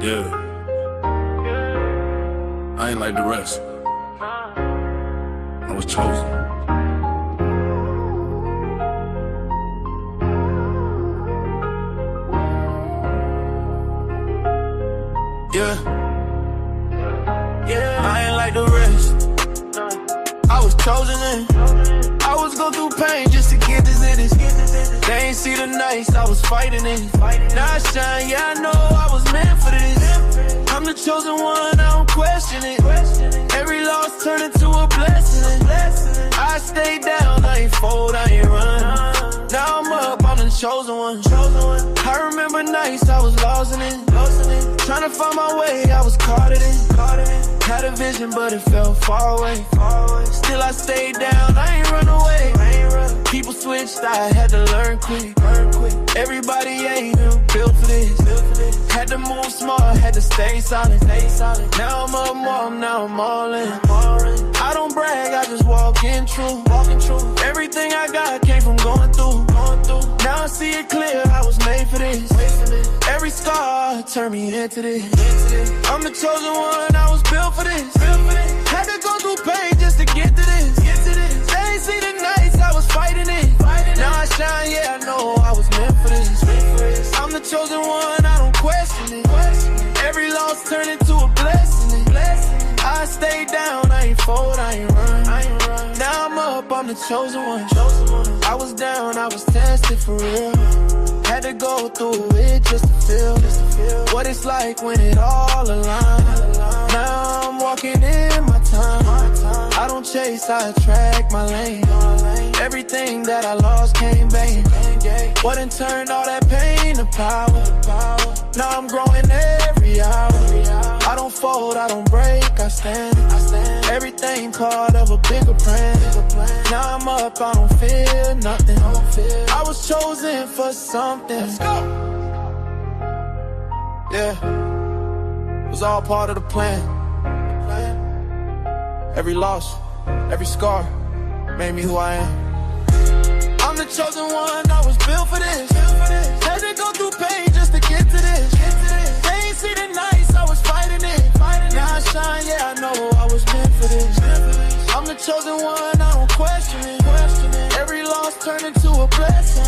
Yeah, I ain't like the rest. I was chosen. Yeah, I ain't like the rest. I was chosen in. I was going through pain just to get this in this. They ain't see the nights I was fighting it. Now I shine, yeah, I know I was meant for this. I'm the chosen one, I don't question it. Every loss turned into a blessing. I stay down, I ain't fold, I ain't run. Now I'm up, I'm the chosen one. I remember nights I was lost in it. Trying to find my way, I was caught in it. Had a vision, but it felt far away. Still I stayed down, I ain't run away. People switched, I had to learn quick. Everybody ain't built for this. Had to move smart, had to stay solid. Now I'm up more, now I'm all in. I don't brag, I just walk in true. Everything I got came from going through. Now I see it clear, I was made for this. Every scar turned me into this. I'm the chosen one, I was built for this. Had to go through pain just to get to this. They ain't see the nights I was fighting it. Now I shine, yeah, I know I was meant for this. I'm the chosen one, I don't question it. Every loss turned into a blessing. I stay down, I ain't fold, I ain't run. Now I'm up, I'm the chosen one. I was down, I was tested for real. Had to go through it just to feel what it's like when it all aligns. Now I'm walking in my time. I don't chase, I attract my lane. Everything that I lost came back. What in turned all that pain to power. Now I'm growing every hour. I don't fold, I don't break, I stand. Everything part of a bigger plan. Now I'm up, I don't feel nothing. I was chosen for something. Let's go. Yeah, it was all part of the plan. Every loss, every scar made me who I am. I'm the chosen one, I was built for this. Had to go through pain just to get to this. They ain't see the nights I was fighting it. Now I shine, yeah, I know I was meant for this. I'm the chosen one, I don't question it. Every loss turned into a blessing.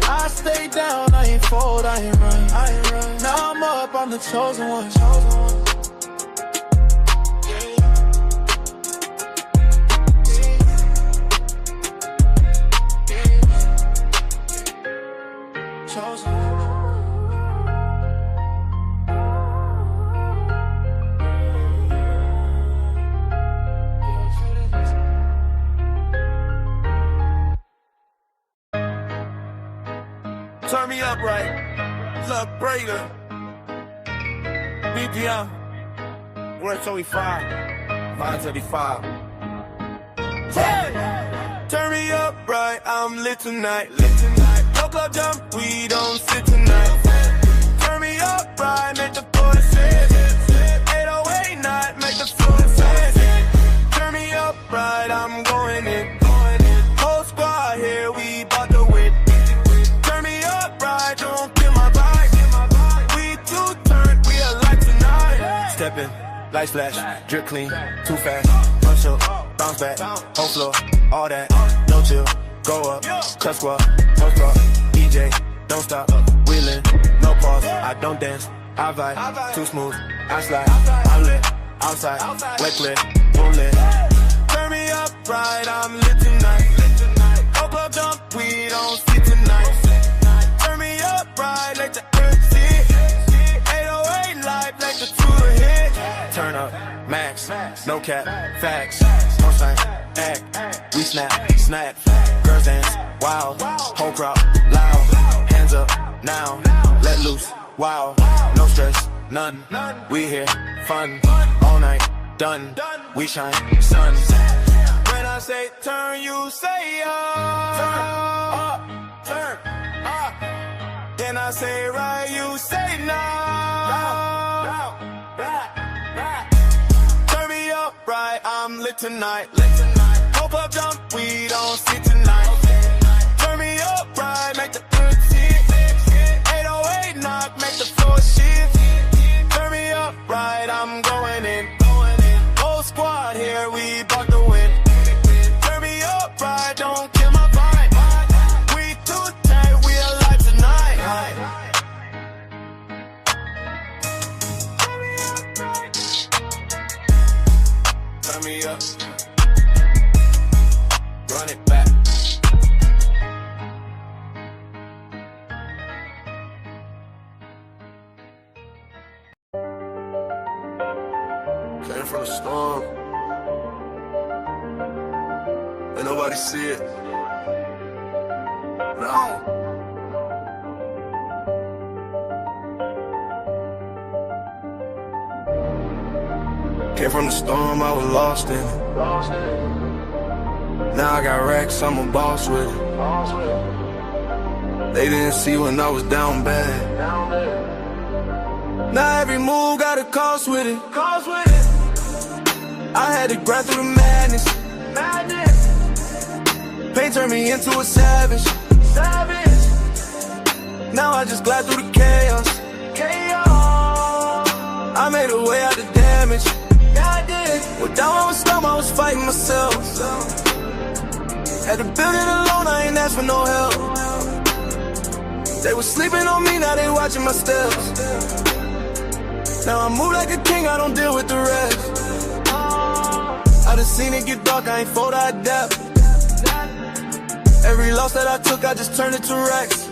I stay down, I ain't fold, I ain't run. Now I'm up, I'm the chosen one. Turn me up right, Love Breaker, BPM, 125, 535. Turn me up right, I'm lit tonight. No club jump, we don't sit tonight. Turn me up right, make the floor sit. 808 night, make the floor sit. Turn me up right, I'm going in. Whole squad here, we bout to win. Don't kill my vibe. We too turned, we alive tonight. Steppin', lights flash, drip clean, too fast. Punch up, bounce back, whole floor, all that. No chill, go up, cut squad, post up, DJ, don't stop, wheelin', no pause. I don't dance, I vibe, too smooth, I slide. I'm lit, outside, wet clear, boom lit. Turn me up right, I'm lit tonight. Whole club jump, we don't see tonight. Ride like the earth see 808 life like the true hit. Turn up, max, no cap, facts. Don't sign, act, we snap, girls dance, wild, whole crowd, loud. Hands up, now, let loose, wow. No stress, none, we here, fun. All night, done, we shine, sun. When I say turn, you say up. Turn up. Then I say right, you say no. Turn me up right, I'm lit tonight. Hope up jump, we don't see tonight. Turn me up right, make the earth see. 808 Came from the storm. Ain't nobody see it. Nah. Came from the storm, I was lost in it. Now I got racks, I'm a boss with it. They didn't see when I was down bad. Now every move got a cost with it. I had to grind through the madness. Pain turned me into a savage. Now I just glide through the chaos. I made a way out the damage. Well, down on my stomach, I was fighting myself. Had to build it alone, I ain't asked for no help. They was sleeping on me, now they watching my steps. Now I move like a king, I don't deal with the rest. I done seen it get dark, I ain't fold, I adapt. Every loss that I took, I just turned it to racks.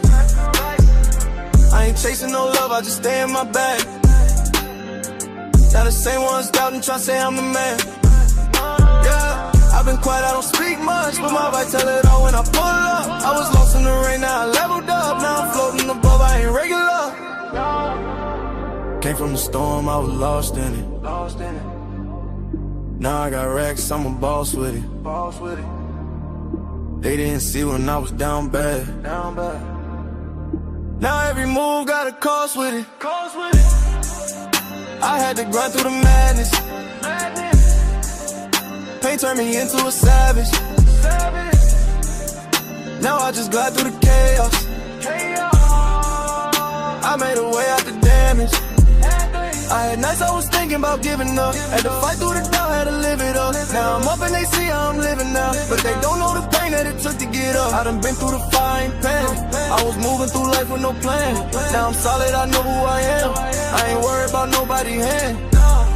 I ain't chasing no love, I just stay in my bag. Now the same ones doubting, tryna say I'm the man. Yeah, I've been quiet, I don't speak much, but my vibe tell it all when I pull up. I was lost in the rain, now I leveled up. Now I'm floating above, I ain't regular. Came from the storm, I was lost in it. Now I got racks, I'm a boss with it. They didn't see when I was down bad. Now every move got a cost with it. I had to grind through the madness. Pain turned me into a savage. Now I just glide through the chaos. I made a way out the damage. I had nights I was thinking about giving up. Had to fight through the doubt, had to live it up. Now I'm up and they see how I'm living now, but they don't know the pain that it took to get up. I done been through the fire, ain't panic. I was moving through life with no plan. Now I'm solid, I know who I am. I ain't worried about nobody's hand.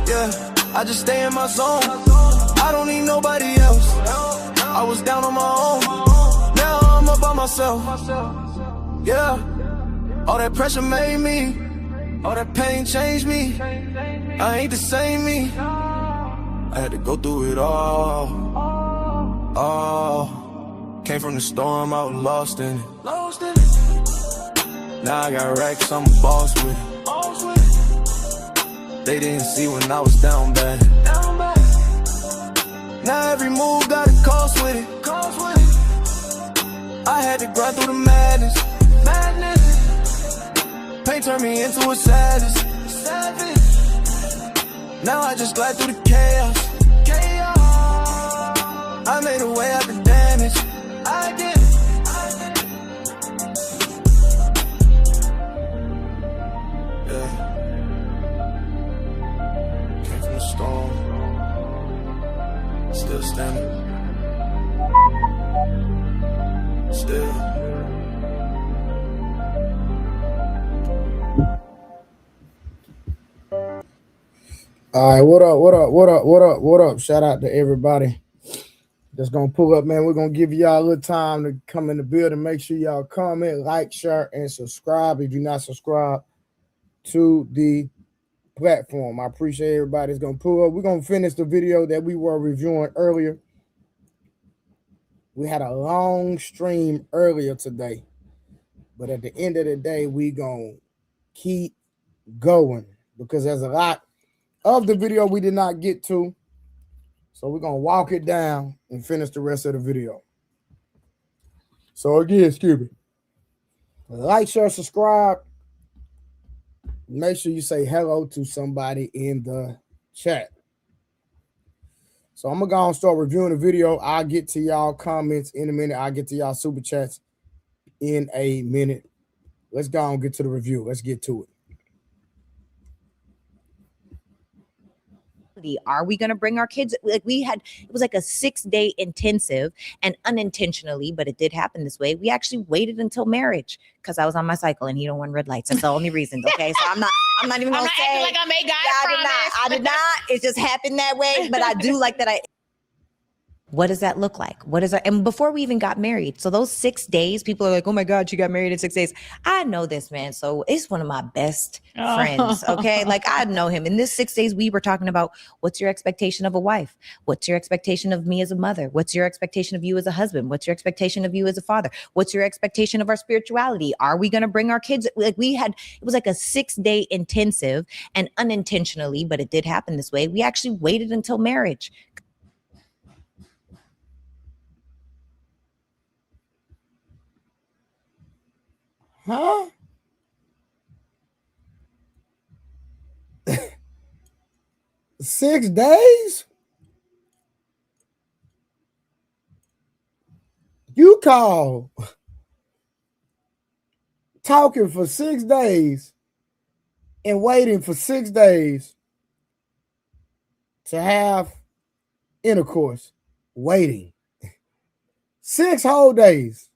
Yeah, I just stay in my zone. I don't need nobody else. I was down on my own. Now I'm up by myself. Yeah, all that pressure made me. All that pain changed me. I ain't the same me. I had to go through it all. Came from the storm, I was lost in it. Now I got racks, I'm a boss with it. They didn't see when I was down bad. Now every move got a cost with it. I had to grind through the madness. Pain turned me into a savage. Now I just glide through the chaos. I made a way out the damage. I did. Yeah. Came from the storm. Still standing. Still. All right, what up? Shout out to everybody that's gonna pull up, man. We're gonna give y'all a little time to come in the building. Make sure y'all comment, like, share, and subscribe if you're not subscribed to the platform. I appreciate everybody that's gonna pull up. We're gonna finish the video that we were reviewing earlier. We had a long stream earlier today, but at the end of the day, we gonna keep going because there's a lot of the video we did not get to. So we're going to walk it down and finish the rest of the video. So again, excuse me. Like, share, subscribe. Make sure you say hello to somebody in the chat. So I'm going to go and start reviewing the video. I'll get to y'all comments in a minute. I'll get to y'all super chats in a minute. Let's go and get to the review. Let's get to it. Are we going to bring our kids? Like it was like a 6-day intensive, and unintentionally, but it did happen this way. We actually waited until marriage because I was on my cycle and he don't want red lights. That's the only reason. Okay. So I'm not even going to say like I made God promise. I did not. It just happened that way. But I do like that. What does that look like? What is our, and before we even got married, so those 6 days, people are like, oh my God, she got married in 6 days. I know this man. So it's one of my best friends. Okay. Like I know him. In this 6 days, we were talking about what's your expectation of a wife? What's your expectation of me as a mother? What's your expectation of you as a husband? What's your expectation of you as a father? What's your expectation of our spirituality? Are we going to bring our kids? Like it was like a 6-day intensive, and unintentionally, but it did happen this way. We actually waited until marriage. Huh? Six days? You call talking for 6 days and waiting for 6 days to have intercourse. Waiting 6 whole days.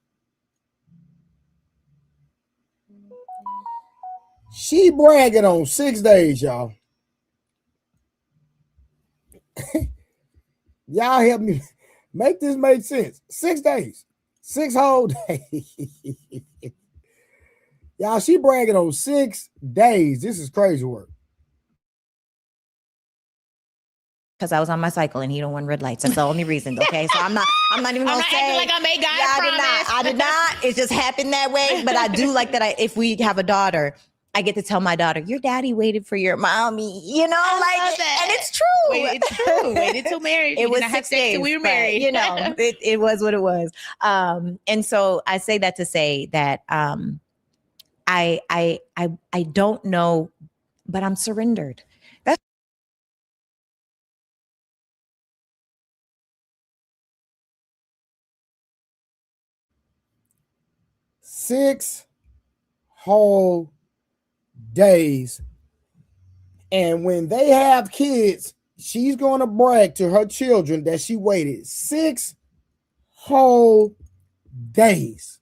She bragging on 6 days, y'all. Y'all help me make this make sense. 6 days, 6 whole days. Y'all, she bragging on 6 days. This is crazy work. Because I was on my cycle and he don't want red lights. That's the only reason. Okay. So I'm not even gonna say acting like I made God promise. I did not. It just happened that way. But I do like that if we have a daughter, I get to tell my daughter, your daddy waited for your mommy, you know, and it's true. It's true. Waited till marriage. It was 6 days. We were married. You know, it was what it was. And so I say that to say that I don't know, but I'm surrendered. That's 6 whole days. And when they have kids, she's going to brag to her children that she waited 6 whole days.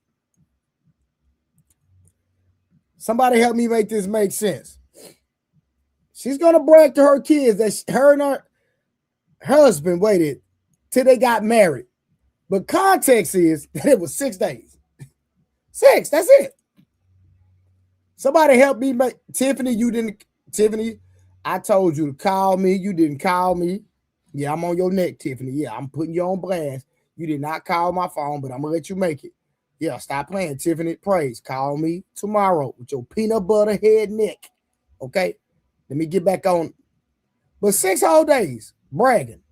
Somebody help me make this make sense. She's going to brag to her kids that her and her husband waited till they got married. But context is that it was 6 days. 6, that's it. Somebody help me make Tiffany, Tiffany, I told you to call me. You didn't call me. Yeah, I'm on your neck, Tiffany. Yeah, I'm putting you on blast. You did not call my phone, but I'm gonna let you make it. Yeah, stop playing, Tiffany. Praise. Call me tomorrow with your peanut butter head neck. Okay? Let me get back on. But 6 whole days bragging.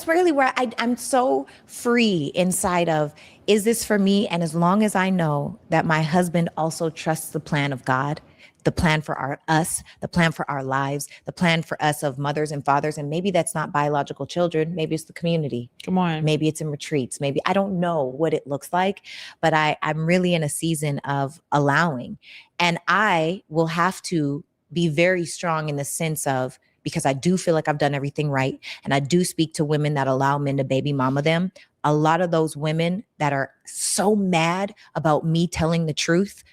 really where I'm so free inside of, is this for me? And as long as I know that my husband also trusts the plan of God, the plan for us, the plan for our lives, the plan for us of mothers and fathers. And maybe that's not biological children. Maybe it's the community. Come on. Maybe it's in retreats. Maybe I don't know what it looks like, but I'm really in a season of allowing. And I will have to be very strong in the sense of, because I do feel like I've done everything right. And I do speak to women that allow men to baby mama them. A lot of those women that are so mad about me telling the truth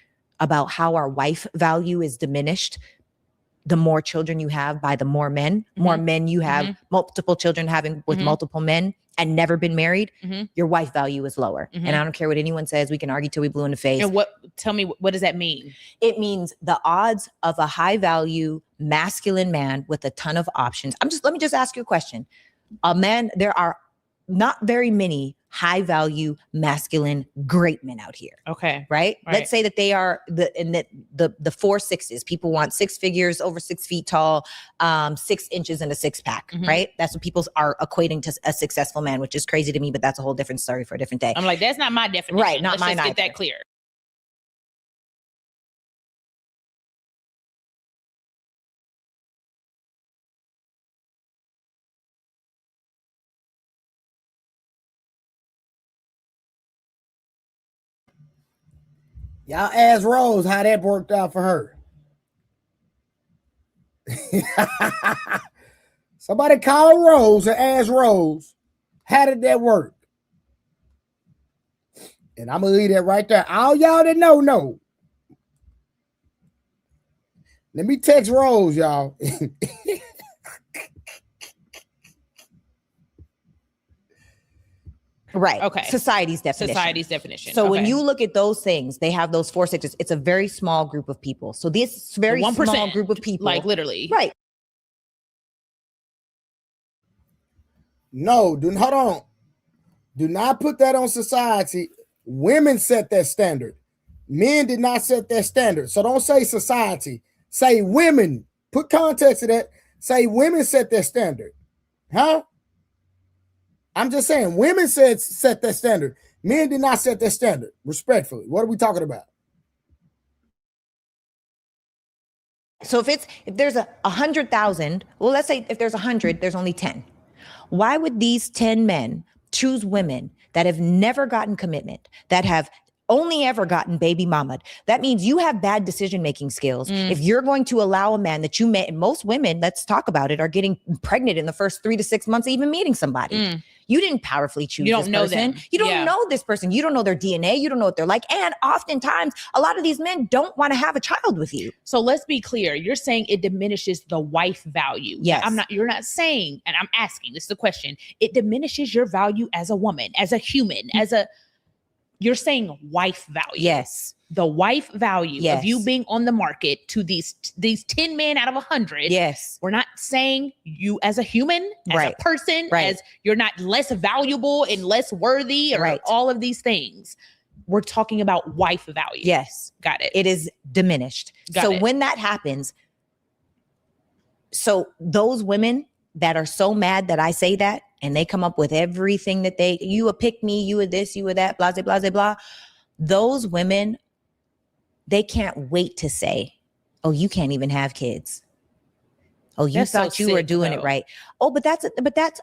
about how our wife value is diminished, the more children you have by the more men, more men you have, multiple children having with multiple men and never been married, your wife value is lower. And I don't care what anyone says. We can argue till we blue in the face. And tell me, what does that mean? It means the odds of a high value masculine man with a ton of options. Let me just ask you a question. A man, there are not very many high value masculine great men out here. Okay. Right? Let's say that they are the 4 6s. People want 6 figures, over 6 feet tall, 6 inches and a 6-pack. Right? That's what people are equating to a successful man, which is crazy to me, but that's a whole different story for a different day. I'm like, that's not my definition. Right. Not Let's mine just either. get that clear. Y'all ask Rose how that worked out for her. Somebody call Rose and ask Rose, how did that work? And I'm going to leave that right there. All y'all that know. Let me text Rose, y'all. Right. Okay. Society's definition. So when Okay. you look at those things, they have those 4 sectors. It's a very small group of people. So this very 1%, small group of people, like literally, right? No, hold on. Do not put that on society. Women set that standard. Men did not set that standard. So don't say society. Say women. Put context to that. Say women set that standard. Huh? I'm just saying women set that standard. Men did not set that standard. Respectfully. What are we talking about? So if there's 100,000, well, let's say if there's 100, there's only 10. Why would these 10 men choose women that have never gotten commitment, that have only ever gotten baby mama? That means you have bad decision-making skills. If you're going to allow a man that you met, and most women, let's talk about it, are getting pregnant in the first 3 to 6 months of even meeting somebody. You didn't powerfully choose You don't this know person. them. You don't Yeah. know this person. You don't know their DNA. You don't know what they're like. And oftentimes, a lot of these men don't want to have a child with you. So let's be clear. You're saying it diminishes the wife value. Yes. You're not saying, and I'm asking, this is the question. It diminishes your value as a woman, as a human, you're saying wife value. Yes. The wife value Yes. of you being on the market to these 10 men out of 100. Yes. We're not saying you as a human, as Right. a person, Right. as you're not less valuable and less worthy or Right. all of these things. We're talking about wife value. Yes. Got it. It is diminished. Got so it. when that happens, so those women that are so mad that I say that, and they come up with everything that you a pick me, you a this, you a that, blah, blah, blah, blah. Those women, they can't wait to say, oh, you can't even have kids. Oh, you That's so thought you were sick, doing though. it right. Oh, but that's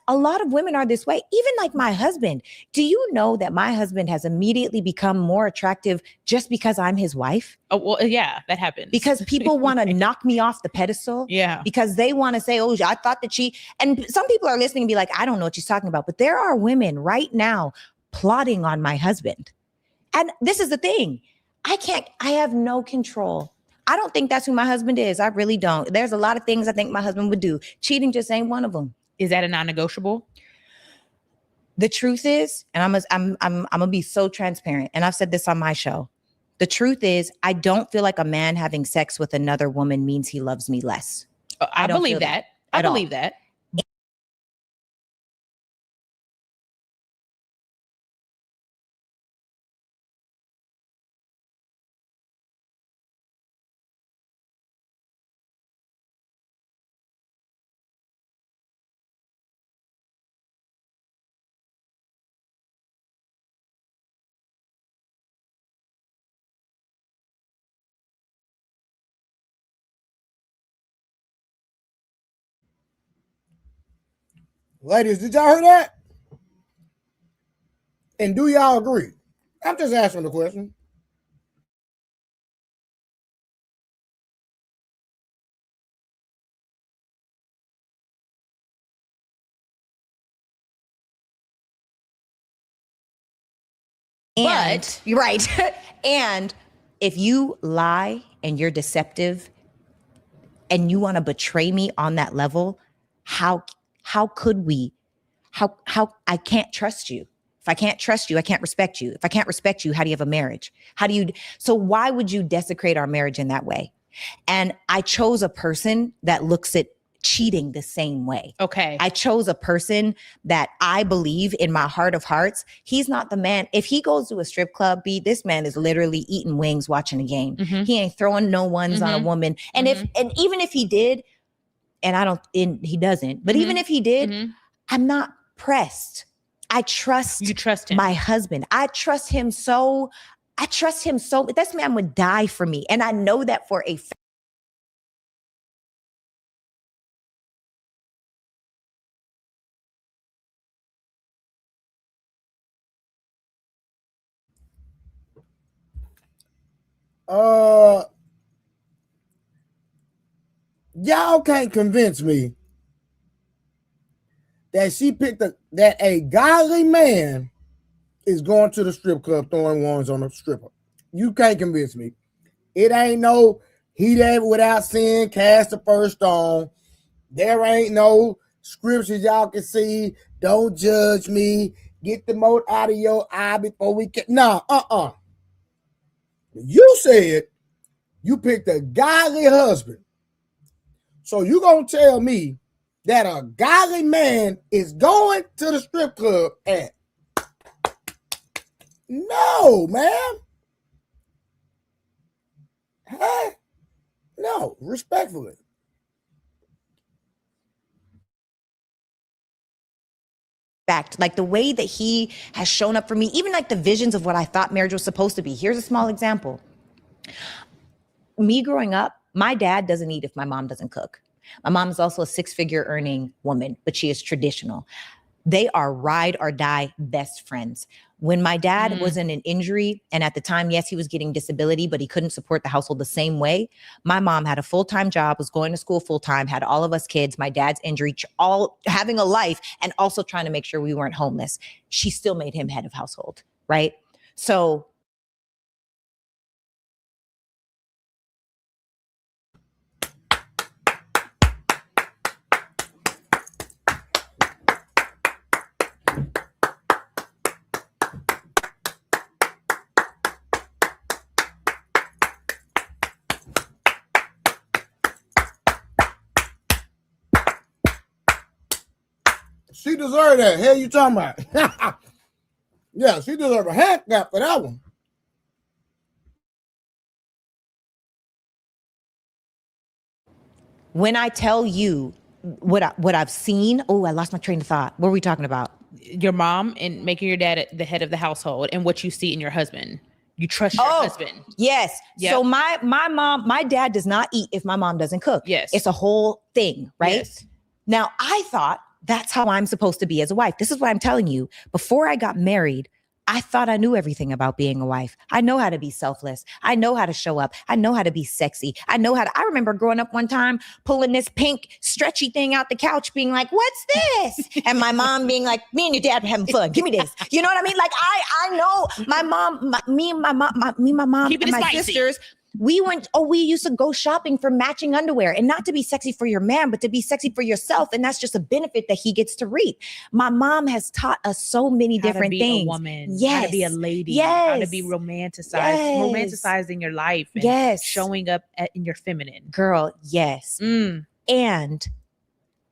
a lot of women are this way. Even like my husband. Do you know that my husband has immediately become more attractive just because I'm his wife? Oh, well, yeah, that happens. Because people want to knock me off the pedestal. Yeah. Because they want to say, oh, I thought that and some people are listening and be like, I don't know what she's talking about. But there are women right now plotting on my husband. And this is the thing. I have no control. I don't think that's who my husband is. I really don't. There's a lot of things I think my husband would do. Cheating just ain't one of them. Is that a non-negotiable? The truth is, and I'm gonna be so transparent, and I've said this on my show. The truth is, I don't feel like a man having sex with another woman means he loves me less. I don't believe feel that. that I at all. believe that. Ladies, did y'all hear that? And do y'all agree? I'm just asking the question. And you're right. And if you lie and you're deceptive and you want to betray me on that level, how could we? How I can't trust you. If I can't trust you, I can't respect you. If I can't respect you, how do you have a marriage? So why would you desecrate our marriage in that way? And I chose a person that looks at cheating the same way. Okay. I chose a person that I believe in my heart of hearts, he's not the man. If he goes to a strip club, this man is literally eating wings watching a game. Mhm. He ain't throwing no ones on a woman. And even if he did, and he doesn't, but even if he did, I'm not pressed. I trust You trust him. my husband. I trust him so. This man would die for me. And I know that for a fact. Y'all can't convince me that she picked that a godly man is going to the strip club throwing ones on a stripper. You can't convince me. It ain't no He that without sin cast the first stone. There ain't no scriptures y'all can see. Don't judge me. Get the mote out of your eye before we can. No, You said you picked a godly husband. So you gonna tell me that a godly man is going to the strip club and no, man. Huh? No, respectfully. Fact, like the way that he has shown up for me, even like the visions of what I thought marriage was supposed to be. Here's a small example. Me growing up, my dad doesn't eat if my mom doesn't cook. My mom is also a six-figure earning woman, but she is traditional. They are ride or die best friends. When my dad was in an injury, and at the time, yes, he was getting disability, but he couldn't support the household the same way. My mom had a full-time job, was going to school full-time, had all of us kids, my dad's injury, all having a life, and also trying to make sure we weren't homeless. She still made him head of household, right? So she deserved that. Hell you talking about? Yeah, she deserved a hand clap for that one. when I tell you what I've seen, I lost my train of thought. What were we talking about? Your mom and making your dad the head of the household, and what you see in your husband. You trust your husband. Yes. Yep. So my dad does not eat if my mom doesn't cook. Yes. It's a whole thing, right? Yes. Now, I thought that's how I'm supposed to be as a wife. This is what I'm telling you. Before I got married, I thought I knew everything about being a wife. I know how to be selfless. I know how to show up. I know how to be sexy. I remember growing up one time, pulling this pink stretchy thing out the couch, being like, what's this? And my mom being like, me and your dad are having fun. Give me this. You know what I mean? Like, I know my mom, me and my mom and my sisters, we used to go shopping for matching underwear, and not to be sexy for your man, but to be sexy for yourself. And that's just a benefit that he gets to reap. My mom has taught us so many different things. How to be a woman, yes. How to be a lady, yes. how to be romanticized, yes. romanticizing your life, and yes. showing up in your feminine. Girl, yes. And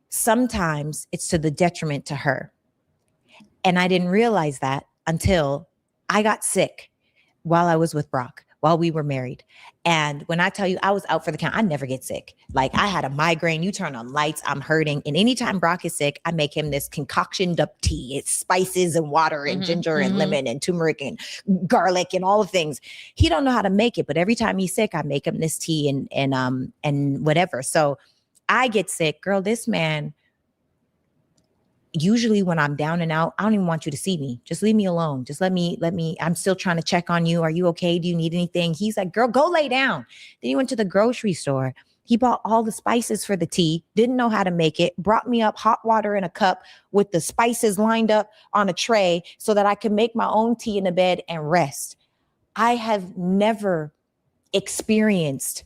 sometimes it's to the detriment to her. And I didn't realize that until I got sick while I was with Brock, while we were married. And when I tell you I was out for the count, I never get sick. Like, I had a migraine. You turn on lights, I'm hurting. And anytime Brock is sick, I make him this concoctioned up tea. It's spices and water and ginger and lemon and turmeric and garlic and all the things. He don't know how to make it, but every time he's sick, I make him this tea and whatever. So I get sick. Girl, this man, usually when I'm down and out, I don't even want you to see me. Just leave me alone. Just let me, I'm still trying to check on you. Are you okay? Do you need anything? He's like, girl, go lay down. Then he went to the grocery store. He bought all the spices for the tea, didn't know how to make it, brought me up hot water in a cup with the spices lined up on a tray so that I could make my own tea in the bed and rest. I have never experienced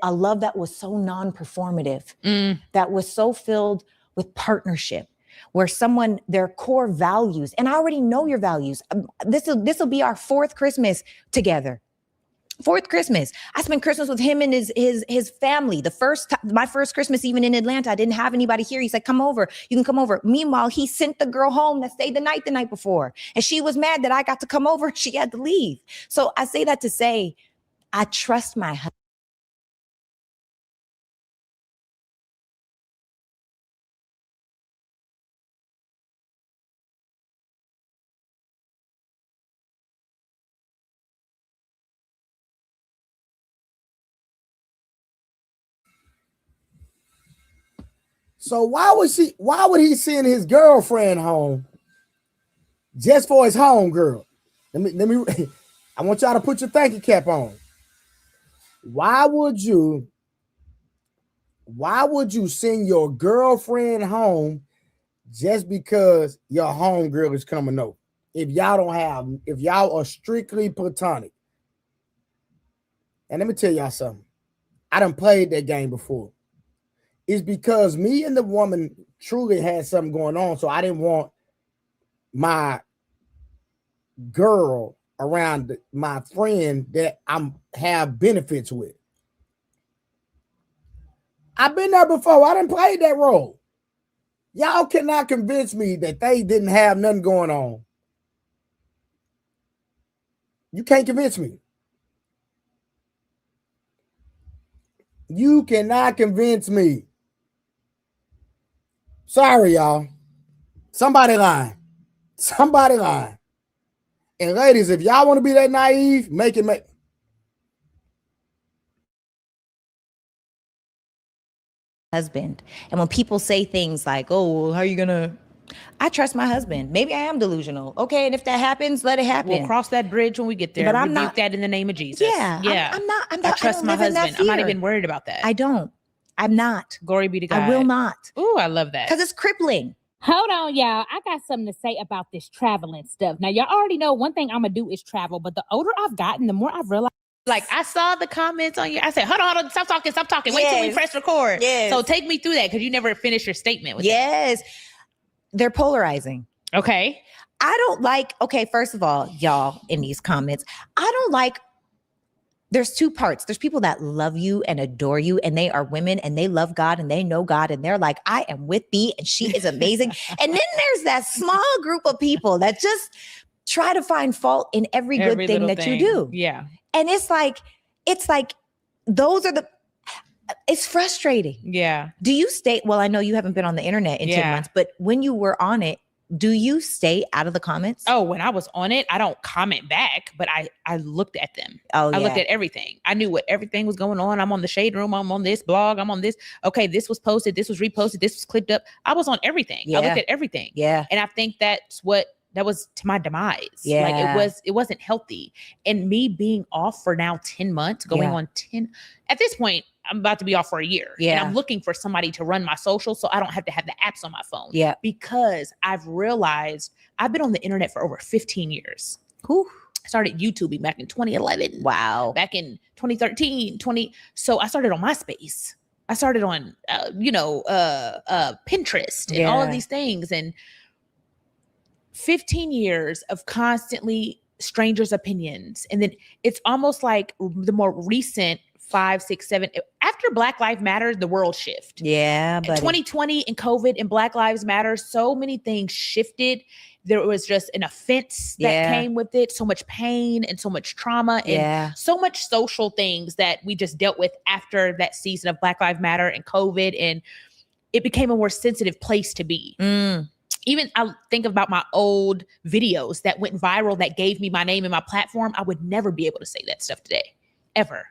a love that was so non-performative, that was so filled with partnership, where their core values, and I already know your values. This will be our fourth Christmas together. Fourth Christmas. I spent Christmas with him and his family. My first Christmas, even in Atlanta, I didn't have anybody here. He's like, come over. You can come over. Meanwhile, he sent the girl home that stayed the night before. And she was mad that I got to come over. She had to leave. So I say that to say, I trust my husband. So why would he send his girlfriend home just for his home girl? Let me I want y'all to put your thinking cap on. Why would you send your girlfriend home just because your home girl is coming over? If y'all are strictly platonic. And let me tell y'all something. I done played that game before. It's because me and the woman truly had something going on, so I didn't want my girl around my friend that I'm have benefits with. I've been there before. I done played that role. Y'all cannot convince me that they didn't have nothing going on. You can't convince me. You cannot convince me. Sorry, y'all. Somebody lying. Somebody lying. And ladies, if y'all want to be that naive, make it make. Husband. And when people say things like, oh, well, how are you gonna? I trust my husband. Maybe I am delusional. Okay, and if that happens, let it happen. We'll cross that bridge when we get there. But I'm Rebuke not that in the name of Jesus. Yeah. I'm not. I trust my husband. I'm not fear. even worried about that. I don't. I'm not. Glory be to God. I will not. Ooh, I love that. Because it's crippling. Hold on, y'all. I got something to say about this traveling stuff. Now, y'all already know one thing I'm going to do is travel, but the older I've gotten, the more I've realized. Like, I saw the comments on you. I said, hold on. Stop talking. Wait till we press record. Yes. So take me through that because you never finished your statement with Yes. They're polarizing. it. Okay. I don't like, okay, first of all, y'all in these comments, I don't like, there's two parts. There's people that love you and adore you, and they are women and they love God and they know God, and they're like, I am with thee and she is amazing. And then there's that small group of people that just try to find fault in every good thing that you do. Yeah. And it's like, those are it's frustrating. Yeah. Do you stay, well, I know you haven't been on the internet in 10 months, but when you were on it, do you stay out of the comments? Oh, when I was on it, I don't comment back, but I looked at them. I looked at everything. I knew what everything was going on. I'm on the Shade Room. I'm on this blog. I'm on this. Okay, this was posted. This was reposted. This was clipped up. I was on everything. I looked at everything. Yeah. And I think that was to my demise. Yeah. Like it wasn't healthy. And me being off for now 10 months, going on 10, at this point, I'm about to be off for a year. Yeah. And I'm looking for somebody to run my social so I don't have to have the apps on my phone. Yeah. Because I've realized I've been on the internet for over 15 years. Whew. I started YouTubing back in 2011. Wow. Back in 2013, so I started on MySpace. I started on, Pinterest and all of these things. And 15 years of constantly strangers' opinions. And then it's almost like the more recent 5, 6, 7, after Black Lives Matter, the world shift. Yeah. But 2020 and COVID and Black Lives Matter, so many things shifted. There was just an offense that came with it, so much pain and so much trauma and so much social things that we just dealt with after that season of Black Lives Matter and COVID. And it became a more sensitive place to be. Even I think about my old videos that went viral that gave me my name and my platform. I would never be able to say that stuff today, ever.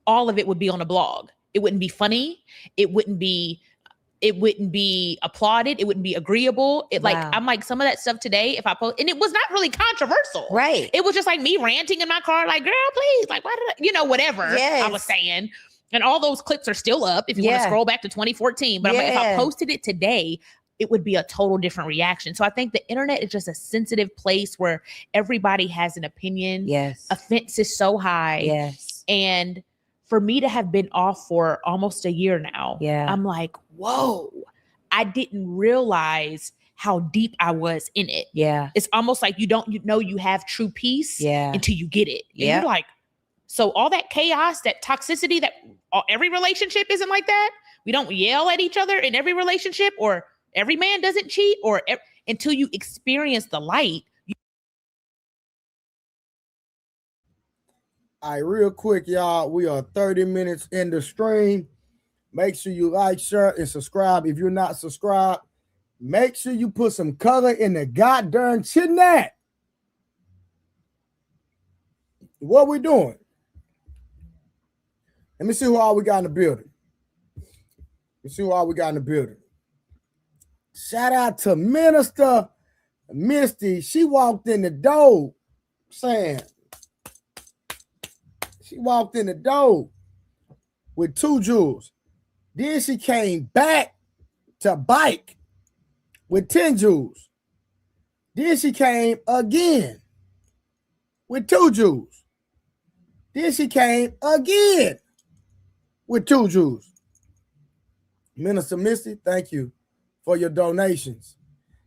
All of it would be on a blog. It wouldn't be funny. It wouldn't be applauded. It wouldn't be agreeable. I'm like some of that stuff today, if I post, and it was not really controversial. Right. It was just like me ranting in my car, like, girl, please, like, why did whatever I was saying. And all those clips are still up if you want to scroll back to 2014. But I'm like, if I posted it today, it would be a total different reaction. So I think the internet is just a sensitive place where everybody has an opinion. Yes. Offense is so high. Yes. And for me to have been off for almost a year now, I'm like, whoa, I didn't realize how deep I was in it. Yeah. It's almost like you have true peace until you get it. And you're like, so all that chaos, that toxicity, that every relationship isn't like that. We don't yell at each other in every relationship, or every man doesn't cheat, or until you experience the light. All right, real quick, y'all. We are 30 minutes in the stream. Make sure you like, share, and subscribe. If you're not subscribed, make sure you put some color in the goddamn chat. What we doing? Let me see who all we got in the building. Shout out to Minister Misty. She walked in the door saying, she walked in the door with 2 jewels. Then she came back to bike with 10 jewels. Then she came again with 2 jewels. Then she came again with 2 Jews. Minister Misty, thank you for your donations.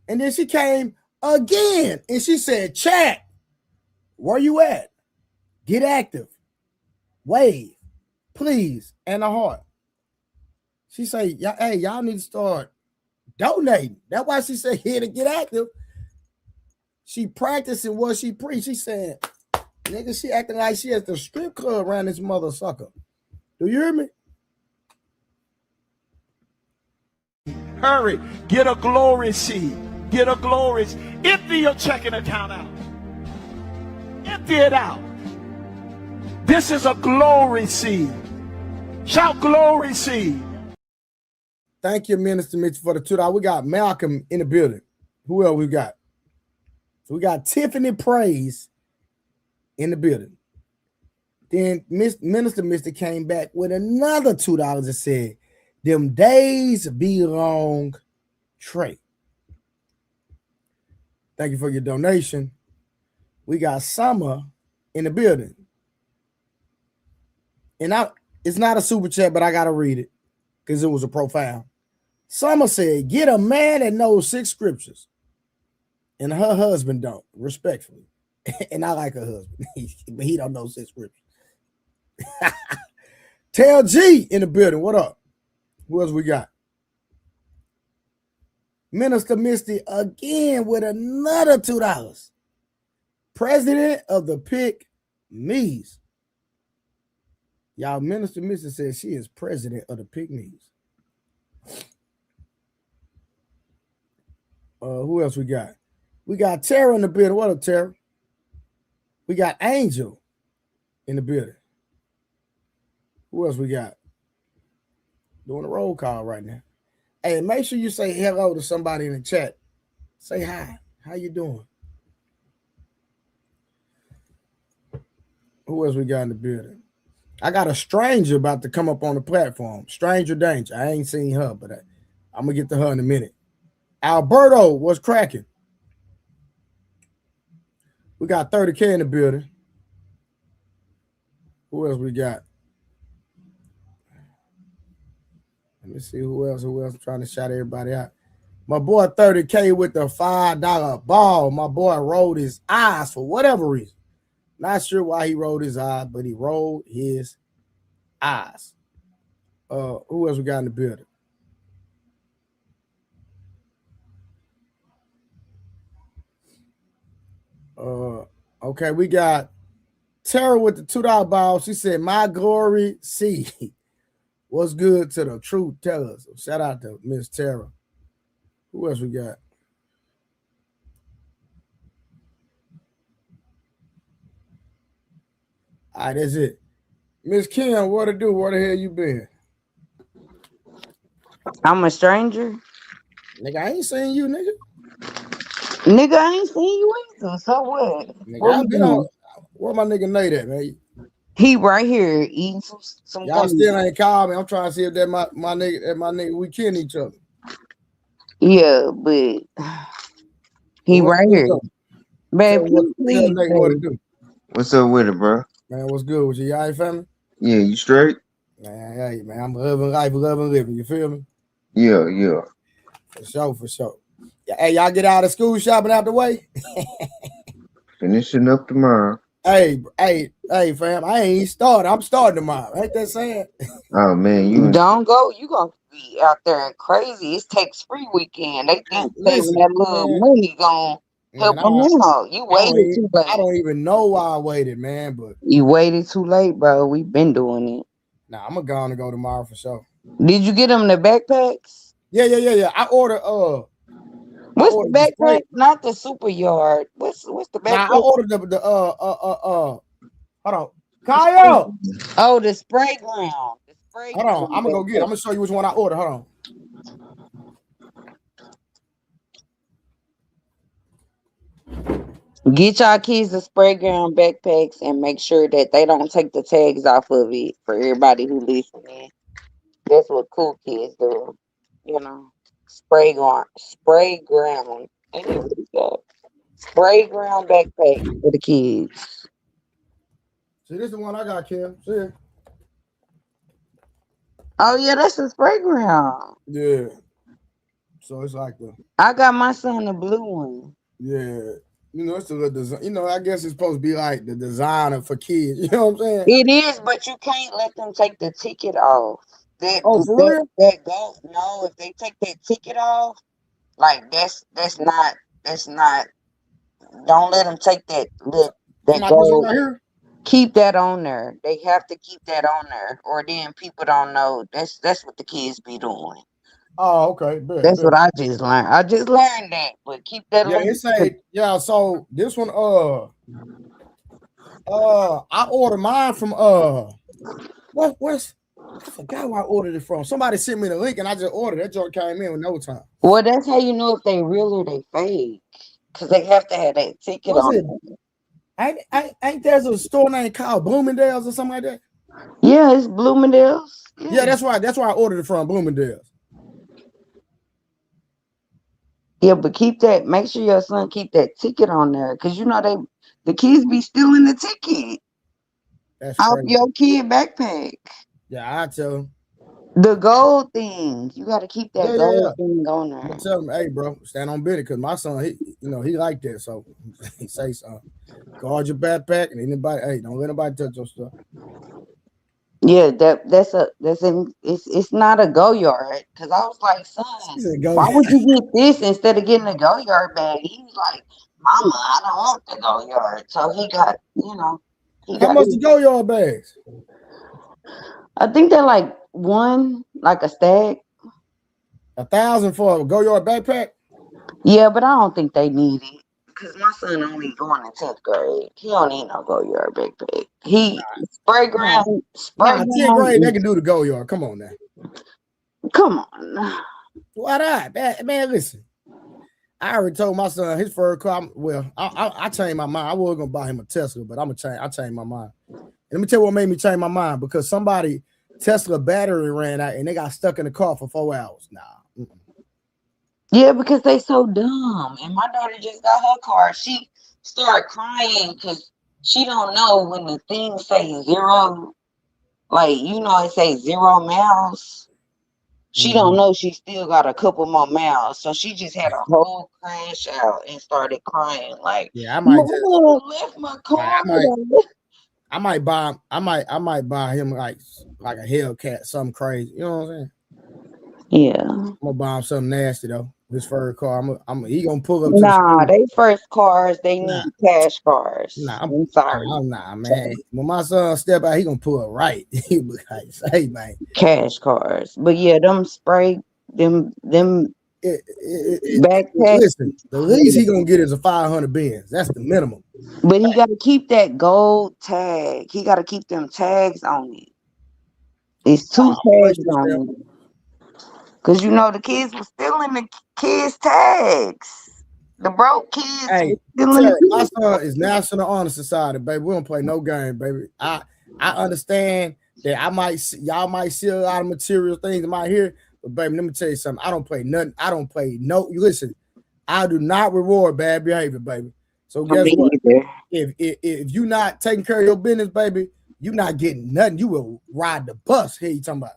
And then she came again and she said, chat, where you at? Get active. Wave, please, and a heart. She said, hey, y'all need to start donating. That's why she said here to get active. She practicing what she preached. She said, nigga, she acting like she has the strip club around this mother sucker. Do you hear me? Hurry, get a glory seed. Get a glory. Empty your checking account out. Empty it out. This is a glory seed. Shout glory seed. Thank you, Minister Mitchell, for the $2. We got Malcolm in the building. Who else we got? So we got Tiffany Praise in the building. Then Minister Mister came back with another $2 and said, them days belong Trey. Thank you for your donation. We got Summer in the building. And it's not a super chat, but I got to read it because it was a profound. Summer said, get a man that knows 6 scriptures. And her husband don't, respectfully. And I like her husband, but he don't know 6 scriptures. Tell G in the building, what up? Who else we got? Minister Misty again with another $2. President of the Pick Me's. Y'all, Minister Misty says she is president of the Pick Me's. Who else we got? We got Tara in the building. What up, Tara? We got Angel in the building. Who else we got? Doing a roll call right now. Hey, make sure you say hello to somebody in the chat. Say hi. How you doing? Who else we got in the building? I got a stranger about to come up on the platform. Stranger danger. I ain't seen her, but I'm going to get to her in a minute. Alberto was cracking. We got 30K in the building. Who else we got? Let me see who else. I'm trying to shout everybody out. My boy 30K with the $5 ball. My boy rolled his eyes for whatever reason. Not sure why he rolled his eyes, but he rolled his eyes. Who else we got in the building? Okay, we got Tara with the $2 ball. She said, my glory see. What's good to the truth tellers? So shout out to Miss Tara. Who else we got? All right, that's it. Miss Kim, what to do? Where the hell you been? I'm a stranger. Nigga, I ain't seen you, nigga. Nigga, I ain't seen you either. So what? Nigga, I've been on. Where my nigga Nate at, man? He right here eating some Y'all gummies. still ain't called me. I'm trying to see if that my nigga, we kill each other. Yeah, but he right here. Babe, please. What to do? What's up with it, bro? Man, what's good with you? Y'all ain't family? Yeah, you straight? Man, hey, man, I'm loving life, loving living. You feel me? Yeah. For sure. Yeah, hey, y'all get out of school shopping out the way? Finishing up tomorrow. Hey, fam, I ain't started. I'm starting tomorrow. Ain't that saying? Oh, man, you don't go. You gonna be out there and crazy. It's tax-free weekend. They think saving that little money gonna help them out. You waited too late. I don't even know why I waited, man, but you waited too late, bro. We've been doing it. Nah, I'm gonna go tomorrow for sure. Did you get them the backpacks? Yeah. I ordered What's the backpack? Not the super yard. What's the backpack? Nah, I ordered the hold on. Kyle! Oh, the spray ground. Hold on, I'm gonna go get it. I'm gonna show you which one I ordered. Hold on. Get y'all kids the spray ground backpacks and make sure that they don't take the tags off of it for everybody who listening. That's what cool kids do. You know. Spray ground. Spray ground backpack for the kids. See, this is the one I got, Kim. See? Oh yeah, that's a spray ground. Yeah. So it's like the. I got my son the blue one. Yeah. You know, it's a little design. You know, I guess it's supposed to be like the designer for kids. You know what I'm saying? It is, but you can't let them take the ticket off. Oh, for real? That go no. If they take that ticket off, like that's not. Don't let them take that Am I this one right here? Keep that on there. They have to keep that on there, or then people don't know. That's what the kids be doing. Oh, okay. That's what I just learned. I just learned that, but keep that. Yeah, it say So this one, I ordered mine from what's I forgot where I ordered it from. Somebody sent me the link and I just ordered it. That joint came in with no time. Well, that's how you know if they real or they fake, because they have to have that ticket on it. Ain't there's a store name called Bloomingdale's or something like that? Yeah, it's Bloomingdale's. Yeah, that's why I ordered it from Bloomingdale's. Yeah, but make sure your son keep that ticket on there, because you know the kids be stealing the ticket out your kid backpack. Yeah, I tell him. The gold thing, you got to keep that gold thing on there. I tell him, hey, bro, stand on business, because my son, he like that, so he say something. Guard your backpack, and anybody, hey, don't let anybody touch your stuff. Yeah, it's not a go yard, because I was like, son, why would you get this instead of getting a go yard bag? He was like, Mama, I don't want the go yard, so he got, How much the go yard bags? I think they're like a stack. 1,000 for a go yard backpack? Yeah, but I don't think they need it. Because my son only going to 10th grade. He don't need no go yard backpack. Spray ground. 10th grade, they can do the go yard. Come on now. Come on. Why not? Man, listen. I already told my son his first car. I changed my mind. I was gonna buy him a Tesla, but I changed my mind. And let me tell you what made me change my mind, because somebody Tesla battery ran out and they got stuck in the car for 4 hours. Nah. Yeah, because they so dumb. And my daughter just got her car. She started crying because she don't know when the thing say 0, like, it say 0 miles. She don't know she still got a couple more miles. So she just had a whole crash out and started crying. Like, yeah, I might left my car. I might buy him like a Hellcat, something crazy. You know what I'm saying? Yeah. I'm gonna buy him something nasty though. His first car. He gonna pull up. Nah, they first cars, they need cash cars. Nah, I'm sorry. Nah, man. When my son step out, he gonna pull up right. He be like, hey, man. Cash cars. But yeah, them spray, them backpacks. Listen, the least he gonna get is a 500 Benz. That's the minimum. But he gotta keep that gold tag. He gotta keep them tags on it. It's 2 tags on it. Because the kids were stealing the kids' tags. The broke kids. Hey, my son is National Honor Society, baby. We don't play no game, baby. I understand that y'all might see a lot of material things in my here, but baby, let me tell you something. I don't play nothing. Listen, I do not reward bad behavior, baby. So guess what? If you not taking care of your business, baby, you not getting nothing. You will ride the bus. Here you talking about.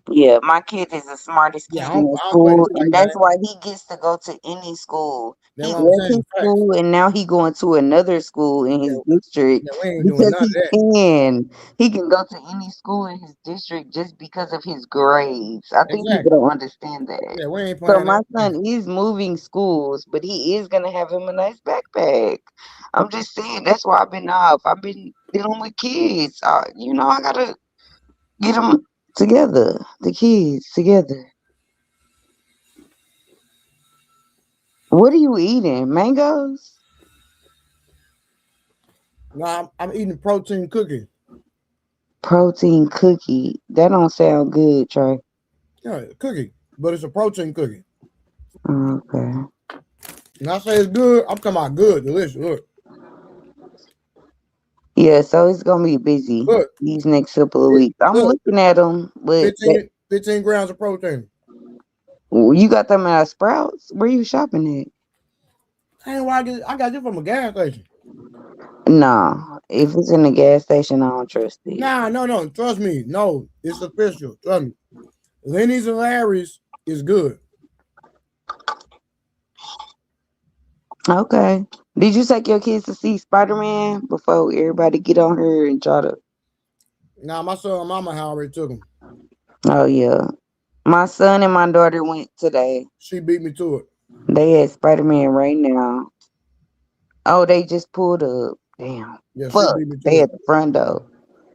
Yeah, my kid is the smartest kid in school, and that's why he gets to go to any school. He left his school, and now he going to another school in his district because he can go to any school in his district just because of his grades. I think people don't understand that. Yeah, we ain't so my son is moving schools, but he is gonna have him a nice backpack. I'm just saying that's why I've been off. I've been dealing with kids. I gotta get them together, the kids together. What are you eating? Mangoes? No, I'm eating protein cookie. Protein cookie. That don't sound good, Trey. Yeah, cookie, but it's a protein cookie. Okay. And I say it's good. I'm talking about good, delicious. Look. Yeah, so it's gonna be busy these next couple of weeks. I'm looking at them, but 15 grams of protein. You got them at Sprouts? Where you shopping at? I got it from a gas station. No, if it's in the gas station, I don't trust it. No. Trust me. No, it's official. Trust me. Lenny's and Larry's is good. Okay. Did you take your kids to see Spider-Man before everybody get on here and try to? Nah, my son and mama already took them. Oh yeah. My son and my daughter went today. She beat me to it. They at Spider-Man right now. Oh, they just pulled up. Damn. Yeah, she Fuck. beat me They to at the front door.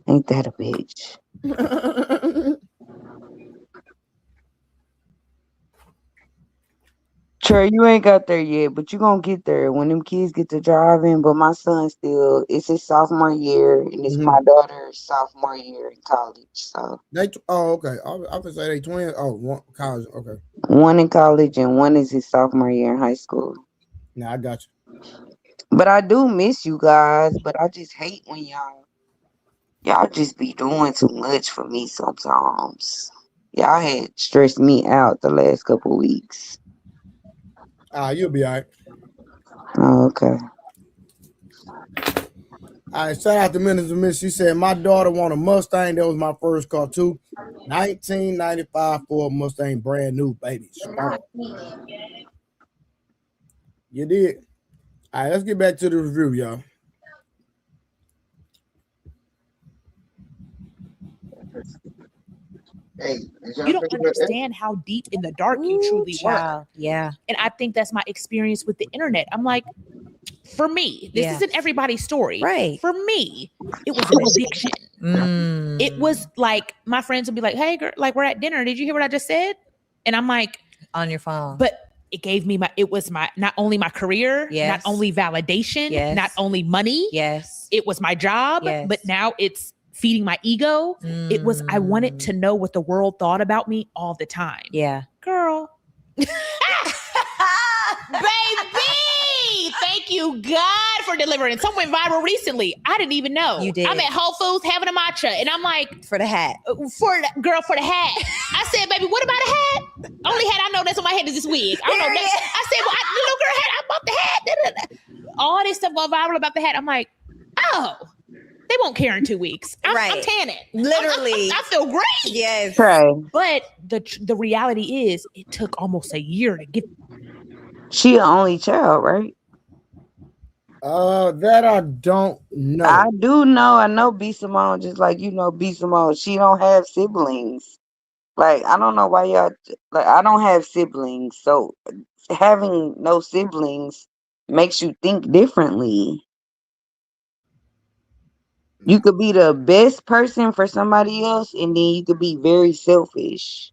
Ain't that a bitch? it. Trey, you ain't got there yet, but you gonna get there when them kids get to driving. But my son still, it's his sophomore year, and it's my daughter's sophomore year in college. So Okay. I would say they twins. Oh, one college. Okay. one in college and one is his sophomore year in high school. Nah, I got you. But I do miss you guys. But I just hate when y'all just be doing too much for me sometimes. Y'all had stressed me out the last couple weeks. You'll be all right. Oh, okay. All right, shout out to Minister Miss. She said, my daughter want a Mustang. That was my first car, too. 1995 Ford Mustang, brand new, baby. Smart. You did. All right, let's get back to the review, y'all. Hey, You don't understand how deep in the dark you truly were. Yeah. And I think that's my experience with the internet. I'm like, for me, this isn't everybody's story. Right. For me, it was an addiction. It was like my friends would be like, hey, girl, like we're at dinner. Did you hear what I just said? And I'm like, on your phone. But it gave me it was not only my career, not only validation, not only money. Yes. It was my job, but now it's feeding my ego. It was, I wanted to know what the world thought about me all the time. Yeah. Girl. Baby, thank you God for delivering. Some went viral recently. I didn't even know. You did. I'm at Whole Foods having a matcha and I'm like, for the hat. For the hat. I said, baby, what about a hat? Only hat I know that's on my head is this wig. I don't know that. I said, well, the little girl hat, I bought the hat. All this stuff going viral about the hat. I'm like, oh, they won't care in 2 weeks. I'm tanning. Literally. I feel great. Yes. Right. But the reality is it took almost a year to get. She an only child, right? That I don't know. I do know. I know B Simone, just like you know B Simone. She don't have siblings. Like, I don't know why y'all, like, I don't have siblings. So having no siblings makes you think differently. You could be the best person for somebody else, and then you could be very selfish.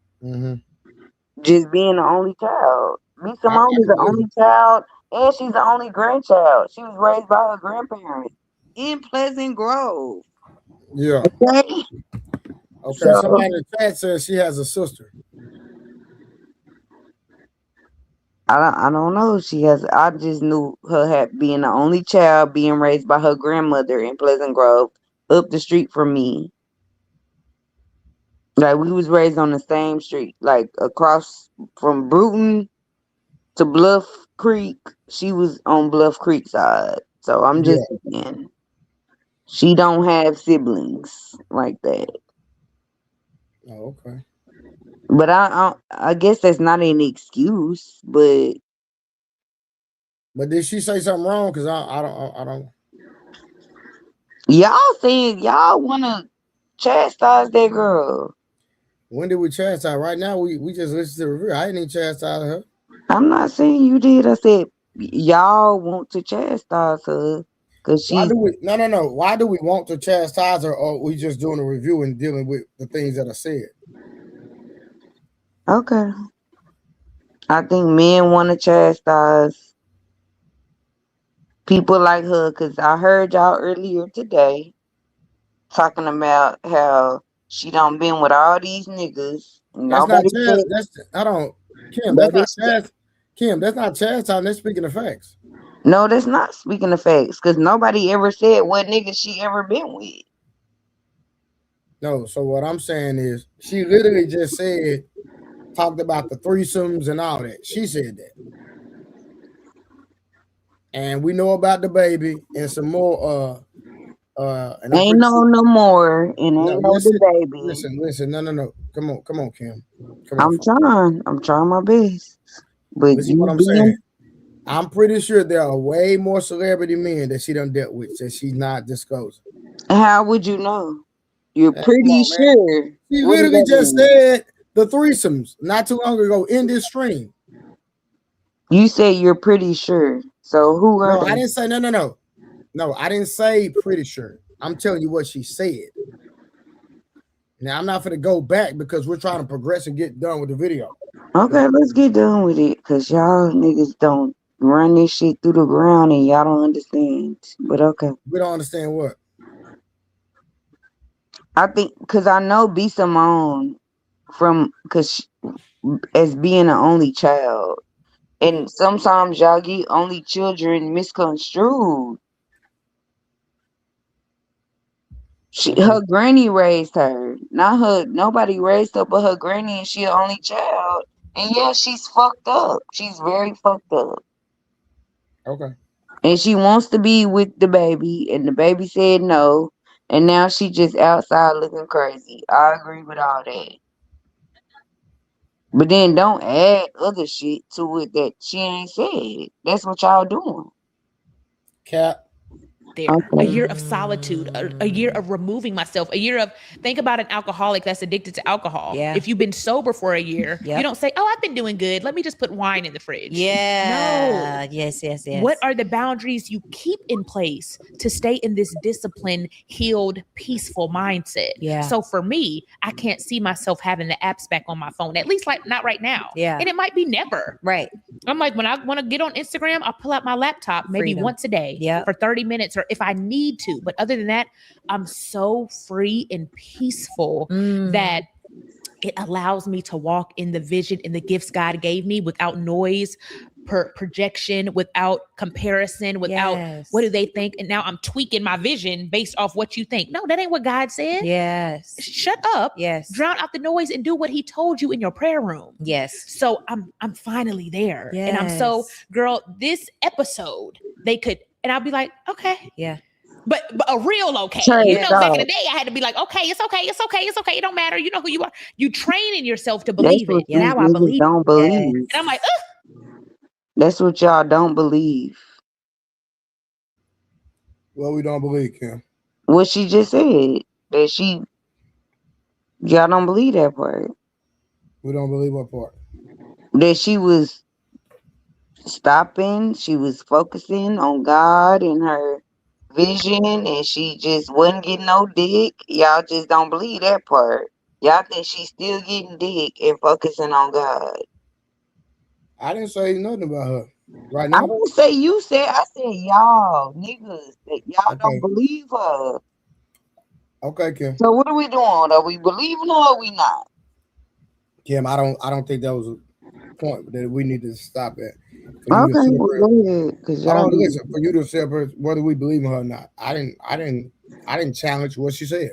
Just being the only child. B Simone is the only child, and she's the only grandchild. She was raised by her grandparents in Pleasant Grove. Yeah. Okay. So, somebody in the chat says she has a sister. I don't know if she has. I just knew her being the only child, being raised by her grandmother in Pleasant Grove, up the street from me. Like, we was raised on the same street, like across from Bruton to Bluff Creek. She was on Bluff Creek side. So I'm just saying, she don't have siblings like that. Oh, okay. But I guess that's not an excuse. But did she say something wrong? Because I don't. Y'all saying y'all want to chastise that girl. When did we chastise? Right now, we just listened to the review. I didn't even chastise her. I'm not saying you did. I said y'all want to chastise her because she. No. Why do we want to chastise her, or we just doing a review and dealing with the things that are said? Okay. I think men want to chastise people like her because I heard y'all earlier today talking about how she done been with all these niggas. That's not Kim. Kim, that's not chastising. That's speaking of facts. No, that's not speaking of facts because nobody ever said what nigga she ever been with. No, so what I'm saying is she literally just talked about the threesomes and all that. She said that. And we know about the baby and some more And I'm Ain't no more, and ain't no the baby. Listen. No. Come on, Kim. I'm trying my best. But listen what I'm saying. I'm pretty sure there are way more celebrity men that she done dealt with that she's not disclosing. How would you know? You're pretty sure. She literally just said the threesomes not too long ago in this stream. You say you're pretty sure. So who are No, they? I didn't say no. No, I didn't say pretty sure. I'm telling you what she said. Now I'm not going to go back because we're trying to progress and get done with the video. Okay, let's get done with it because y'all niggas don't run this shit through the ground and y'all don't understand. But okay. We don't understand what? I think because I know B. Simone because as being an only child. And sometimes y'all get only children misconstrued. Her granny raised her. Nobody raised her but her granny, and she an only child. And yeah, she's fucked up. She's very fucked up. Okay. And she wants to be with the baby, and the baby said no. And now she just outside looking crazy. I agree with all that. But then don't add other shit to it that she ain't said. That's what y'all doing. Cap. There. Okay. A year of solitude, a year of removing myself, a year of, think about an alcoholic that's addicted to alcohol. Yeah. If you've been sober for a year, you don't say, oh, I've been doing good. Let me just put wine in the fridge. Yeah. No. Yes. What are the boundaries you keep in place to stay in this disciplined, healed, peaceful mindset? Yeah. So for me, I can't see myself having the apps back on my phone, at least like not right now. Yeah. And it might be never. Right. I'm like, when I want to get on Instagram, I'll pull out my laptop maybe once a day for 30 minutes or if I need to. But other than that, I'm so free and peaceful that it allows me to walk in the vision and the gifts God gave me without noise, projection, without comparison, without what do they think? And now I'm tweaking my vision based off what you think. No, that ain't what God said. Yes. Shut up. Yes. Drown out the noise and do what he told you in your prayer room. Yes. So I'm finally there. Yes. And I'm so, girl, this episode, they could, and I'll be like, okay. Yeah. But a real okay. You know, back in the day, I had to be like, okay, it's okay. It don't matter. You know who you are. You training yourself to believe it. Now I believe. Don't believe. And I'm like, that's what y'all don't believe. Well, we don't believe, Kim. What she just said. That y'all don't believe that part. We don't believe what part? That she was stopping. She was focusing on God and her vision, and she just wasn't getting no dick. Y'all just don't believe that part. Y'all think she's still getting dick and focusing on God. I didn't say nothing about her right now. I didn't say you said. I said y'all niggas that y'all don't believe her. Okay, Kim. So what are we doing? Are we believing her or are we not? Kim, I don't think that was a point that we need to stop at. Okay, because y'all listen, for you to separate whether we believe in her or not. I didn't challenge what she said.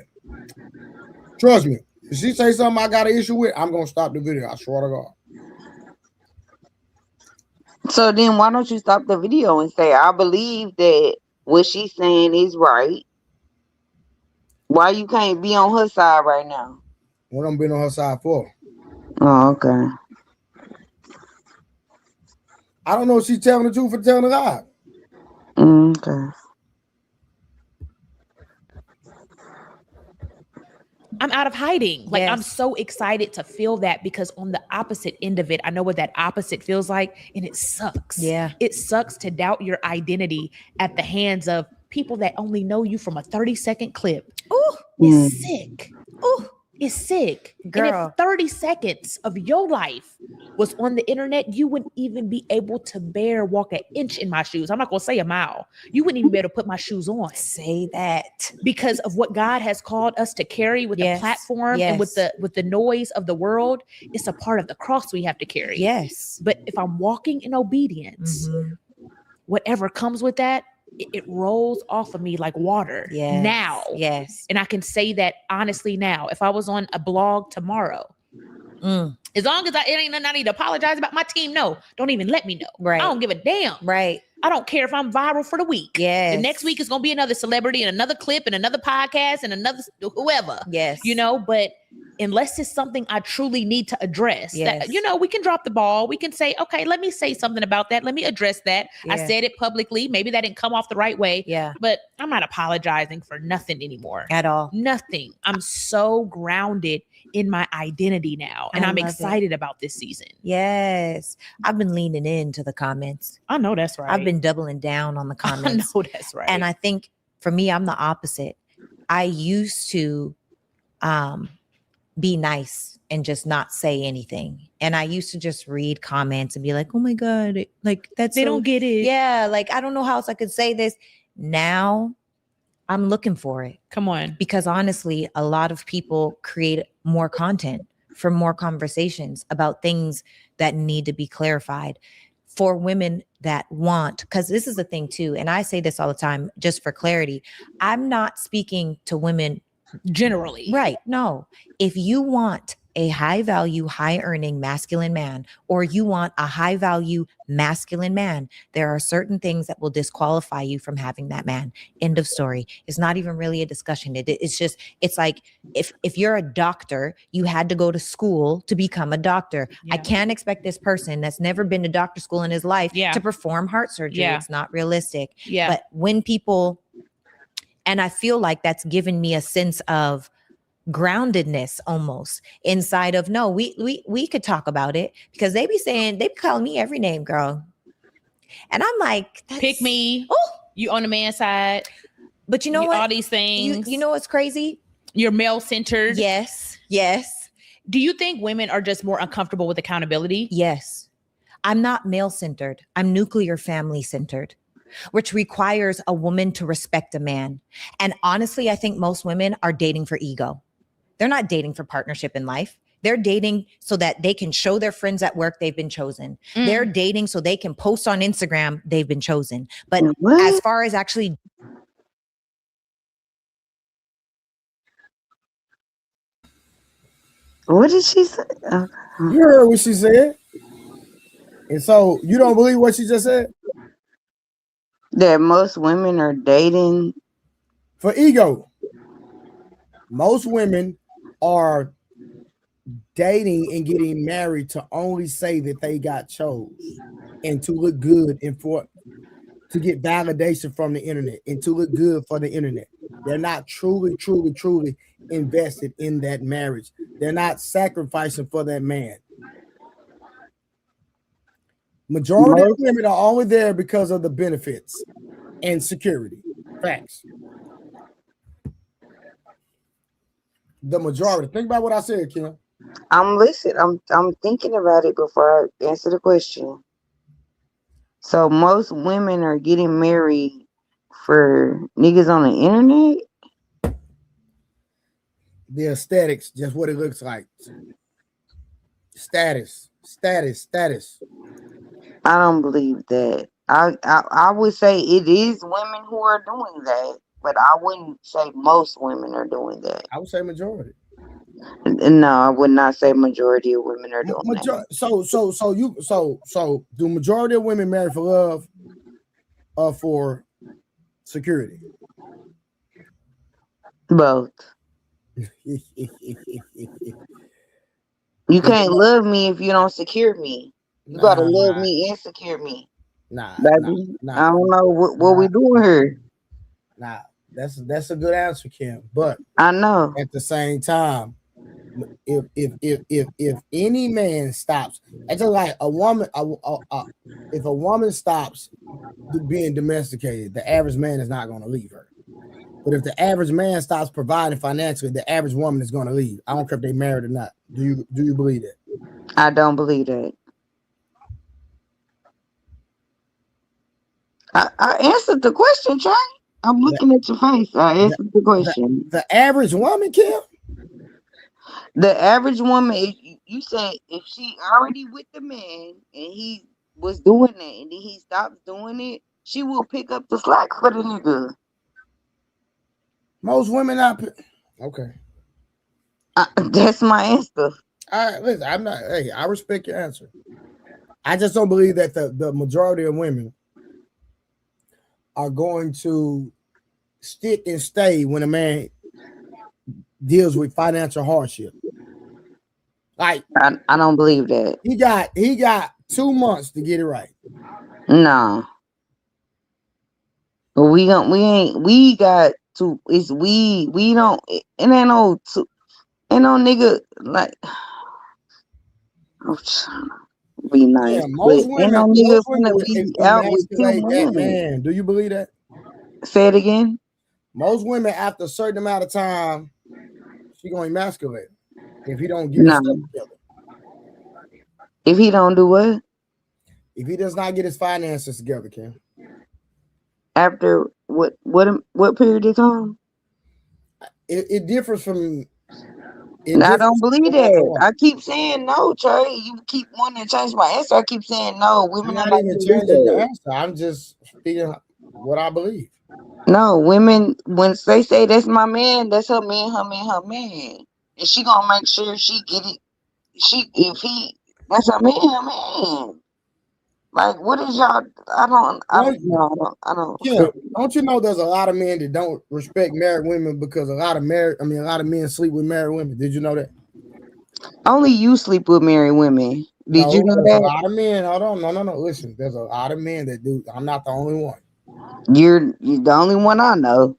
Trust me. If she say something I got an issue with, I'm gonna stop the video. I swear to God. So then why don't you stop the video and say, I believe that what she's saying is right? Why you can't be on her side right now? What I'm being on her side for? Oh, okay. I don't know if she's telling the truth or telling the lie. Okay. I'm out of hiding. Like, I'm so excited to feel that because on the opposite end of it, I know what that opposite feels like, and it sucks. Yeah. It sucks to doubt your identity at the hands of people that only know you from a 30-second clip. Ooh, it's sick. Ooh, it's sick. Girl. And if 30 seconds of your life was on the internet, you wouldn't even be able to walk an inch in my shoes. I'm not going to say a mile. You wouldn't even be able to put my shoes on. Say that. Because of what God has called us to carry with the platform and with the noise of the world. It's a part of the cross we have to carry. Yes. But if I'm walking in obedience, whatever comes with that, it rolls off of me like water now. Yes. And I can say that honestly now. If I was on a blog tomorrow, as long as it ain't nothing I need to apologize about, my team, no, don't even let me know. Right. I don't give a damn. Right. I don't care if I'm viral for the week. Yes. The next week is going to be another celebrity and another clip and another podcast and another whoever. Yes. You know, but unless it's something I truly need to address, Yes. that, you know, we can drop the ball. We can say, okay, let me say something about that. Let me address that. Yeah. I said it publicly. Maybe that didn't come off the right way. Yeah. But I'm not apologizing for nothing anymore. At all. Nothing. I'm so grounded in my identity now. And I'm excited about this season. Yes. I've been leaning into the comments. I know that's right. I've been doubling down on the comments. I know that's right. And I think for me, I'm the opposite. I used to be nice and just not say anything. And I used to just read comments and be like, oh my God, like that's they don't get it. Yeah. Like, I don't know how else I could say this. Now I'm looking for it. Come on. Because honestly, a lot of people create more content for more conversations about things that need to be clarified for women that want, because this is the thing too. And I say this all the time, just for clarity. I'm not speaking to women generally. Right. No. If you want a high value, high earning masculine man, or you want a high value masculine man, there are certain things that will disqualify you from having that man. End of story. It's not even really a discussion. It's like if you're a doctor, you had to go to school to become a doctor. Yeah. I can't expect this person that's never been to doctor school in his life to perform heart surgery. It's not realistic. Yeah. But when people, and I feel like that's given me a sense of groundedness almost inside of, no, we could talk about it, because they be calling me every name, girl. And I'm like, pick me. Oh, you on the man side. But you know what? All these things. You know what's crazy? You're male centered. Yes. Yes. Do you think women are just more uncomfortable with accountability? Yes. I'm not male centered. I'm nuclear family centered, which requires a woman to respect a man. And honestly, I think most women are dating for ego. They're not dating for partnership in life. They're dating so that they can show their friends at work they've been chosen. They're dating so they can post on Instagram they've been chosen. But as far as actually... What did she say? You heard what she said. And so you don't believe what she just said? That most women are dating for ego. Most women are dating and getting married to only say that they got chose and to look good and to get validation from the internet and to look good for the internet. They're not truly invested in that marriage. They're not sacrificing for that man. Majority of women are only there because of the benefits and security. Facts. The majority. Think about what I said, Kim. I'm listening. I'm thinking about it before I answer the question. So most women are getting married for niggas on the internet? The aesthetics, just what it looks like. Status. I don't believe that. I would say it is women who are doing that, but I wouldn't say most women are doing that. I would say majority. No, I would not say majority of women are doing that. So do majority of women marry for love or for security? Both. You can't love me if you don't secure me. You gotta love me and secure me. Baby. I don't know what we doing here. Nah, that's a good answer, Kim. But I know at the same time, if any man stops, it's just like a woman. If a woman stops being domesticated, the average man is not going to leave her. But if the average man stops providing financially, the average woman is going to leave. I don't care if they married or not. Do you believe that? I don't believe that. I answered the question, Trey. I'm looking at your face. I answered the question. The average woman, Kim? The average woman, you say if she already with the man and he was doing that and then he stops doing it, she will pick up the slack for the nigga. Most women not. Okay. That's my answer. All right, listen, I respect your answer. I just don't believe that the majority of women are going to stick and stay when a man deals with financial hardship. Like I don't believe that. He got 2 months to get it right. No. We got to. We don't. It ain't no nigga like. Be nice, Yeah, but ain't no nigga finna would be out with 2 emasculate that months. man. Do you believe that? Say it again. Most women, after a certain amount of time, she gonna emasculate if he don't get his stuff together. If he don't do what? If he does not get his finances together, Kim. After what period of time? It differs from. I don't believe that. I keep saying no, Trey. You keep wanting to change my answer. I keep saying no. Women I'm are not not even gonna do changing the that. answer. I'm just speaking what I believe. No, women, when they say that's my man, that's her man, her man. And she gonna make sure she get it. That's her man. Like, what is y'all? I don't. Yeah, don't you know there's a lot of men that don't respect married women because a lot of men sleep with married women. Did you know that? Only you sleep with married women. Did you know there's that? A lot of men. Hold on, no. Listen, there's a lot of men that do. I'm not the only one. You're the only one I know.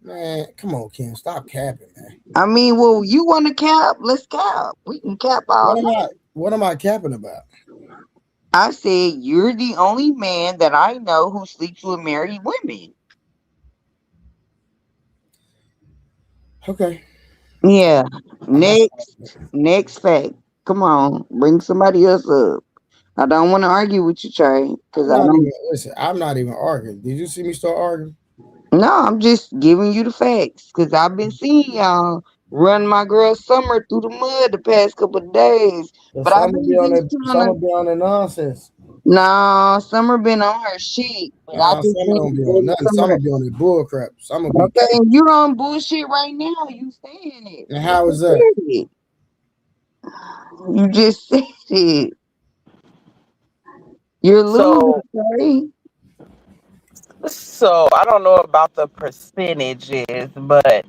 Man, come on, Ken, stop capping, man. I mean, well, you want to cap? Let's cap. We can cap all. What am I capping about? I said you're the only man that I know who sleeps with married women. Okay. Yeah. Next fact. Come on, bring somebody else up. I don't want to argue with you, Trey, because I'm not even arguing. Did you see me start arguing? No, I'm just giving you the facts because I've been seeing y'all run my girl Summer through the mud the past couple of days. But I've been be on the nonsense. No, Summer been on her shit. But I just Summer don't be on nothing. Summer be on the bull crap. Summer be okay, and you on bullshit right now. You saying it. And how is that? You just said it. You're losing, Trey. So I don't know about the percentages, but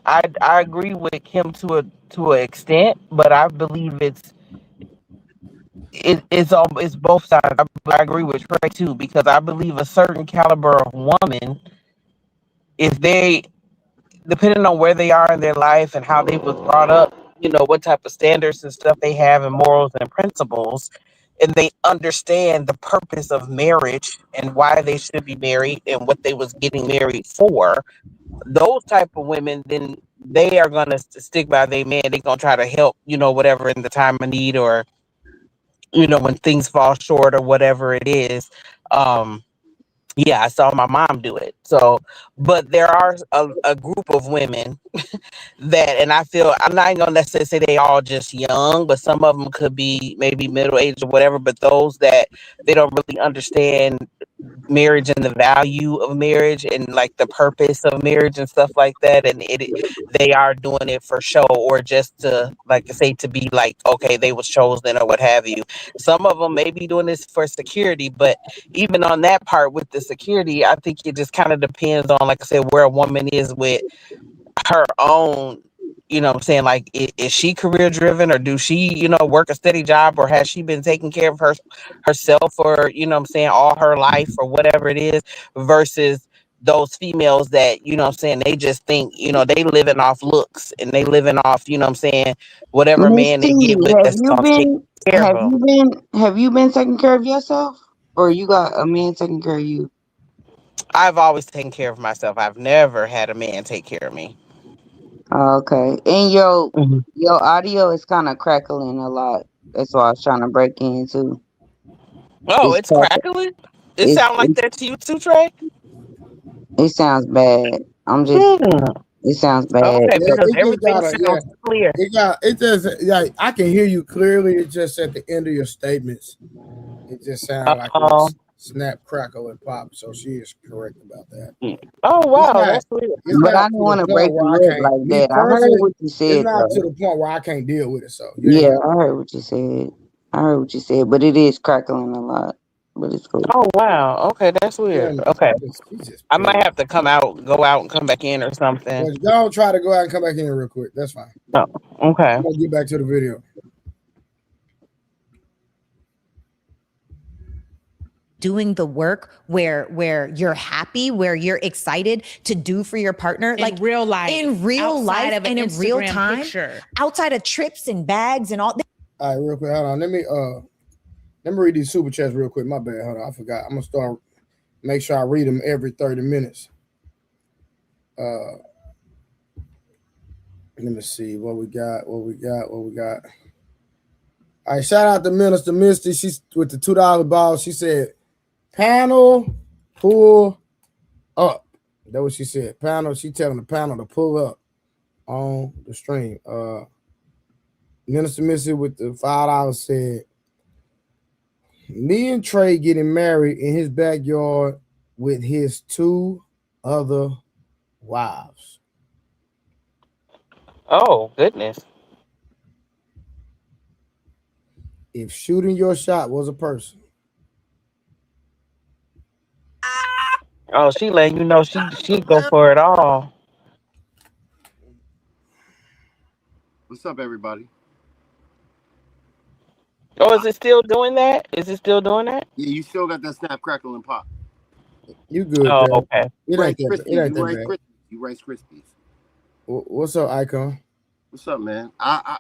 I agree with Kim to an extent, but I believe it's both sides. I agree with Trey too, because I believe a certain caliber of woman, if they, depending on where they are in their life and how they was brought up, what type of standards and stuff they have and morals and principles, and they understand the purpose of marriage and why they should be married and what they was getting married for, those type of women, then they are going to stick by their man. They're going to try to help, whatever in the time of need, or when things fall short or whatever it is. Yeah, I saw my mom do it. So, but there are a group of women that, and I feel, I'm not going to necessarily say they all just young, but some of them could be maybe middle aged or whatever, but those that they don't really understand marriage and the value of marriage and like the purpose of marriage and stuff like that, and they are doing it for show, or just to, like I say, to be like, okay, they was chosen or what have you. Some of them may be doing this for security, but even on that part with the security, I think it just kind of depends on, like I said, where a woman is with her own, what I'm saying, like, is she career driven, or do she, work a steady job, or has she been taking care of herself, or, what I'm saying, all her life, or whatever it is, versus those females that, what I'm saying, they just think, they living off looks, and they living off, what I'm saying, whatever man they get with, that's gonna take care of them. Have you been taking care of yourself, or you got a man taking care of you? I've always taken care of myself. I've never had a man take care of me. Okay. And your audio is kind of crackling a lot. That's why I was trying to break into. Oh, it's crackling? It sounds like that to you too, Trey? It sounds bad. It sounds bad. Okay, because everything sounds clear. It just I can hear you clearly. It's just at the end of your statements. It just sounds like it's snap, crackle, and pop. So she is correct about that. Oh wow, that's weird. But I didn't want to break the leg like that. I heard what you said. It's not to the point where I can't deal with it. So yeah, I heard what you said. But it is crackling a lot. but it's cool. Oh wow. Okay, that's Yeah, weird. no, Okay. she's just I petty. might have to go out and come back in or something. Well, don't try to go out and come back in real quick. That's fine. Oh, okay. I'm gonna get back to the video. Doing the work where you're happy, where you're excited to do for your partner, in real life, and in real time, picture. Outside of trips and bags and all. All right, real quick, hold on. Let me read these super chats real quick. My bad. Hold on, I forgot. I'm gonna start. Make sure I read them every 30 minutes. Let me see what we got. All right, shout out to Minister Misty. She's with the $2 ball. She said, "Panel pull up." That's what she said. Panel. She telling the panel to pull up on the stream. Minister Misty with the $5 said, "Me and Trey getting married in his backyard with his 2 other wives." Oh goodness. If shooting your shot was a person. Oh, she letting you know she go for it all. What's up, everybody? Oh, is it still doing that? Yeah, you still got that snap, crackle, and pop. You good, Oh, Dad. okay. It ain't that bad. You Rice Krispies. What's up, Icon? What's up, man? I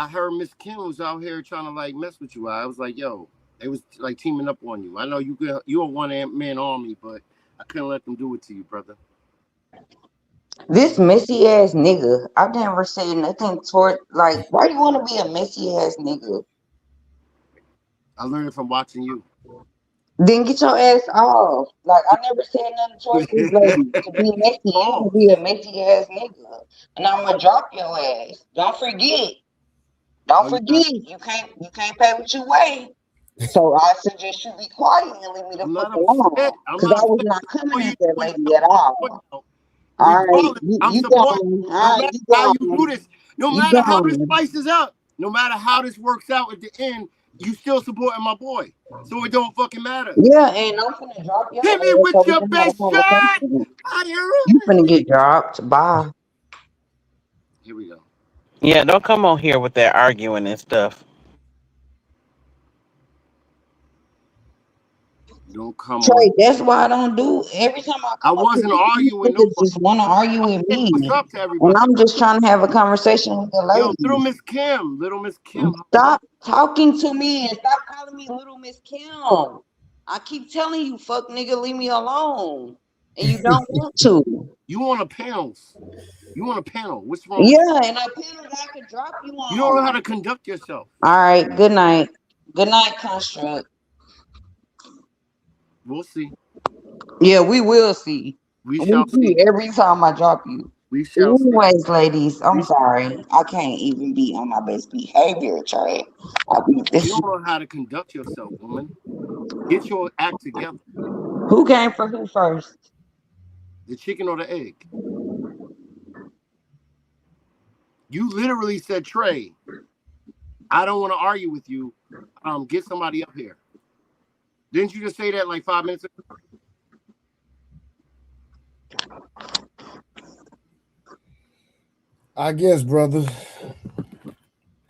heard Miss Kim was out here trying to like mess with you. I was like, yo, they was like teaming up on you. I know you're a one-man army, but I couldn't let them do it to you, brother. This messy ass nigga. I've never said nothing toward like. Why you want to be a messy ass nigga? I learned it from watching you. Then get your ass off. Like I never said nothing towards this lady to be messy. You can be a messy ass nigga, and I'm gonna drop your ass. Don't forget. You can't pay what you weigh. So I suggest you be quiet and leave me the fuck alone. Because I was not coming at that lady at all. All right, you going. All right, you how you going. do this, no matter how this spices up, no matter how this works out at the end, you still supporting my boy. So it don't fucking matter. Yeah, and I'm finna drop you. Hit me with your best shot. You finna get dropped. Bye. Here we go. Yeah, don't come on here with that arguing and stuff. Don't come Trey, on. that's why I don't do every time I wasn't arguing with nobody. Just want to argue with me. What's up to everybody? And I'm just trying to have a conversation with the lady. Yo, little Miss Kim. Stop talking to me and stop calling me Little Miss Kim. I keep telling you, fuck nigga, leave me alone. And you don't want to. You want a panel. What's wrong? Yeah, and a panel I could drop you on. You don't know how to conduct yourself. All right, good night. Good night, Construct. We'll see. Yeah, we will see. We shall see. Every time I drop you. We shall see. Anyways, ladies, I'm sorry. I can't even be on my best behavior, Trey. You don't know how to conduct yourself, woman. Get your act together. Who came for who first? The chicken or the egg? You literally said, Trey, I don't want to argue with you. Get somebody up here. Didn't you just say that like 5 minutes ago? I guess, brother.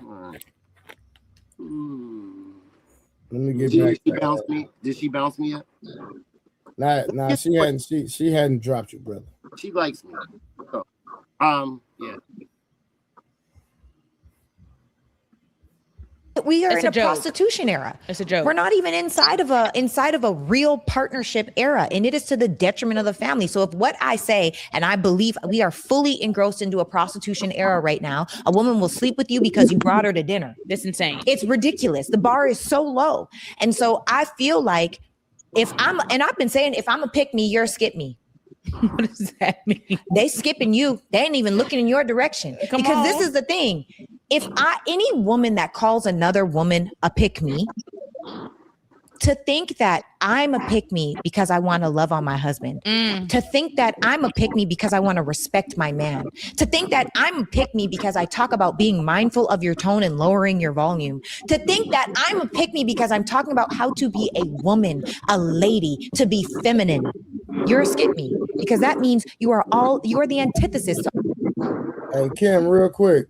Right. Let me get back. Did she bounce me yet? Nah, she hadn't dropped you, brother. She likes me. So, yeah. We are in a prostitution era. It's a joke. We're not even inside of a real partnership era, and it is to the detriment of the family. So if what I say, and I believe we are fully engrossed into a prostitution era right now, a woman will sleep with you because you brought her to dinner. That's insane. It's ridiculous. The bar is so low. And so I feel like I've been saying, if I'm a pick me, you're a skip me. What does that mean? They skipping you. They ain't even looking in your direction. Because this is the thing. If any woman that calls another woman a pick me, To think that I'm a pick me because I want to love on my husband. To think that I'm a pick me because I want to respect my man. To think that I'm a pick me because I talk about being mindful of your tone and lowering your volume. To think that I'm a pick me because I'm talking about how to be a woman, a lady, to be feminine. You're a skip me because that means you are the antithesis to. Hey, Kim, real quick.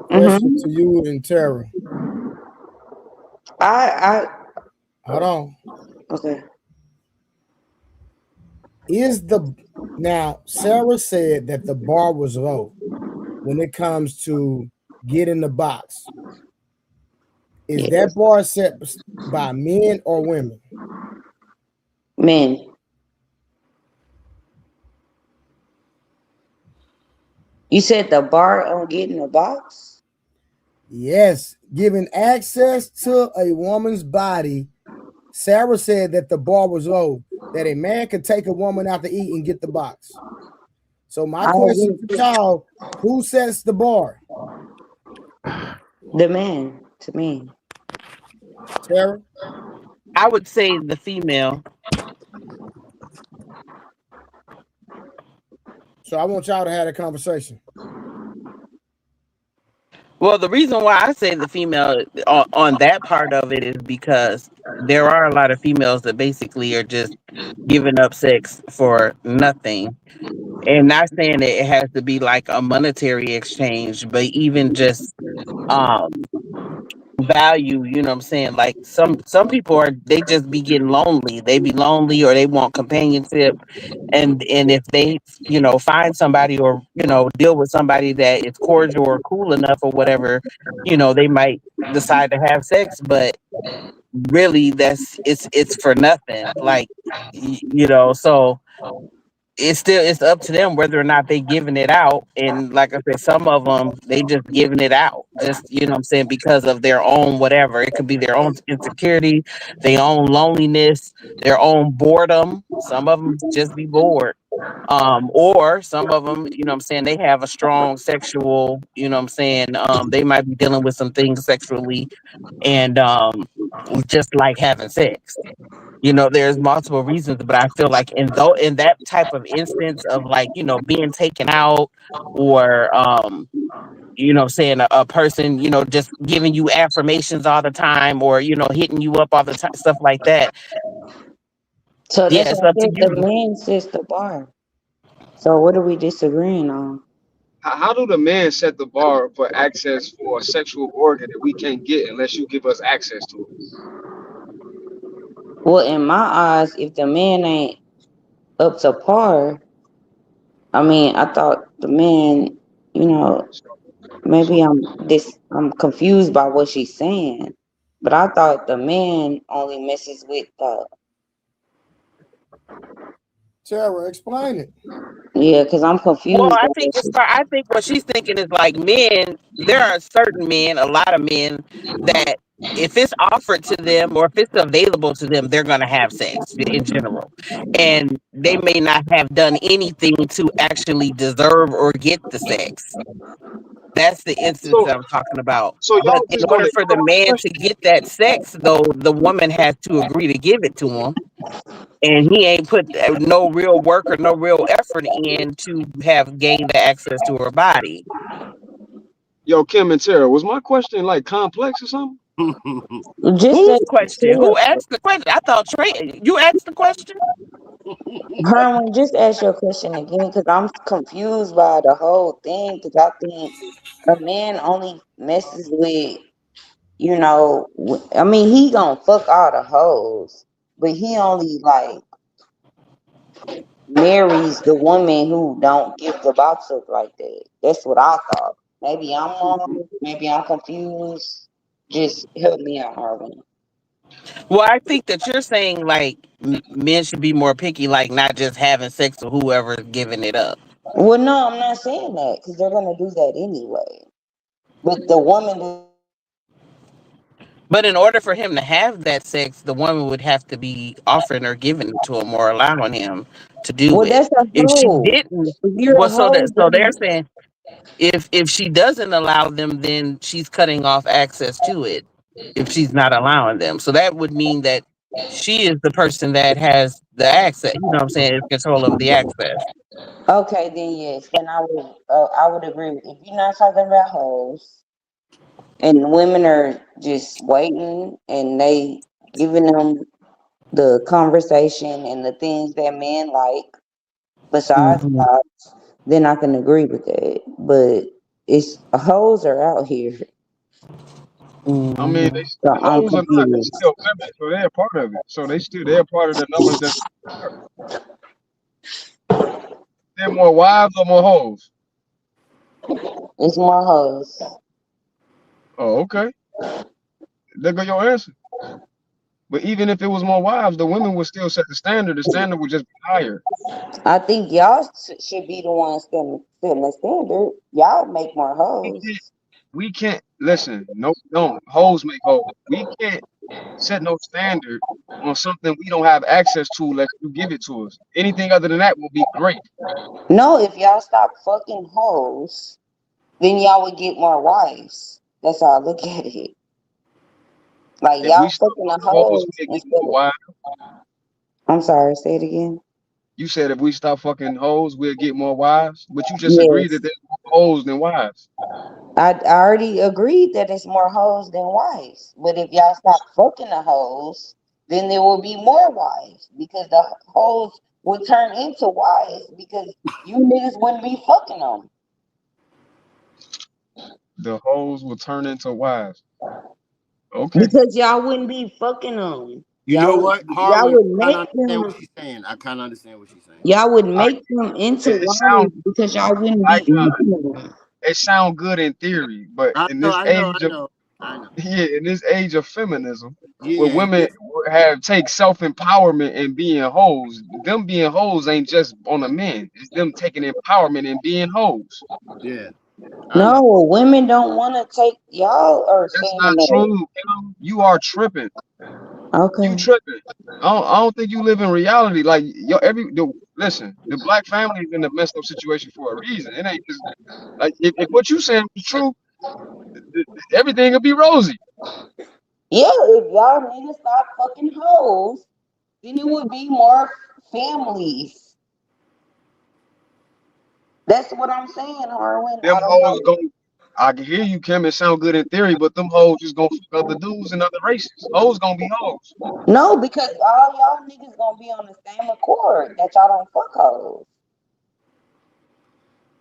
Question to you and Tara. Hold on. Okay. Now Sarah said that the bar was low when it comes to getting the box. Is that bar set by men or women? Men. You said the bar on getting a box? Yes, giving access to a woman's body. Sarah said that the bar was low, that a man could take a woman out to eat and get the box. So my question to y'all, who sets the bar? The man, to me. Sarah? I would say the female. So I want y'all to have a conversation. Well, the reason why I say the female on that part of it is because there are a lot of females that basically are just giving up sex for nothing. And not saying that it has to be like a monetary exchange, but even just um value, you know what I'm saying? Like some people they just be getting lonely. They be lonely or they want companionship. And if they, find somebody or, deal with somebody that is cordial or cool enough or whatever, they might decide to have sex, but really it's for nothing. Like so it's up to them whether or not they giving it out. And like I said, some of them they just giving it out, just what I'm saying, because of their own whatever. It could be their own insecurity, their own loneliness, their own boredom. Some of them just be bored. Or some of them, what I'm saying, they have a strong sexual, what I'm saying, they might be dealing with some things sexually and just like having sex. There's multiple reasons, but I feel like in that type of instance of like, being taken out or saying a person, just giving you affirmations all the time or, hitting you up all the time, stuff like that. So Yeah, that's it's what up I to said, you. the man sets the bar. So what are we disagreeing on? How do the men set the bar for access for a sexual organ that we can't get unless you give us access to it? Well, in my eyes, if the man ain't up to par, I mean, I thought the man, maybe I'm confused by what she's saying, but I thought the man only messes with Tara, explain it. Yeah, because I'm Well, confused. I think what she's thinking is like men. There are certain men, a lot of men, that if it's offered to them or if it's available to them, they're gonna have sex in general, and they may not have done anything to actually deserve or get the sex. That's the instance So that I'm talking about. so But y'all in just order gonna for the ignore my man to question? get that sex, though, the woman has to agree to give it to him, and he ain't put no real work or no real effort in to have gained the access to her body. Yo, Kim and Tara, was my question like complex or something? Just Whose question? Who asked the question? I thought Trey, you asked the question. Herman, just ask your question again because I'm confused by the whole thing. Because I think a man only messes with, I mean, he gonna fuck all the hoes, but he only like marries the woman who don't give the box up like that. That's what I thought. Maybe I'm wrong. Maybe I'm confused. Just help me out, Herman. Well, I think that you're saying like men should be more picky, like not just having sex with whoever's giving it up. Well, no, I'm not saying that because they're gonna do that anyway. But the woman. But in order for him to have that sex, the woman would have to be offering or giving it to him or allowing him to do Well, it. that's a If she hoe. didn't, If you're well, a hoe, so they're then saying if she doesn't allow them, then she's cutting off access to it. if she's not allowing them. So that would mean that she is the person that has the access. You know what I'm saying? Is control over the access. Okay, then yes, then I would agree with if you're not talking about hoes and women are just waiting and they giving them the conversation and the things that men like besides Mm-hmm. jobs, then I can agree with that. But it's hoes are out here, I mean, Mm-hmm. so the I'm hoes or not, they confused. still women, so they're a part of it. So they're part of the numbers that's they're more wives or more hoes. It's more hoes. Oh, okay. There go your answer. But even if it was more wives, the women would still set the standard. The standard would just be higher. I think y'all should be the ones setting the standard. Y'all make more We can't, hoes. we can't listen. No, we don't. Hoes make hoes. We can't set no standard on something we don't have access to unless you give it to us. Anything other than that will be great. No, if y'all stop fucking hoes, then y'all would get more wives. That's how I look at it. Like If we y'all stop fucking the fucking hoes, hoes we'll get instead more of. wives. I'm sorry, say it again. You said if we stop fucking hoes, we'll get more wives. But you just agreed that Yes, there's more hoes than wives. I already agreed that it's more hoes than wives. But if y'all stop fucking the hoes, then there will be more wives because the hoes would turn into wives because you niggas wouldn't be fucking them. The hoes will turn into wives. Okay. Because y'all wouldn't be fucking them. You know what, Y'all Harlan? would I kind make of understand what them. she's saying. I kind of understand what she's saying. Y'all would I, make them into it sounds wives because y'all wouldn't like be fucking them. it sound good in theory, but I in know, this I know, age I of know, I know. yeah, in this age of feminism, where Yeah, women have take self empowerment and being hoes, them being hoes ain't just on the men. It's them taking empowerment and being hoes. yeah, I know. No, women don't want to take. Y'all are That's saying not that. true. Kim. You are tripping. You Okay. tripping. I don't think you live in reality. Like yo, listen, the black family is in a messed up situation for a reason. It ain't just like if what you saying is true, everything will be rosy. Yeah, if y'all niggas stop fucking hoes, then it would be more families. That's what I'm saying, Harwin. Them I don't hoes know. going I can hear you, Kim. It sound good in theory, but them hoes just gonna fuck other dudes and other races. Hoes gonna be hoes. No, because all y'all niggas gonna be on the same accord that y'all don't fuck hoes.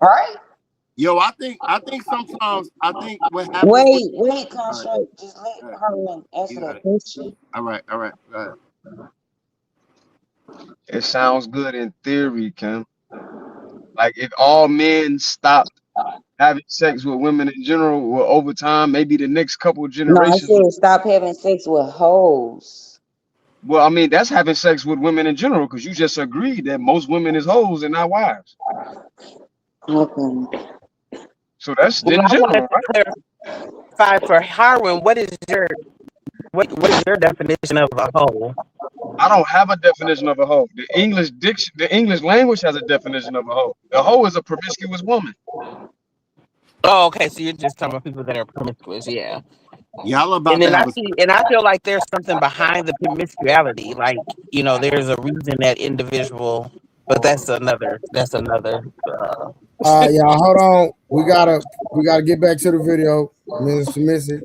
Right? Yo, I think sometimes what happens with. Wait, All right, Construct. Just let all right, Harwin answer you got that it. question. All right, all right, go ahead. It sounds good in theory, Kim. Like if all men stopped having sex with women in general, well, over time, maybe the next couple of No, I generations. said stop having sex with hoes. Well, I mean, that's having sex with women in general, because you just agreed that most women is hoes and not wives. Okay. So that's Well, in I wanted general, to right? clarify for Harwin, what is your definition of a hoe? I don't have a definition of a hoe. The English language has a definition of a hoe. A hoe is a promiscuous woman. Oh, okay. So you're just talking about people that are promiscuous, yeah. Y'all And about to then have a. I feel like there's something behind the promiscuity. Like, there's a reason that individual, but that's another. Y'all, hold on. We gotta get back to the video. Minister Missy,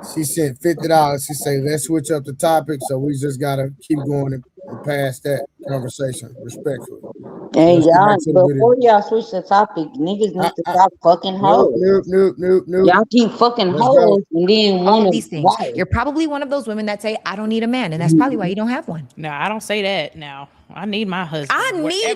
she sent $50. She say let's switch up the topic, so we just gotta keep going and pass that conversation respectfully. So And let's get back y'all, to the video. before y'all switch the topic, niggas need to stop fucking Nope, hoes. nope, nope, nope, nope. Y'all keep fucking Let's go. hoes and then All want of to these things. wife. You're probably one of those women that say, I don't need a man. And that's probably why you don't have one. No, I don't say that now. I need my husband.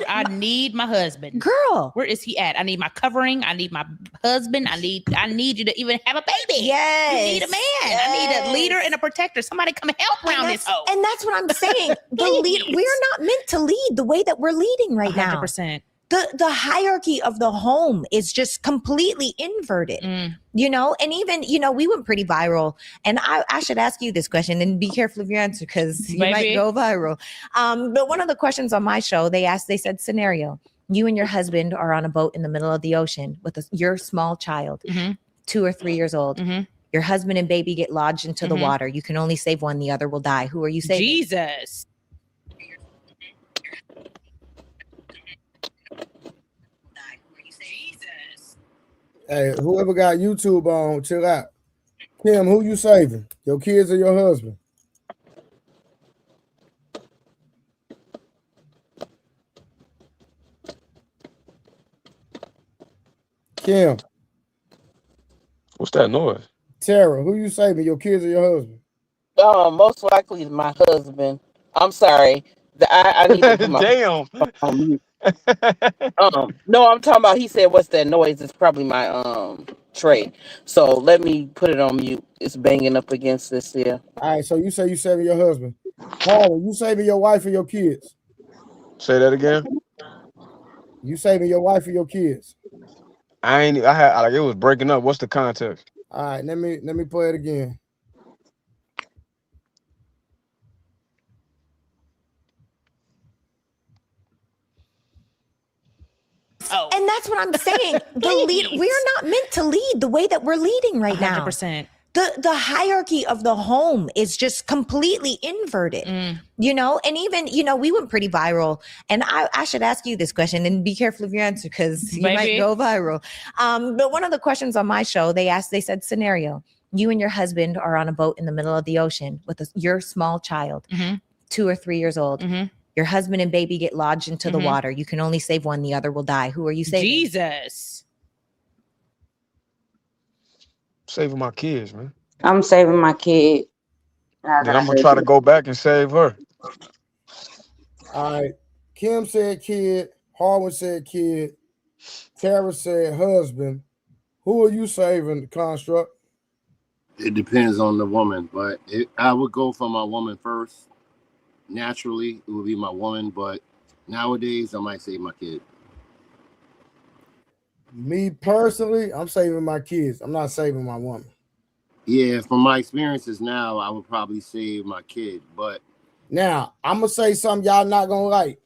I need my husband. Girl. Where is he at? I need my covering. I need my husband. I need you to even have a baby. Yes. You need a man. Yes. I need a leader and a protector. Somebody come and help around this hoe. And that's what I'm saying. We're not meant to lead the way that we're leading right 100%. now. The hierarchy of the home is just completely inverted, and even, we went pretty viral, and I should ask you this question, and be careful of your answer because you might go viral. But one of the questions on my show, they said, scenario, you and your husband are on a boat in the middle of the ocean with your small child, 2 or 3 years old. Your husband and baby get lodged into the water. You can only save one. The other will die. Who are you saving? Jesus. Hey, whoever got YouTube on, chill out. Kim, who you saving? Your kids or your husband? Kim. What's that noise? Tara, who you saving? Your kids or your husband? Most likely my husband. I'm sorry. I need to put my Damn. No, I'm talking about. He said, "What's that noise?" It's probably my tray. So let me put it on mute. It's banging up against this here. All right, so you say you saving your husband. Harlan, you saving your wife or your kids? Say that again. You saving your wife or your kids? I had like it was breaking up. What's the context? All right, let me play it again. Oh. And that's what I'm saying. We're not meant to lead the way that we're leading right 100%. now. The hierarchy of the home is just completely inverted, you know? And even, you know, we went pretty viral. And I should ask you this question and be careful of your answer because you might go viral. But one of the questions on my show, they said, scenario, you and your husband are on a boat in the middle of the ocean with your small child, 2 or 3 years old. Your husband and baby get lodged into the water. You can only save one. The other will die. Who are you saving? Jesus. Saving my kids, man. I'm saving my kid. Then I'm gonna try to go back and save her. All right. Kim said kid. Harlan said kid. Tara said husband. Who are you saving, Construct? It depends on the woman, but I would go for my woman first. Naturally, it would be my woman, but nowadays I might save my kid. Me personally, I'm saving my kids. I'm not saving my woman. Yeah, from my experiences now, I would probably save my kid, but now I'm gonna say something y'all not gonna like.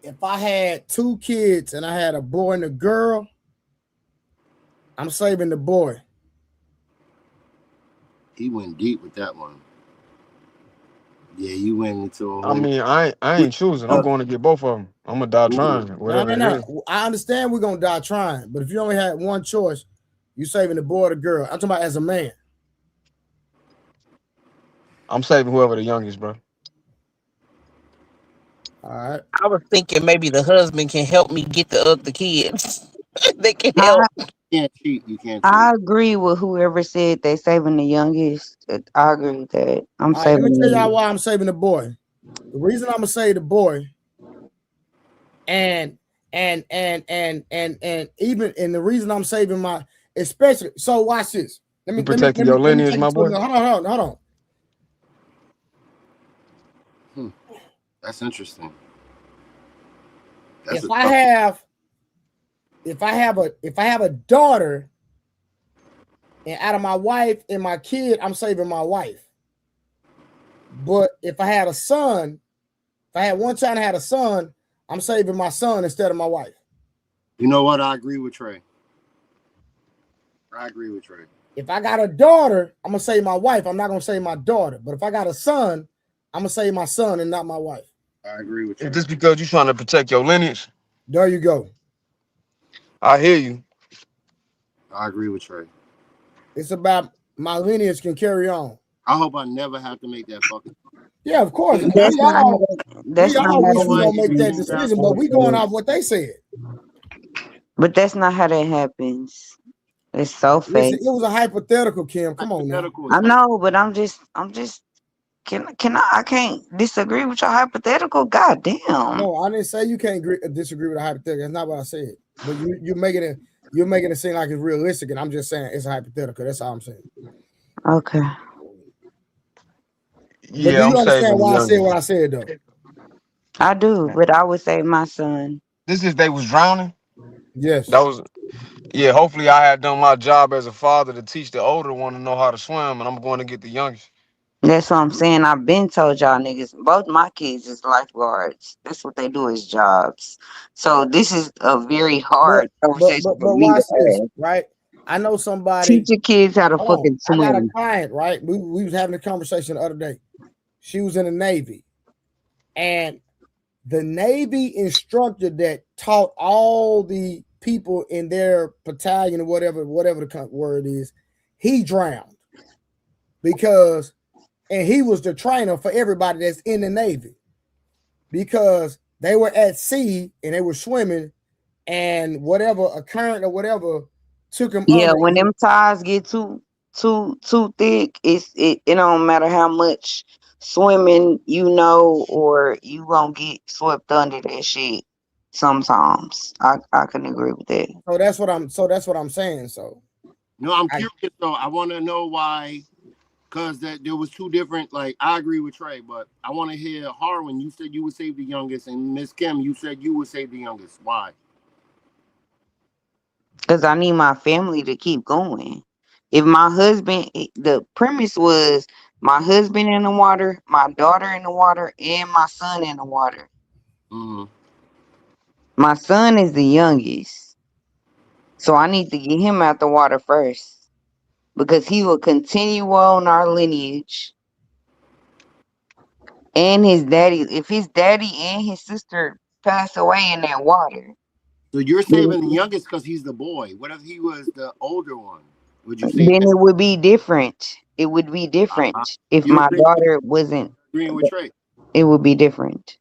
If I had 2 kids and I had a boy and a girl, I'm saving the boy. He went deep with that one. Yeah, you went into a whole... I mean, I ain't choosing. I'm going to get both of them. I'm gonna die trying. Whatever No. it is. I understand we're gonna die trying, but if you only had one choice, you saving the boy or the girl. I'm talking about as a man. I'm saving whoever the youngest, bro. All right. I was thinking maybe the husband can help me get the other kids. They can help. You can't cheat. You can't cheat. I agree with whoever said they saving the youngest. I agree with that. I'm saving. Let me tell y'all why I'm saving the boy. The reason I'm gonna save the boy, and even the reason I'm saving my, especially. So watch this. Let me protect your lineage, my boy. Hold on. That's interesting. If I have a daughter, and out of my wife and my kid, I'm saving my wife. But if I had a son, if I had one child and had a son, I'm saving my son instead of my wife. You know what? I agree with Trey. If I got a daughter, I'm gonna save my wife. I'm not gonna save my daughter. But if I got a son, I'm gonna save my son and not my wife. I agree with you. Is this because you're trying to protect your lineage? There you go. I hear you. I agree with Trey. It's about my lineage can carry on. I hope I never have to make that fucking. Yeah, of course. We That's all not wish we don't make that decision, but we going off what they said. But that's not how that happens. It's so fake. Listen, it was a hypothetical, Kim. Come on now. I know, but I'm just I can't disagree with your hypothetical. God damn. No, I didn't say you can't disagree with a hypothetical. That's not what I said. But you're making it seem like it's realistic, and I'm just saying it's a hypothetical. That's all I'm saying. Okay. Yeah, do you understand why I said what I said, though? I do, but I would say my son. This is they was drowning? Yes. That was, yeah, hopefully I had done my job as a father to teach the older one to know how to swim, and I'm going to get the youngest. That's what I'm saying. I've been told y'all niggas, both my kids is lifeguards. That's what they do is jobs. So this is a very hard conversation for But me to watch this, have. right? I know somebody. Teach your kids how to Hold on. fucking I got a swim. client, right? We was having a conversation the other day. She was in the Navy, and the Navy instructor that taught all the people in their battalion or whatever the word is, he drowned because, and he was the trainer for everybody that's in the Navy because they were at sea and they were swimming, and whatever a current or whatever took him Yeah, under. when them ties get too thick, it don't matter how much swimming you know, or you gonna get swept under that shit. Sometimes I can agree with that. So that's what I'm saying. So no, I'm curious though. I want to know why, because that there was two different. Like I agree with Trey, but I want to hear Harwin. You said you would save the youngest, and Miss Kim, you said you would save the youngest. Why? Because I need my family to keep going. If my husband, the premise was my husband in the water, my daughter in the water, and my son in the water. Mm-hmm. My son is the youngest, so I need to get him out the water first because he will continue on our lineage. And his daddy, if his daddy and his sister pass away in that water, So you're then saving the youngest because he's the boy. What if he was the older one? Would you save him? it would be different. It would be different if You're my daughter wasn't. agreeing with Trey. It would be different.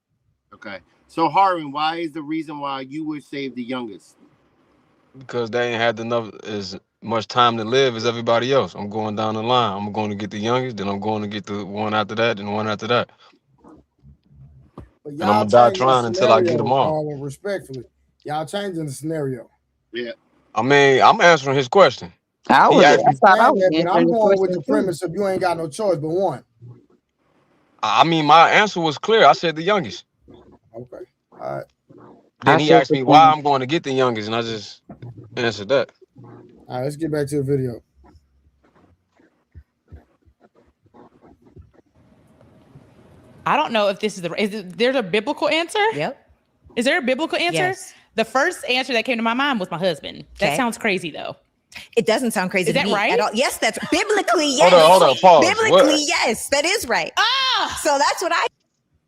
Okay. So Harwin, why is the reason why you would save the youngest? Because they ain't had enough as much time to live as everybody else. I'm going down the line. I'm going to get the youngest, then I'm going to get the one after that, then one after that. but And I'm y'all gonna die changing the trying until I get them scenario, all. respectfully. Y'all changing the scenario. Yeah. I mean, I'm answering his question. I He asked me. thought I Saying was that, but I'm answering the going with the question too. premise of you ain't got no choice but one. I mean, my answer was clear. I said the youngest. Okay. All right. Then I he said asked the me why same. I'm going to get the youngest, and I just answered that. All right, let's get back to the video. I don't know if this is there's a biblical answer? Yep. Is there a biblical answer? Yes. The first answer that came to my mind was my husband. That Okay. sounds crazy though. It doesn't sound crazy Is to that me right? at all. Yes, that's biblically, yes. Hold on, pause. Biblically, What? yes, that is right. Ah! So that's what I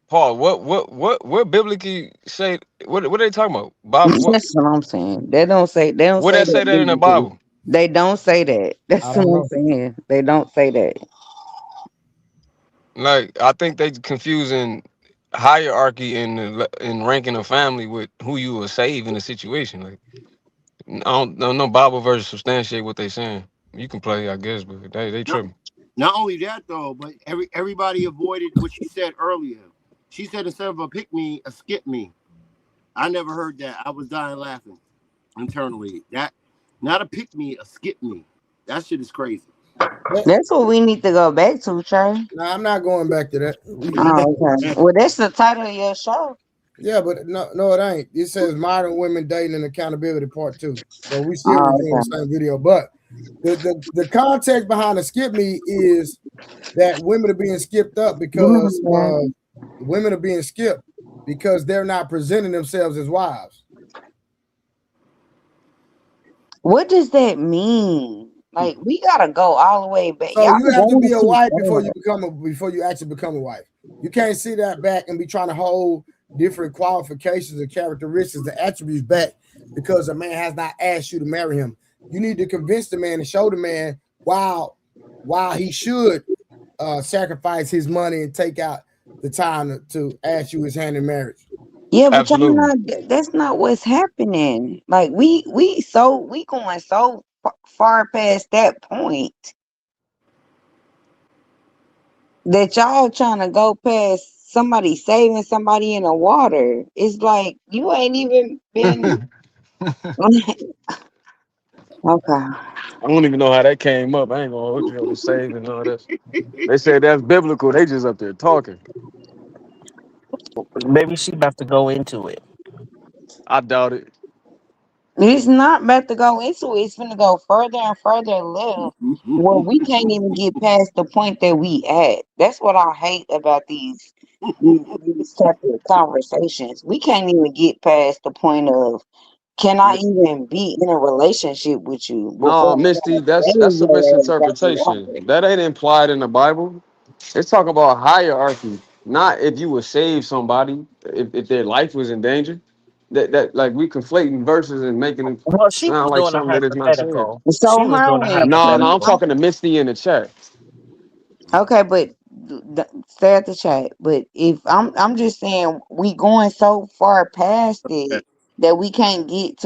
Paul, what biblically say? What are they talking about? Bible? What? That's what I'm saying. They don't say Where that say that that in the biblically. Bible? They don't say that. I That's what don't I'm know. saying. They don't say that. Like, I think they confusing hierarchy in ranking a family with who you will save in a situation. Like, I don't know, no Bible verse substantiate what they saying. You can play, I guess, but they Not, tripping. not only that though, but everybody avoided what she said earlier. She said instead of a pick me, a skip me. I never heard that. I was dying laughing internally. That not a pick me, a skip me. That shit is crazy. That's what we need to go back to, Trey. No, I'm not going back to that. Oh, okay. Well, that's the title of your show. Yeah, but no, it ain't. It says modern women dating and accountability part 2. So we still Oh, reviewing the same video. But the context behind the skip me is that women are being skipped up because women are being skipped because they're not presenting themselves as wives. What does that mean? Like, we gotta go all the way back. So Y'all you have to be a too wife far. before you actually become a wife. You can't see that back and be trying to hold different qualifications and characteristics and attributes back because a man has not asked you to marry him. You need to convince the man and show the man why he should sacrifice his money and take out the time to ask you his hand in marriage. Yeah, but y'all Absolutely. that's not what's happening. Like we going so far past that point that y'all trying to go past somebody saving somebody in the water. It's like you ain't even been okay. I don't even know how that came up. I ain't gonna hold you on the save and all this. They said that's biblical. They just up there talking. Maybe she about to go into it. I doubt it. It's not about to go into it. It's gonna go further and further left. Well, we can't even get past the point that we at. That's what I hate about these type of conversations. We can't even get past the point of, can I even be in a relationship with you No, before I Misty, gotta that's save a your ass out the water? misinterpretation. That ain't implied in the Bible. It's talking about hierarchy, not if you would save somebody if their life was in danger. That like we conflating verses and making it Well, she sound was like doing a something that is not saying. hypothetical. So She was doing a Herman, No, I'm hypothetical. talking to Misty in the chat. okay, but stay at the chat. But if I'm just saying, we going so far past it that we can't get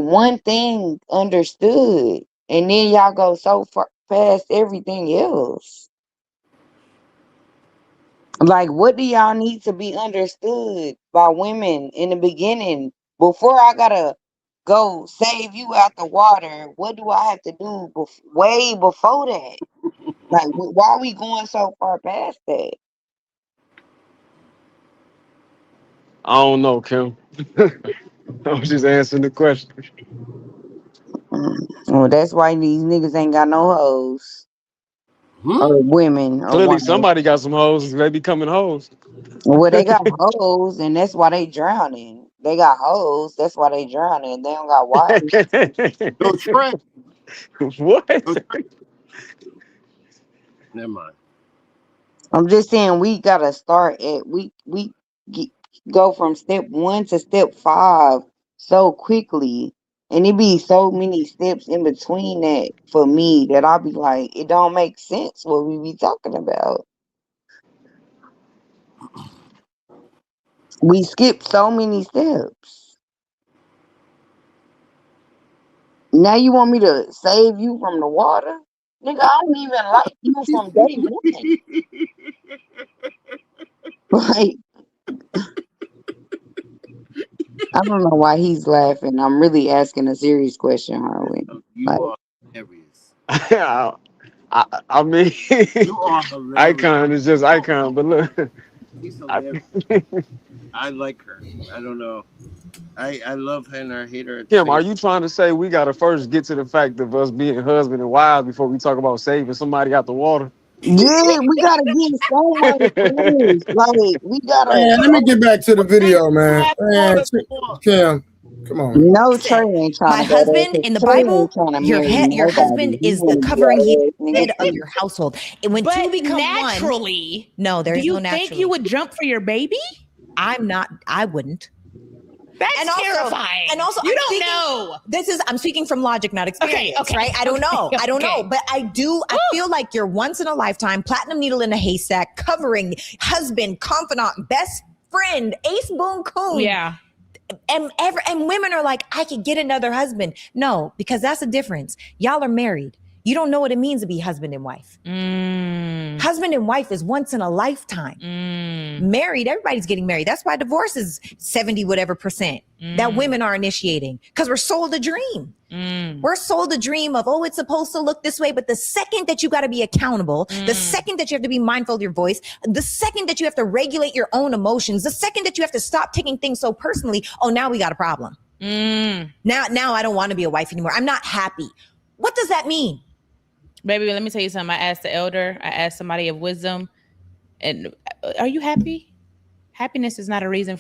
one thing understood, and then y'all go so far past everything else. Like, what do y'all need to be understood by women in the beginning before I gotta go save you out the water? What do I have to do way before that? Like, why are we going so far past that? I don't know, Kim. I was just answering the question. Well, that's why these niggas ain't got no hoes or women or Clearly, women. somebody got some hoes. They becoming hoes. Well, they got hoes, and that's why they drowning. They got hoes, that's why they drowning. They don't got wives. Yo, Trey. What? Yo, Trey. Never mind. I'm just saying we gotta start at get, go from step 1 to step 5 so quickly, and it be so many steps in between that for me that I'll be like, it don't make sense what we be talking about. We skip so many steps. Now you want me to save you from the water? Nigga, I don't even like you from day one. Like, I don't know why he's laughing. I'm really asking a serious question, Harwin. You are hilarious. I mean, You are hilarious. icon is just icon, but look, She's hilarious. I like her. I don't know. I love her and I hate her. At the Kim, same are you trying to say we gotta first get to the fact of us being husband and wives before we talk about saving somebody out the water? Yeah, we gotta get somewhere first. Like, we gotta. Man, let me get back to the video, man. Man, Kim, come on, man. No, Trey Listen, ain't trying my to go there husband because in the Trey ain't Bible, trying to your marry your nobody. husband He is the wanna be covering, he's our ass the head of nigga. your household. And when But two become naturally, one, no, there's do you no think naturally. you would jump for your baby? I wouldn't. That's terrifying. And also, you don't know. I'm speaking from logic, not experience, okay, right? I don't know. I don't know. But I feel like you're once in a lifetime, platinum needle in a haystack, covering husband, confidant, best friend, ace boon coon. Yeah. And women are like, I could get another husband. No, because that's the difference. Y'all are married. You don't know what it means to be husband and wife. Husband and wife is once in a lifetime. Married, everybody's getting married. That's why divorce is 70 whatever percent that women are initiating, because we're sold a dream. We're sold a dream of, oh, it's supposed to look this way. But the second that you got to be accountable, the second that you have to be mindful of your voice, the second that you have to regulate your own emotions, the second that you have to stop taking things so personally, oh, now we got a problem. Now I don't want to be a wife anymore. I'm not happy. What does that mean? Baby, let me tell you something. I asked the elder, I asked somebody of wisdom, and are you happy? Unhappiness is not a reason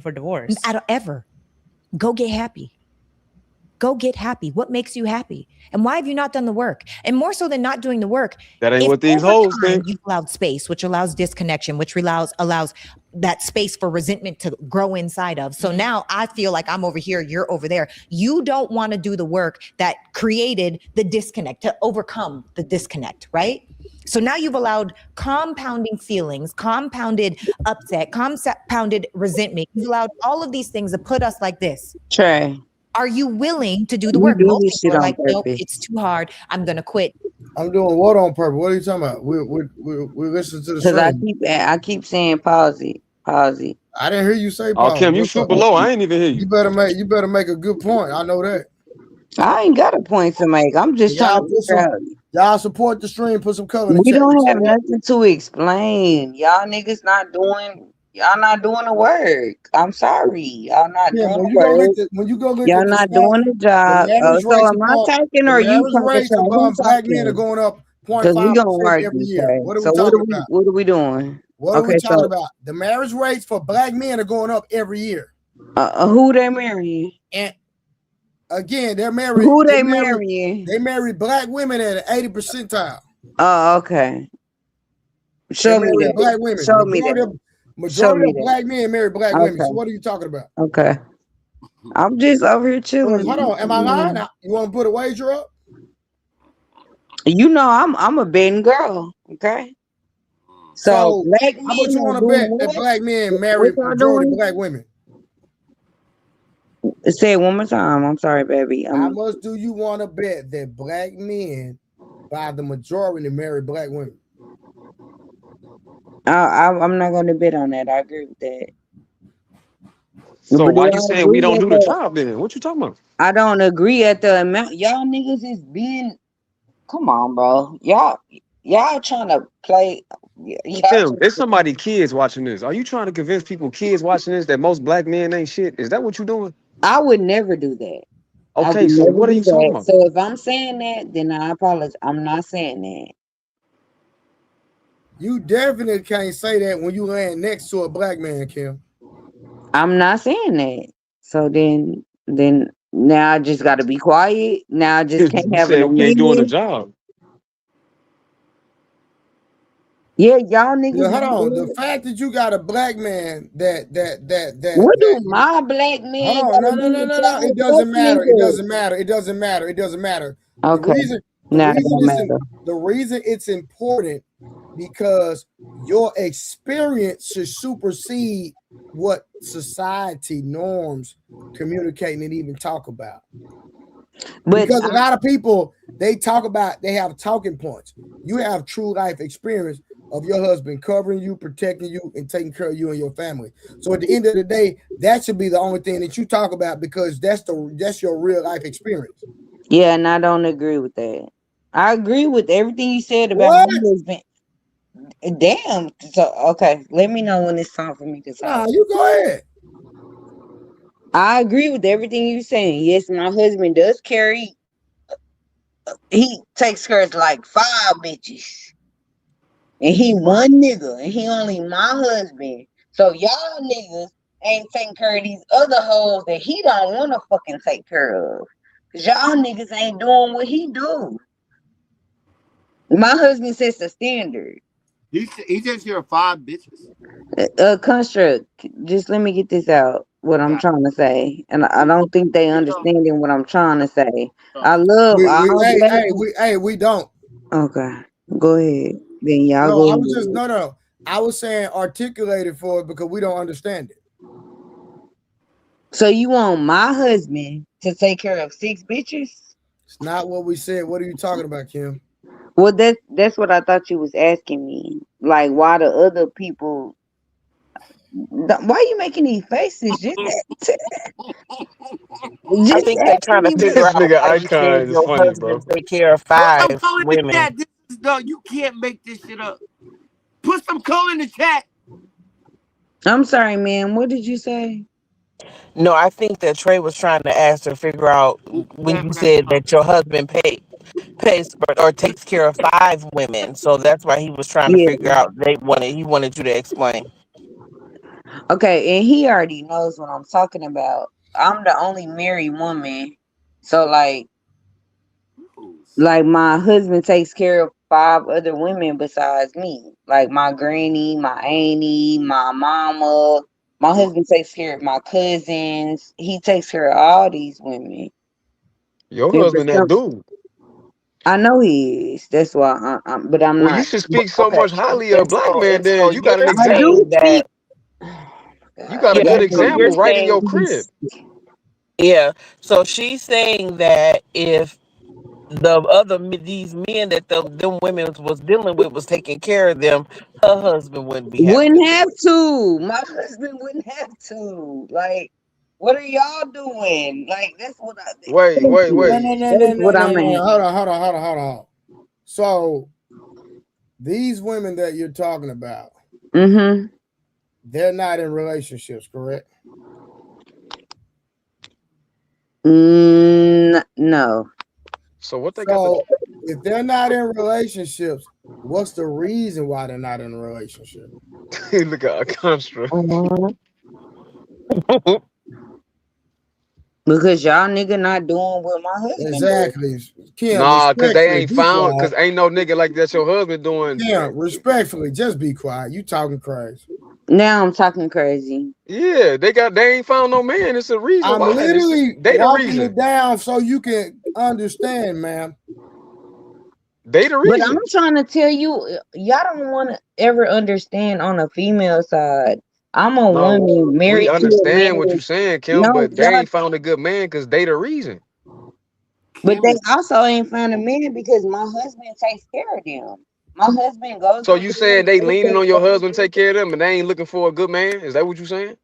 for divorce. I don't ever. Go get happy. Go get happy. What makes you happy? And why have you not done the work? And more so than not doing the work, that ain't what these hoes think. You've allowed space, which allows disconnection, which allows that space for resentment to grow inside of. So now I feel like I'm over here, you're over there. You don't want to do the work that created the disconnect, to overcome the disconnect, right? So now you've allowed compounding feelings, compounded upset, compounded resentment. You've allowed all of these things to put us like this. Trey, are you willing to do the work? Most people are like, nope, it's too hard. I'm gonna quit. I'm doing what on purpose? What are you talking about? We listen to the stream. Because I keep saying pause it. I didn't hear you say pause. Oh, Kim, you super low. I ain't even hear you. You better make a good point. I know that. I ain't got a point to make. I'm just trying to figure out. Y'all support the stream. Put some color in the We chat. don't have nothing to explain. Y'all niggas not doing Y'all not doing the work. I'm sorry. Y'all not Yeah, doing when the you go work. look at Y'all the not stats, doing the the job. marriage So rates am I among talking the or you marriage talking? rates So who among black men are talking? going up Because we 0.5% gonna every argue, year. Trey. What are we So talking about? what are we doing? What are we Okay, talking so about? The marriage rates for black men are going up every year. who they marrying? And again, they're married. Who they marrying? They marry black women at an 80 percentile. Oh, okay. They Show me marry that. black women. Show me that. Show Majority me of that. black men marry black women. So Okay. what are you talking about? Okay. I'm just over here chilling. Hold on. Am I lying? You want to put a wager up? You know I'm a betting girl. Okay. So So black how much men you are want to doing bet that what? black men What marry y'all majority doing? black women? Say it one more time. I'm sorry, baby. How much do you want to bet that black men by the majority marry black women? I'm not going to bet on that. I agree with that. So But do why you I saying we agree don't at do the the? job then? What you talking about? I don't agree at the amount. Y'all niggas is being. Come on, bro. Y'all trying to play. Y'all. Tim, there's somebody kids watching this. Are you trying to convince people kids watching this that most black men ain't shit? Is that what you doing? I would never do that. I would Okay, so never what are do you talking that. about? So if I'm saying that, then I apologize. I'm not saying that. You definitely can't say that when you land next to a black man, Kim. I'm not saying that. So then now I just got to be quiet. Now I just can't You have an said we ain't doing the opinion. job. Yeah, y'all niggas Hold ain't on. The doing it. fact that you got a black man What do my black hold men on, got to do with no. It y'all black doesn't matter. It niggas? doesn't matter. It doesn't matter. It doesn't matter. Okay, The now it reason don't matter. the reason it's important because your experience should supersede what society norms communicate and even talk about. But Because a lot of people they have talking points. You have true life experience of your husband covering you, protecting you, and taking care of you and your family. So at the end of the day, that should be the only thing that you talk about because that's your real life experience. yeah, and I don't agree with that. I agree with everything you said about What? my husband. Damn. So okay, let me know when it's time for me to talk. Nah, you go ahead. I agree with everything you're saying. Yes, my husband does carry. He takes care of like 5 bitches, and he one nigga, and he only my husband. So y'all niggas ain't taking care of these other hoes that he don't want to fucking take care of. Cause y'all niggas ain't doing what he do. My husband sets the standard. He takes care of 5 bitches. Construct. Just let me get this out. What I'm Got trying to say, and I don't think they it. Talk. understanding what I'm trying to say. I Talk. love all black. We don't. Okay, go ahead. Then y'all No, go I was just ahead. no. I was saying articulate it for it because we don't understand it. So you want my husband to take care of 6 bitches? It's not what we said. What are you talking about, Kim? Well, that's what I thought you was asking me. Like, why the other people? Why are you making these faces? I Just think they're ask trying to me. figure This out nigga why you said icon is your funny, husband bro. take care of Put some 5 color in the women. chat. This is dog. You can't make this shit up. Put some color in the chat. I'm sorry, man. What did you say? No, I think that Trey was trying to ask her figure out when you said that your husband pays or takes care of 5 women. So that's why he was trying to Yeah. figure out he wanted you to explain. Okay, and he already knows what I'm talking about. I'm the only married woman. So like my husband takes care of 5 other women besides me. Like my granny, my auntie, my mama. My husband takes care of my cousins. He takes care of all these women. Your And for husband that some, dude. I know he is. That's why but I'm Well, you not. should speak so Okay. much highly of black And men then. so You got you're an I do example. saying speak. that You got a yeah, good so you're example right in your saying crib. yeah. So she's saying that if these men that them women was dealing with was taking care of them, her husband wouldn't be having to Wouldn't do have it. to. My husband wouldn't have to. Like, what are y'all doing? Like, that's what I. Wait, Thank wait, you. No, wait. no, no, no, That's no, what no, I'm no. at. Hold on. So these women that you're talking about, Mm-hmm. they're not in relationships, correct? No. So what they got So if they're not in relationships, what's the reason why they're not in a relationship? to look at a construct? Because y'all nigga not doing what my husband Exactly. Kim, Nah, cause they respectfully, ain't be found, cause quiet. ain't no nigga like that your husband doing. Kim, respectfully, just be quiet. You talking crazy. Now I'm talking crazy. Yeah, they ain't found no man. It's a reason I'm why. literally They the walking reason. it down so you can understand, ma'am. They the But I'm reason. trying to tell you, y'all don't want to ever understand on the female side. I'm a No, woman we married to a man understand what you that saying, Kim, no, but they y'all, ain't found a good man because they the reason. but Kim they is also ain't found a man because my husband takes care of them. My husband goes So over you there. saying they Takes leaning care on your of husband them. take care of them, and they ain't looking for a good man? Is that what you saying?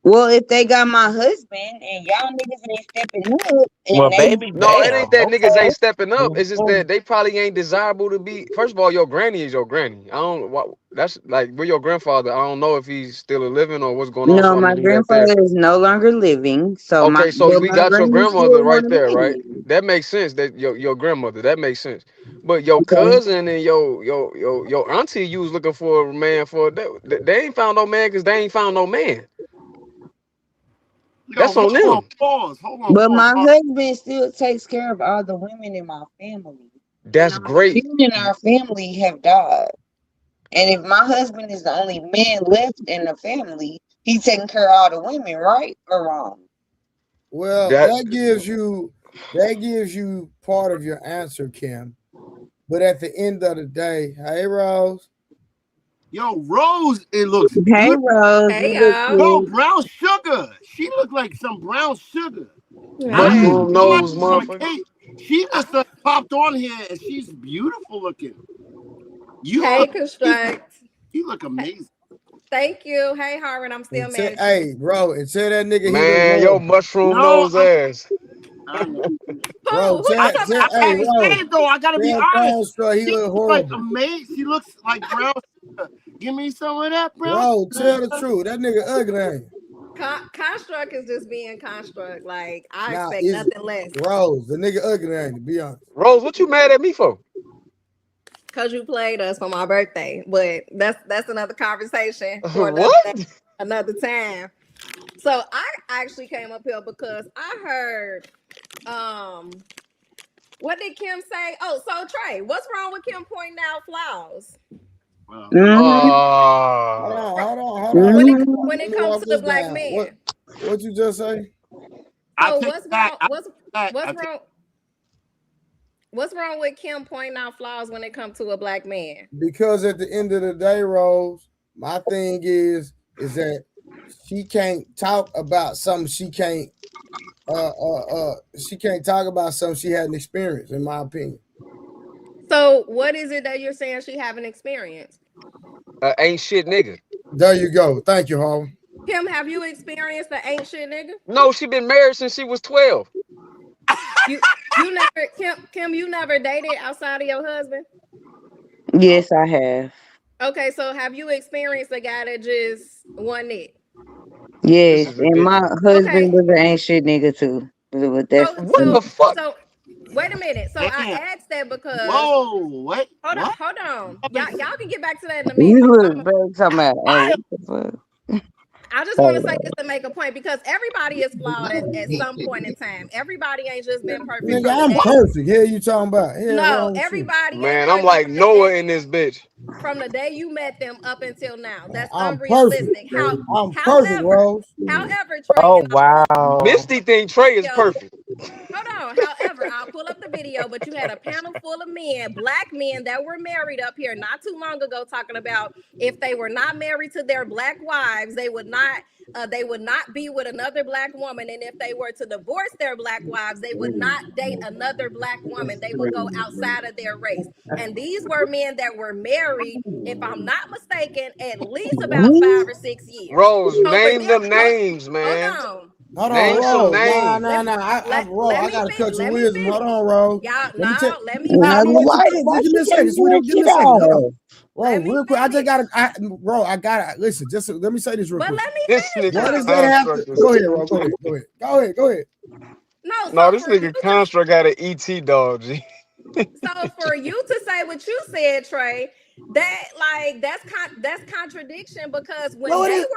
Well, if they got my husband and y'all niggas ain't stepping up Well, and they baby, No, it ain't damn. that niggas Okay. ain't stepping up. It's just that they probably ain't desirable to be. First of all, your granny is your granny. I don't. That's like with your grandfather. I don't know if he's still living or what's going on. no, So I'm my gonna leave that there. grandfather is no longer living. So Okay, so but we my got your granny grandmother still right want a there, right? man. That makes sense. That your grandmother. That makes sense. But your Okay. cousin and your auntie, you was looking for a man for. They ain't found no man because they ain't found no man. yo. That's Hold on on, them. pause. Hold on, But pause. my husband still takes care of all the women in my family. And That's all the great. men in our family have died. And if my husband is the only man left in the family, he's taking care of all the women, right or wrong? Well, That that gives you part of your answer, Kim. But at the end of the day, hey Rose, Yo, Rose, it looks Hey beautiful. Rose, Hey you look y'all. Yo, good. brown sugar. She looked like some brown sugar. I ain't hey, mushroom gonna lie nose, from a motherfucker. cake. She just popped on here and she's beautiful looking. You Hey look amazing. Construct. You look amazing. Thank you. Hey Harvin, I'm still mad at you. hey, bro, and tell that nigga he look Man, yo, horrible. mushroom No, nose ass. I know. Bro, Who? Who you talking tell, about? hey, I Hey. Rose, said though, I gotta be tell honest. Construct he She look looks like horrible. amazing. She looks like brown sugar. Give me some of that brown Rose, tell sugar. the truth. That nigga ugly ain't he? Construct is just being construct. Like I Now expect is nothing less. Rose, the nigga ugly ain't he? Be honest. Rose, what you mad at me for? Cause you played us for my birthday. But that's another conversation for another day, What? another time. So I actually came up here because I heard um what did Kim say? Oh, so Trey, what's wrong with Kim pointing out flaws? Well, Mm-hmm. Hold on. Mm-hmm. When Let it me comes walk to the this black down. man. What you just say? I So take what's it back. wrong? I take it back. I What's take wrong? What's wrong with Kim pointing out flaws when it comes to a black man? Because at the end of the day, Rose, my thing is that she can't talk about something she can't talk about something she hadn't experienced, in my opinion. So what is it that you're saying she haven't experienced? Ain't shit nigga. There you go. Thank you, Harvey. Kim, have you experienced the ain't shit nigga? No, she been married since she was 12. You you never Kim, you never dated outside of your husband? Yes, I have. Okay, so have you experienced a guy that just won it? This Yes, is and my ridiculous. husband Okay, was an ain't shit nigga too. But that's What the fuck? so wait a minute. So I Damn. asked that because Whoa. What? What? hold on. What happened? Y'all can get back to that in a you minute. look back talking about and I what the fuck? I just want to say Oh, this to make a point because everybody is flawed at some point in time. Everybody ain't just been perfect Nigga, from the I'm day. perfect. Here you talking about. Here No, wrong with you. everybody ain't Man, I'm perfect like from the day Noah in this bitch. from the day you met them up until now. That's I'm perfect. unrealistic. I'm perfect, However, Rose. Trey, Oh and I'll pull up wow. Misty think Trey is the video. perfect. Hold on. However, I'll pull up the video, but you had a panel full of men, black men that were married up here not too long ago, talking about if they were not married to their black wives, they would not be with another black woman, and if they were to divorce their black wives, they would not date another black woman. They would go outside of their race. And these were men that were married, if I'm not mistaken, at least about me? 5 or 6 years. Rose, So for name them, them names, hold man. on. Hold on, Name some Rose. names. I gotta cut your wisdom. Hold on, Rose. Y'all, Let me Why give me a she second, can't sweetie. get Give me a shit second. Hold on. off? Bro, real quick. I gotta listen. Just let me say this real But quick. let me This finish What nigga does though. that have to? construct is Go ahead, Ro. stupid. Go ahead. No, No, so this for you nigga to construct got an ET dog, G. So for you to say what you said, Trey, that's contradiction because No, it is.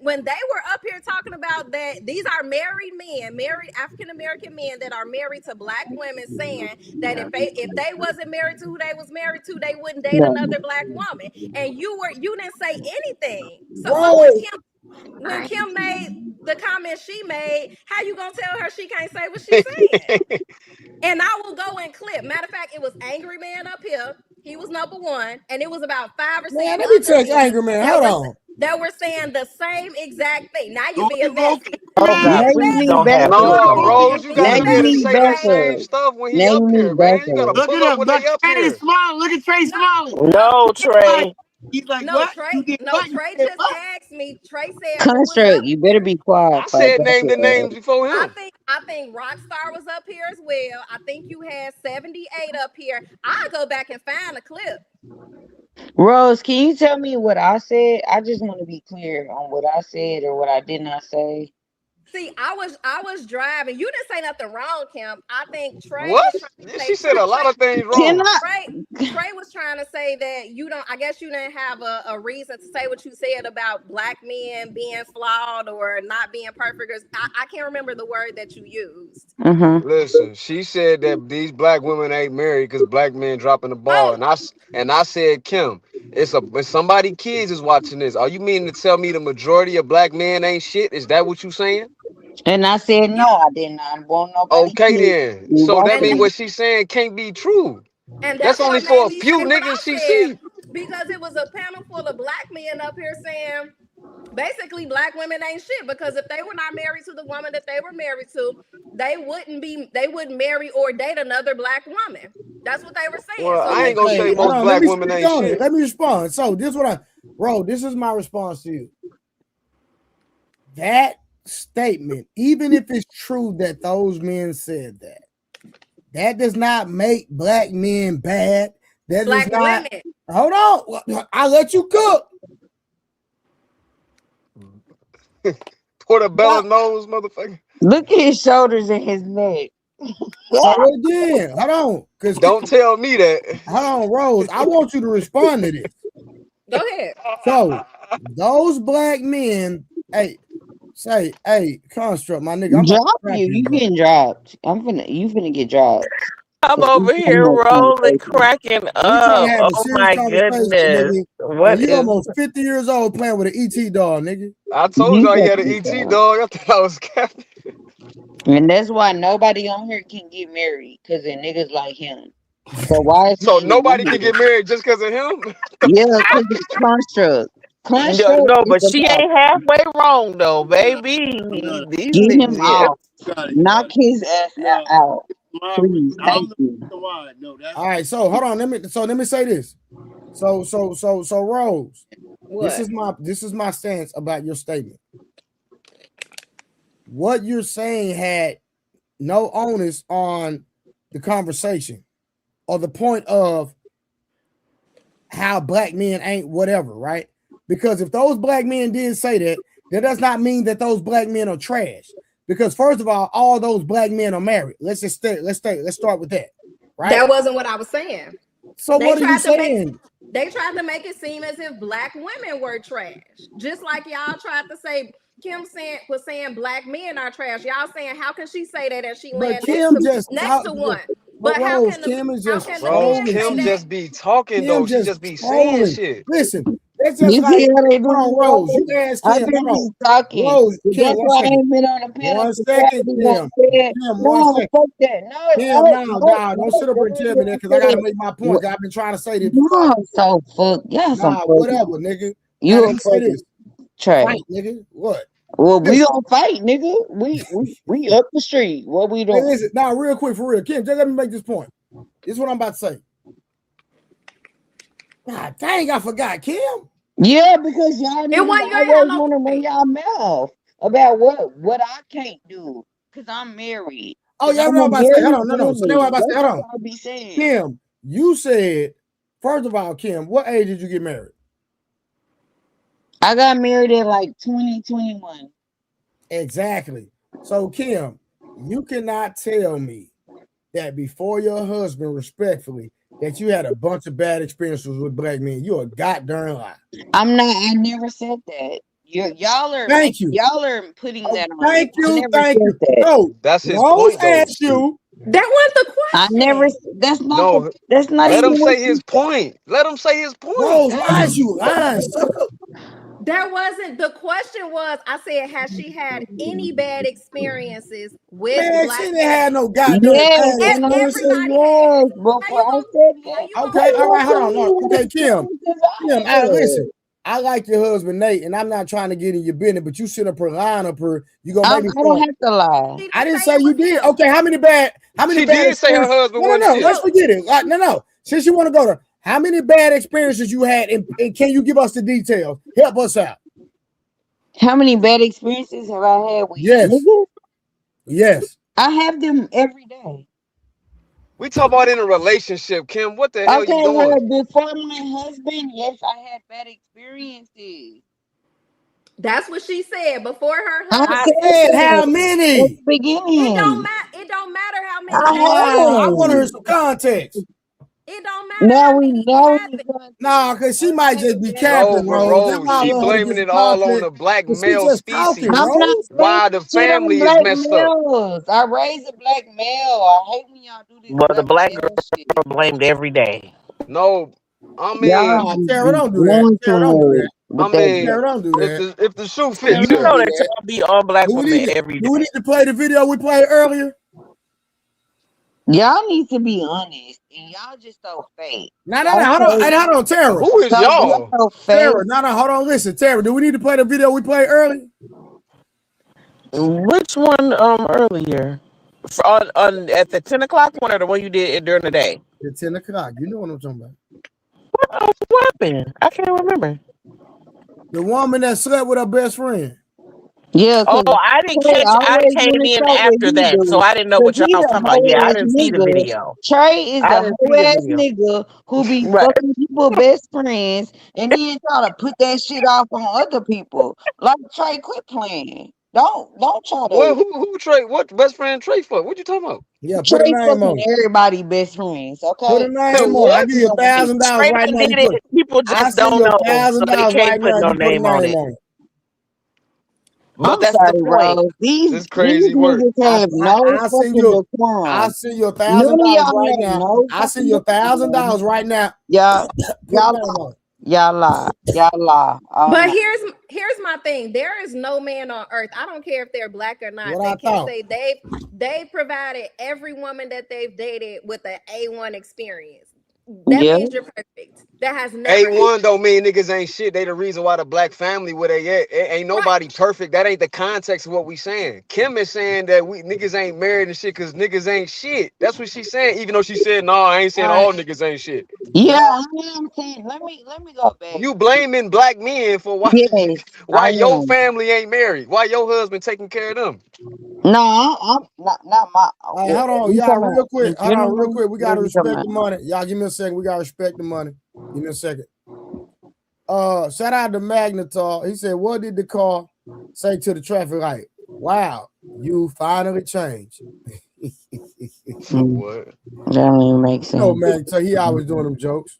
when they were up here talking about that these are married men, married African American men that are married to black women, saying that if they wasn't married to who they was married to, they wouldn't date another black woman. And you didn't say anything. So but Bro. when Kim made the comment she made, how you gonna tell her she can't say what she's saying? And I will go and clip. Matter of fact, it was Angry Man up here. He was number one, and it was about 5 or 6 Man, let me other check men Angry Man. Hold on. that were saying the same exact thing. Now you're Go being vote messy. Oh You God, being Name please me don't messy. have better. this No, conversation. Rose, You're you being gotta Name be able to me messy, say that Trey. same better. stuff when he up Name me here, man. You gotta better. Look pull at up him. when Look, they up Trey here. smiling. Look at Trey No, smiling. no, No, Trey. He's like, no, what? Trey. You did No, what? You Trey did just what? asked me. Trey said who was Construct, up you better here. be quiet I if I said got name the your names before him. I think Rockstar was up here as well. I think you had 78 up here. I'll go back and find a clip. Rose, can you tell me what I said? I just want to be clear on what I said or what I did not say. See, I was driving. You didn't say nothing wrong, Kim. I think Trey What? was trying to say She said a lot of things Can wrong. I? Trey was trying to say that you don't. I guess you didn't have a reason to say what you said about black men being flawed or not being perfect. I can't remember the word that you used. Listen, she said that these black women ain't married because black men dropping the ball, Oh, and I said, Kim, if somebody kids is watching this, are you meaning to tell me the majority of black men ain't shit? Is that what you saying? And I said yeah. no, I did not want nobody Okay kids. then. We So won't that And means that, what she's saying can't be true. and That's that's only what for made a me few say what niggas I she said see. because it was a panel full of black men up here saying basically black women ain't shit because if they were not married to the woman that they were married to, they wouldn't marry or date another black woman. That's what they were saying. Well, So I then ain't gonna you say Okay, hold most on. Let black me women speak ain't on it. shit. Let me respond. So this is my response to you. That statement, even if it's true that those men said that, that does not make black men bad. That does black not. women. Hold on. I'll let you cook. Portobello nose, motherfucker. look at his shoulders and his neck. So again, hold on. Don't tell me that. Hold on, Rose. I want you to respond to this. Go ahead. So those black men, hey, construct, my nigga. I'm about to Drop scrap you. you, You bro. getting dropped. You finna get dropped. I'm 'Cause we over having here a rolling, conversation. cracking We trying to up. have a Oh serious my conversation, goodness. nigga. And What you is almost 50 years old playing with an ET doll, nigga. I told You y'all he better had an be ET quiet. dog. I thought I was capping. And that's why nobody on here can get married. Cause of niggas like him. So why is he So in the nobody can video? get married just because of him? Yeah, cause it's construct. Construct no, is but the she problem. ain't halfway wrong though, No, baby. no, These Get him niggas, yeah. off. you got it. You Knock got it. his ass No, out. my, Please. I'm Thank the you. reason why. No, that's All right, so hold on. Let me say this. So Rose, What? this is my stance about your statement. What you're saying had no onus on the conversation or the point of how black men ain't whatever, right? Because if those black men did say that, that does not mean that those black men are trash. Because first of all those black men are married. Let's start with that, right? That wasn't what I was saying. So They what are you tried to make saying? they tried to make it seem as if black women were trash. Just like y'all tried to say was saying black men are trash. Y'all saying how can she say that and she But land Kim just next talked. to one? But But Rose, Kim is how just can the Rose, men trolling. say Kim that? just be talking Kim though. She just just be saying trolling. shit. Listen, it's just You like, see how they do hold me, on, Rose. You Rose? ask I Kim. just Hold on, be talking. Rose. Kim, That's one why I second. ain't been on the panel. One Cause second, everybody gonna Kim. say, Kim, one no, second. fuck that. No, Kim, no, what, don't sit up here and tell me that because I what, gotta make my point. what, 'Cause I've been trying to say this before. y'all so fuck. Y'all some Nah, fuck. whatever, nigga. Now You let a me say this. fucking trash. Fight, nigga. What? Well, we Listen, don't fight, nigga. We up the street. What we hey, doing? listen. Now, real quick, for real, Kim, just let me make this point. This is what I'm about to say. God dang, I forgot, Kim. Yeah, because y'all It niggas wasn't you ain't have always no want to run point. y'all mouth. About what I can't do because I'm married. Oh, yeah, I'm no, a I'm about to say, hold married on, no. So that's what I'm woman. about to say, That's hold what on. I be saying. Kim, you said, first of all, Kim, what age did you get married? I got married at like 2021. Exactly. So, Kim, you cannot tell me that before your husband, respectfully, that you had a bunch of bad experiences with black men. You're a goddamn lie. I'm not. I never said that. Y'all are Thank you. y'all are putting that on me. Thank I you. never Thank said you. that. No, That's his Rose point, though. asked you. That wasn't the I never. question. That's not No, the. That's not let even him what say you his point. Let him say his point. Rose, why is said. you lying, sucker? That wasn't the question. Was I said has she had any bad experiences with Man, she black didn't men? have no goddamn Yes, bad and I said experiences. Everybody has. yes How before you I gonna said how yes. you gonna Okay, How say all you right, hold gonna on. tell me No, what okay, Kim. experiences Kim, I had? listen. I like your husband Nate, and I'm not trying to get in your business, but you sit up her line up her. You gonna make me I don't start. have to lie. She I didn't didn't say say it you was did. him. Okay, how many bad She did say her experiences? husband wasn't No. shit. Let's forget it. No. Since you want to go to how many bad experiences you had, and can you give us the details? Help us out. How many bad experiences have I had with Yes. niggas? Yes. I have them every day. We talk about in a relationship, Kim. What the hell you Okay, doing? well, before my husband, yes, I had bad experiences. That's what she said before her I I husband. said said how that at the many? beginning. It don't matter how many. I He had I them. want to hear haven't. some context. It don't matter Now how we many. He now had we them. going Nah, to. because she might Okay, just be that's No, capping, but Rose. crazy. That's Rose, why I she love her to get blaming some it all on context. the black Because she male just talking, I'm species. not Rose. Why blaming the shit on family is black messed up. males. I raised a black male. I hate when y'all do this Well, the black black male shit. girl blamed every day. No, I Y'all mean, Nah, Tara, be don't do that. doing Tara, too don't do that. much I with that mean, Tara, shit. don't do that. if the shoe Tara, You fit, don't Kim. know do that that. y'all beat all black Do we women need to, every do we day. need to play the video we played earlier? Y'all need to be honest, and y'all just so fake. No. Y'all Hold on. Hey, so hold on, Tara. Who is y'all y'all? so fake. Tara, no. Hold on. Listen, Tara, do we need to play the video we played earlier? Which one earlier? On at the 10 o'clock one or the one you did during the day? At 10 o'clock. You know what I'm talking about. What happened? I can't remember. The woman that slept with her best friend. Yeah, Oh, cause Trey I always came wanna in show what after he that, so do. I didn't know Cause what y'all he's was a talking about. hoe Yeah, I ass didn't see the nigga. video. Trey is I a didn't see hoe the ass video. nigga who be Right. fucking people best friends and then try to put that shit off on other people. Like Trey, quit playing. Don't try What? to. Who Trey? What best friend Trey for? What you talking about? Yeah, put a Trey name on fucking it. everybody best friends, Put a okay? name on it. I What? give you Right. $1,000 Straight right up now. did You it. put. People I just send don't you know, so they $1,000 right can't put now. no You put a name on name it. on it. But I'm that's the sorry, point. Rose. This These crazy work. niggas have no I send fucking you. I decorum. send you None of $1,000 y'all right have now. no I send fucking you decorum. $1,000 right now. Y'all, Put a y'all name lie. on it. Y'all lie. Y'all lie. Oh But my. here's my thing. There is no man on earth. I don't care if they're black or not. What I That can thought. say they've provided every woman that they've dated with an A1 experience. That Yeah. means you're perfect. That has never happened. A1 don't mean niggas ain't shit. They the reason why the black family where they at. Ain't Right. nobody perfect. That ain't the context of what we saying. Kim is saying that we niggas ain't married and shit because niggas ain't shit. That's what she's saying. Even though she said, no, I ain't saying All right. all niggas ain't shit. Yeah, Tara, I am saying. Let me go back. You blaming black men for why Yes, why I your am. family ain't married. Why your husband taking care of them. No, I'm not my. all right, What hold on, you y'all, talking about real quick. in Hold on, real general? quick. We What gotta you talking respect about? the money. Y'all give me a second. We gotta respect the money. Give me a second. Shout out to Magnetar. He said, what did the car say to the traffic light? Wow, you finally changed. For what? That don't even make You know, sense. Magnetar, he always doing them jokes.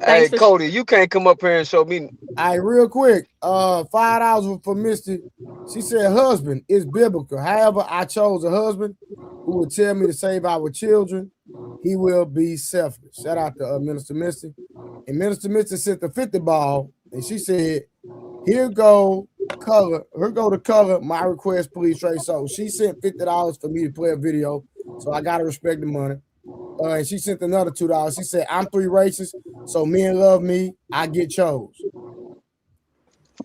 Hey Thanks for Cody, you can't come up here and show me. All right, real quick. $5 for Misty. She said, husband is biblical. However, I chose a husband who would tell me to save our children. He will be selfless. Shout out to Minister Misty. And Minister Misty sent the 50 ball, and she said, here go the color. My request, please, Trey. So she sent $50 for me to play a video. So I gotta respect the money. And she sent another $2. She said, I'm 3 races, so men love me. I get chose.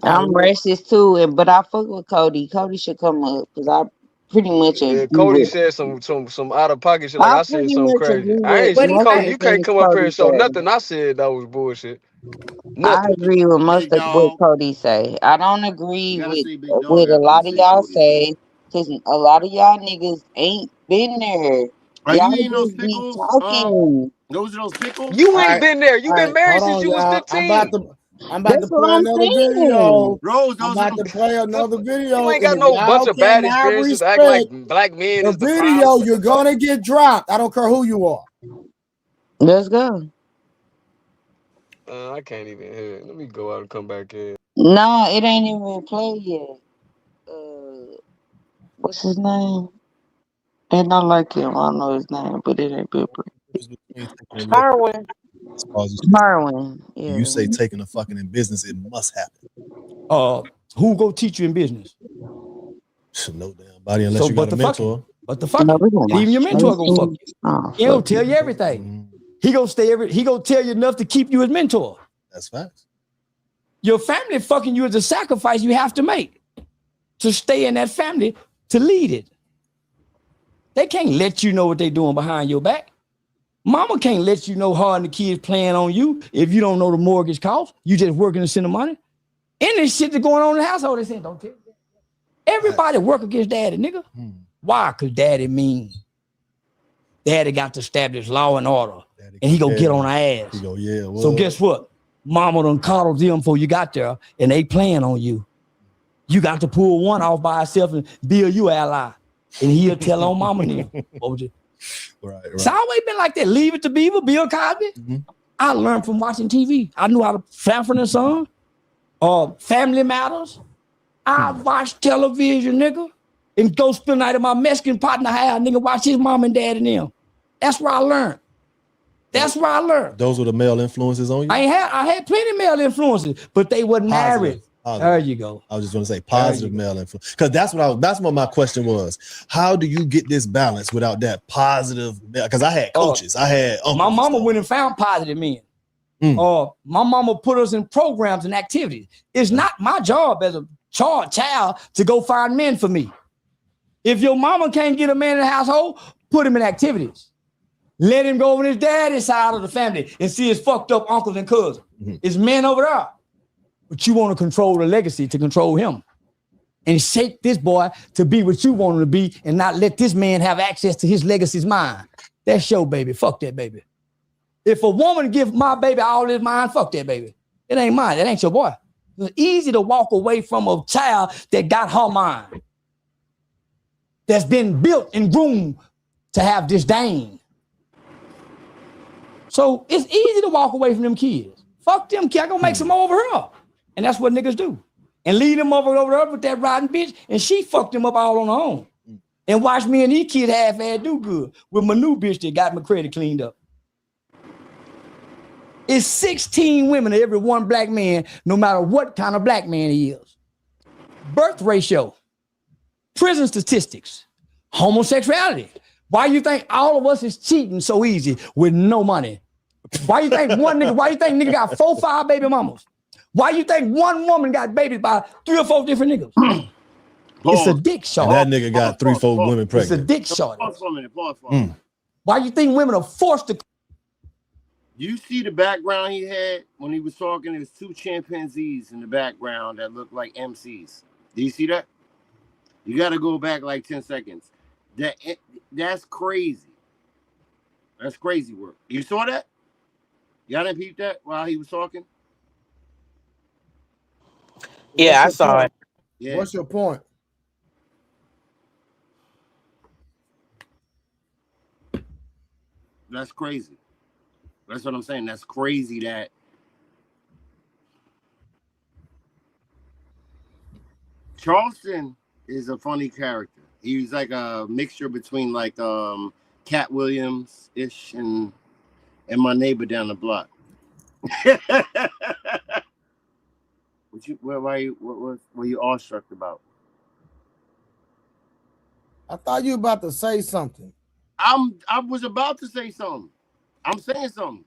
I'm racist too, but I fuck with Cody. Cody should come up because pretty much agree Cody with. said some out of pocket shit. Like I I said pretty something much crazy. agree I with ain't What he most of Cody. say? the You can't things come up here Cody and show say. nothing. I said that was bullshit. I Nothing. agree with most Big of what dog. Cody say. I don't You agree gotta with say big dog what a after you lot of say y'all Cody. say, because a lot of y'all niggas ain't been there. Are you Y'all eating those just be pickles? talking. Those are those pickles? You All ain't right, been there. You all been right, married hold since on, you was y'all. I'm 15. about to That's what play I'm another saying. video. Rose, I'm those are about them to play another You video, ain't and got if no bunch y'all of bad cannot experiences to act like respect black men the is the problem. video, you're gonna get dropped. I don't care who you are. Let's go. I can't even hear it. Let me go out and come back in. No, it ain't even played yet. What's his name? And I like him. I don't know his name, but it ain't been played. Harwin. Marwin. Yeah. You say taking a fucking in business, it must happen. Who go teach you in business? No damn body unless you got a mentor. But the fuck it. Even your mentor gonna fuck you. Oh, He'll tell you everything. He gonna tell you enough to keep you his mentor. That's facts. Your family fucking you is a sacrifice you have to make to stay in that family to lead it. They can't let you know what they doing behind your back. Mama can't let you know how the kids playing on you if you don't know the mortgage cost. You just working to send the money. And this shit that's going on in the household, they saying, don't tell you. Everybody work against daddy, nigga. Why? Because daddy mean. Daddy got to establish law and order. And he gonna get on our ass. He go, yeah. What? So guess what? Mama done coddled them before you got there, and they playing on you. You got to pull one off by herself and be a you ally. And he'll tell on mama then. Right. It's always been like that. Leave It to Beaver, Bill Cosby. I learned from watching TV. I knew how to Sanford and Son, Family Matters. I watched television, nigga, and go spend the night at my Mexican partner house, nigga, watch his mom and dad and them. That's where I learned. That's where I learned. Those were the male influences on you? I had plenty of male influences, but they weren't married. There you go. I was just going to say positive male influence, because that's what my question was. How do you get this balance without that positive? Because I had coaches, I had uncles. My mama went and found positive men. My mama put us in programs and activities. It's not my job as a child to go find men for me. If your mama can't get a man in the household, put him in activities. Let him go on his daddy's side of the family and see his fucked up uncles and cousins. It's men over there. But you want to control the legacy to control him. And shape this boy to be what you want him to be and not let this man have access to his legacy's mine. That's your baby. Fuck that baby. If a woman give my baby all his mine, fuck that baby. It ain't mine. It ain't your boy. It's easy to walk away from a child that got her mind, that's been built and groomed to have disdain. So it's easy to walk away from them kids. Fuck them kids. I gonna make some over her. And that's what niggas do. And lead them over there with that rotten bitch, and she fucked them up all on her own. And watch me and these kids half-ass do good with my new bitch that got my credit cleaned up. It's 16 women to every one black man, no matter what kind of black man he is. Birth ratio, prison statistics, homosexuality. Why you think all of us is cheating so easy with no money? Why you think nigga got 4 or 5 baby mamas? Why you think one woman got babies by 3 or 4 different niggas? It's a dick shortage. And that nigga got 3 or 4 women pregnant. It's a dick shortage. Pause for a minute. Pause for a minute. Why you think women are forced to? You see the background he had when he was talking? There's 2 chimpanzees in the background that look like MCs. Do you see that? You got to go back like 10 seconds. That's crazy. That's crazy work. You saw that? Y'all didn't peep that while he was talking? Yeah, I saw it. Yeah. What's your point? That's crazy. That's what I'm saying. That's crazy that Charleston is a funny character. He's like a mixture between like Cat Williams-ish and my neighbor down the block. What were you awestruck about? I thought you were about to say something. I was about to say something. I'm saying something.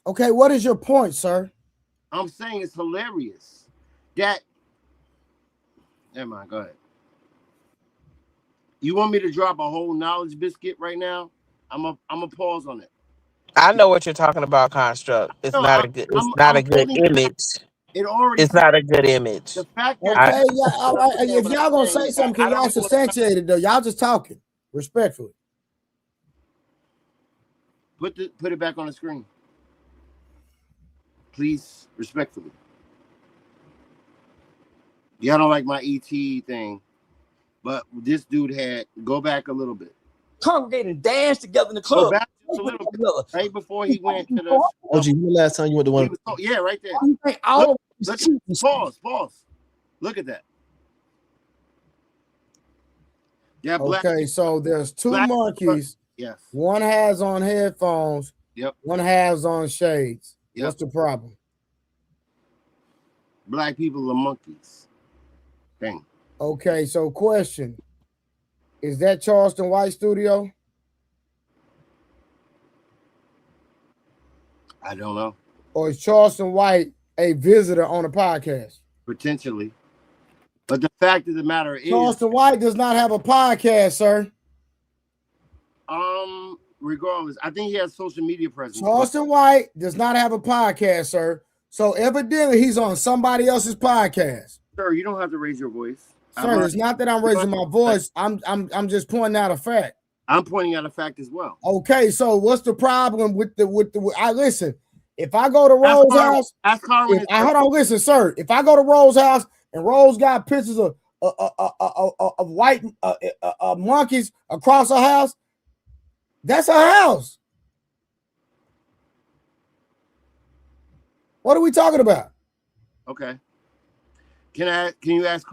Okay, what is your point, sir? I'm saying it's hilarious. Never mind, go ahead. You want me to drop a whole knowledge biscuit right now? I'm a pause on it. I know what you're talking about, Construct. It's No, not a good. It's I'm not a good holding image. it already. It's not a good image. The fact that Okay, yeah, all right. If y'all gonna say something, can y'all substantiate it though? Y'all just talking respectfully. Put it back on the screen, please, respectfully. Y'all don't like my ET thing, but this dude had go back a little bit. Congregate and dance together in the club. Go back just a little bit, right before he went to the. OG, you the last time you went to one? Yeah, right there. Look, pause. Look at that. Yeah, okay, so there's two monkeys. Yes. One has on headphones. Yep. One has on shades. Yep. What's the problem? Black people are monkeys. Dang. Okay, so question. Is that Charleston White studio? I don't know. Or is Charleston White a visitor on a podcast? Potentially. But the fact of the matter is, Charleston White does not have a podcast, sir. Regardless, I think he has social media presence. Charleston White does not have a podcast, sir. So evidently he's on somebody else's podcast. Sir, you don't have to raise your voice. Sir, it's not that I'm raising my voice. I'm just pointing out a fact. I'm pointing out a fact as well. Okay, so what's the problem with the I listen? If I go to Rose house, hold on, listen, sir. If I go to Rose house and Rose got pictures of white monkeys across her house, that's a house. What are we talking about? Okay. Can you ask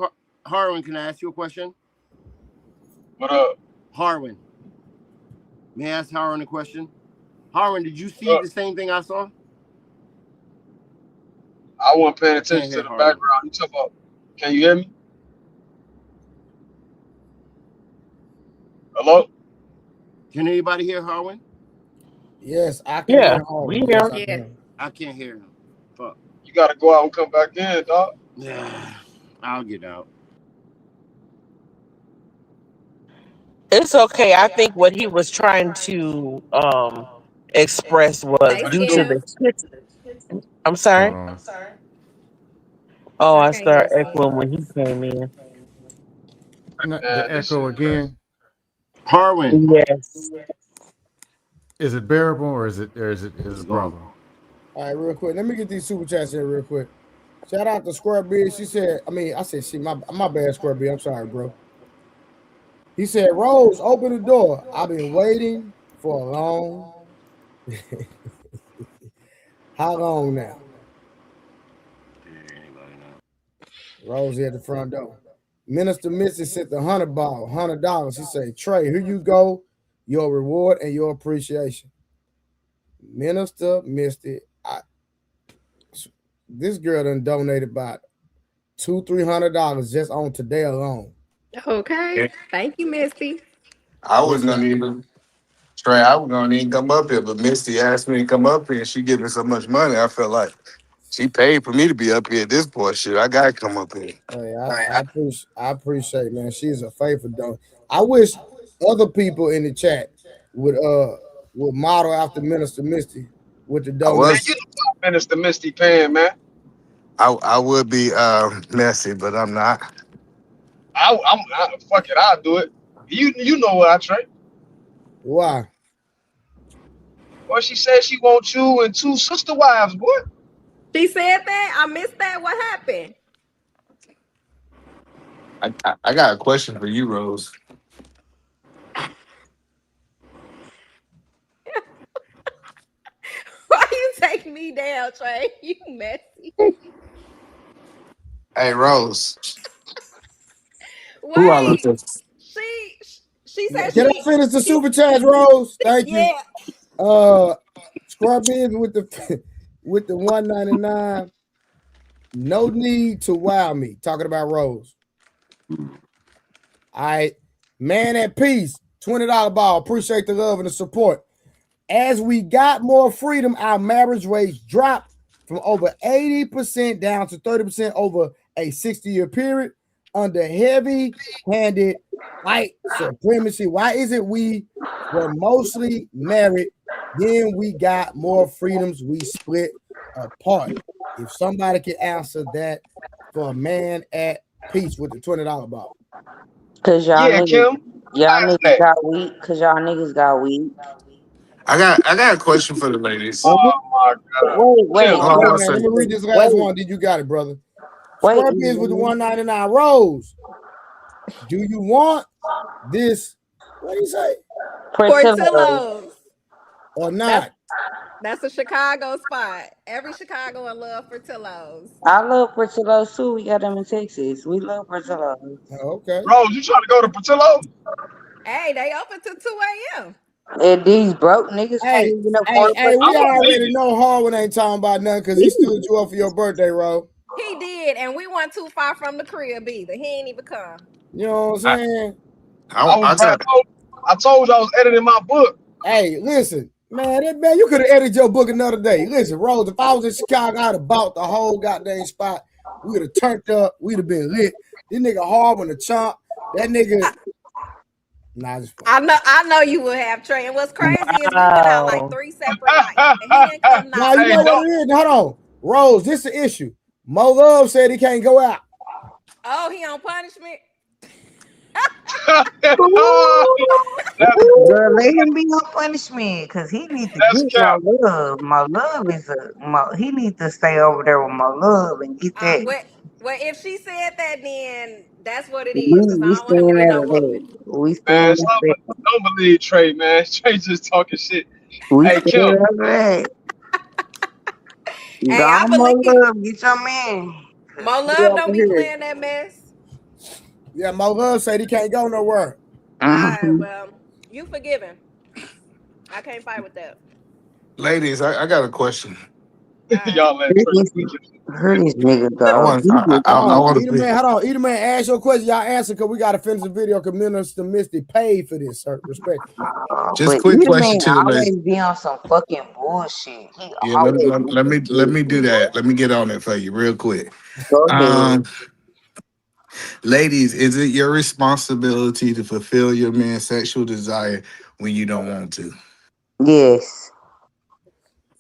Harwin? Can I ask you a question? What up, Harwin? May I ask Harwin a question? Harwin, did you see the same thing I saw? I wasn't paying attention to the background. You talking about? Can you hear me? Hello? Can anybody hear Harwin? Yes, I can hear Harwin. We hear him. I can't hear him. Fuck. You gotta go out and come back in, dog. Yeah, I'll get out. It's okay. I think what he was trying to express was due to the. I'm sorry. Oh, I started echoing when he came in. The echo again. Harwin. Yes. Is it bearable or is it a problem? All right, real quick. Let me get these super chats here real quick. Shout out to Square Beard. She said, I said she, my bad, Square Beard. I'm sorry, bro. He said, Rose, open the door. I've been waiting for a long. How long now? Rose at the front door. Minister Missy sent the $100. She said, Trey, here you go. Your reward and your appreciation. Minister Misty, this girl done donated about $200-300 just on today alone. Okay. Thank you, Misty. I was gonna even Trey, I was gonna even come up here, but Misty asked me to come up here and she gave me so much money. I felt like she paid for me to be up here at this point. Shit, I gotta come up here. Hey, I appreciate, man. She's a faithful donor. I wish other people in the chat would model after Minister Misty with the donation. Minister Misty paying, man. I would be messy, but I'm not. Fuck it, I'll do it. You know what I trade. Why? Well, she said she wants you and 2 sister wives, boy. She said that? I missed that. What happened? I got a question for you, Rose. Why you take me down, Trey? You messy. Hey, Rose. Wait, Who all of this? she said Can I finish the super chat, Rose? Thank you. Scrub in with the $199. No need to wow me. Talking about Rose. All right. Man at peace. $20 ball. Appreciate the love and the support. As we got more freedom, our marriage rates dropped from over 80% down to 30% over a 60-year period. under heavy-handed white supremacy? Why is it we were mostly married, then we got more freedoms, we split apart? If somebody can answer that for a man at peace with the $20 ball. Cause y'all Yeah, Kim. niggas got weak. Cause y'all niggas got weak. I got a question for the ladies. Oh my God. Wait, Kim. Hold on one Man, let me second. read this last one. Did you got it, brother? Wait. Scorpions with the 199 Rose. Do you want this? What do you say? Portillo's. Or not? That's a Chicago spot. Every Chicagoan love Portillo's. I love Portillo's too. We got them in Texas. We love Portillo's. Okay. Rose, you trying to go to Portillo? Hey, they open till 2 a.m. And these broke niggas can't Hey, even afford we I'm a already vegan. know Harwin ain't talking about nothing because he stood you up for your birthday, Ro. He did, and we weren't too far from the crib either. He ain't even come. You know what I'm I, saying? I got told you I was editing my book. Hey, listen, man, you could have edited your book another day. Listen, Rose, if I was in Chicago, I'd have bought the whole goddamn spot. We would have turned up. We'd have been lit. This nigga Harwin the chomp. That nigga. Nah, I know you would have, Trey. And what's crazy is we went out like 3 separate nights, and he didn't come Nah, you know what it is? Hold on. Rose, this is the issue. Mo Love said he can't go out. Oh, he on punishment? Girl, let him be on punishment because he needs to get Mo Love. Mo Love is he needs to stay over there with Mo Love and get that. Well, if she said that, then that's what it is. Because We I don't want him to stand get at no that. whooping. We Man, stand at that. don't believe Trey, man. Trey just talking shit. We Hey, stand Kim. at that. Hey, I Gone Mo believe Love, get your man. Mo He Love over don't be here. playing that mess. Yeah, Mo Love said he can't go nowhere. All right, well, you forgiven. I can't fight with that. ladies. I got a question. Y'all let Trey. Heard this nigga I go. want I Hold want on, to be. Either man, ask your question. Y'all answer because we got to finish the video because Minister Misty paid for this, sir. Respectfully. Just But quick either question man to the ladies. always be on some fucking bullshit. He Yeah, always let me do that. Let me get on it for you real quick. go ahead. Ladies, is it your responsibility to fulfill your man's sexual desire when you don't want to? Yes.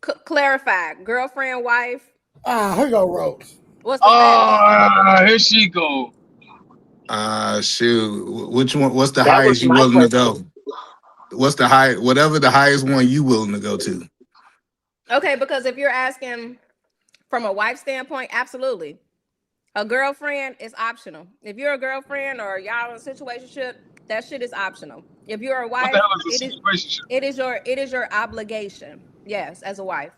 Clarify. Girlfriend, wife. Here you go, Rose. What's the status? Here she go. Shoot. Which one? What's the That was highest you my willing to go? question. What's the high? Whatever the highest one you willing to go to. Okay, because if you're asking from a wife standpoint, absolutely. A girlfriend is optional. If you're a girlfriend or y'all in a situationship, that shit is optional. If you're a What the wife, hell is a situation? it is your obligation. Yes, as a wife.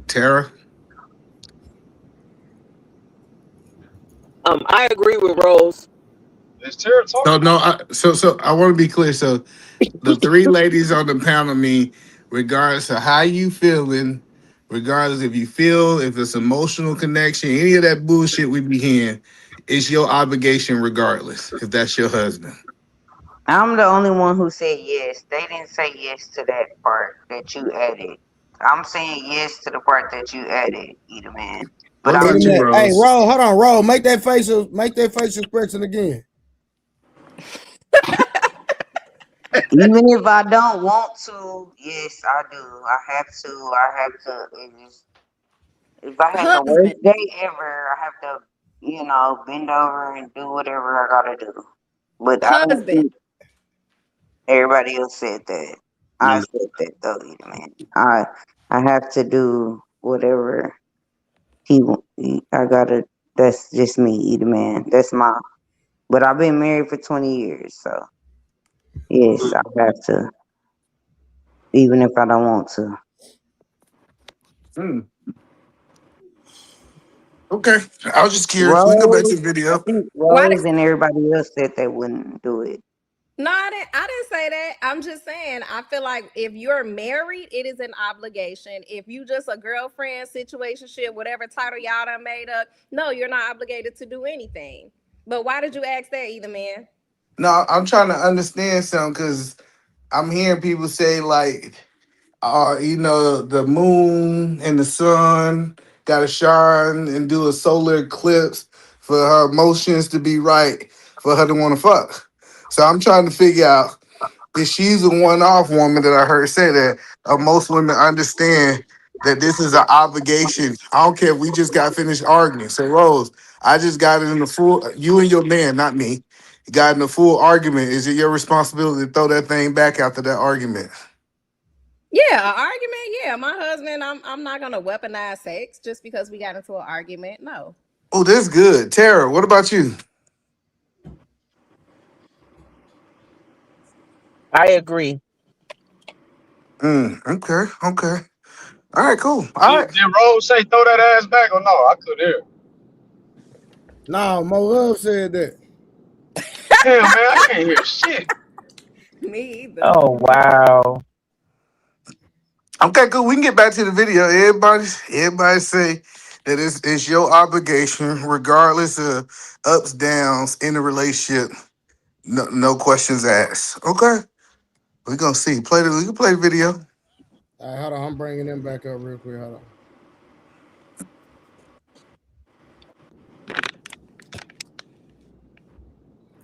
Tara? I agree with Rose. Is Tara talking? So no, so I want to be clear. So the three ladies on the panel mean, regardless of how you feeling, regardless if you feel, if it's emotional connection, any of that bullshit we be hearing, it's your obligation regardless, if that's your husband. I'm the only one who said yes. They didn't say yes to that part that you added. I'm saying yes to the part that you added, either man. But What I'm about you, Hey, Rose? Rose, hold on, Rose. Make that facial expression again. even if I don't want to, yes, I do. I have to. If I had the Husband. worst day ever, I have to, bend over and do whatever I gotta do. But I don't Husband. think everybody else said that. I said that though, man. I have to do whatever I gotta. That's just me, either man. That's my. But I've been married for 20 years, so yes, I have to, even if I don't want to. Okay, I was just curious. We can go back to Rose, the I video. think Why did Rose and everybody else said they wouldn't do it. No, I didn't say that. I'm just saying I feel like if you're married, it is an obligation. If you just a girlfriend, situationship, whatever title y'all done made up, no, you're not obligated to do anything. But why did you ask that, either man? No, I'm trying to understand something because I'm hearing people say like, the moon and the sun got to shine and do a solar eclipse for her emotions to be right for her to want to fuck. So I'm trying to figure out if she's a one-off woman that I heard say that. Most women understand that this is an obligation. I don't care if we just got finished arguing. So Rose, I just got it in the full. You and your man, not me, got in a full argument. Is it your responsibility to throw that thing back after that argument? Yeah, an argument. Yeah, my husband. I'm not gonna weaponize sex just because we got into an argument. No. Oh, that's good. Tara, what about you? I agree. Okay. All right, cool. All right. Did Rose say throw that ass back or no? I couldn't hear. No, Mo Love said that. Damn, man, I can't hear shit. Me either. Oh wow. Okay, cool. We can get back to the video. Everybody say that it's your obligation, regardless of ups, downs in the relationship. No questions asked. Okay. We're gonna see. We can play the video. All right, hold on. I'm bringing them back up real quick. Hold on.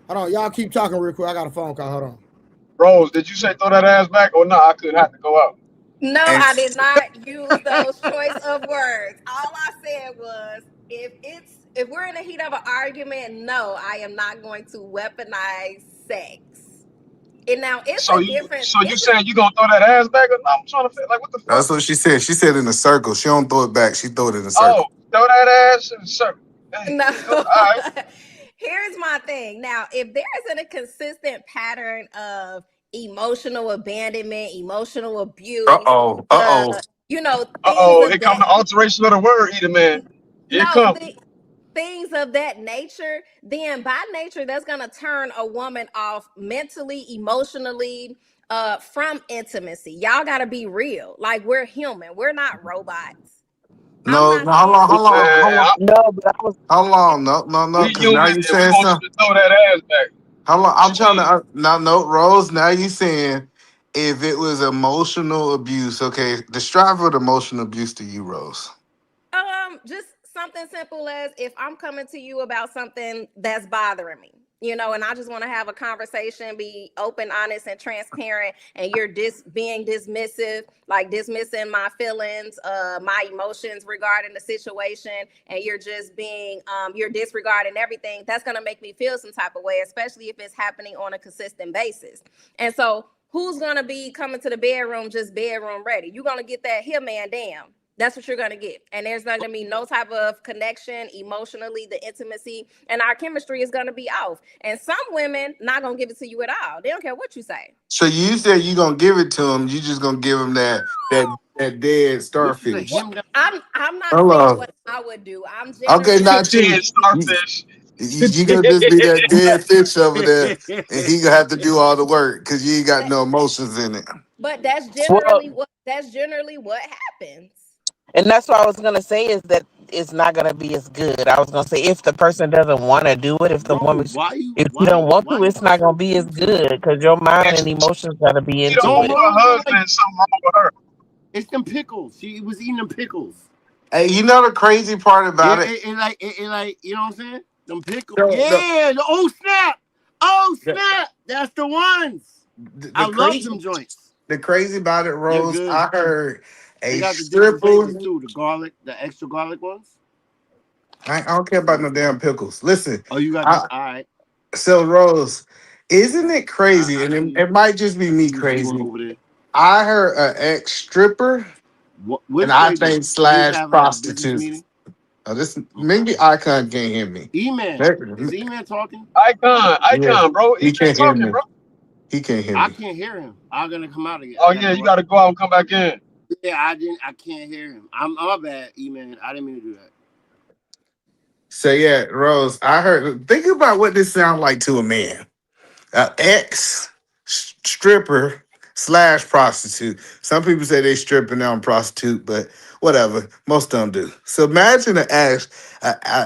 Hold on, y'all keep talking real quick. I got a phone call. Hold on. Rose, did you say throw that ass back or no? I couldn't have to go out. No, I did not use those choice of words. All I said was if we're in the heat of an argument, no, I am not going to weaponize sex. And now it's So a you difference. saying you gonna throw that ass back or no? I'm trying to feel like what the fuck? That's what she said. She said in a circle. She don't throw it back. She throw it in a circle. Oh, throw that ass in a circle. No. All right. Here's my thing. Now, if there isn't a consistent pattern of emotional abandonment, emotional abuse, you know, Here come the alteration of the word, either man. Here come. Things of that nature, then by nature, that's gonna turn a woman off mentally, emotionally, from intimacy. Y'all gotta be real. Like, we're human, we're not robots. No, how long? No, but I was. How long? No. Because now you saying something. Throw that ass back. How long? I'm trying to. No, Rose. Now you saying if it was emotional abuse, okay? Describe what emotional abuse to you, Rose. Just something simple as if I'm coming to you about something that's bothering me, you know, and I just want to have a conversation, be open, honest, and transparent, and you're being dismissive, like dismissing my feelings, my emotions regarding the situation, and you're just being, you're disregarding everything. That's gonna make me feel some type of way, especially if it's happening on a consistent basis. And so, who's gonna be coming to the bedroom just bedroom ready? You're gonna get that here man down. That's what you're going to get. And there's not going to be no type of connection emotionally, the intimacy, and our chemistry is going to be off. And some women not going to give it to you at all. They don't care what you say. So you said you're going to give it to him. You just going to give him that dead starfish. I'm not saying what I would do. I'm okay, not you. Starfish. You going to just be that dead fish over there, and he going to have to do all the work because you ain't got no emotions in it. But that's generally what happens. And that's what I was gonna say is that it's not gonna be as good. I was gonna say if the person doesn't want to do it, if the woman, if you don't want to, it's not gonna be as good because your mind and emotions gotta be into it. Her husband, something wrong with her. It's them pickles. She was eating them pickles. Hey, you know the crazy part about it? Like, you know what I'm saying? Them pickles. Oh snap! Oh snap! That's the ones. I love them joints. The crazy about it, Rose, I heard. They got the different too, the garlic, the extra garlic ones. I don't care about no damn pickles. Listen. Oh, you got all right. So Rose, isn't it crazy? And it might just be me crazy. I heard an ex-stripper, and I think / prostitute. This maybe Icon can't hear me. E-Man, is E-Man talking? Icon, bro. He can't hear me. He can't hear me. I can't hear him. I'm gonna come out again. Oh yeah, you gotta go out and come back in. Yeah, I can't hear him. I'm bad, E-Man. I didn't mean to do that. So yeah, Rose, I heard. Think about what this sounds like to a man. An ex-stripper / prostitute. Some people say they stripping now and prostitute, but whatever. Most of them do. So imagine an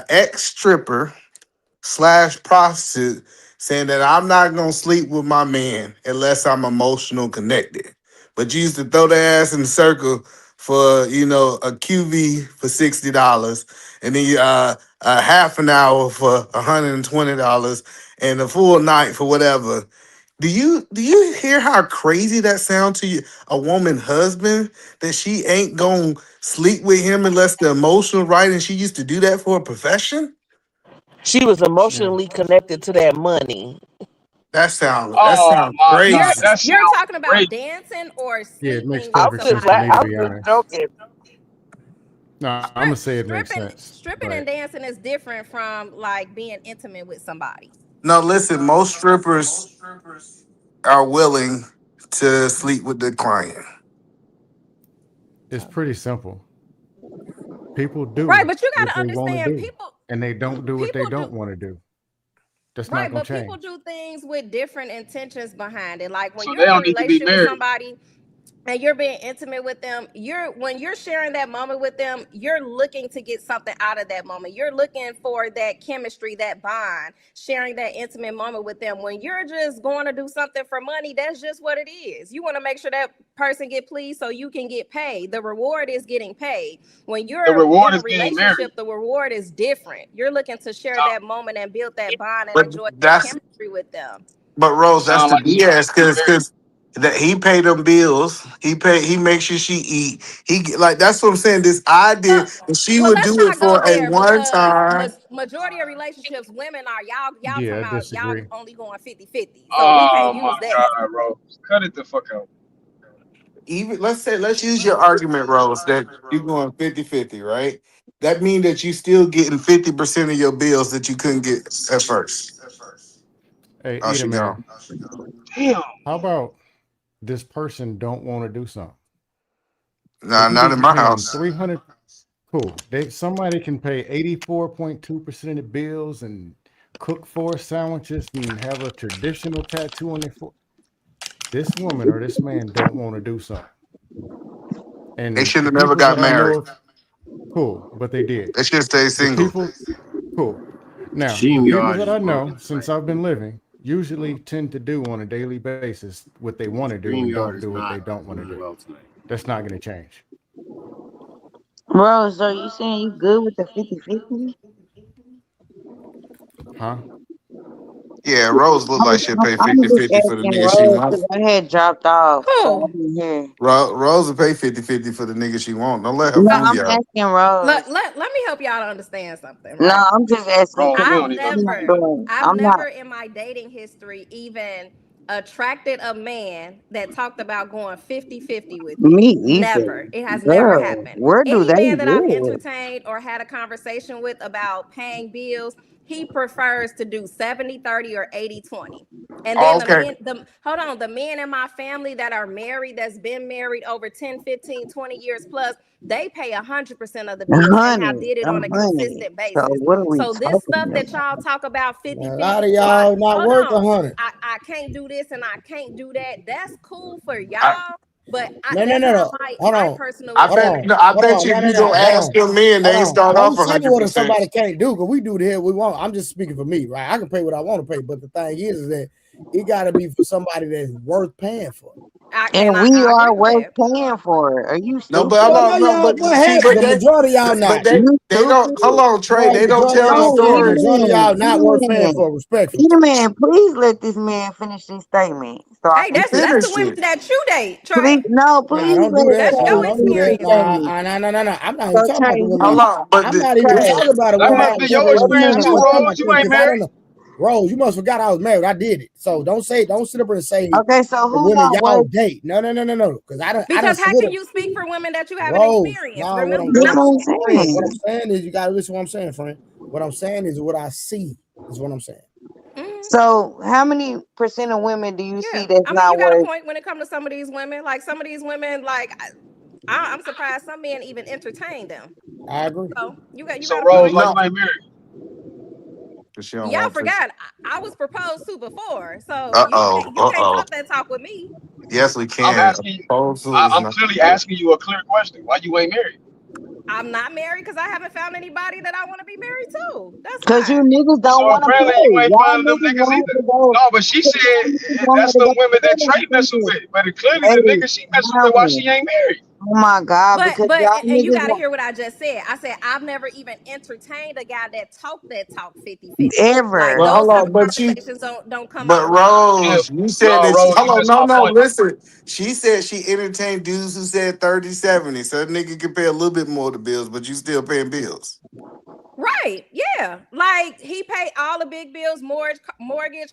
ex-stripper / prostitute saying that I'm not gonna sleep with my man unless I'm emotional connected. But you used to throw their ass in the circle for a QV for $60, and then you a half an hour for $120, and a full night for whatever. Do you hear how crazy that sounds to you? A woman husband that she ain't gonna sleep with him unless the emotional right, and she used to do that for a profession. She was emotionally connected to that money. That sounds Oh my God, crazy. that You're sounds talking about great. dancing or Yeah, it makes sleeping I with was perfect just sense to somebody like, me, to I else? was be just honest. joking. No, I'm gonna say it makes sense, Stripping and but dancing is different from like being intimate with somebody. No, listen, most strippers are willing to sleep with the client. it's pretty simple. People Right, do but you what got to they want to understand do, people and they don't do what they people do don't want to do. That's not right, gonna but people change. do things with different intentions behind it. Like when So they you're in a don't need to be relationship with married. somebody and you're being intimate with them, when you're sharing that moment with them, you're looking to get something out of that moment. You're looking for that chemistry, that bond, sharing that intimate moment with them. When you're just going to do something for money, that's just what it is. You want to make sure that person get pleased so you can get paid. The reward is getting paid. When The you're reward in a is getting married. relationship, the reward is different. You're looking to share that moment and build that bond and But enjoy that that's chemistry with them. but Rose, that's Sound the like he wants BS to be married. because that he pay them bills. He makes sure she eat. Like that's what I'm saying. This idea Well, and she well, would let's do it not go for a there one because time. majority of relationships, women are y'all talking Yeah, I about y'all disagree. only going 50-50. So we Oh can't my use that. God, bro. Cut it the fuck out. Even let's use your argument, Rose, that you're going 50-50, right? That means that you still getting 50% of your bills that you couldn't get at first. Hey, Oh, Eda she man, gone. Damn. how about this person don't want to do something? They Nah, can not be in my paying house. 300. Cool. Somebody can pay 84.2% of the bills and cook 4 sandwiches and have a traditional tattoo on their foot. This woman or this man don't want to do something. They And should the have never people got that I know married. of, cool, but they did. They should stay The single. people, cool. Now, the people StreamYard that is I know bugging since I've been living usually tend to do on a daily basis what they want to do and StreamYard don't is do what they not don't want to doing do. well tonight. That's not going to change. Rose, are you saying you good with the 50-50? Huh? Yeah, Rose looked like she'll pay I'm just 50-50 for the asking nigga she Rose want. because I had dropped off, so I Who? didn't hear. Rose will pay 50-50 for the nigga she want. Don't let her No, fool Okay. I'm y'all. asking Rose. Let me help y'all to understand something, No, right? I'm just asking Bro, because we I've don't need to understand that. I've I'm not never in my dating history even attracted a man that talked about going 50-50 with me. me either. Never. It has never Girl, happened. where do Any they man that I've live? entertained or had a conversation with about paying bills, he prefers to do 70-30 or 80-20. And then Oh, the okay. men, the men in my family that are married, that's been married over 10, 15, 20 years plus, they pay 100% of the bills and have did it A on a hundred. consistent So basis. what are we So this talking stuff that about? y'all talk about Man, 50 a 50, lot of oh, y'all not hold worth on, 100. I can't do this and I can't do that. That's cool for I, y'all, but No, no, that's no, not no. my Hold on. personal I Hold bet on. experience. I Hold bet on. you No, if no, you no. go Hold ask on. them men, Hold they ain't on. start Don't off say what 100%. somebody can't do because we do the hell we want. I'm just speaking for me, right? I can pay what I want to pay, but the thing is that it got to be for somebody that's worth paying for. And we I agree are with worth that. paying for it. Are you No, but stupid? No, y'all, but what see, happened? The majority of y'all but not. You they don't. stupid? Hold on, Trey. No, They don't majority of tell the y'all No, saying story. majority of y'all not worth paying for, respectfully. Man, please let this man finish his statement so I Hey, can that's finish. the Finish women it. that you date, Please, Trey. no, Nah, please don't do let that. That's Trey your Don't do finish his that. experience. statement. No. I'm not even So talking about Trey, the women. Hold on, but I'm not even Trey, talking about a That woman Trey, must out be there your that wait a I'm experience minute, not too, even wait a talking Rose. about You that minute. ain't because I don't married. know. Rose, you must forgot I was married. I did it. So don't sit up and say Okay, so the who women not y'all worth? date. No. Because I don't Because how slid can up. you speak for women that you haven't Rose, experienced? no, Remember, That's I'm what I'm friend, what saying. I'm saying is you gotta listen to what I'm saying, friend. What I'm saying is what I see is what I'm saying. So how many percent of women do you see yeah. that's I mean, you not got a worth? point when it comes to some of these women. Like some of these women, like I'm surprised some men even entertain them. I agree. So you So got a Rose, point. like you no, ain't married. because she don't Y'all want to. forgot I was proposed to before, so Uh you can't oh. talk that talk with me. Yes, we I'm can. asking you. Proposal is I'm not. clearly asking you a clear question. Why you ain't married? I'm not married because I haven't found anybody that I want to be married to. That's Cause you why. niggas don't So want to apparently you pay. ain't Y'all finding them niggas niggas want either. to go. No, but she said Y'all niggas want that's to the go women that pay Trey messing something. with. But clearly the Hey, nigga she messing with, why she ain't married? my God, because y'all and you niggas got to hear what I just said. I said I've never even entertained a guy that talk 50-50. Like ever. Well, those hold type on, of but conversations don't come but out my mouth. Rose, you said that. Rose, you Hold just on, not no, funny. listen. She said she entertained dudes who said 30-70, so that nigga can pay a little bit more to bills, but you still paying bills. Right. Yeah. Like he paid all the big bills, mortgage,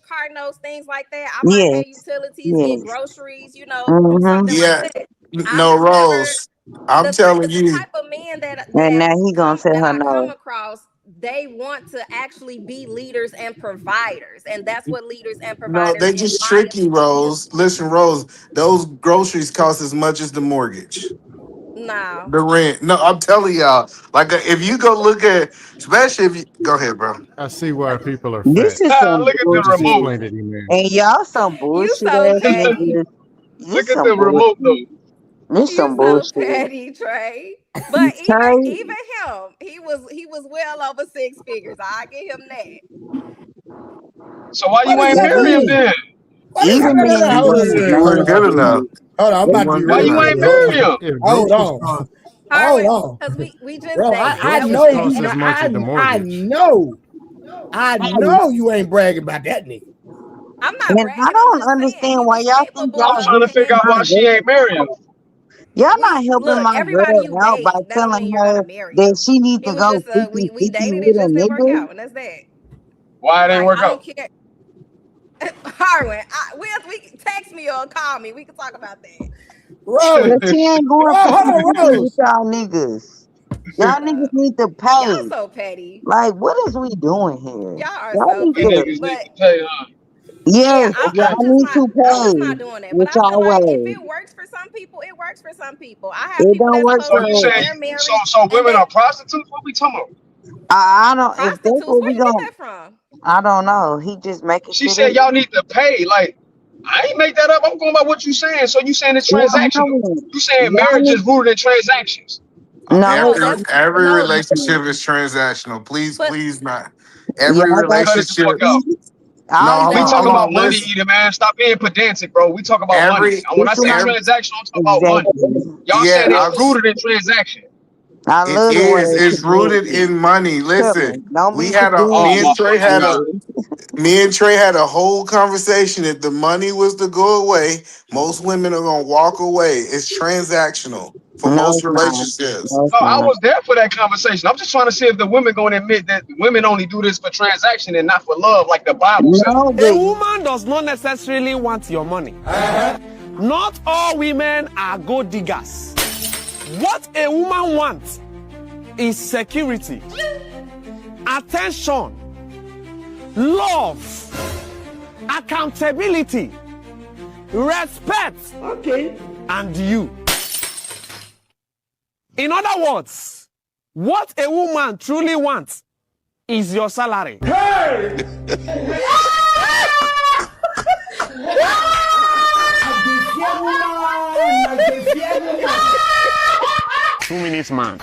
car notes, things like that. I might Yes. pay utilities, get Yes. groceries, do something like Yeah, that. I've no, just never Rose. I'm telling the you, type of men And now he gonna tell her I come no. across, they want to actually be leaders and providers. And that's what leaders and no, providers, they in just my trick you, Rose. Listen, Rose, those groceries cost as much as the mortgage. no. The rent. No, I'm telling y'all. Like, if you go look at, especially if you go ahead, bro. I see why people are This fat. is some Look at You the just remote. bullshit. explained it, man. And y'all some You bullshit so ass petty. niggas. This Look at some the bullshit. remote though. This You some so bullshit. petty, Trey. But Trey, even him, he was well over six figures. I give him that. So why What you does ain't that marry him mean? then? What is even that? men Hold need He wasn't good enough. money. on, I'm He about to be wasn't Why good real you enough. ain't petty. marry him? If Hold groceries on. cost Hold Harwin, on. because we just Bro, dated. I That was know groceries it. cost you. as much as the I mortgage. know. I know you ain't bragging about that nigga. I'm not And I bragging. I'm don't just saying understand he why was y'all think capable I'm y'all of trying to helping figure paying. out my why she ain't girl. marry him. Y'all not We helping look, my everybody girl you out by date, that don't telling mean you're gonna her marry that them. she need It to was go just 50-50 we dated, it with a just didn't work nigga. out, and that's that. Why it ain't Like work I out? don't care. Harwin, we text me or call me. We can talk about that. Rose. Cause she ain't going Hold 50-50 on, with Rose. y'all niggas. Y'all niggas need to Y'all pay. so petty. Like, what is we doing here? Y'all are Y'all so need You to, petty. niggas need But to pay, huh? yeah, yes, y'all need to I'm just not pay doing that. But with I feel y'all like if way. it works for some people, it works for some people. I have It people don't that's work So supposed for to you be saying they're married so and women they are prostitutes? What we talking about? I don't, if that's prostitutes. what Where we you get going, that from? I don't know. He just making She shit said up. y'all need to pay. Like, I ain't make that up. I'm going by what you saying. So you saying it's Yeah, transactional. no, You saying y'all marriage need, is rooted in transactions. no, No, Every that's every no. relationship is transactional. But Please not. Every y'all got Cut to it the fuck relationship. out. see, No, all We y'all, talk hold about on. money, Listen. either man. Stop being pedantic, bro. We talk about money. Every And when I this say what I'm, every transactional, I'm talking about money. exactly. Y'all yeah, saying it's rooted in transaction. I it love the is. word It's rooted pedantic. in money. Tell Listen, me, don't we be had a Oh me and my pedantic. Trey fucking had god. a Nigga. me and Trey had a whole conversation. If the money was to go away, most women are gonna walk away. It's transactional for No, most it's not. relationships. No, it's No, I not. was there for that conversation. I'm just trying to see if the women gonna admit that women only do this for transaction and not for love, like the Bible says. No, A the woman does not necessarily want your money. Not all women are gold diggers. What a woman wants is security, attention, love, accountability, respect, and you. In other words, what a woman truly wants is your salary. Hey! 2 minutes, man.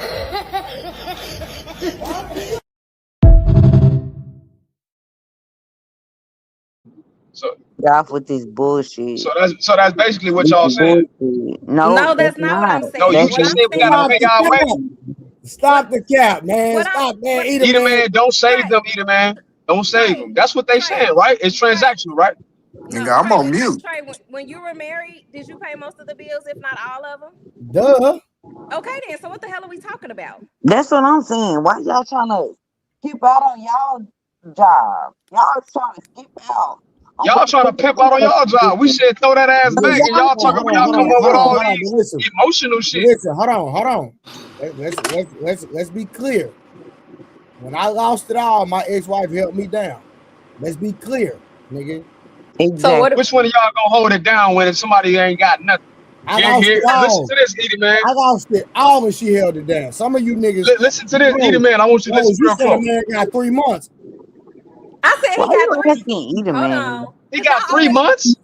So off with this bullshit. that's basically what This y'all saying. bullshit. No, no, that's that's not what not. I'm No, saying. you That's What just not I'm said we true. gotta saying Stop pay the our way. cap. what Stop the cap, man. what I'm Stop, man. what Either Either man. man, don't save Trey, them, either man. Don't save Trey, them. That's what they Trey, saying, right? It's Trey. transactional, right? No, Nigga, I'm Trey, on mute. when you were married, did you pay most of the bills, if not all of them? Duh. Okay, then. So what the hell are we talking about? That's what I'm saying. Why y'all trying to skip out on y'all job? Y'all trying to skip out on Y'all what trying to pimp out on y'all job. We said throw that ass but back, and y'all y'all Hold talking on, about hold on, y'all hold come on, up hold with on, all hold on. these But listen, emotional shit. listen, hold on. Let's be clear. When I lost it all, my ex-wife held me down. Let's be clear, nigga. So exactly. what? Which one of y'all gonna hold it down when somebody ain't got nothing? I Here, lost here. it Listen all. to this, Edie man. I lost it all when she held it down. Some of you niggas, Listen to this, Edie man. I want you to listen Rose, you real said a close. man got 3 months. I said Why he got you three. asking either Hold man? on, He cause got y'all 3 always months.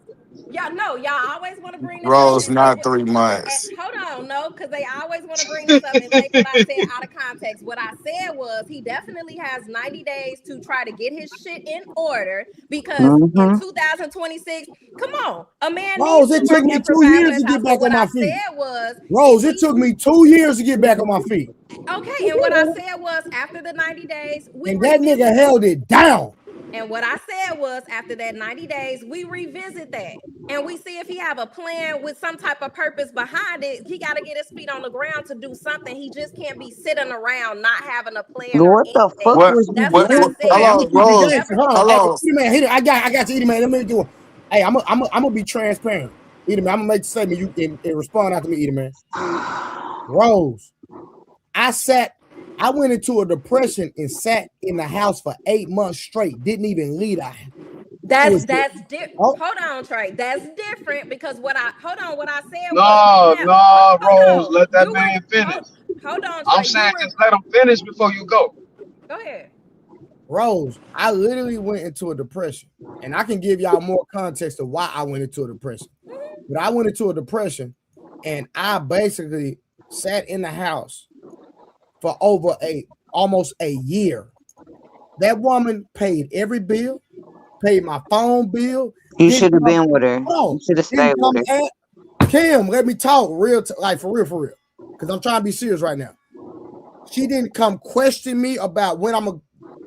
Y'all always want to bring this up. Rose, not 3 months. Hold on, no, because they always want to bring this up and take what I said out of context. What I said was he definitely has 90 days to try to get his shit in order because in 2026, come on, a man Rose, needs it to took work me and 2 provide for years his to house. get But back what on my I feet. said was, Rose, it took me 2 years to get back on my feet. okay, and what I said was after the 90 days, we And that revisit. nigga held it down. And what I said was after that 90 days, we revisit that. And we see if he have a plan with some type of purpose behind it. He got to get his feet on the ground to do something. He just can't be sitting around not having a plan or What the anything. fuck What? was you That's what I doing? said. Hey, I'm Hello, gonna keep it Rose. gangster. Hold on. Hey, Hello. Edie, man, hit it. I got you, Edie, man. Let me do it. Hey, I'm gonna be transparent. Edie, man, I'm gonna make the statement. You can respond after me, Edie, man. Rose, I went into a depression and sat in the house for 8 months straight. Didn't even leave. That's different. Hold on, Trey. That's different because what I said was No, no, hold Rose, on. let that You man were finish. hold on, I'm Trey. saying just let him finish before you go. Go ahead. Rose, I literally went into a depression, and I can give y'all more context of why I went into a depression. But I went into a depression, and I basically sat in the house for almost a year. That woman paid every bill, paid my phone bill. You should have been with her. You should have stayed with her. Kim, let me talk like for real. Because I'm trying to be serious right now. She didn't come question me about when I'm gonna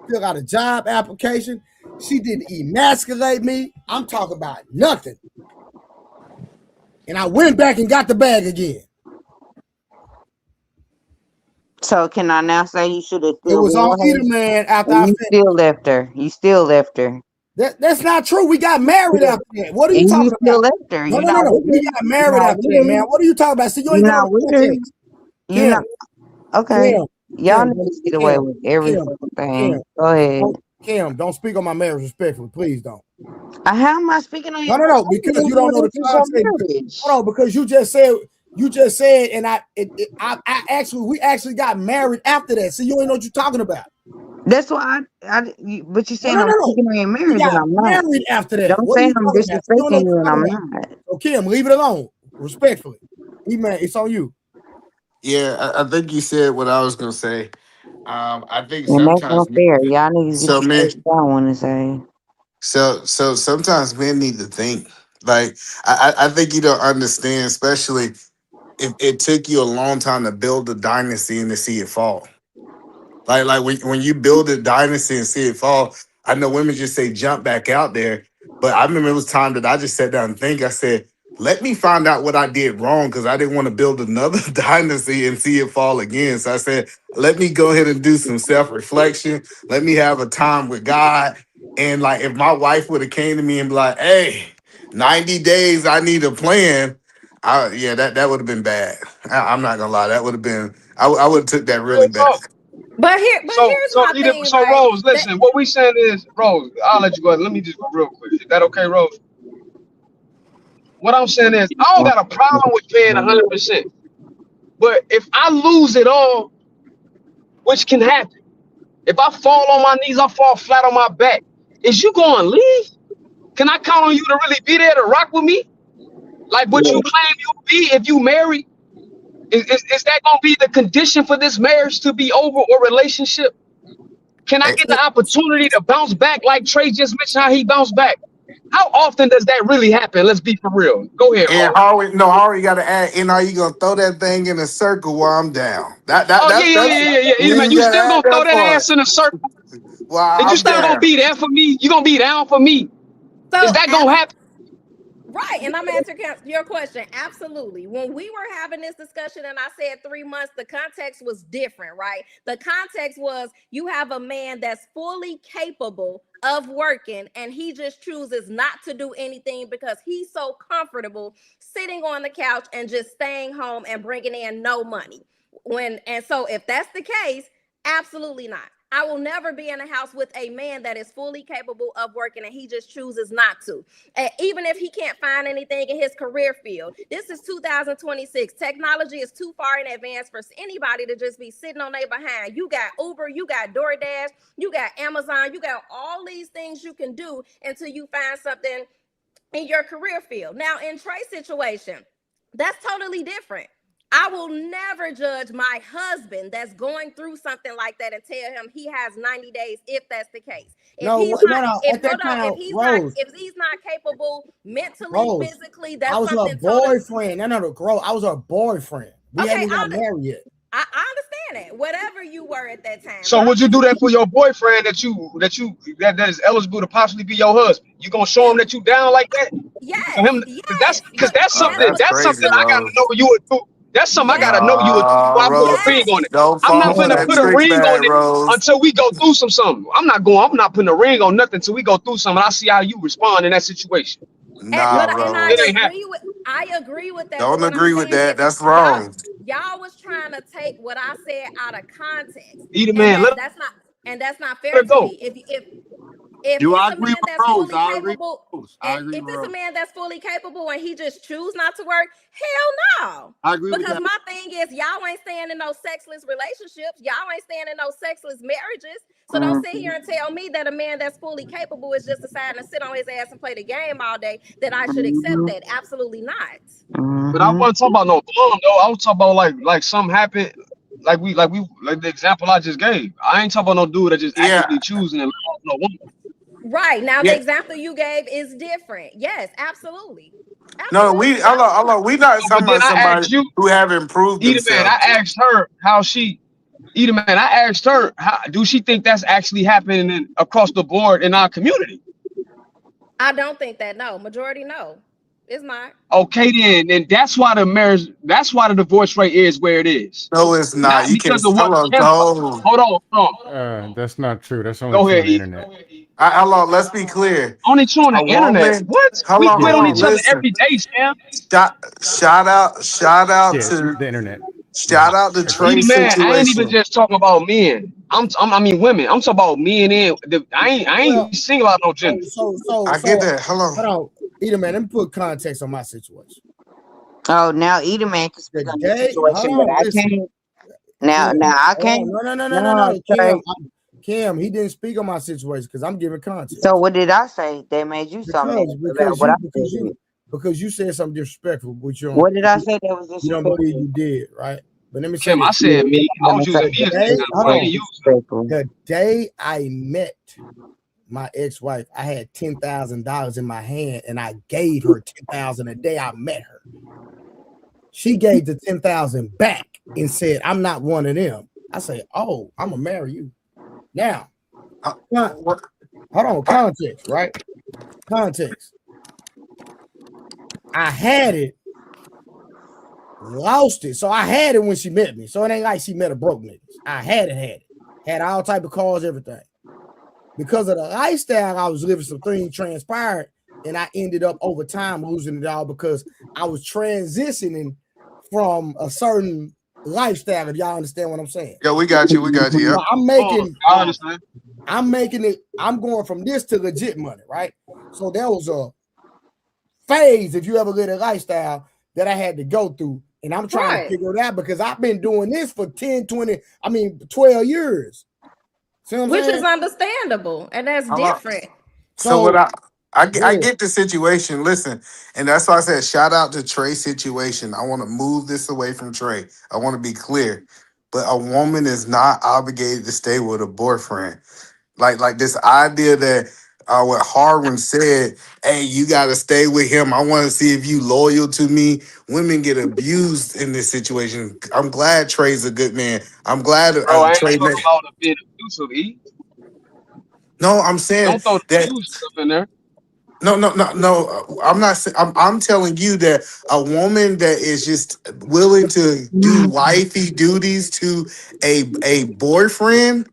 fill out a job application. She didn't emasculate me. I'm talking about nothing. And I went back and got the bag again. So can I now say you should have It still was been on with her? either man after And I you finished. still left her. You still left her. That's not true. We got married after that. What are you And talking you still about? left her. No. You're not with We her. got You're married not after with that, her. man. What are you talking about? See, you ain't You're going not to with her. context. You're not. Okay. Y'all Kim, niggas get away with every fucking thing. Go ahead. Kim, don't speak on my marriage respectfully, please don't. How am I speaking on your No, because you don't know the context. Hold on, because you just said, and we actually got married after that. See, you ain't know what you're talking about. That's why but you're saying I'm speaking on your We marriage got and I'm not. married after that. Don't What are say you I'm talking about? You don't know disrespecting what you you're and I'm talking about. not. So Kim, leave it alone, respectfully. Man, it's on you. Yeah, I think you said what I was gonna say. I think And that's sometimes, unfair. Y'all niggas get so to say man, what y'all want to say. so sometimes men need to think. Like I think you don't understand, especially if it took you a long time to build a dynasty and to see it fall. Like when you build a dynasty and see it fall, I know women just say jump back out there, but I remember it was time that I just sat down and think. I said, let me find out what I did wrong because I didn't want to build another dynasty and see it fall again. So I said, let me go ahead and do some self-reflection. Let me have a time with God. And like if my wife would have came to me and be like, hey, 90 days, I need a plan. That would have been bad. I'm not gonna lie. That would have been I would have took that really Real bad. talk. But here's my thing, So right? Rose, listen, what we saying is, Rose, I'll let you go ahead. Let me just go real quick. Is that okay, Rose? What I'm saying is, I don't got a problem with paying 100%. But if I lose it all, which can happen, if I fall on my knees, I fall flat on my back, is you going to leave? Can I count on you to really be there to rock with me? Like what you claim you'll be if you marry? Is that going to be the condition for this marriage to be over or relationship? Can I get the opportunity to bounce back like Trey just mentioned how he bounced back? How often does that really happen? Let's be for real. Go ahead, And Ari. Ari got to add. And are you gonna throw that thing in a circle while I'm down? Oh, yeah. You Man, you gotta still add gonna throw that that part ass in a circle? while And you I'm still gonna down. be there for me? You gonna be down for me? So Is that gonna happen? right, and I'm answering your question. Absolutely. When we were having this discussion and I said 3 months, the context was different, right? The context was you have a man that's fully capable of working and he just chooses not to do anything because he's so comfortable sitting on the couch and just staying home and bringing in no money. So if that's the case, absolutely not. I will never be in a house with a man that is fully capable of working and he just chooses not to. Even if he can't find anything in his career field. This is 2026. Technology is too far in advance for anybody to just be sitting on their behind. You got Uber, you got DoorDash, you got Amazon, you got all these things you can do until you find something in your career field. Now, in Trey's situation, that's totally different. I will never judge my husband that's going through something like that and tell him he has 90 days if that's the case. If he's not, if he's not capable mentally, physically, that's I was something her boyfriend. Rose, I was her boyfriend. We haven't got married yet. I understand that. Whatever you were at that time. So would you do that for your boyfriend that is eligible to possibly be your husband? You gonna show him that you down like that? Yes. Because that's something crazy, I gotta know you would do. That's something I gotta know you would do. I put a ring on it. I'm not gonna put a ring on it until we go through something. I'm not putting a ring on nothing until we go through something. I see how you respond in that situation. I agree with that. Don't agree with that. That's wrong. Y'all was trying to take what I said out of context. That's not fair to me. If it's a man that's fully capable, if it's a man that's fully capable and he just choose not to work, hell no. I agree with that. Because my thing is, y'all ain't staying in no sexless relationships. Y'all ain't staying in no sexless marriages. So don't sit here and tell me that a man that's fully capable is just deciding to sit on his ass and play the game all day, that I should accept that. Absolutely not. But I wasn't talking about no bum though. I was talking about like something happened. Like the example I just gave. I ain't talking about no dude that just actively choosing and no woman. Right. Now the example you gave is different. Yes, absolutely. No, we not talking about somebody who have improved themselves. Man, I asked her how do she think that's actually happening across the board in our community? I don't think that. No, majority no. It's not. Okay, then that's why the divorce rate is where it is. No, it's not. You can't. Hold on. That's not true. That's only on the internet. Let's be clear. Only true on the internet. What? We quit on each other every day, Sam. Shout out to the internet. Shout out to Trey situation. I ain't even just talking about men. I mean women. I'm talking about men and I ain't single out no gender. I get that. Hold on. Either man, let me put context on my situation. Oh, now either man can speak on the situation, but I can't. Now I can't. No. Kim, he didn't speak on my situation because I'm giving context. So what did I say that made you something? Because you said something disrespectful. What did I say that was disrespectful? You don't believe you did, right? But let me say Kim, I said me. I was using me. The day I met my ex-wife, I had $10,000 in my hand, and I gave her $10,000 a day I met her. She gave the $10,000 back and said, "I'm not one of them." I say, "Oh, I'm gonna marry you." Now, hold on, context, right? Context. I had it, lost it. So I had it when she met me. So it ain't like she met a broke nigga. I had it. Had all type of cars, everything. Because of the lifestyle I was living, some things transpired, and I ended up over time losing it all because I was transitioning from a certain lifestyle. If y'all understand what I'm saying? Yeah, we got you. Yeah. I'm making it. I'm going from this to legit money, right? So there was a phase, if you ever live a lifestyle, that I had to go through, and I'm trying to figure it out because I've been doing this for 12 years. Which is understandable, and that's different. So what I get the situation. Listen, and that's why I said shout out to Trey's situation. I want to move this away from Trey. I want to be clear, but a woman is not obligated to stay with a boyfriend. Like this idea that what Harwin said, "Hey, you got to stay with him. I want to see if you loyal to me." Women get abused in this situation. I'm glad Trey's a good man. I'm glad Trey. No, I'm saying don't throw that stuff in there. No. I'm not. I'm telling you that a woman that is just willing to do wifey duties to a boyfriend,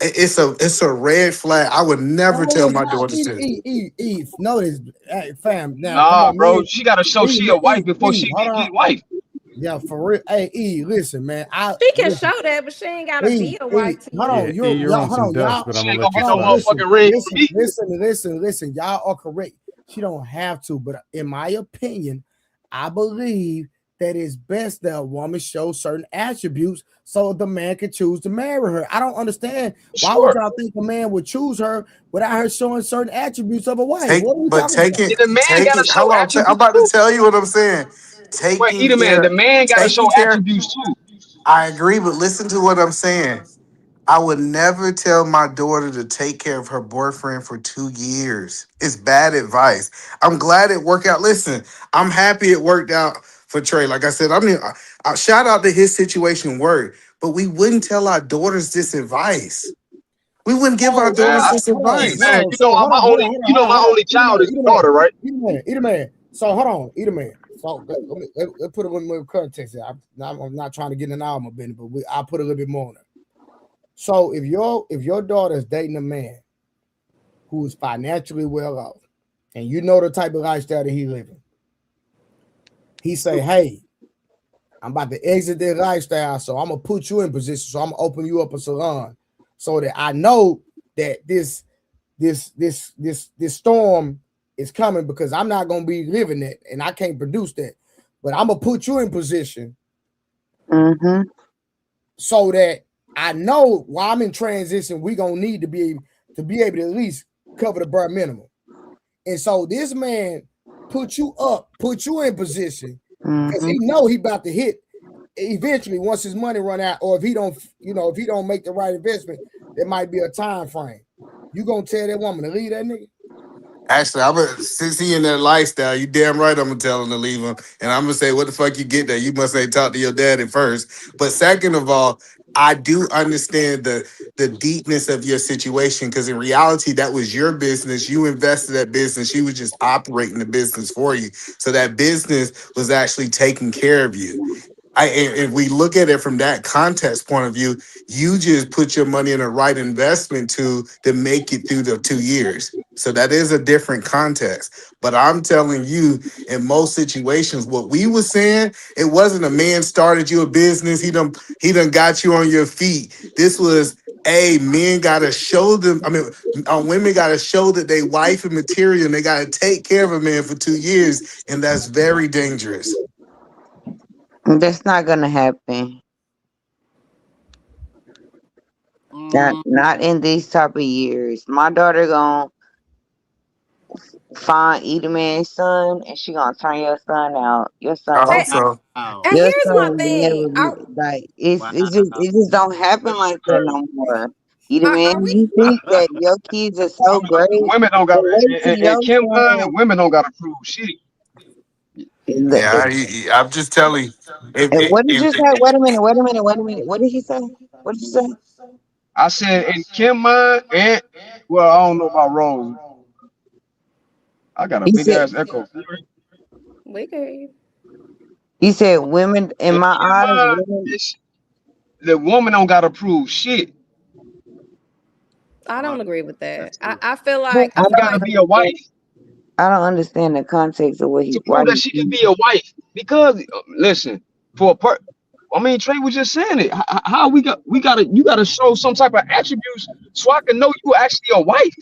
it's a red flag. I would never tell my daughter Eve. Notice, fam. Now, nah, come on, bro. man. She gotta show she a wife before she get wife. Yeah, for real. Hey, E, listen, man. She can show that, but she ain't gotta be a wife. Hold on, you're on some dust, but I'm gonna let you no motherfucking ring for me. Listen. Y'all are correct. She don't have to, but in my opinion, I believe that it's best that a woman show certain attributes so the man can choose to marry her. I don't understand why would y'all think a man would choose her without her showing certain attributes of a wife? What are we talking about? The man take gotta it. show Hold on, I'm attributes about to too. tell you what I'm saying. Wait, either man, the man gotta show Taking care. attributes too. I agree, but listen to what I'm saying. I would never tell my daughter to take care of her boyfriend for 2 years. It's bad advice. I'm glad it worked out. Listen, I'm happy it worked out for Trey. Like I said, I shout out to his situation worked, but we wouldn't tell our daughters this advice. We wouldn't give our daughters this advice. Man, you know my only child is the daughter, right? Eat a man. So hold on, eat a man. So let's put it in more context here. I'm not trying to get in all my business, but I'll put a little bit more on it. So if your daughter is dating a man who is financially well off, and you know the type of lifestyle that he living, he say, "Hey, I'm about to exit that lifestyle, so I'm gonna put you in position. So I'm gonna open you up a salon, so that I know that this storm is coming because I'm not gonna be living it, and I can't produce that. But I'm gonna put you in position, so that I know while I'm in transition, we gonna need to be able to at least cover the bare minimum. And so this man put you in position because he know he about to hit eventually once his money run out, or if he don't make the right investment, there might be a time frame. You gonna tell that woman to leave that nigga? Actually, since he in that lifestyle, you damn right I'm gonna tell him to leave him. And I'm gonna say, what the fuck you get there? You must ain't talk to your daddy first. But second of all, I do understand the deepness of your situation, because in reality, that was your business. You invested that business. She was just operating the business for you. So that business was actually taking care of you. If we look at it from that context point of view, you just put your money in the right investment to make it through the 2 years. So that is a different context. But I'm telling you, in most situations, what we were saying, it wasn't a man started you a business. He done got you on your feet. This was, men gotta show them. Women gotta show that they wife and material, and they gotta take care of a man for 2 years, and that's very dangerous. That's not gonna happen. Not in these type of years. My daughter gonna find either man's son, and she gonna turn your son out. Your son I gonna hope so. And your here's my son will thing. never be like it just don't happen like that no more. Either man, Are we? you think that your kids are so great, Women don't but got wait till and your Kim son. women don't gotta prove shit. Yeah, I'm just telling you. And what did you say? Wait a minute. What did he say? What did you say? I said in Kim mind, and well, I don't know about Rose. I got a He big said ass echo. We can. he said women in In my Kim eyes, mind, women. the woman don't gotta prove shit. I don't agree with that. I feel But like I She don't gotta be a understand. wife I don't understand the context of to why prove that she can be a wife. Because listen, for a part, I mean Trey was just saying it. How you gotta show some type of attributes so I can know you actually a wife.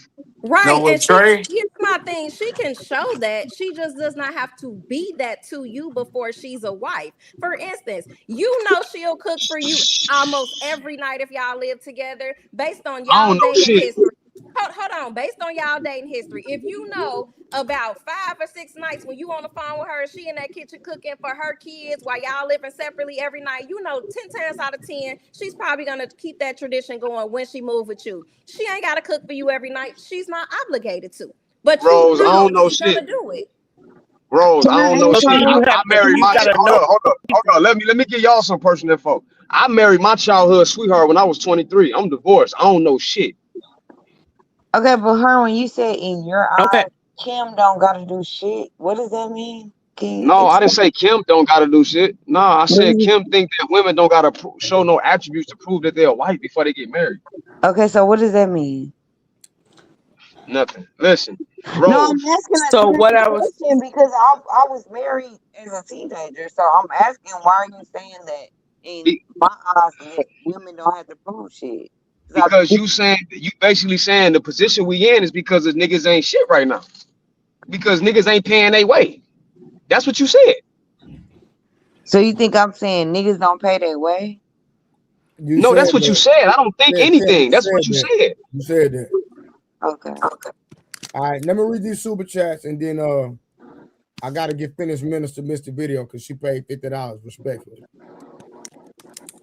Right. No, And with Trey. here's my thing. She can show that. She just does not have to be that to you before she's a wife. For instance, you know she'll cook for you almost every night if y'all live together based on I y'all don't know dating shit. history. Hold on, based on y'all dating history. If you know about 5 or 6 nights when you on the phone with her, she in that kitchen cooking for her kids while y'all living separately every night, you know 10 times out of 10, she's probably gonna keep that tradition going when she move with you. She ain't gotta cook for you every night. She's not obligated to. But you Rose, I know don't know she's shit. gonna do it. Rose, I Can I don't know ask shit. you? I married my hold on. Let me give y'all some personal info. I married my childhood sweetheart when I was 23. I'm divorced. I don't know shit. Okay, but her, when you said in your Okay. eyes, Kim don't gotta do shit. What does that mean? Can you No, I didn't explain? say Kim don't gotta do shit. No, I What said is Kim think that women don't gotta show no attributes to prove that they're white before they get married. Okay, so what does that mean? Nothing. Listen, No, I'm Rose. asking a So what serious I was question because I was married as a teenager, so I'm asking why are you saying that in be- my eyes that women don't have to prove shit? 'Cause Because you basically saying the position we in is because the niggas ain't shit right now. Because niggas ain't paying their way. That's what you said. So you think I'm saying niggas don't pay their way? No, that's what you said. I don't think anything. That's what you said. You said that. Okay. All right, let me read these super chats and then I gotta get finished Minister Misty video because she paid $50 respectfully.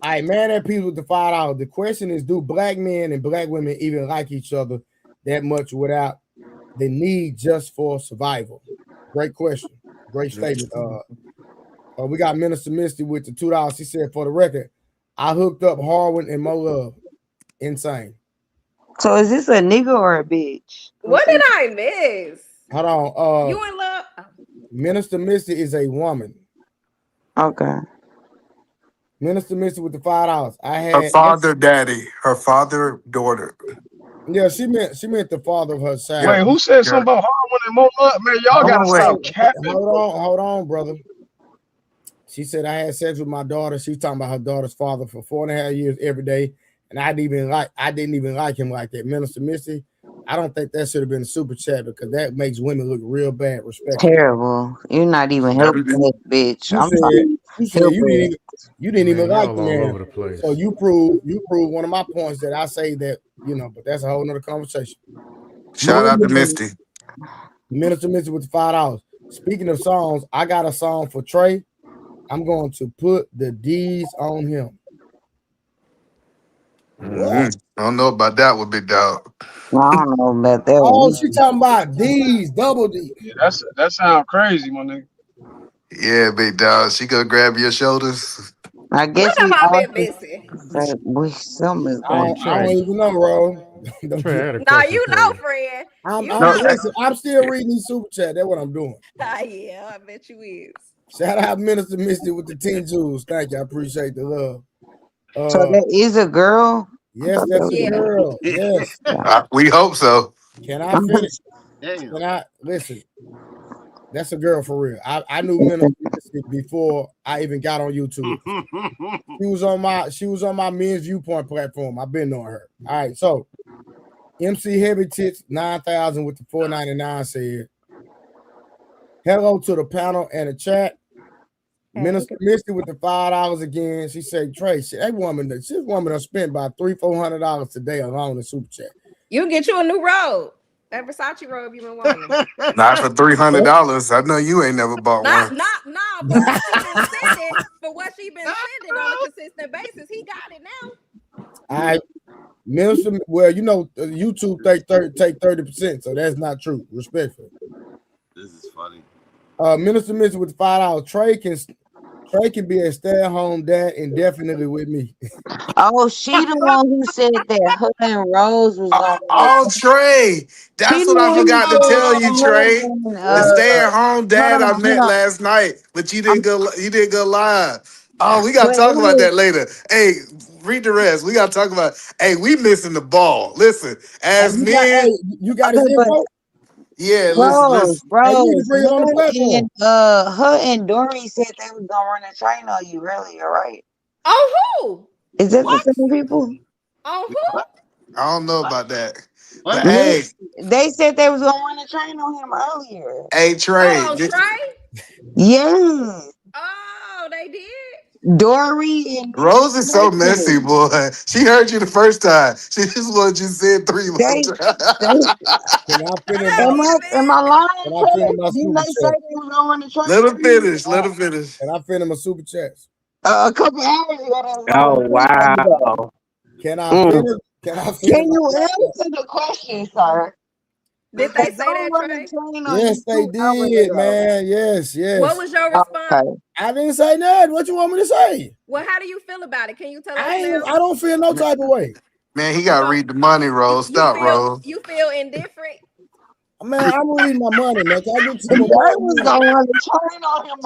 All right, man, that people with the $5. The question is, do black men and black women even like each other that much without the need just for survival? Great question. Great statement. We got Minister Misty with the $2. She said, for the record, I hooked up Harwin and Mo Love. Insane. So is this a nigga or a bitch? What did I miss? Hold on. You in love? Minister Misty is a woman. Okay. Minister Misty with the $5. I had her father, daddy, her father, daughter. Yeah, she meant the father of her child. Wait, who said something about Harwin and Mo Love? Man, y'all gotta stop capping. Hold on, brother. She said I had sex with my daughter. She was talking about her daughter's father for 4.5 years every day, and I didn't even like him like that. Minister Misty, I don't think that should have been a super chat because that makes women look real bad. Respect. Terrible. You're not even helping this bitch. You said you didn't even like the man. All over the place. So you prove one of my points that I say that, but that's a whole nother conversation. Shout out to Misty. Minister Misty with the $5. Speaking of songs, I got a song for Trey. I'm going to put the D's on him. I don't know about that one, big dog. I don't know about that. Oh, she talking about D's, double D. Yeah, that sound crazy, my nigga. Yeah, big dog. She gonna grab your shoulders. I guess what have I been missing? I don't even know, bro. Nah, you know, friend. I'm still reading these super chat. That's what I'm doing. Yeah, I bet you is. Shout out Minister Misty with the 10 jewels. Thank you. I appreciate the love. So that is a girl? Yes, that's a girl. Yes. We hope so. Can I finish? Can I listen? That's a girl for real. I knew Minister Misty before I even got on YouTube. She was on my men's viewpoint platform. I've been on her. All right, so MC Heavy Tits 9,000 with the 499 said, hello to the panel and the chat. Minister Misty with the $5 again. She said, Trey, this woman has spent about $300-400 today alone in super chat. You get you a new robe. That Versace robe you been wanting. Not for $300. I know you ain't never bought one. Nah, but what she been sending, for what she been sending on a consistent basis, he got it now. All right. Minister, well, YouTube take 30%, so that's not true. Respectfully. This is funny. Minister Misty with $5. Trey can be a stay-at-home dad indefinitely with me. Oh, she the one who said that her and Rose was on. Oh, Trey. That's what I forgot to tell you, Trey. The stay-at-home dad I met last night, but you didn't go live. Oh, we gotta talk about that later. Hey, read the rest. We gotta talk about. Hey, we missing the ball. Listen, as men, you got his info. Yeah, Rose, listen. Her and Dory said they was gonna run a train on you earlier, right? On who? Is that the same people? On who? I don't know about that. But hey, they said they was gonna run a train on him earlier. Hey, Trey. Oh, Trey? Yes. Oh, they did? Dory and Rose is so messy, boy. She heard you the first time. She just wanted you to say it 3 more times. Am I lying? Didn't they say they was gonna run the train? Let her finish. Can I finish my super chats? A couple hours ago. Oh, wow. Can I finish? Can you answer the question, sir? Did they say that, Trey? Yes, they did, man. Yes. What was your response? I didn't say nothing. What you want me to say? Well, how do you feel about it? Can you tell us? I don't feel no type of way. Man, he gotta read the money, Rose. Stop, Rose. You feel indifferent? Man, I'm reading my money, man. Can I get some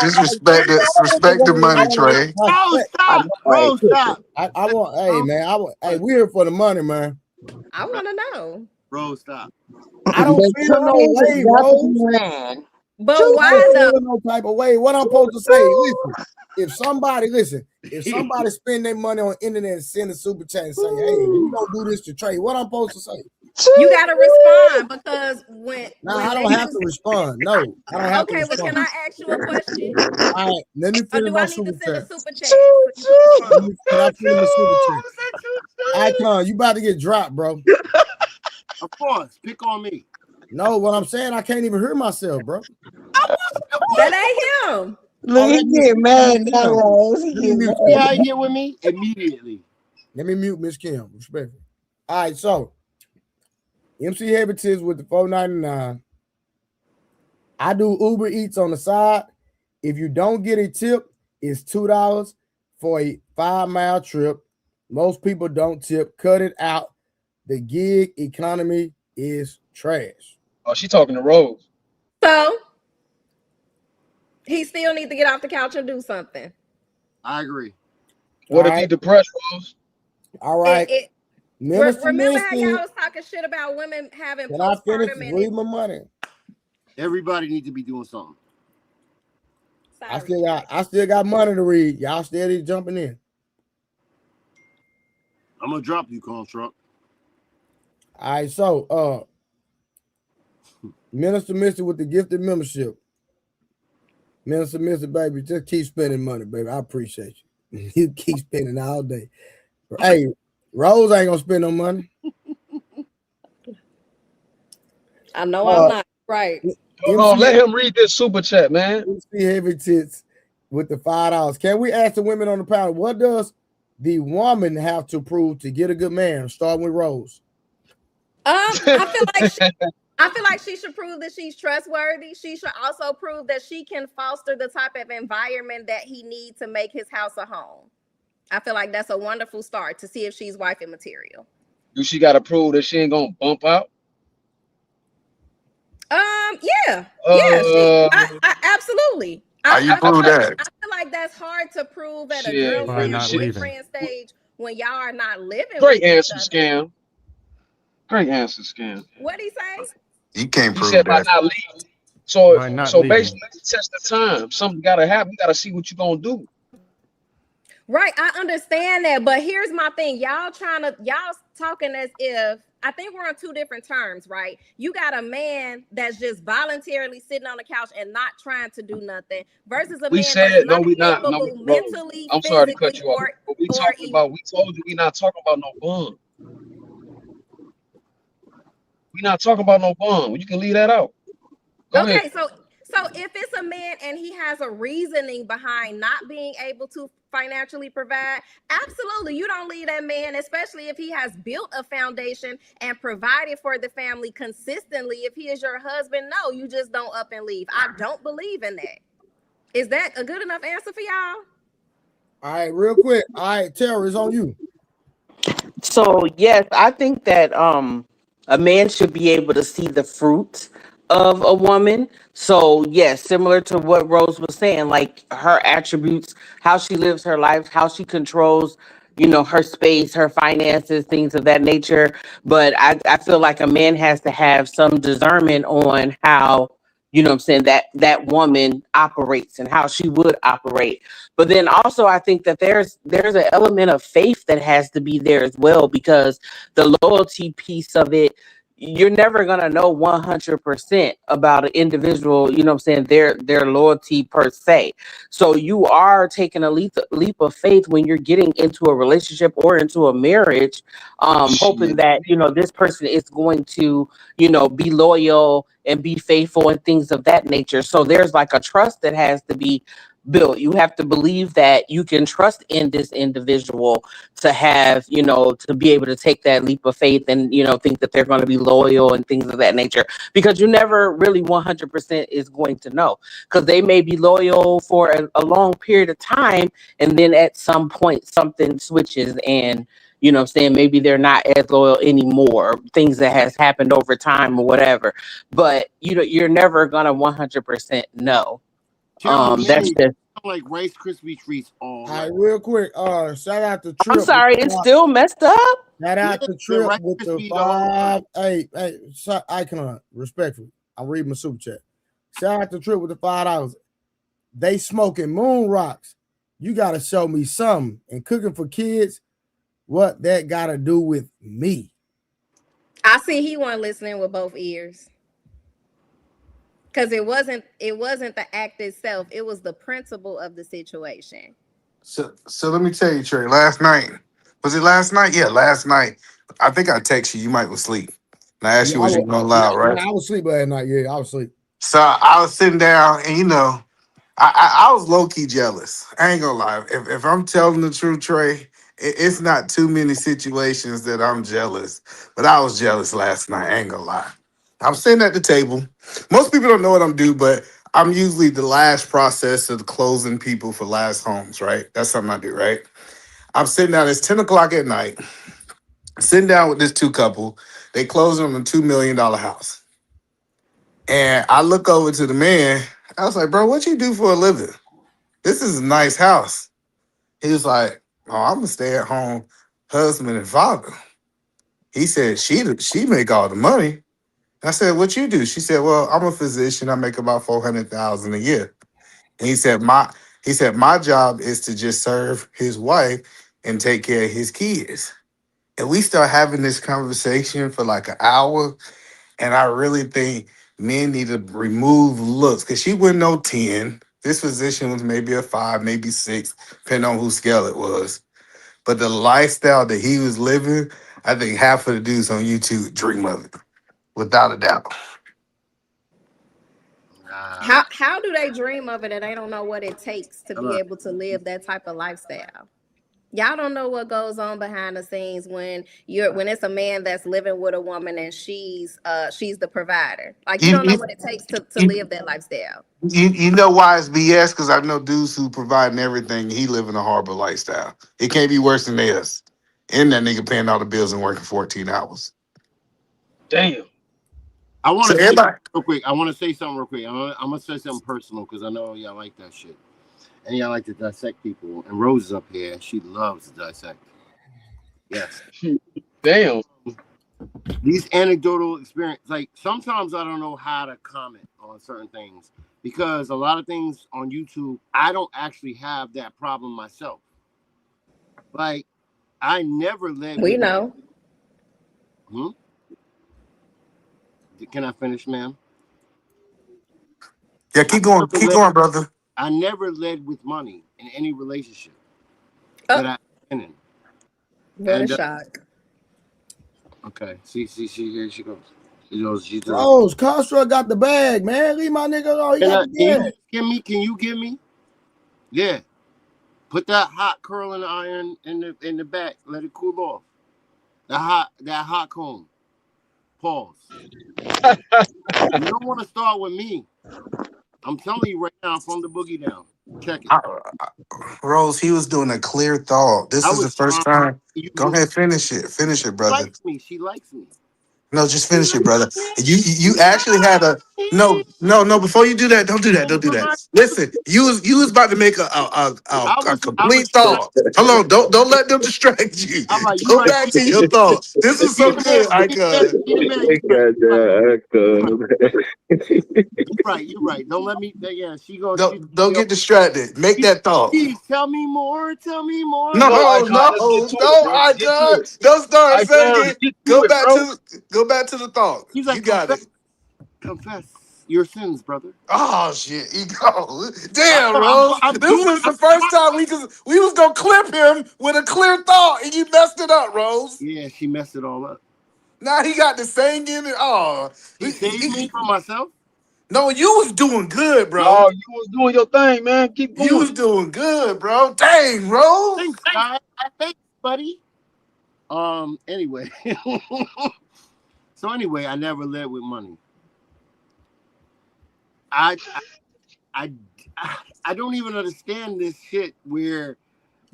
Just respect the money, Trey. Rose, stop. I want, hey, we here for the money, man. I want to know. Rose, stop. I don't feel no way, Rose. But why though? No type of way. What I'm supposed to say? Listen. If somebody spend their money on internet and send a super chat and say, "Hey, we don't do this to Trey," what I'm supposed to say? You gotta respond because when I don't have to respond. No, I don't have to okay, well, respond. can I ask you a question? All right, let me Or finish do my I need to super send a chat. super chat so you can respond? Can I finish my super chat? Icon, you about to get dropped, bro. Of course, pick on me. No, what I'm saying, I can't even hear myself, bro. That ain't him. Look, he get mad now, Rose. He get mad. See how you get with me? Immediately. Let me mute Miss Kim, respectfully. All right, so MC Heavy Tits with the $4.99. I do Uber Eats on the side. If you don't get a tip, it's $2 for a 5-mile trip. Most people don't tip. Cut it out. The gig economy is trash. Oh, she talking to Rose. So he still needs to get off the couch and do something. I agree. What if he depressed, Rose? All right. Remember how y'all was talking shit about women having Can I finish? postpartum Read my money. Everybody needs to be doing something. I still got money to read. Y'all steady jumping in. I'm gonna drop you, Construct. All right, so Minister Misty with the gifted membership. Minister Misty, baby, just keep spending money, baby. I appreciate you. You keep spending all day. Hey, Rose ain't gonna spend no money. I know I'm not right. Hold on, let him read this super chat, man. MC Heavy Tits with the $5. Can we ask the women on the panel, what does the woman have to prove to get a good man? Starting with Rose. I feel like she should prove that she's trustworthy. She should also prove that she can foster the type of environment that he needs to make his house a home. I feel like that's a wonderful start to see if she's wifey material. Do she got to prove that she ain't gonna bump out? Yeah. I absolutely. How you prove that? I feel like that's hard to prove at a girlfriend boyfriend stage when y'all are not living. Great answer, Scam. Great answer, Scam. What'd he say? You can't prove said that. by not leaving. So leaving. basically, test the time. Something gotta happen. You gotta see what you're gonna do. Right, I understand that, but here's my thing. Y'all talking as if I think we're on two different terms, right? You got a man that's just voluntarily sitting on the couch and not trying to do nothing versus a man that's not capable mentally, I'm sorry to cut physically, you off. But we told you we not talking about no bum. We not talking about no bum. You can leave that out. Go ahead. So if it's a man and he has a reasoning behind not being able to financially provide, absolutely, you don't leave that man, especially if he has built a foundation and provided for the family consistently. If he is your husband, no, you just don't up and leave. I don't believe in that. Is that a good enough answer for y'all? All right, real quick. All right, Tara, it's on you. So yes, I think that a man should be able to see the fruit of a woman. So yes, similar to what Rose was saying, like her attributes, how she lives her life, how she controls, her space, her finances, things of that nature. But I feel like a man has to have some discernment on how, what I'm saying, that woman operates and how she would operate. But then also I think that there's an element of faith that has to be there as well, because the loyalty piece of it, you're never going to know 100% about an individual, their loyalty per se. So you are taking a leap of faith when you're getting into a relationship or into a marriage, hoping that, this person is going to, be loyal and be faithful and things of that nature. So there's like a trust that has to be built. You have to believe that you can trust in this individual to have, to be able to take that leap of faith and, think that they're going to be loyal and things of that nature, because you never really 100% is going to know, because they may be loyal for a long period of time. And then at some point something switches and, maybe they're not as loyal anymore, things that has happened over time or whatever. But, you're never going to 100% know. That's just like Rice Krispie treats all right, real quick. Shout out to Trip. I'm sorry, it's still messed up. Shout out to Trip with the 5. Hey, Icon, respectfully, I'm reading my super chat. Shout out to Trip with the $5. They smoking moon rocks. You gotta show me something. And cooking for kids, what that gotta do with me? I see he wasn't listening with both ears. Because it wasn't the act itself, it was the principle of the situation. So let me tell you, Trey. Last night, was it last night? Yeah, last night. I think I text you. You might was asleep. And I asked Yeah, you, was you going loud, right? I was asleep last night. Yeah, I was asleep. So I was sitting down, and I was low key jealous. I ain't gonna lie. If I'm telling the truth, Trey, it's not too many situations that I'm jealous. But I was jealous last night. I ain't gonna lie. I'm sitting at the table. Most people don't know what I'm doing, but I'm usually the last process of closing people for last homes, right? That's something I do, right? I'm sitting down. It's 10 o'clock at night. Sitting down with this two couple. They closing on a $2 million house. And I look over to the man. I was like, bro, what you do for a living? This is a nice house. He was like, oh, I'm a stay-at-home husband and father. He said, she make all the money. I said, what you do? She said, well, I'm a physician. I make about $400,000 a year. And he said, my job is to just serve his wife and take care of his kids. And we start having this conversation for like an hour. And I really think men need to remove looks because she wasn't no 10. This physician was maybe a 5, maybe 6, depending on whose scale it was. But the lifestyle that he was living, I think half of the dudes on YouTube dream of it, without a doubt. How do they dream of it and they don't know what it takes to be able to live that type of lifestyle? Y'all don't know what goes on behind the scenes when it's a man that's living with a woman and she's the provider. Like you don't know what it takes to live that lifestyle. You know why it's BS? Because I know dudes who providing everything. He living a horrible lifestyle. It can't be worse than theirs. And that nigga paying all the bills and working 14 hours. Damn. I want So to say everybody, real quick. I want to say something real quick. I'm gonna say something personal because I know y'all like that shit, and y'all like to dissect people. And Rose is up here. She loves to dissect. Yes. Damn. These anecdotal experience, like sometimes I don't know how to comment on certain things because a lot of things on YouTube, I don't actually have that problem myself. Like I never led. We know. Can I finish, ma'am? yeah, keep going, brother. I never led with money in any relationship that I've been in. What a shock. Okay, see, here she goes. She goes. Rose, Castro got the bag, man. Leave my nigga alone. He got the bag. Can you give me? Yeah. Put that hot curling iron in the back. Let it cool off. That hot comb. Pause. You don't want to start with me. I'm telling you right now, from the boogie down. Check it. Rose, he was doing a clear thought. This is the first time. Go ahead, finish it. Finish it, brother. She likes me. No, just finish it, brother. You actually had a no. Before you do that, don't do that. Listen, you was about to make a complete thought. Hold on, don't let them distract you. Go back to your thought. This is so good, Icon. You're right. Don't let me. Yeah, she goes. Don't get distracted. Make that thought. Please tell me more. Tell me more. No, Icon. Don't start saying it. Go back to the thought. He's like, you got it. Confess your sins, brother. Oh shit, ego. Damn, Rose. This is the first time we was gonna clip him with a clear thought, and you messed it up, Rose. Yeah, she messed it all up. Now he got the singing and he saved me from myself. No, you was doing good, bro. No, you was doing your thing, man. Keep going. You was doing good, bro. Dang, Rose. Thanks, guys. Thanks, buddy. Anyway. So anyway, I never led with money. I don't even understand this shit where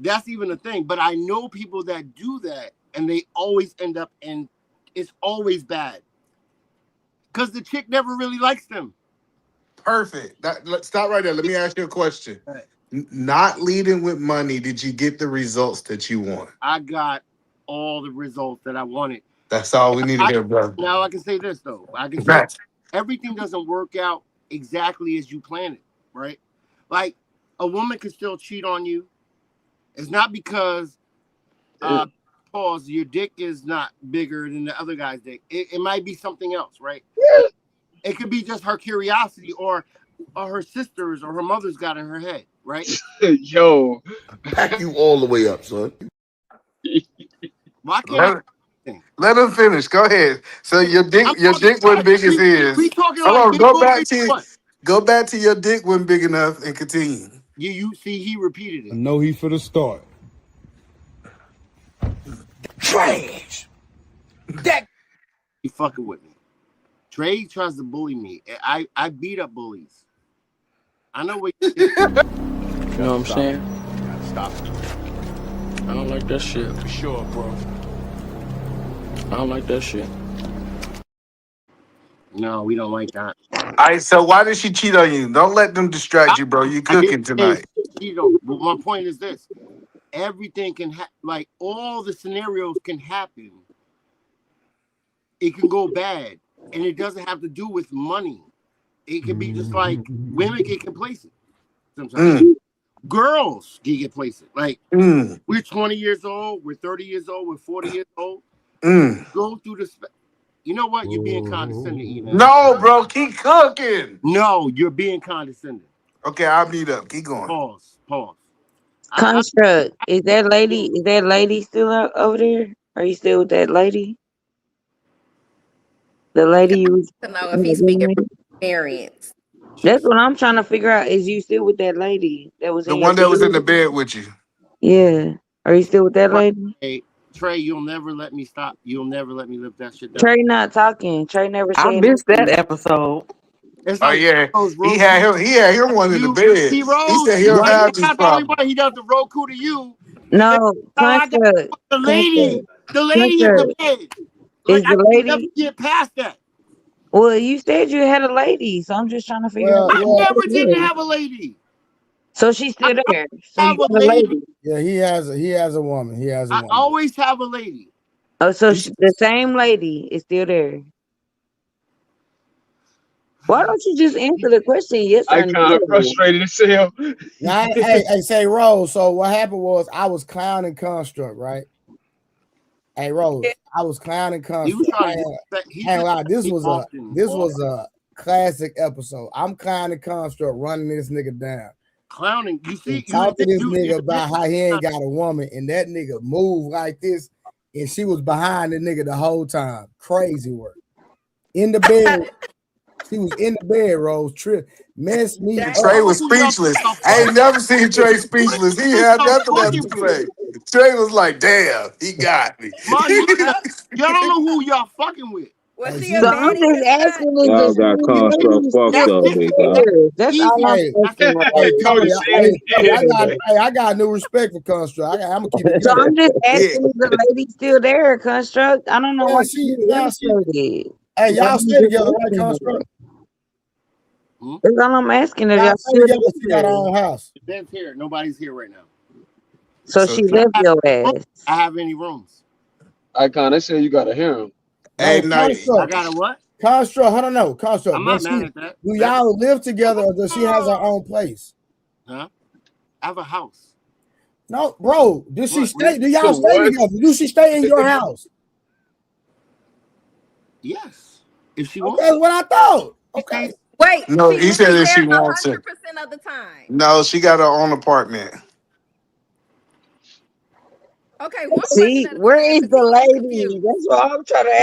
that's even a thing. But I know people that do that, and they always end up in. It's always bad because the chick never really likes them. Perfect. Let's stop right there. Let me ask you a question. Right. Not leading with money, did you get the results that you want? I got all the results that I wanted. That's all we need to hear, brother. Now I can say this though. I can say everything doesn't work out exactly as you plan it, right? Like a woman can still cheat on you. It's not because pause, your dick is not bigger than the other guy's dick. It might be something else, right? It could be just her curiosity or her sisters or her mother's got in her head, right? Yo. Back you all the way up, son. Why can't I? Let him finish. Go ahead. So your dick wasn't big as his. We talking Hold like on. big boys. Go back to your dick wasn't big enough and continue. You see, he repeated it. I know he for the start. Trash. That he fucking with me. Trey tries to bully me. I beat up bullies. I know what you know what I'm saying? Stop. I don't like that shit. For sure, bro. I don't like that shit. No, we don't like that. All right, so why did she cheat on you? Don't let them distract you, bro. You cooking tonight. But my point is this. Everything can like all the scenarios can happen. It can go bad. And it doesn't have to do with money. It can be just like women can complacent sometimes. Girls can get complacent. Like we're 20 years old, we're 30 years old, we're 40 years old. Go through the you know what? You're being condescending, Eden. No, bro, keep cooking. No, you're being condescending. Okay, I'll mute up. Keep going. Pause. Construct. Is that lady still out over there? Are you still with that lady? The lady you was To know if he's speaking from experience. That's what I'm trying to figure out. Is you still with that lady that was the one that was in the bed with you? Yeah. Are you still with that lady? Hey, Trey, you'll never let me stop. You'll never let me live that shit down. Trey not talking. Trey never said I missed that anything. episode. It's like, he had him one in the bed. He said he don't have this problem. He does the Roku to you. No, the lady in the bed. Like, Is the lady never get past that? Well, you said you had a lady, so I'm just trying to figure out. I never didn't have a lady. So she's still there. So you got a lady. Yeah, he has a woman. He has a woman. I always have a lady. Oh, so the same lady is still there. Why don't you just answer the question? Yes or no? I frustrated as hell. Now, hey, say Rose. So what happened was I was clowning Construct, right? Hey Rose, I was clowning Construct. This was a classic episode. I'm clowning Construct, running this nigga down. Clowning, you see, talk to this nigga about how he ain't got a woman, and that nigga moved like this, and she was behind the nigga the whole time. Crazy work. In the bed. She was in the bed, Rose. Messed me up. Trey was speechless. I ain't never seen Trey speechless. He had nothing else to say. Trey was like, damn, he got me. Y'all don't know who y'all fucking with. So I'm just asking this. Y'all got Construct fucked up, big guy. That's all I'm asking. I got no respect for Construct. I'm gonna keep it. So I'm just asking if the lady's still there, Construct. I don't know why she did. Hey, y'all stay together, right, Construct? That's all I'm asking. If y'all still together, she got her own house. Ben's here. Nobody's here right now. So she left your ass. I have any rooms. Icon, they say you gotta hear him. Hey, I got a what? Construct, I don't know. Construct. I'm not mad at that. Do y'all live together or does she has her own place? Huh? I have a house. No, bro. Does she stay? Do y'all stay together? Do she stay in your house? Yes. If she wants. That's what I thought. Okay. Wait. No, he said if she wants it. 100% of the time. No, she got her own apartment. Okay, see, where is the lady? That's what I'm trying to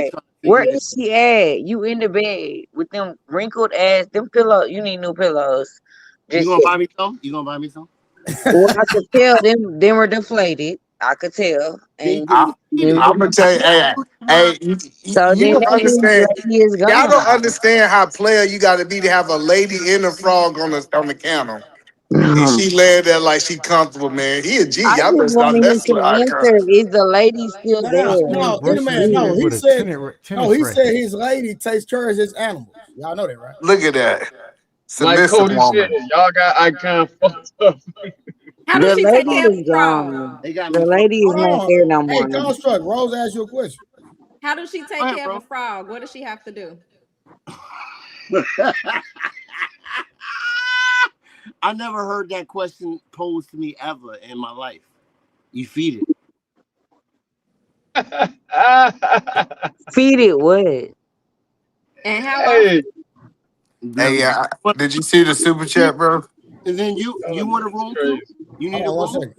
ask. Where is she at? You in the bed with them wrinkled ass, them pillows. You need new pillows. You gonna buy me some? You gonna buy me some? Well, I could tell them were deflated. I could tell. And I'm gonna tell you, so you don't understand. Y'all don't understand how player you got to be to have a lady in the frog on the counter. And she laying there like she comfortable, man. He a G. I Y'all just better stop want him messing to with answer. Is the lady still there? He said his lady takes care of his animals. Y'all know that, right? Look at that. Like Submissive Cody woman. said, y'all got Icon fucked up. How does she take care of is gone. The lady is not there no more. Hey, Construct, Rose asked you a question. How does she take care of a frog? What does she have to do? I never heard that question posed to me ever in my life. You feed it. Feed it what? And how Hey, Hey, did you see the super chat, bro? And then you want a room too? You need a Hold on 1 room? second.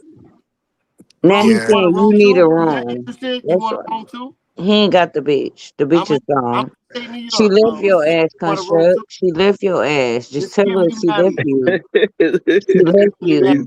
Now Bro, he's you want a saying you room need a too? You that room. interested? You That's want right. a room too? He ain't got the bitch. The bitch is I'm gone. gonna say New She York. left your See, ass, you want a room construct. too? She left your ass. Just Miss tell Kim, her you she mad at left me? you. She left You mad? you.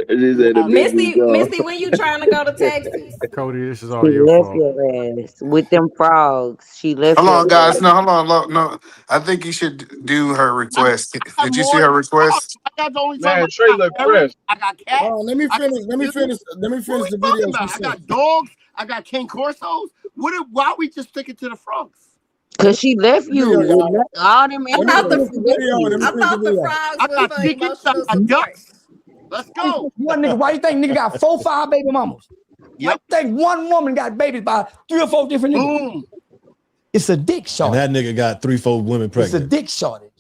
She said the bitch is gone. Misty, when you trying to go to Texas? Cody, this is all She your left fault. your ass with them frogs. She left Hold your on, guys. ass. No, hold on. No, I think you should do her request. I got Did you see more her than request? I got the only time man, I Trey got look parrots, fresh. I got cats. Hold on, let me I got finish. Let me chickens. finish. Let me What finish we the talking video she about? I sent. got dogs. I got King Corsos. Why are we just sticking to the frogs? Cause she left you Video, with y'all. all them I Let me thought animals. finish the She the left video. Let me you. I finish the thought the video. frogs I was got for chickens. I emotional got support. ducks. Let's go. One nigga, why you think nigga got 4, 5 baby mamas? Why Yep. you think one woman got babies by 3 or 4 different niggas? Boom. It's a dick And shortage. that nigga got 3-4 women It's a pregnant. dick shortage.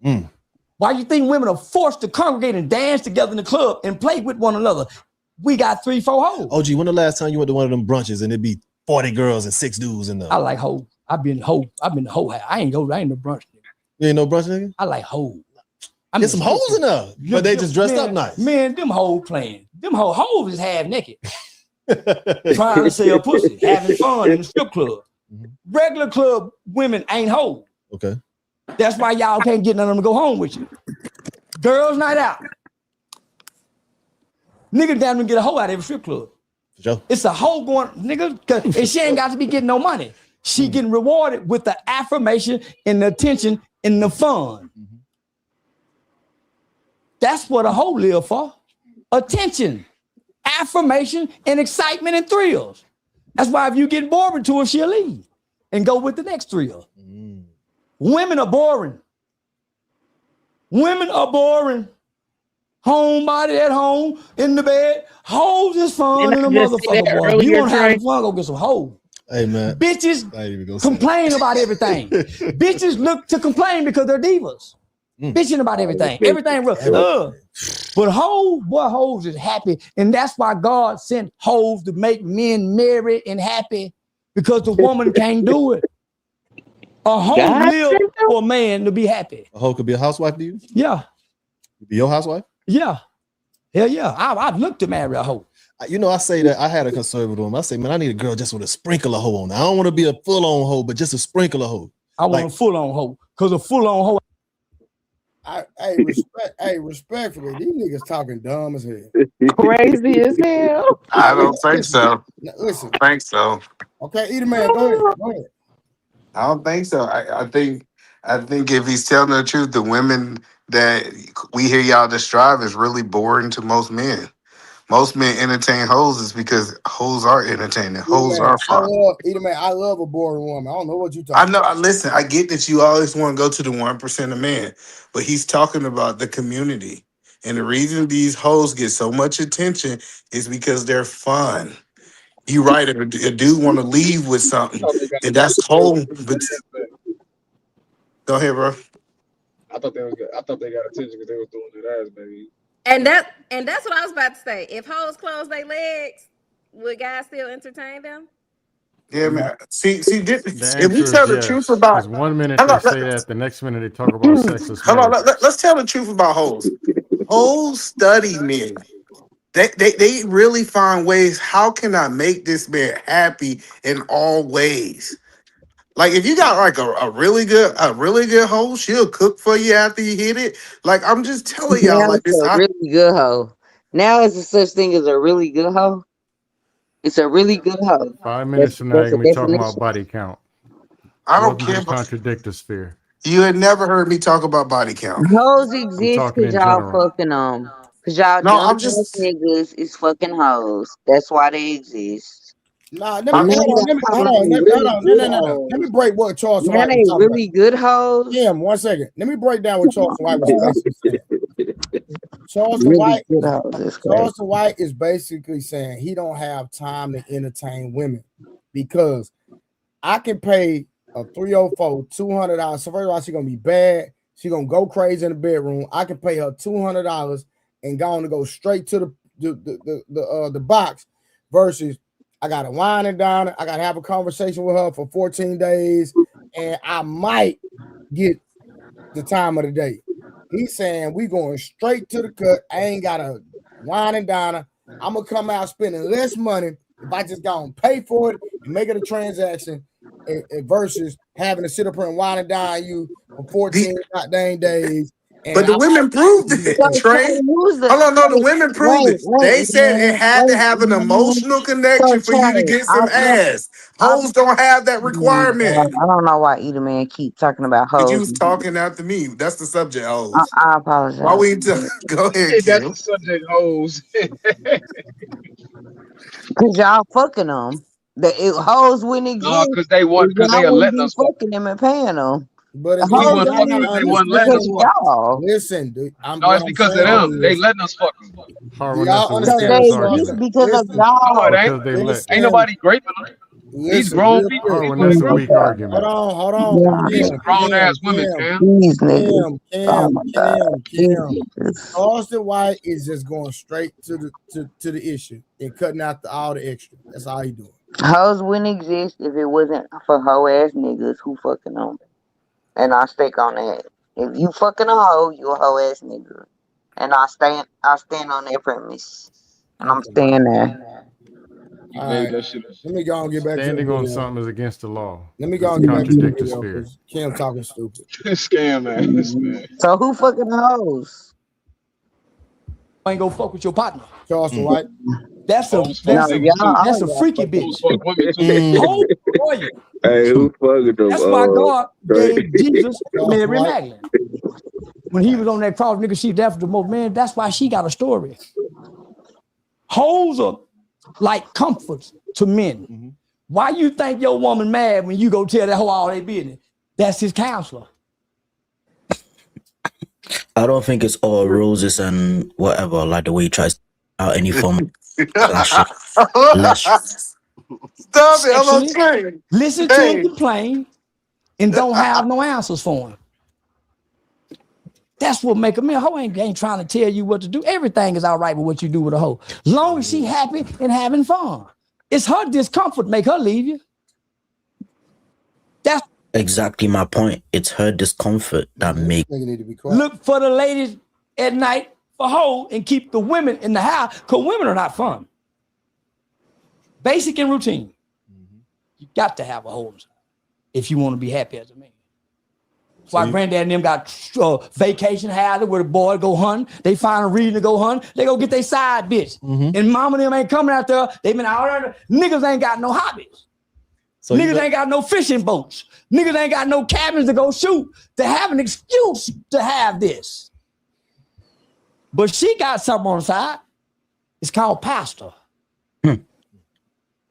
Mm. Why you think women are forced to congregate and dance together in the club and play with one another? We got 3, 4 hoes. OG, when the last time you went to one of them brunches and it be 40 girls and 6 dudes in there? I like hoes. I've been hoe. I ain't no brunch. You ain't no brunch nigga? I like hoes. There's some hoes in there, but they just dressed up nice. Man, them hoes playing. Them hoes is half naked. Trying to sell pussy, having fun in the strip club. Regular club women ain't hoes. Okay. That's why y'all can't get none of them to go home with you. Girls night out. Nigga down and get a hoe out of every strip club. Sure. It's a hoe going, nigga, and she ain't got to be getting no money. She getting rewarded with the affirmation and the attention and the fun. That's what a hoe live for. Attention, affirmation, and excitement and thrills. That's why if you get bored to her, she'll leave and go with the next thrill. Women are boring. Women are boring. Homebody at home, in the bed. Hoes is fun Didn't in I a just say motherfucker, that boy. If you earlier, want to have Trey? some fun, go get some hoes. Hey man, Bitches I ain't even gonna say complain about everything. Bitches look to complain because they're divas. Bitching about everything. Everything rough. But hoes is happy. And that's why God sent hoes to make men married and happy, because the woman can't do it. A hoe God live for a man to be happy. A hoe could be a housewife to you? Yeah. Be your housewife? Yeah. Hell yeah. I've looked to marry a hoe. You know, I say that I had a conservative woman. I say, man, I need a girl just with a sprinkle of hoe on. I don't want to be a full-on hoe, but just a sprinkle of hoe. I want a full-on hoe. Because a full-on hoe. Respectfully, these niggas talking dumb as hell. Crazy as hell. I don't think so. Listen. I think so. Okay, either man, go ahead. Go ahead. I don't think so. I think if he's telling the truth, the women that we hear y'all describe is really boring to most men. Most men entertain hoes is because hoes are entertaining. Hoes are fun. I love a boring woman. I don't know what you I talking know. about. Listen, I get that you always want to go to the 1% of men, but he's talking about the community. And the reason these hoes get so much attention is because they're fun. You right, if a dude want to leave with something, then that's whole. But go ahead, bro. I thought they got attention because they was doing that ass, baby. And that's what I was about to say. If hoes close their legs, would guys still entertain them? Yeah, man. See, The if we answer is tell the truth yes. about, Because 1 minute hold they on, say that, the next minute they talk about sexist hold on, marriages. let's tell the truth about hoes. Hoes study men. They really find ways. How can I make this man happy in all ways? Like if you got like a really good hoe, she'll cook for you after you hit it. Like I'm just telling y'all, Now like it's this. a really good hoe. Now is a such thing as a really good hoe. It's a really good hoe. 5 minutes from now, you're That's a going to be talking about definition. body count. I don't Welcome to care. the contradictosphere. You had never heard me talk about body count. Hoes I'm exist talking because in y'all general. fucking them. Because y'all No, dumb I'm ass just. niggas is fucking hoes. That's why they exist. Nah, And now hold on. No. Let me break what Charles Now White was they talking about. really good hoes. Kim, 1 second. Let me break down what Charles White was basically saying. Charles Really good hoes. That's crazy. Charles White is basically saying he don't have time to entertain women because I can pay a 304 $200. So first of all, she's gonna be bad. She's gonna go crazy in the bedroom. I can pay her $200 and go straight to the box versus I got to wine and dine her. I got to have a conversation with her for 14 days, and I might get the time of the day. He's saying we going straight to the cut. I ain't got to wine and dine her. I'm going to come out spending less money if I just go and pay for it and make it a transaction versus having to sit up here and wine and dine you for 14 goddamn days. But the women proved it, Trey. Hold on, no, the women proved it. They said it had to have an emotional connection for you to get some ass. Hoes don't have that requirement. I don't know why either man keep talking about But you hoes. was talking after me. That's the subject, hoes. I apologize. Why we go ahead, That's Kim. the subject, hoes. Cause y'all fucking them. The hoes wouldn't exist. No, because they Y'all are wouldn't letting be us fuck. fucking them and paying them. But The again, We hoes wasn't don't fucking them. They exist wasn't letting because us of fuck. y'all. listen, dude, No, what it's I'm because of saying them. They is, letting us fuck them. Harwin, do y'all that's a weak So understand ass they what exist argument. because of listen, No, it y'all. ain't. Because they let Ain't listen, nobody raping them. These listen, grown real people. quick. Harwin, that's a weak Hold argument. on. These some grown ass women, Cam. These niggas. Oh my God. Kim. Jesus. Charleston White is just going straight to the issue and cutting out all the extra. That's all he doing. Hoes wouldn't exist if it wasn't for hoe ass niggas who fucking them. And I stick on that. If you fucking a hoe, you a hoe ass nigga. And I stand on that premise. And I'm staying there. You All made right. that shit up. Let me go and get back to the Standing on video. something is against the law. Let me go It's and get back to the contradict the video spirit. because Kim talking stupid. Scam ass, man. So who fucking hoes? Ain't go fuck with your partner. Charleston White. That's a Hoes fuck niggas too. that's a freaky bitch. Hoes fuck women too. Hoes royal. Hey, who fucking them? That's why God gave Jesus Charleston Mary White. Magdalene. When he was on that cross, nigga, she death the most man. That's why she got a story. Hoes are like comforts to men. Why you think your woman mad when you go tell that hoe all their business? That's his counselor. I don't think it's all roses and whatever, like the way he tries out any form of lashes. Stop it. I'm on Sexually, train. listen to him complain and don't have no answers for him. That's what make a man. Hoe ain't trying to tell you what to do. Everything is all right with what you do with a hoe. As long as she happy and having fun. It's her discomfort make her leave you. That's exactly my point. It's her discomfort that makes. Look for the ladies at night for hoe and keep the women in the house because women are not fun. Basic and routine. You got to have a hoe if you want to be happy as a man. That's why granddad and them got vacation house where the boy go hunt. They find a reason to go hunt. They go get their side bitch. And mama and them ain't coming out there. They been out there. Niggas ain't got no hobbies. So niggas ain't got no fishing boats. Niggas ain't got no cabins to go shoot to have an excuse to have this. But she got something on the side. It's called pastor.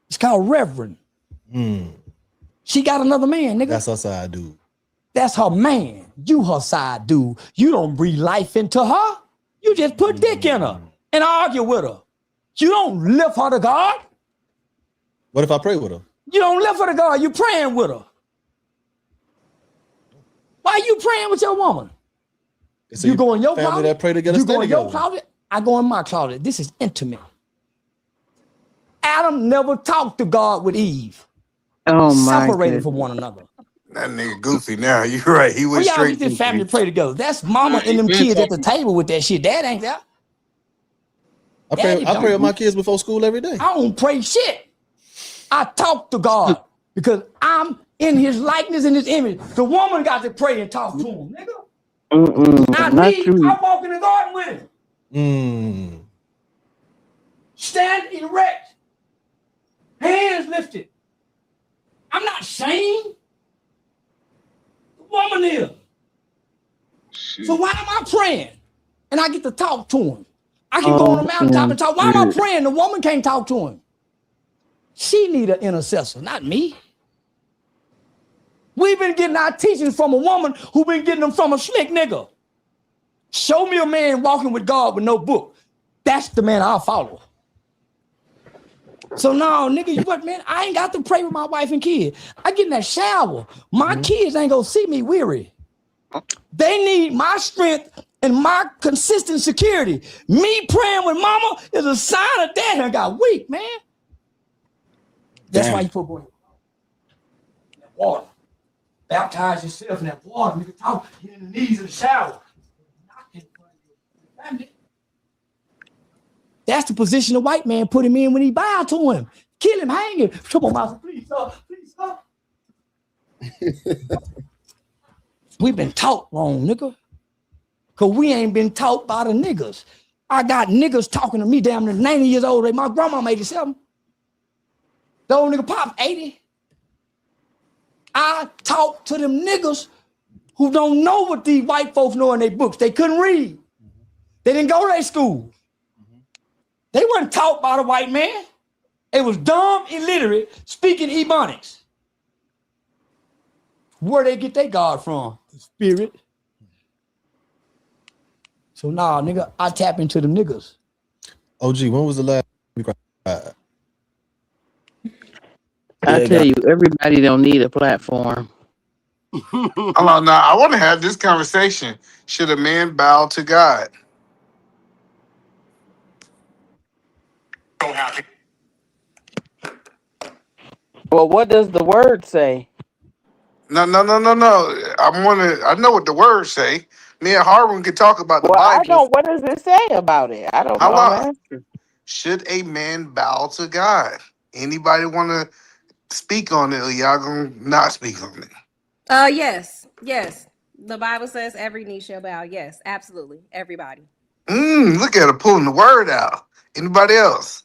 It's called reverend. She got another man, nigga. That's her side dude. That's her man. You her side dude. You don't breathe life into her. You just put dick in her and argue with her. You don't lift her to God. What if I pray with her? You don't lift her to God. You praying with her. Why you praying with your woman? So you go in your family closet. that pray together. You stay go in your together. closet. I go in my closet. This is intimate. Adam never talked to God with Eve. Oh my separated God. from one another. That nigga goofy now. You're right. He Well, went y'all straight get this family goofy. to pray together. That's mama and them kids at the table with that shit. Dad ain't there. I pray with my kids before school every day. I don't pray shit. I talk to God because I'm in his likeness and his image. The woman got to pray and talk to him, nigga. Not me. I walk in the garden with him. Stand erect. Hands lifted. I'm not ashamed. The woman is. So why am I praying? And I get to talk to him. I can go on the mountaintop and talk. Why am I praying? The woman can't talk to him. She need an intercessor, not me. We've been getting our teachings from a woman who been getting them from a slick nigga. Show me a man walking with God with no book. That's the man I'll follow. So no, nigga, you what, man? I ain't got to pray with my wife and kids. I get in that shower. My kids ain't gonna see me weary. They need my strength and my consistent security. Me praying with mama is a sign of that I got weak, man. That's why you put boy in that water. Baptize yourself in that water. Nigga, talk. Get in the knees in the shower. That's the position the white man put him in when he bowed to him. Kill him, hang him. Come on, master, please stop. Please stop. We've been taught wrong, nigga. Because we ain't been taught by the niggas. I got niggas talking to me damn near 90 years old. My grandma 87. The old nigga Pop's 80. I talk to them niggas who don't know what these white folks know in their books. They couldn't read. They didn't go to their school. They weren't taught by the white man. They was dumb, illiterate, speaking Ebonics. Where they get their God from? The spirit. So nah, nigga, I tap into them niggas. OG, when was the last we cried? I tell you, everybody don't need a platform. Hold on, now I want to have this conversation. Should a man bow to God? Well, what does the word say? No. I know what the words say. Me and Harwin can talk about the Well, I Bible. don't. What does it say about it? I don't know. How I'm long? asking. Should a man bow to God? Anybody want to speak on it, or y'all gonna not speak on it? Yes. The Bible says every knee shall bow. Yes, absolutely. Everybody. Look at her pulling the word out. Anybody else?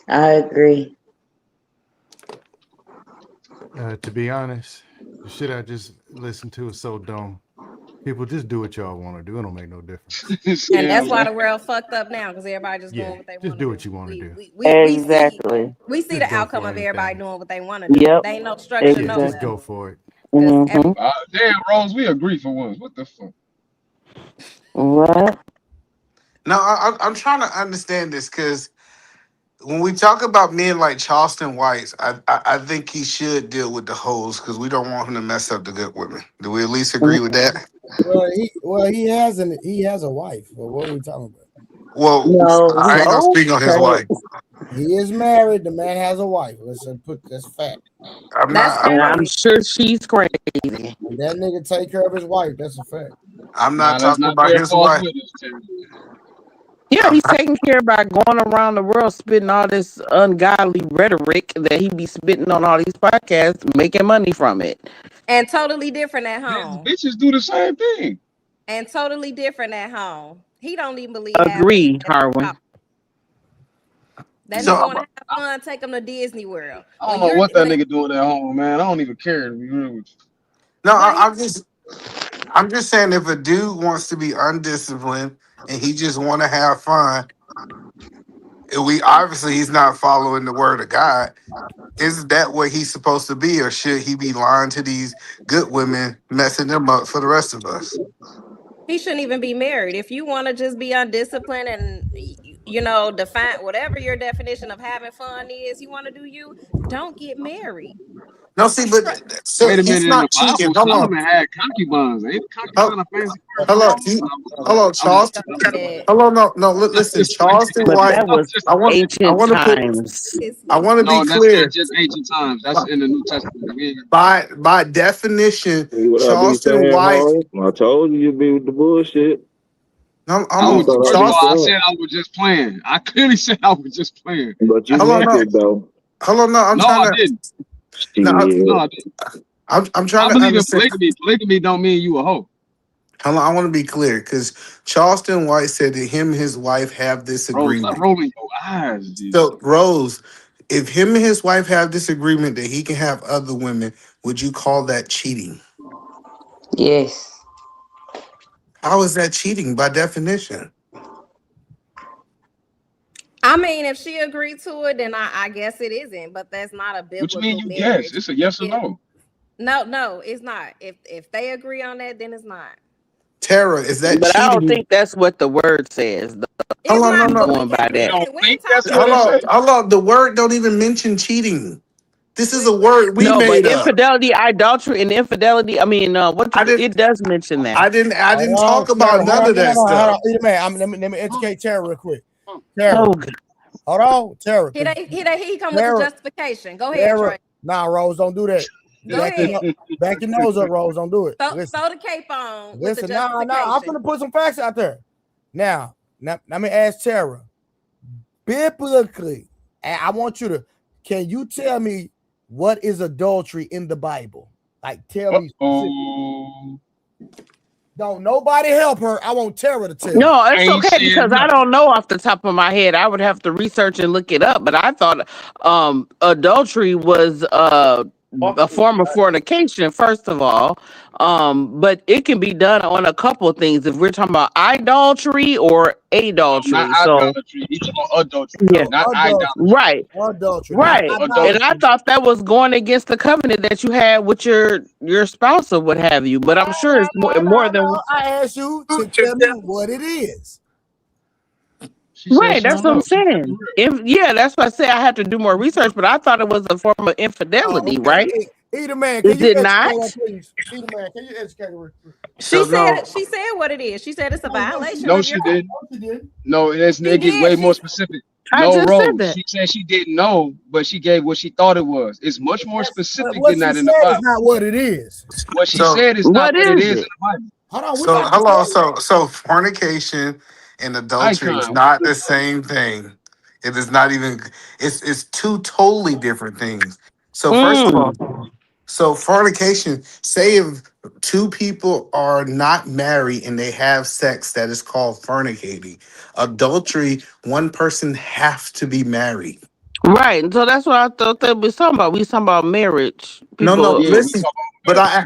I agree. To be honest, the shit I just listened to is so dumb. People just do what y'all want to do. It don't make no difference. And that's why the world fucked up now, because everybody just doing what they want to do. Just do what you want to do. Exactly. We see the outcome of everybody doing what they want to do. Yep. They ain't no structure, no Just go for it. Mm-hmm. Damn, Rose, we agree for once. What the fuck? What? Now I'm trying to understand this because when we talk about men like Charleston White, I think he should deal with the hoes because we don't want him to mess up the good women. Do we at least agree with that? Well, he has a wife. Well, what are we talking about? Well, No, I ain't gonna speak on his wife. He is married. The man has a wife. Let's put that's fact. And I'm sure she's crazy. And that nigga take care of his wife. That's a fact. I'm not talking about his wife. Yeah, he's taking care by going around the world spitting all this ungodly rhetoric that he be spitting on all these podcasts, making money from it. And totally different at home. Bitches do the same thing. And totally different at home. He don't even believe. Agree, Harwin. That nigga want to have fun, take him to Disney World. I don't know what that nigga doing at home, man. I don't even care to be real with you. No, I'm just saying if a dude wants to be undisciplined and he just want to have fun, he's not following the word of God. Is that what he's supposed to be, or should he be lying to these good women, messing them up for the rest of us? He shouldn't even be married. If you want to just be undisciplined and define whatever your definition of having fun is, you want to do you, don't get married. No, see, but wait a minute. In the Bible, Solomon had concubines. Ain't concubine a fancy word? Hello, Charleston. Hello, no. Listen, Charleston But White. that was ancient times. I want to be that's clear. not just ancient times. That's in the New Testament. By definition, Charleston White. I told you you'd be with the bullshit. First of all, I said I was just playing. I clearly said I was just playing. But you meant it, though. Hold on, no. I'm trying to. No, I didn't. I'm trying I to believe in understand. polygamy. Polygamy don't mean you a hoe. Hold on, I want to be clear because Charleston White said that him and his wife have this agreement. Stop rolling your eyes, dude. So, Rose, if him and his wife have this agreement that he can have other women, would you call that cheating? Yes. How is that cheating by definition? I mean, if she agreed to it, then I guess it isn't. But that's not a biblical. What you mean you marriage. guess? It's a yes or no. No, it's not. If they agree on that, then it's not. Tara, is that But cheating? I don't think that's what the word says. Hold on, no. Going by that. Hold on. The word don't even mention cheating. This is a word we No, made but up. infidelity, idolatry, and infidelity. I mean, it does mention that. I didn't talk about none of that stuff. Let me educate Tara real quick. Tara, Hold on, Tara. He come with Tara, the justification. Go ahead, Tara. Trey. Nah, Rose, don't do that. Go ahead. Back your nose up, Rose. Don't do it. Throw the cape on with the Listen, justification. I'm gonna put some facts out there. Now, let me ask Tara. Biblically, I want you to. Can you tell me what is adultery in the Bible? Like, tell me. Don't nobody help her. I want Tara to tell. No, it's okay because I don't know off the top of my head. I would have to research and look it up. But I thought adultery was a form of fornication, first of all. But it can be done on a couple of things. If we're talking about idolatry or adultery, not idolatry. He's talking about adultery. Yeah. Not idolatry. Right. Adultery. Right. And I thought that was going against the covenant that you had with your spouse or what have you. But I'm sure it's more than I asked you to tell me what it is. Right, that's what I'm saying. That's what I say. I have to do more research, but I thought it was a form of infidelity, right? Either man, Is it not? Either man, can you educate her? She said what it is. She said it's a violation. No, she didn't. No, it gets way more specific. No, Rose. She said she didn't know, but she gave what she thought it was. It's much more specific than that in the Bible. It's not what it is. What she said is not what it is in the Bible. So fornication and adultery is not the same thing. It is not even. It's two totally different things. So first of all, so fornication. Say if two people are not married and they have sex, that is called fornicating. Adultery, one person have to be married. Right. So that's what I thought that we was talking about. We was talking about marriage. No, listen. But I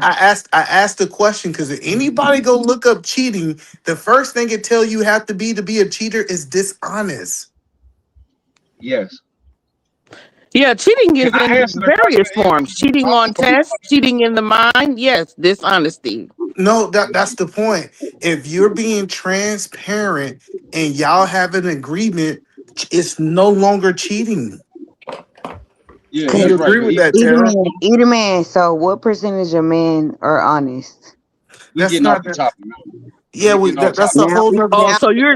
asked the question because if anybody go look up cheating, the first thing it tell you have to be a cheater is dishonest. Yes. Yeah, cheating is in various forms. Cheating on tests, cheating in the mind. Yes, dishonesty. No, that's the point. If you're being transparent and y'all have an agreement, it's no longer cheating. Yeah, do you agree with that, Tara? Either man. So, what percentage of men are honest? That's not the topic. Yeah, that's a whole nother. Oh, so you're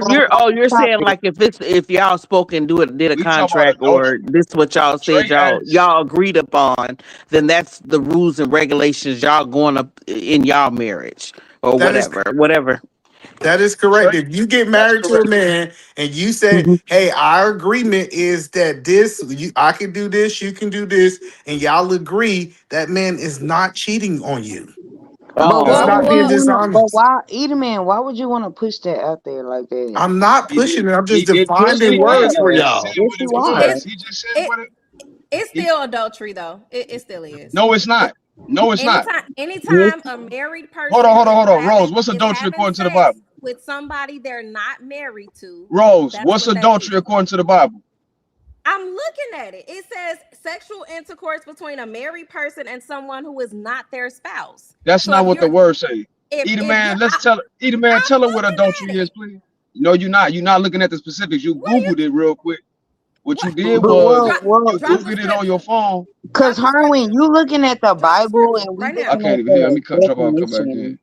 saying like if y'all spoke and did a contract or this what y'all said y'all agreed upon, then that's the rules and regulations y'all going up in y'all marriage or whatever. That is correct. If you get married to a man and you say, "Hey, our agreement is that I can do this, you can do this," and y'all agree, that man is not cheating on you. That's not being dishonest. But why, either man? Why would you want to push that out there like that? I'm not pushing it. I'm just defining words for y'all. It's still adultery, though. It still is. No, it's not. No, it's not. Anytime a married person. Hold on, Rose. What's adultery according to the Bible? With somebody they're not married to. Rose, what's adultery according to the Bible? I'm looking at it. It says sexual intercourse between a married person and someone who is not their spouse. That's not what the word say. Either man, tell her what adultery is, please. No, you're not. You're not looking at the specifics. You Googled it real quick. What you did was you Googled it on your phone. Because Harwin, you looking at the Bible and we I can't even hear. Let me come back in.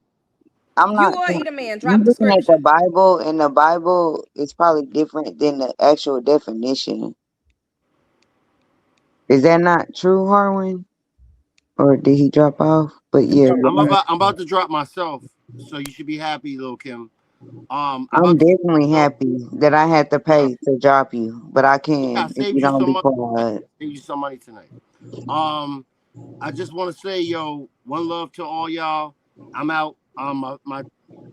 I'm not. You or either man, drop the looking at the Bible, and the Bible is probably different than the actual definition. Is that not true, Harwin? Or did he drop off? But yeah, I'm about to drop myself, so you should be happy, Lil Kim. I'm definitely happy that I had to pay to drop you, but I can't if you don't be quiet. Save you some money tonight. I just want to say, yo, one love to all y'all. I'm out. My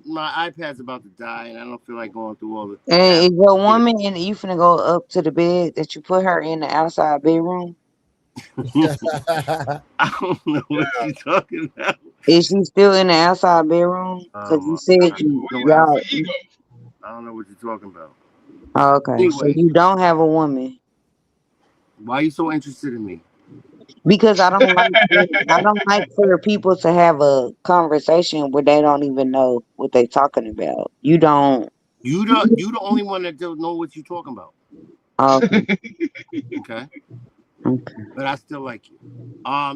iPad's about to die, and I don't feel like going through all of it. And is your woman and you finna go up to the bed that you put her in the outside bedroom? I don't know what you're talking about. Is she still in the outside bedroom? Because you said y'all. I don't know what you're talking about. Oh, okay, anyway, so you don't have a woman. Why are you so interested in me? Because I don't like for people to have a conversation where they don't even know what they're talking about. You the only one that don't know what you're talking about. Okay. Okay. But I still like you.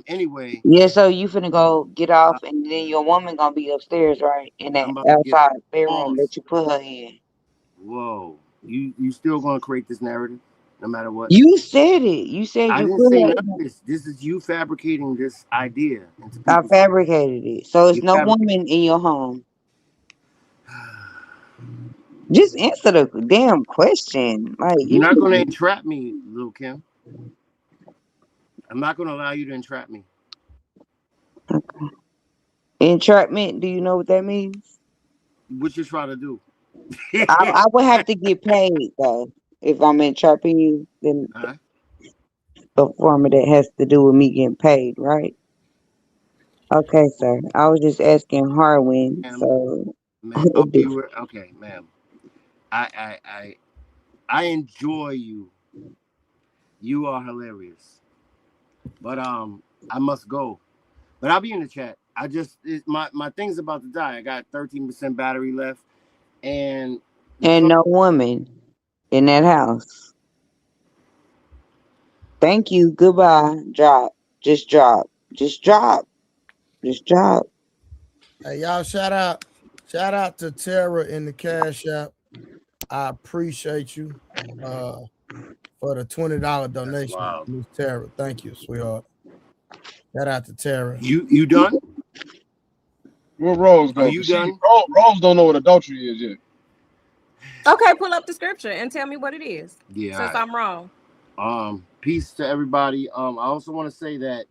Anyway. Yeah, so you finna go get off and then your woman gonna be upstairs, right? In that outside bedroom that you put her in. Whoa. You still gonna create this narrative? no matter what. You said it. You said I you didn't could say have. none of this. This is you fabricating this idea into I people's. fabricated it. So it's You no fabricated. woman in your home. Just answer the damn question. Like You're you. not going to entrap me, Lil Kim. I'm not going to allow you to entrap me. Okay. Entrapment. Do you know what that means? What you trying to do? I would have to get paid though. If I'm entrapping you, then a form of that has to do with me getting paid, right? Okay, sir. I was just asking Harwin. So Ma'am, okay, ma'am. I enjoy you. You are hilarious. But I must go. But I'll be in the chat. My thing's about to die. I got 13% battery left, and no woman in that house. Thank you. Goodbye. Drop. Just drop. Just drop. Just drop. Hey, y'all, shout out to Tara in the Cash App. I appreciate you for the $20 donation, Miss Tara. Thank you, sweetheart. Shout out to Tara. You done? Where Rose go? Are you done? Rose don't know what adultery is yet. Okay, pull up the scripture and tell me what it is. Yeah. Since I'm wrong. Peace to everybody. I also want to say that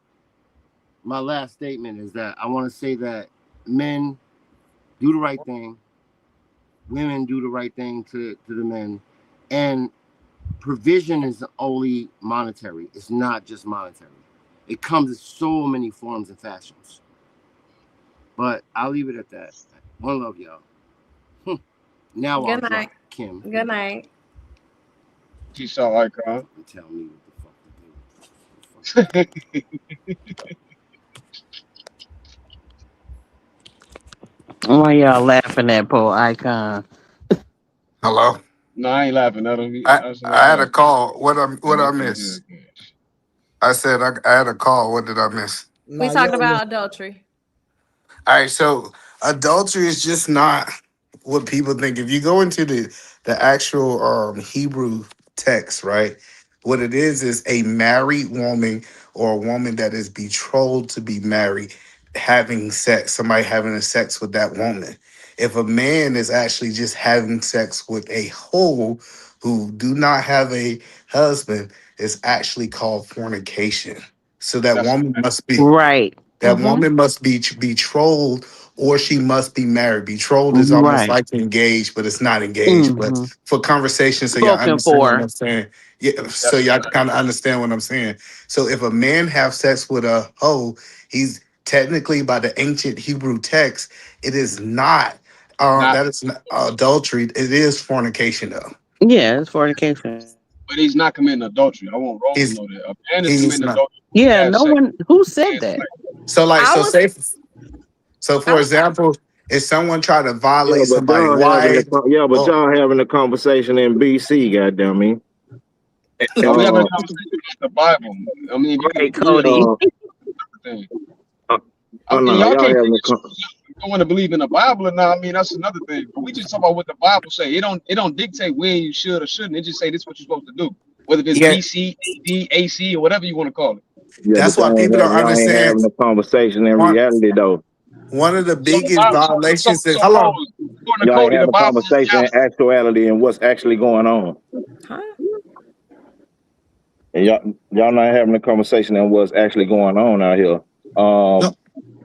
my last statement is that I want to say that men do the right thing, women do the right thing to the men, and provision is only monetary. It's not just monetary. It comes in so many forms and fashions. But I'll leave it at that. One love, y'all. Now Good I'll night, drop Kim. Good night. She saw icon. And tell me what the fuck to do. Why y'all laughing at poor icon? Hello. No, I ain't laughing at him. I had a call. What I miss? I said I had a call. What did I miss? We talking about adultery. All right, so adultery is just not what people think. If you go into the actual Hebrew text, right? What it is a married woman or a woman that is betrothed to be married having sex, somebody having a sex with that woman. If a man is actually just having sex with a hoe who do not have a husband, it's actually called fornication. So that woman must be right. That woman must be betrothed or she must be married. Betrothed is almost like engaged, but it's not engaged. But for conversation, so y'all Spoken understand what for. I'm saying. Yeah, so y'all kind of understand what I'm saying. So if a man have sex with a hoe, he's technically by the ancient Hebrew text, it is not that is not adultery. It is fornication though. Yeah, it's fornication. But he's not committing adultery. I want Rose to know that. A man is committing adultery. Yeah, no one who said that. So for example, if someone try to violate but somebody's y'all wife, y'all having a conversation in BC, goddamn me. And we having a conversation about the Bible. I mean, Cody. I mean, no, y'all can't having you don't want to believe in the Bible or not. I mean, that's another thing. But we just talk about what the Bible say. It don't dictate when you should or shouldn't. It just say this is what you're supposed to do. Whether it's BC, AD, AC, or whatever you want to call it. Yeah, that's why people don't y'all ain't understand. having a conversation in reality though. One of the biggest violations is y'all ain't having a conversation in actuality and what's actually going on. And y'all not having a conversation in what's actually going on out here.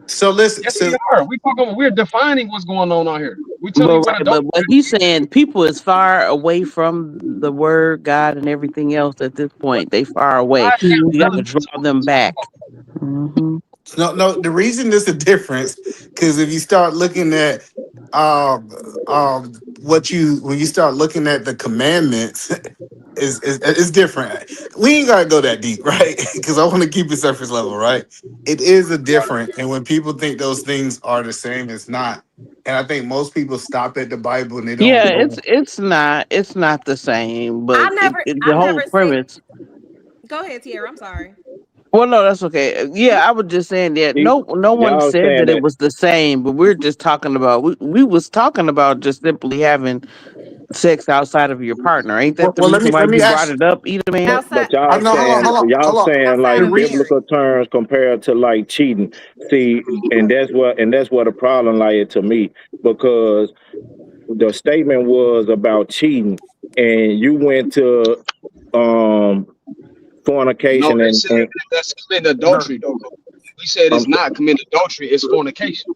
So listen, yes, we are. We're defining what's going on out here. We tell you what but what he's saying, people is far away from the word, God, and everything else at this point. They far away. You got to draw them back. No. The reason there's a difference because if you start looking at when you start looking at the commandments, is different. We ain't gotta go that deep, right? Because I want to keep it surface level, right? It is a different, and when people think those things are the same, it's not. And I think most people stop at the Bible and they don't. Yeah, it's not the same, but the whole premise. Go ahead, Tierra. I'm sorry. Well, no, that's okay. Yeah, I was just saying that no one said that it was the same, but we're just talking about we was talking about just simply having sex outside of your partner. Ain't that Well, the well reason why let me you brought ask. it up, either man? But I y'all know. saying y'all saying outside like The of reason. biblical marriage. terms compared to like cheating. See, and that's what a problem like to me, because the statement was about cheating, and you went to um No, fornication they said and that's committing No. adultery though. We said it's um, not committing adultery, it's fornication.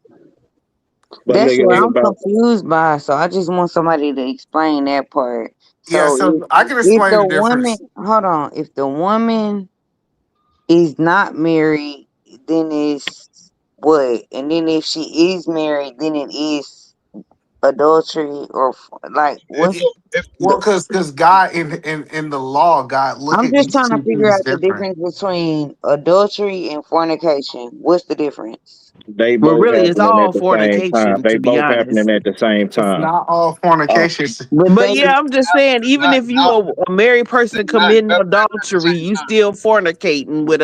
but That's look at what it I'm about confused by. So I just want somebody to explain that part. Yeah. So So I can if explain the the woman, difference. hold on, if the woman is not married, then it's what? And then if she is married, then it is adultery or like If what's the if Well, because God in the law, God look I'm at just these trying to two figure things out the different. difference between adultery and fornication. What's the difference? they Well, both really, it's happening all at the same time. fornication, They to be both honest. happening at the same It's time. not all Uh, fornication. But But they yeah, I'm just saying, even not if you a married person not committing at the adultery, same you time. still fornicating with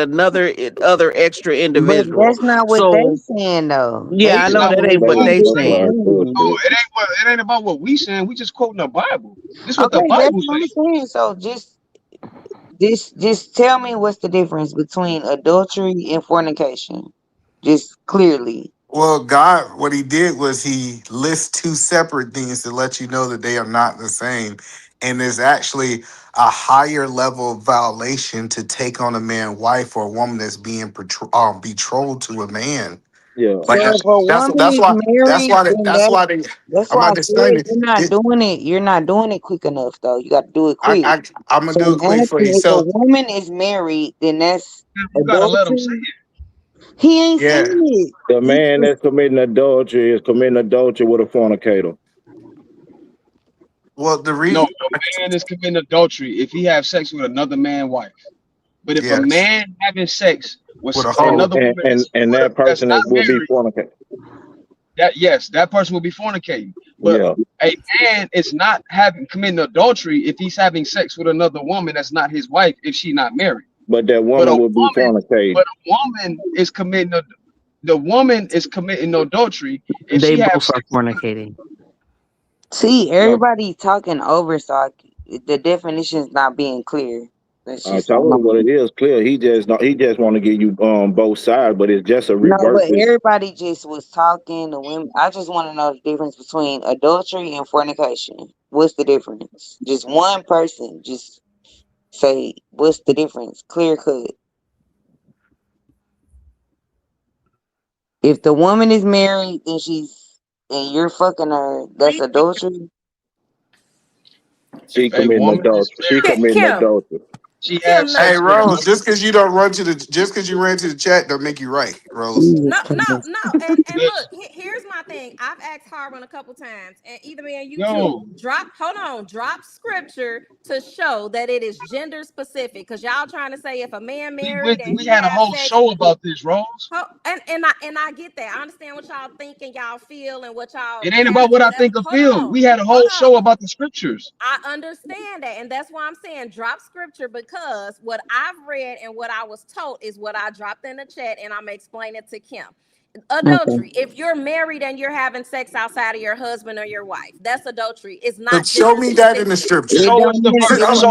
other extra but individual. that's not what they So saying though. They yeah, I It's know not saying what that it's ain't they what two they that's different why saying. it's things. no, bullshit. it ain't about what we saying. We just quoting the Bible. This what the Okay, that's Bible what I'm says. saying. So just tell me what's the difference between adultery and fornication. Just clearly. Well, God, what He did was He lists two separate things to let you know that they are not the same, and there's actually a higher level of violation to take on a man, wife, or a woman that's being betrothed to a man. Yeah. So Like if a that's woman that's is why that's married, why they, then that's why they. that's I'm why I not said explaining it. you're not doing it quick enough though. You gotta do it quick. I'm gonna So do it I'm quick for asking you. if a So woman is married, then that's You gotta let them say adultery. it. He ain't yeah. saying it. The He man just that's committing adultery is committing adultery with a fornicator. Well, the No, reason. a man is committing adultery if he have sex with another man's wife. But if a Yes, man having sex with a And hoe. another woman and that that's person not that will be married, fornicating. that yes, that person will be fornicating. But Yeah. a man is not having committing adultery if he's having sex with another woman that's not his wife if she's not married. But that But woman will be fornicating. a woman is committing the woman is committing adultery if They she have both are sex. fornicating. see No. everybody talking over, so the definition's not being clear. That's I just all told you what I'm. it is clear. He just want to give you both sides, but it's just a No, reverse. but everybody just was talking. The women. I just want to know the difference between adultery and fornication. What's the difference? Just one person. Just say what's the difference. Clear cut. If the woman is married, then and you're fucking her. That's adultery. She If a committing woman is adultery. She married, committing Kim, adultery. she have Kim, Hey sex with Rose, another. just because you don't run to the just because you ran to the chat don't make you right, Rose. Jesus Christ. no. And look, here's my thing. I've asked Harwin a couple times, and either me and you too. Yo, Drop scripture to show that it is gender specific. Cause y'all trying to say if a man married and we he had a have whole sex. show about this, Rose. And I get that. I understand what y'all think and y'all feel and what y'all It ain't about pastor, what I whatever. think or feel. We had a Hold whole on. show about the scriptures. I understand that, and that's why I'm saying drop scripture, because what I've read and what I was told is what I dropped in the chat, and I'm explaining to Kim. Okay. Adultery. If you're married and you're having sex outside of your husband or your wife, that's adultery. It's But not show gender me that in specific. the scripture. It Show us don't the matter. verse. It don't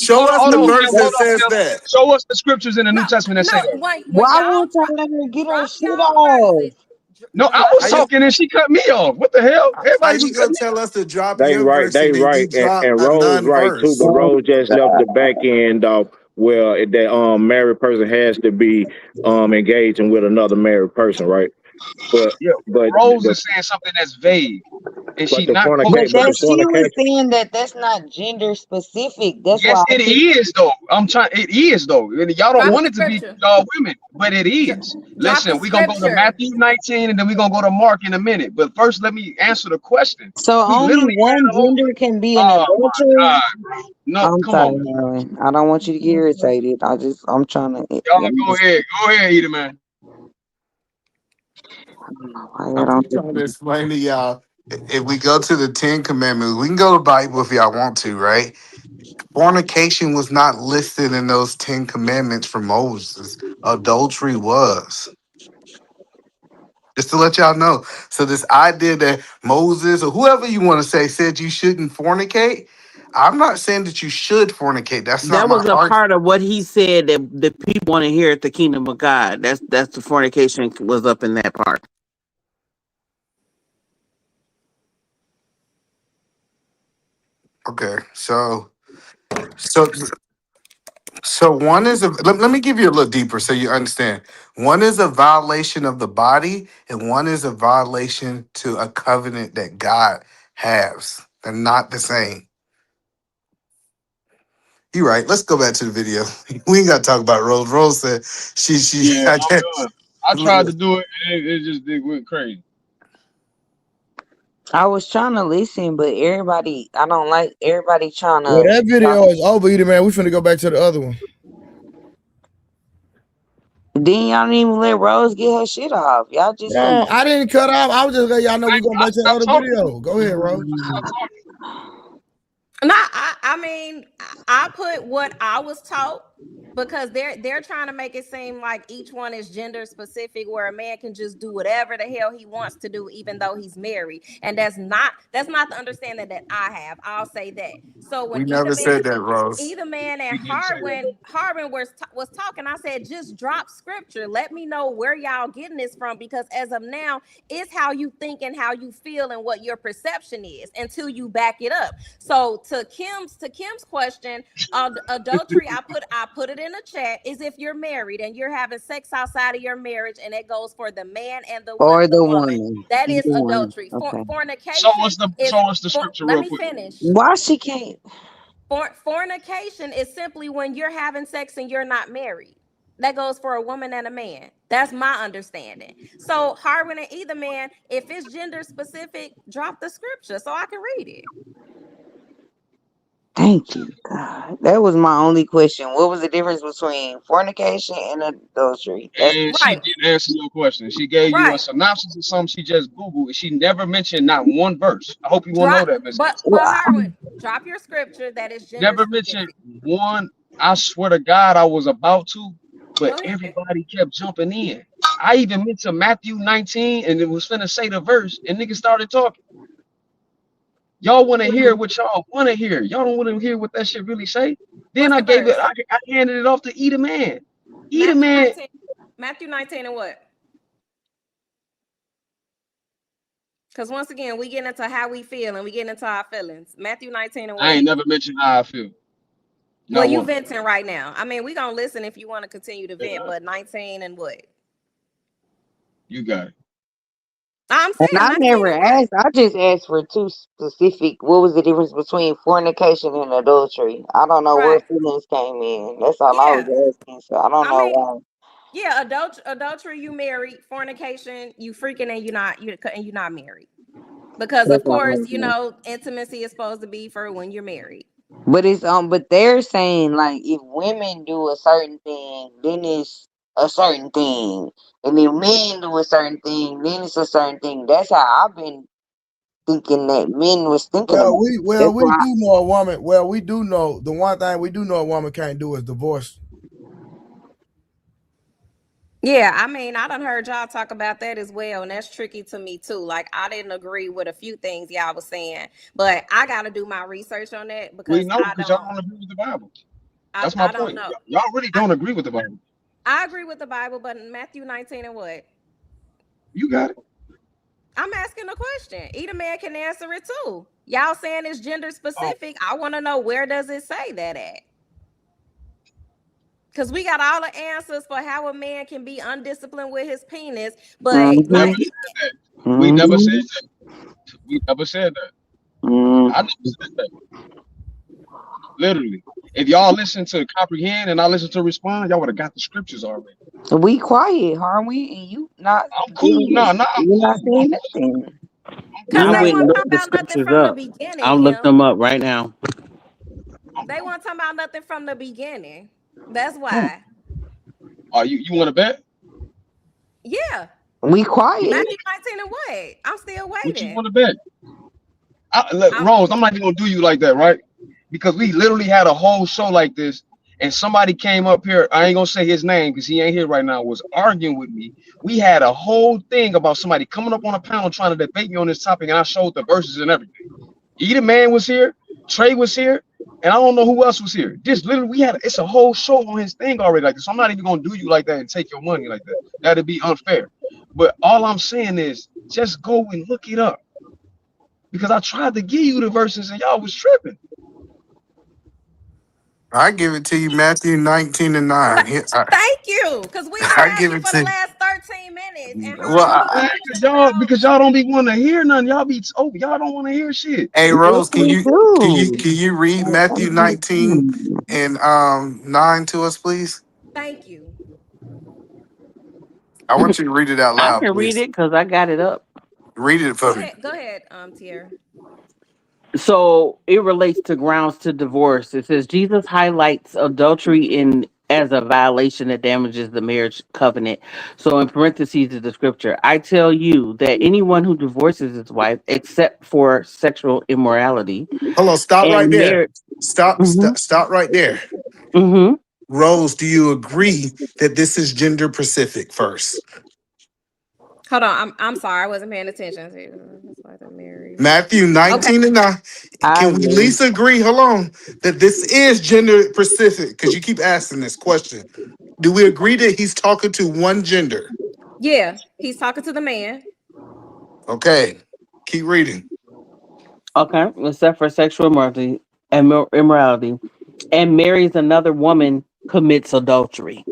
Show us Hold the on, verse Kim. that Hold on, says Kim. that. Show us the scriptures in the New No, Testament that no. say that. When Why y'all won't y'all let her get her drop shit y'all off? verses, No, I drop was How you talking and she cut me off. What the hell? how Everybody you was gonna cutting me tell off. us to drop your verse They and then right, you drop and a Rose right too, but non-verse? Rose just left the back end off where that married person has to be engaging with another married person, right? But Yeah, but Rose the is saying something that's vague, and but she not quoting But the that scripture. she was fornication. saying that's not gender specific. That's why Yes, I it said is though. I'm trying. It is though. And y'all don't drop want the it to be scripture. y'all women, but it is. Drop the Listen, we're gonna go to scripture. Matthew 19, and then we're gonna go to Mark in a minute. But first, let me answer the question. so We only literally one had a whole. gender can be an Oh my adulterer. God, bro. No, I'm come sorry, on, man. Aaron. I don't want you to get irritated. I'm trying to. Y'all go ahead. Go ahead, Eater man. I I'm don't. just trying to explain to y'all. If we go to the Ten Commandments, we can go to the Bible if y'all want to, right? Fornication was not listed in those 10 commandments for Moses. Adultery was. Just to let y'all know. So this idea that Moses or whoever you want to say said you shouldn't fornicate, I'm not saying that you should fornicate. That's not That my was a argument. part of what he said that the people want to hear at the kingdom of God. That's the fornication was up in that part. Okay, so one is let me give you a little deeper so you understand. One is a violation of the body, and one is a violation to a covenant that God has. They're not the same. You're right. Let's go back to the video. We ain't got to talk about Rose. Rose said she. Yeah, I I'm can't. done. I tried to do it, and it just went crazy. I was trying to listen, but everybody, I don't like everybody trying Well, to. that video is over, either man. We finna go back to the other one. Then y'all didn't even let Rose get her shit off. Y'all just No, I didn't cut off. I was just letting y'all know we going back to the other video. Go ahead, Rose. No, I mean, I put what I was taught because they're trying to make it seem like each one is gender specific, where a man can just do whatever the hell he wants to do, even though he's married, and that's not the understanding that I have. I'll say that. So when We never said that, Rose. either man and Harwin was talking, I said, just drop scripture. Let me know where y'all getting this from, because as of now, it's how you think and how you feel and what your perception is until you back it up. So to Kim's question, adultery, I put it in the chat, is if you're married and you're having sex outside of your marriage, and it goes for the man and the woman. That is adultery. Okay. Fornication. Show us the scripture Let real me quick. finish. Why she can't? Fornication is simply when you're having sex and you're not married. That goes for a woman and a man. That's my understanding. So Harwin and either man, if it's gender specific, drop the scripture so I can read it. Thank you, God. That was my only question. What was the difference between fornication and adultery? And she did answer your question. She gave you a synopsis of something she just Googled, and she never mentioned not one verse. I hope you will know that, Miss. But Harwin, drop your scripture that is gender Never mentioned one. I swear to God, I was about to, but everybody kept jumping in. I even mentioned Matthew 19, and it was finna say the verse, and niggas started talking. Y'all want to hear what y'all want to hear. Y'all don't want to hear what that shit really say. Then I gave it. I handed it off to Eat a Man. Eat a Man. Matthew 19 and what? Because once again, we get into how we feel and we get into our feelings. Matthew 19 and what? I ain't never mentioned how I feel. Well, you venting right now. I mean, we gonna listen if you want to continue to vent, but 19 and what? You got it. I'm saying And I never asked. I just asked for two specific. What was the difference between fornication and adultery? I don't know where feelings came in. That's all I was asking. So I don't know why. Yeah, adultery, you married. Fornication, you freaking and you're not married. Because of course, you know, intimacy is supposed to be for when you're married. But it's but they're saying like if women do a certain thing, then it's a certain thing, and if men do a certain thing, then it's a certain thing. That's how I've been thinking that men was thinking about. We do know a woman. Well, we do know the one thing we do know a woman can't do is divorce. Yeah, I mean, I done heard y'all talk about that as well, and that's tricky to me too. Like, I didn't agree with a few things y'all was saying, but I got to do my research on that because we know because y'all don't agree with the Bible. That's my point. Know. Y'all really don't agree with the Bible. I agree with the Bible, but in Matthew 19 and what? You got it. I'm asking a question. Either man can answer it too. Y'all saying it's gender specific. I want to know, where does it say that at? Because we got all the answers for how a man can be undisciplined with his penis, but we never said that. We never said that. I never said that. Literally. If y'all listen to comprehend and I listen to respond, y'all would have got the scriptures already. We quiet, aren't we? And you not. I'm cool. You're not saying nothing. I went and looked the scriptures up. I'll look them up right now. They weren't talking about nothing from the beginning. That's why. You want to bet? Yeah. We quiet. Matthew 19 and what? I'm still waiting. What you want to bet? Rose, I'm not even gonna do you like that, right? Because we literally had a whole show like this, and somebody came up here, I ain't gonna say his name because he ain't here right now, was arguing with me. We had a whole thing about somebody coming up on a panel trying to debate me on this topic, and I showed the verses and everything. Either man was here, Trey was here, and I don't know who else was here. Just literally, it's a whole show on his thing already like this. So I'm not even gonna do you like that and take your money like that. That'd be unfair. But all I'm saying is just go and look it up. Because I tried to give you the verses and y'all was tripping. I give it to you, Matthew 19:9. Thank you, because we've been I give asking it for to the you. last 13 minutes. And Well, Because y'all don't be wanting to hear nothing. Y'all don't want to hear shit. hey Rose, can you read Matthew 19 Mm. and 9 to us, please? thank you. I want you to read it out I loud, can read please. it because I got it up. Read it for me. Go ahead, Tier. So it relates to grounds to divorce. It says Jesus highlights adultery as a violation that damages the marriage covenant. So in parentheses is the scripture. I tell you that anyone who divorces his wife except for sexual immorality Hold on, stop right and there. marriage. Stop right there. Mm-hmm. Rose, do you agree that this is gender specific first? Hold on, I'm sorry, I wasn't paying attention. It's like a marriage. Matthew 19 and 9. Can we at least agree, hold on, that this is gender specific? Because you keep asking this question. Do we agree that he's talking to one gender? Yeah, he's talking to the man. Okay, keep reading. Okay, except for sexual immorality, and marries another woman commits adultery.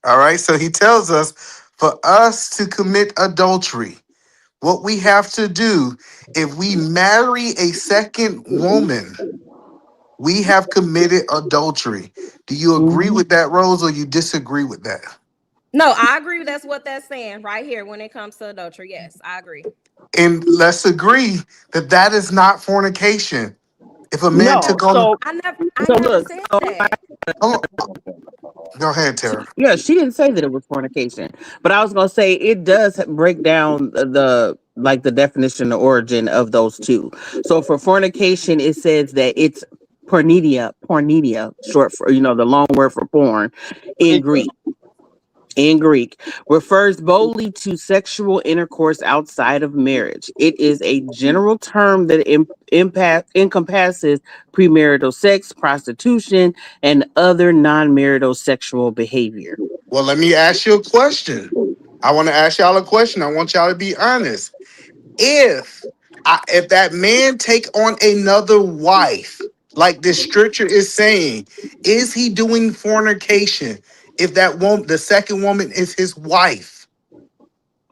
All right, so he tells us for us to commit adultery, what we have to do, if we marry a second woman, we have committed adultery. Do you agree with that, Rose, or you disagree with that? No, I agree. That's what that's saying right here when it comes to adultery. Yes, I agree. And let's agree that that is not fornication. If a man No, took on, I never said that. oh, go ahead, Tara. Yeah, she didn't say that it was fornication, but I was gonna say it does break down the definition, the origin of those two. So for fornication, it says that it's porneia, short for the long word for porn in Greek. In Greek, refers boldly to sexual intercourse outside of marriage. It is a general term that encompasses premarital sex, prostitution, and other non-marital sexual behavior. Well, let me ask you a question. I want to ask y'all a question. I want y'all to be honest. If that man take on another wife, like this scripture is saying, is he doing fornication? If that woman, the second woman, is his wife.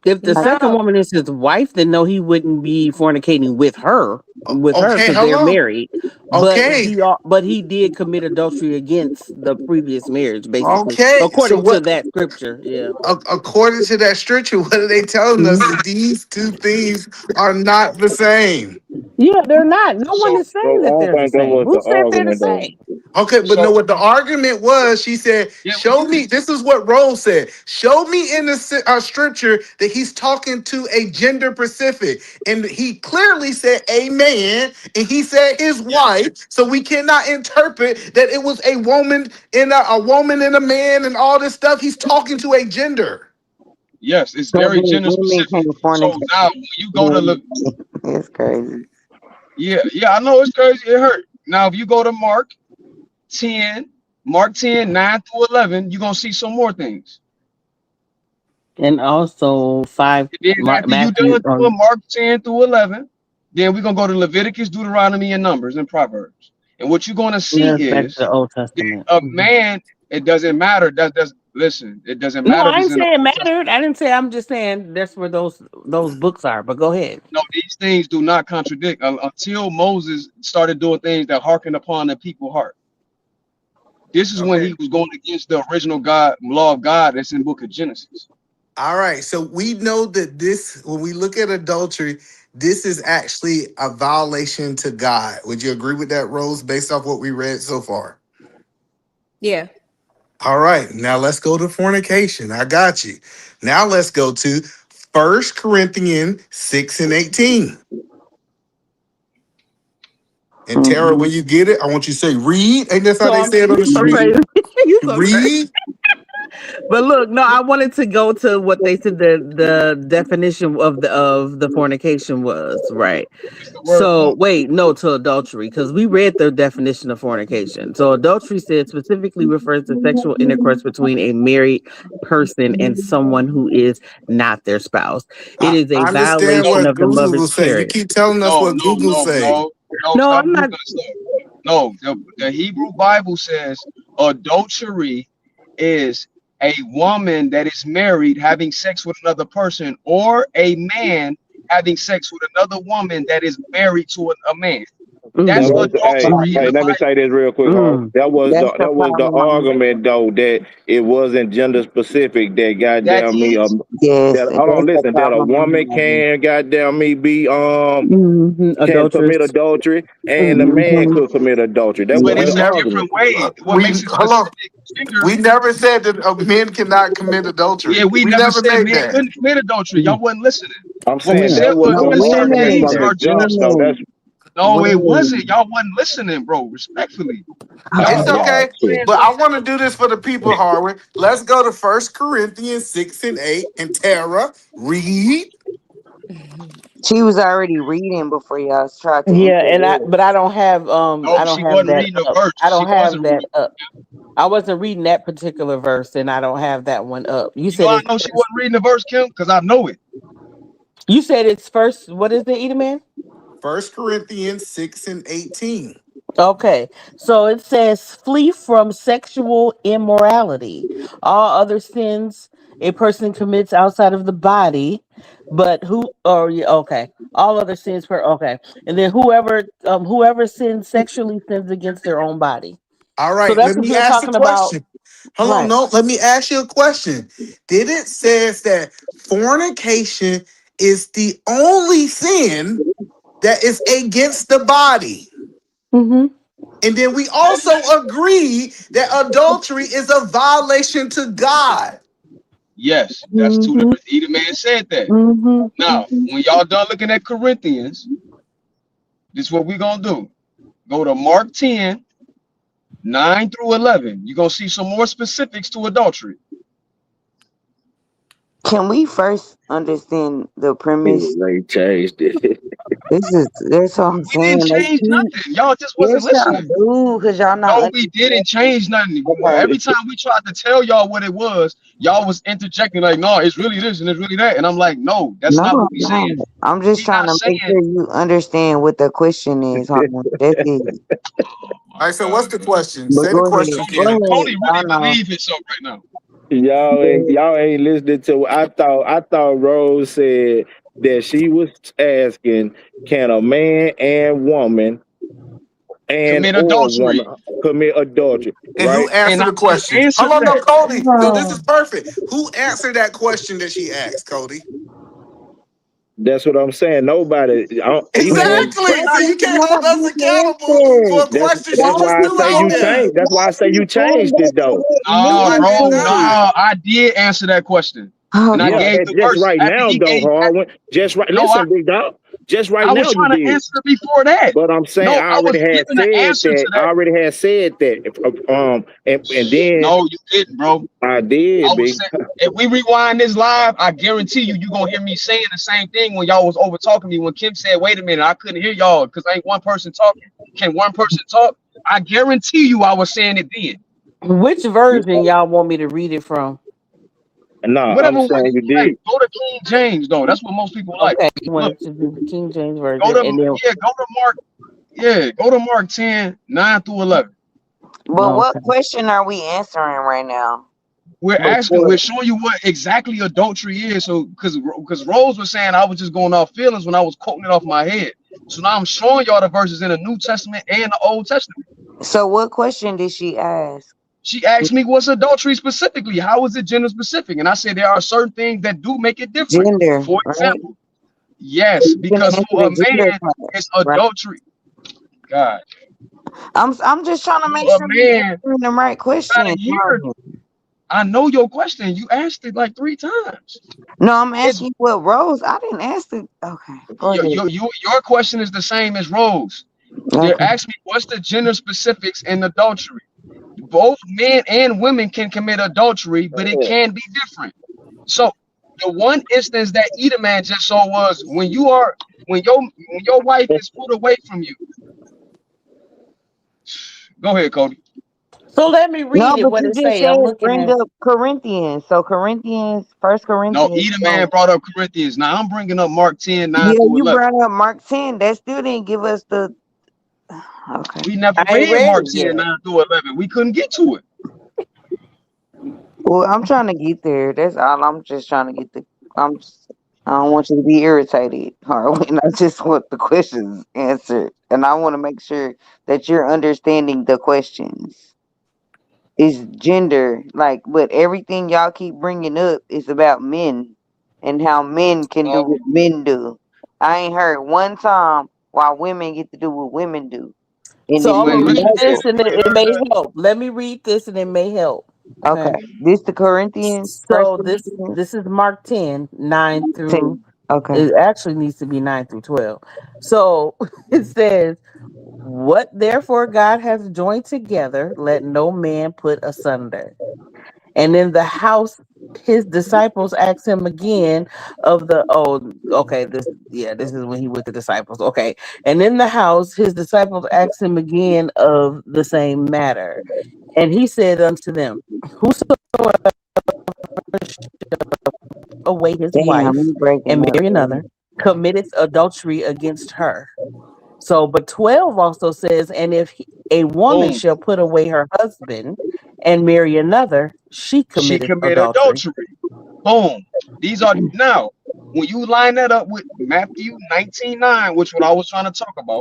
If the second woman is his wife, then no, he wouldn't be fornicating with her Okay, because they're hello. married. Okay, But he did commit adultery against the previous marriage, basically, okay. So according to what? that scripture. Yeah. According to that scripture, what are they telling us? That these two things are not the same. Yeah, they're not. No one So is saying I that don't they're the think that same. was Who the said they're the argument though. same? Okay, but no, what the argument was, she said, yeah, show me, this is what Rose said, show me in the scripture that he's talking to a gender specific. And he clearly said a man, and he said his wife, so we cannot interpret that it was a woman and a woman and a man and all this stuff. He's talking to a gender. yes, it's So very then gender women specific. can't So fornicate. now when you go to It's crazy. yeah, I know it's crazy. It hurt. Now if you go to Mark 10, 9 through 11, you're gonna see some more things. And also Then after you Matthew. done doing Mark 10 through 11, then we're gonna go to Leviticus, Deuteronomy, and Numbers and Proverbs. And what you're gonna see Yes, back to is the Old Testament. a man. It doesn't matter. Listen. It doesn't No, matter if I it's didn't in the say it Old Testament. mattered. I didn't say. I'm just saying that's where those books are. But go ahead. No, these things do not contradict until Moses started doing things that hearken upon the people's heart. This is when Okay. he was going against the original God law of God that's in the book of Genesis. All right, so we know that this, when we look at adultery, this is actually a violation to God. Would you agree with that, Rose, based off what we read so far? Yeah. All right, now let's go to fornication. I got you. Now let's go to 1 Corinthians 6 and 18. And Tara, when you get it, I want you to say read. Ain't that how So they say it on you the so street? crazy. You so crazy. Read. But look, no, I wanted to go to what they said the definition of the fornication was, right? So wait, no, to adultery, because we read the definition of fornication. So adultery said specifically refers to sexual intercourse between a married person and someone who is not their spouse. It is a I understand violation what of the Google mother's will say. You character. keep telling us what Google say. No, Stop I'm not. Googling stuff. No, the Hebrew Bible says adultery is a woman that is married having sex with another person, or a man having sex with another woman that is married to a man. That's That was adultery in the let me say this real quick, That was That's the the problem. argument though, that it wasn't gender specific, that That goddamn me is. Yes, that hold on, that's the listen, that a problem. woman can goddamn me be can Adulterous. commit adultery, and a man could commit adultery. That But wasn't it's the a argument. different way. What We makes it hold on. specific gender? We never said that men cannot commit Yeah, adultery. we We never never said made men that. couldn't commit adultery. Y'all wasn't listening. I'm What we saying said that was was the with certain argument things from the are gender jump though. That's specific. No, it wasn't. Y'all wasn't listening, bro. Respectfully. It's y'all okay, too. but I want to do this for the people, Harwood. Let's go to 1 Corinthians 6 and 8. And Tara, read. She was already reading before y'all tried to Yeah, and I interrupt. but I don't have No, I don't she have wasn't that reading a up. verse. I She don't have wasn't that reading. up. I wasn't reading that particular verse, and I don't have that one up. You You know said I it's know she first. wasn't reading the verse, Kim, because I know it. You said it's first. What is it, Edelman? 1 Corinthians 6 and 18. Okay, so it says, "Flee from sexual immorality. All other sins a person commits outside of the body, but who? Or yeah, okay, all other sins per okay, and then whoever sins sexually sins against their own body. All So right, that's let what me you're ask a talking about, question. Hold on, right? no, let me ask you a question. Did it says that fornication is the only sin that is against the body? Mm-hmm. And then we also agree that adultery is a violation to God. Yes, that's two Mm-hmm. different. Either man said that. Mm-hmm. Now, when y'all done looking at Corinthians, this is what we're gonna do. Go to Mark 10, 9 through 11. You're gonna see some more specifics to adultery. Can we first understand the premise? They changed it. That's what I'm We didn't saying. They change keep, nothing. Y'all just wasn't yes, y'all listening. do, because y'all not No, we understanding. didn't change nothing. Okay. Every time we tried to tell y'all what it was, y'all was interjecting like, no, it's really this and it's really that. And I'm like, no, that's No, not what I'm we saying. not. I'm just We trying not to make saying. sure you understand what the question is. Harmon. That's it. All right, so what's the question? But Say the go ahead. question, Go Kim. ahead. Tony Y'all really know. believe himself right now. Y'all ain't listening to. I thought Rose said that she was asking, can a man and woman and Commit or woman adultery. commit adultery, And who right? And answered I the just question? answered Hold on, no, that. Cody. No, this is perfect. Who answered that question that she asked, Cody? That's what I'm saying. Nobody. Even Exactly. So you can't hold us You accountable for answered. a question she that's Why just why I is threw say you out you going? there. changed. That's Why why I are say you you going changed it back to though. that No, Nah, I new did bro. not. thing? Nah, I did answer that question. And I Yeah, Okay. gave and the just verse right after now he though, gave after, Harwin. Just right. no, Listen, big dog. Just right I now was you trying to did. answer before that. But I'm saying No, I I was already had giving the said answer to that. I that. already had said that. And then No, you didn't, bro. I did, I was big. saying, if we rewind this live, I guarantee you gonna hear me saying the same thing when y'all was over talking me. When Kim said, "Wait a minute, I couldn't hear y'all because ain't one person talking." Can one person talk? I guarantee you, I was saying it then. Which version y'all want me to read it from? No, I'm Whatever one saying you you like. did. Go to King James though. That's what most people like. Okay, you Look, wanted to do the King James go version, to and then go to Mark. Yeah, go to Mark 10, 9 through 11. But what okay. question are we answering right now? We're showing you what exactly adultery is. So, because Rose was saying I was just going off feelings when I was quoting it off my head. So now I'm showing y'all the verses in the New Testament and the Old Testament. So what question did she ask? She asked me what's adultery specifically. How is it gender specific? And I said there are certain things that do make it different. Gender, For right? example, yes, You didn't because answer for a the gender man, part, it's right? adultery. God, I'm just trying to make for a sure you're man, answering the right you gotta question. hear. I know your question. You asked it like 3 times. No, I'm asking you what Rose. I didn't ask the. Okay, go ahead. Your question is the same as Rose. They're asking what's the gender specifics in adultery. Both men and women can commit adultery, but it can be different. So the one instance that Edomman just saw was when your wife is put away from you. Go ahead, Cody. So let me read No, it. but What you it just say? said I'm looking bring at. up Corinthians. So First No, Corinthians. Edomman brought up Corinthians. Now I'm bringing up Mark 10, 9 Yeah, through you 11. brought up Mark 10. That still didn't give us the. Okay. We never I ain't read read Mark it 10, yet. 9 through 11. We couldn't get to it. Well, I'm trying to get there. That's all. I'm just trying to get the. I don't want you to be irritated, Harwin. I just want the questions answered, and I want to make sure that you're understanding the questions. Is gender like? But everything y'all keep bringing up is about men and how men can do what men do. I ain't heard one time why women get to do what women do, and So it's I'm You ain't gonna listen read to this illegal. it. and You ain't it heard may that. help. Let me read this and it may help. Okay, Okay. this the Corinthians, First So Corinthians this is Mark 10, 9 through 10. Okay. it actually needs to be 9 through 12. So it says, "What therefore God has joined together, let no man put asunder." And in the house, his disciples asked him again of the okay, this is when he with the disciples. Okay. And in the house, his disciples asked him again of the same matter. And he said unto them, Whosoever away his Damn, wife you breaking and up, marry baby. another, committeth adultery against her. So, but 12 also says, and if a woman Boom. shall put away her husband and marry another, she She committeth committed adultery. adultery. Boom. These are now when you line that up with Matthew 19:9, which what I was trying to talk about.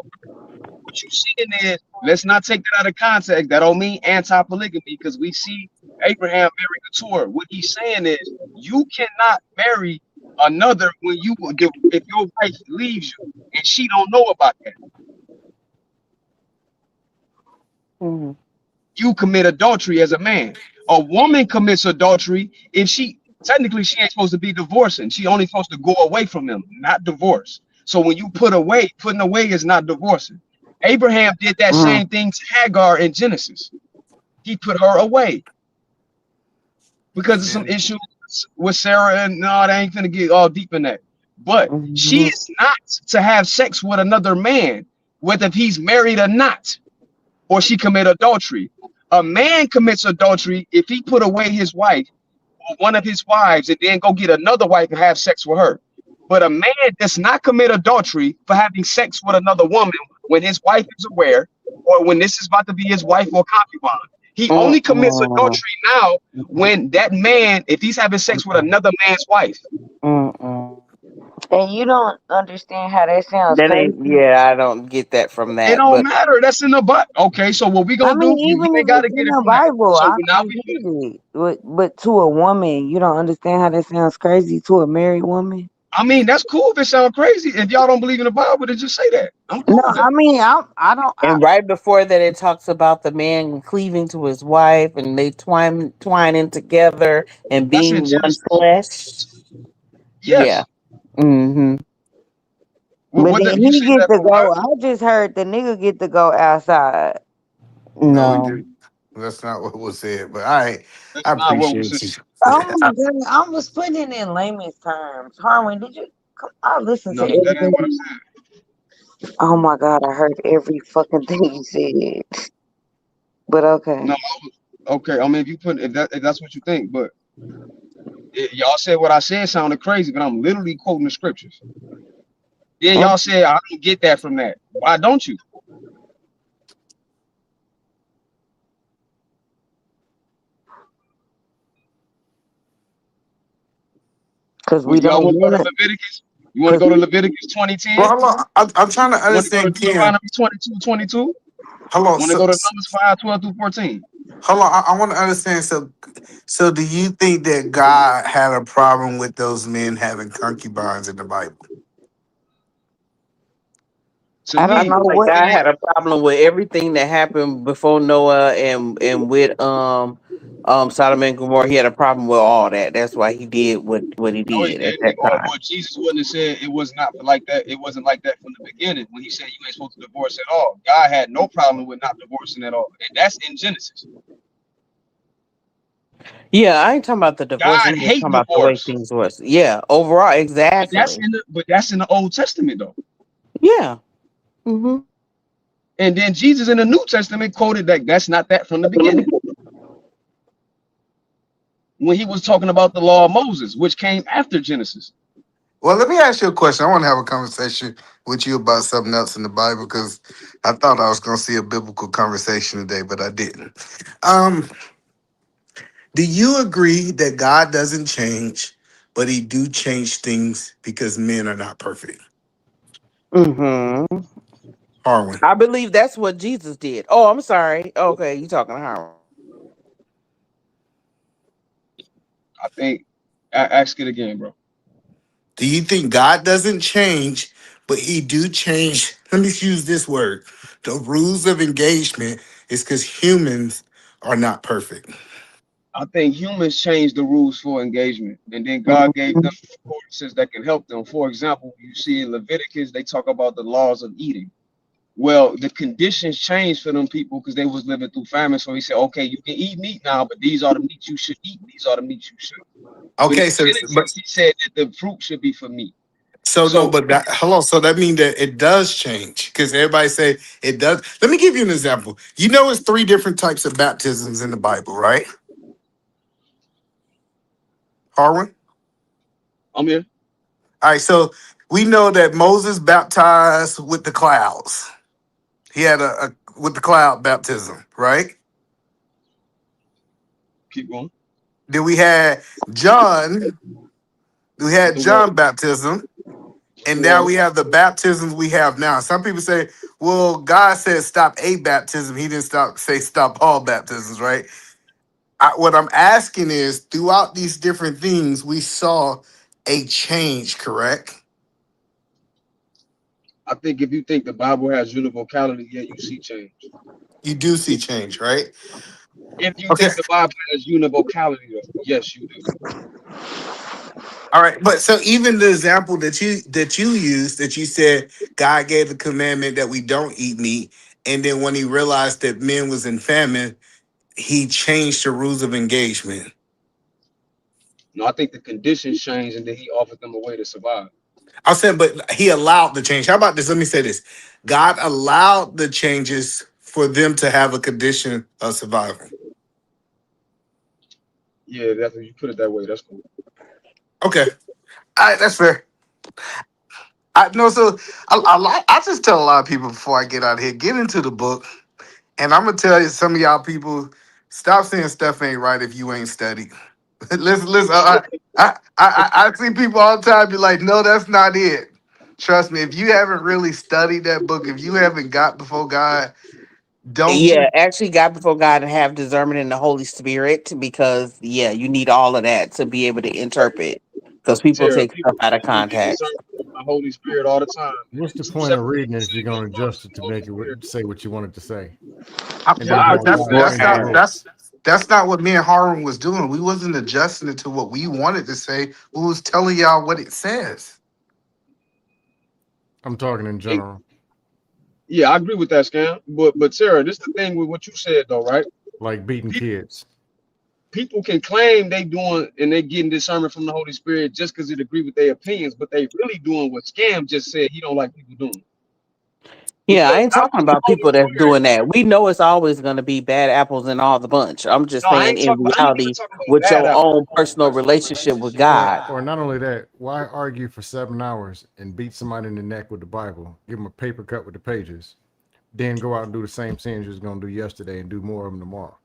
What you seeing is, let's not take that out of context. That don't mean anti-polygamy because we see Abraham marry Keturah. What he's saying is, you cannot marry another if your wife leaves you and she don't know about that. Mhm. You commit adultery as a man. A woman commits adultery if she technically she ain't supposed to be divorcing. She only supposed to go away from him, not divorce. So when you putting away is not divorcing. Abraham did that same thing to Hagar in Genesis. He put her away because of some issues with Sarah, and no, I ain't gonna get all deep in that. But she Mhm. is not to have sex with another man, whether he's married or not, or she commit adultery. A man commits adultery if he put away his wife or one of his wives and then go get another wife and have sex with her. But a man does not commit adultery for having sex with another woman when his wife is aware or when this is about to be his wife or concubine. He only commits Mm-mm. adultery now when that man, if he's having sex with another man's wife. Mm-mm. And you don't understand how that sounds That ain't, crazy. yeah, I don't get that from It that. don't But matter. That's in the butt. Okay, so what we I gonna mean, do? You even ain't if gotta it's in get it the from that. Bible, So I now get it. But to a woman, you don't understand how that sounds crazy to a married woman. I mean, that's cool if it sounds crazy. If y'all don't believe in the Bible, then just say that. I'm No, cool with I that. mean, I don't. and right before that, it talks about the man cleaving to his wife and they twining together and That's in being one Genesis. flesh. Yeah. Yes. Mm-hmm. But What then you he said get that to for go. what? I just heard the nigga get to go outside. No, we No. didn't. That's not what was said. But all right, That's I not what was appreciate said. you. Oh my god, I was putting it in layman's terms. Harwin, did you? I listened No, to that ain't what I everything. said. Oh my god, I heard every fucking thing you said. But No, okay. okay. I mean, if that's what you think, but y'all said what I said sounded crazy, but I'm literally quoting the scriptures. Then y'all said I don't get that from that. Why don't you? Because we Would y'all don't want to go to men. Leviticus? You want to Because go to Leviticus 20:10? Well, hold on. I'm trying to Want to go to understand, Ken. Deuteronomy 22:22? Hold on. Want to go to Numbers 5:12 through 14? Hold on. I want to understand. So do you think that God had a problem with those men having concubines in the Bible? I don't know what God had a problem with everything that happened before Noah and with Sodom and Gomorrah. He had a problem with all that. That's why he did what he No, he did at didn't. that time. Or Jesus wouldn't have said it was not like that. It wasn't like that from the beginning when he said you ain't supposed to divorce at all. God had no problem with not divorcing at all, and that's in Genesis. Yeah, I ain't talking about the divorce. God I'm just hate talking about the way divorce. things was. Yeah, overall, exactly. But that's in the Old Testament though. Yeah. Mm-hmm. And then Jesus in the New Testament quoted that that's not that from the beginning. When he was talking about the law of Moses, which came after Genesis. Well, let me ask you a question. I want to have a conversation with you about something else in the Bible because I thought I was going to see a biblical conversation today, but I didn't. Do you agree that God doesn't change, but he do change things because men are not perfect? Mm-hmm. Harwin. I believe that's what Jesus did. Oh, I'm sorry. Okay, you talking to Harwin. I think, ask it again, bro. Do you think God doesn't change, but he do change? Let me use this word. The rules of engagement is because humans are not perfect. I think humans changed the rules for engagement, and then God gave them ordinances that can help them. For example, you see in Leviticus, they talk about the laws of eating. Well, the conditions changed for them people because they was living through famine. So he said, okay, you can eat meat now, but these are the meat you should eat. These are the meat you should. But in Okay, so Genesis, he said that the fruit should be for meat. no, but that, hello. So that means that it does change because everybody say it does. Let me give you an example. You know, it's 3 different types of baptisms in the Bible, right? Harwin? I'm here. All right, so we know that Moses baptized with the clouds. He had a with the cloud baptism, right? Keep going. Then we had John. We With had the water. John baptism, The and now water. we have the baptisms we have now. Some people say, "Well, God said stop a baptism. He didn't stop all baptisms, right?" What I'm asking is, throughout these different things, we saw a change, correct? I think if you think the Bible has univocality, yeah, you see change. You do see change, right? If you Okay. think the Bible has univocality, yes, you do. All right, but so even the example that you used, that you said God gave the commandment that we don't eat meat, and then when he realized that men was in famine, he changed the rules of engagement. No, I think the conditions changed and then he offered them a way to survive. I said, but he allowed the change. How about this? Let me say this: God allowed the changes for them to have a condition of survival. Yeah, that's you put it that way. That's cool. Okay, all right, that's fair. I know. So I just tell a lot of people before I get out of here, get into the book. And I'm gonna tell you, some of y'all people, stop saying stuff ain't right if you ain't studied. listen. I see people all the time be like, no, that's not it. Trust me, if you haven't really studied that book, if you haven't got before God, don't. Yeah, actually got before God and have discernment in the Holy Spirit because you need all of that to be able to interpret. Because people Tara, take stuff out of people get context. discerned from the Holy Spirit all the time. What's the Two point of separate reading people it if you're say going to one word adjust it from to the Holy make it Spirit. say what you wanted to say, and Well, then I have agree with life that. in the room? That's not what me and Harlan was doing. We wasn't adjusting it to what we wanted to say. We was telling y'all what it says. I'm talking in general. Yeah, I agree with that, Scam. But Sarah, this is the thing with what you said though, right? Like beating kids. People can claim they doing and they getting discernment from the Holy Spirit just because it agree with their opinions, but they really doing what Scam just said he don't like people doing. Yeah, I Because ain't I talking want the about Holy people that's Spirit. doing that. We know it's always going to be bad apples in all the bunch. I'm just No, I saying, ain't in talking. I ain't even reality, talking about with bad your apples. own personal relationship with God. Or not only that, why argue for 7 hours and beat somebody in the neck with the Bible, give them a paper cut with the pages, then go out and do the same sins you was going to do yesterday and do more of them tomorrow?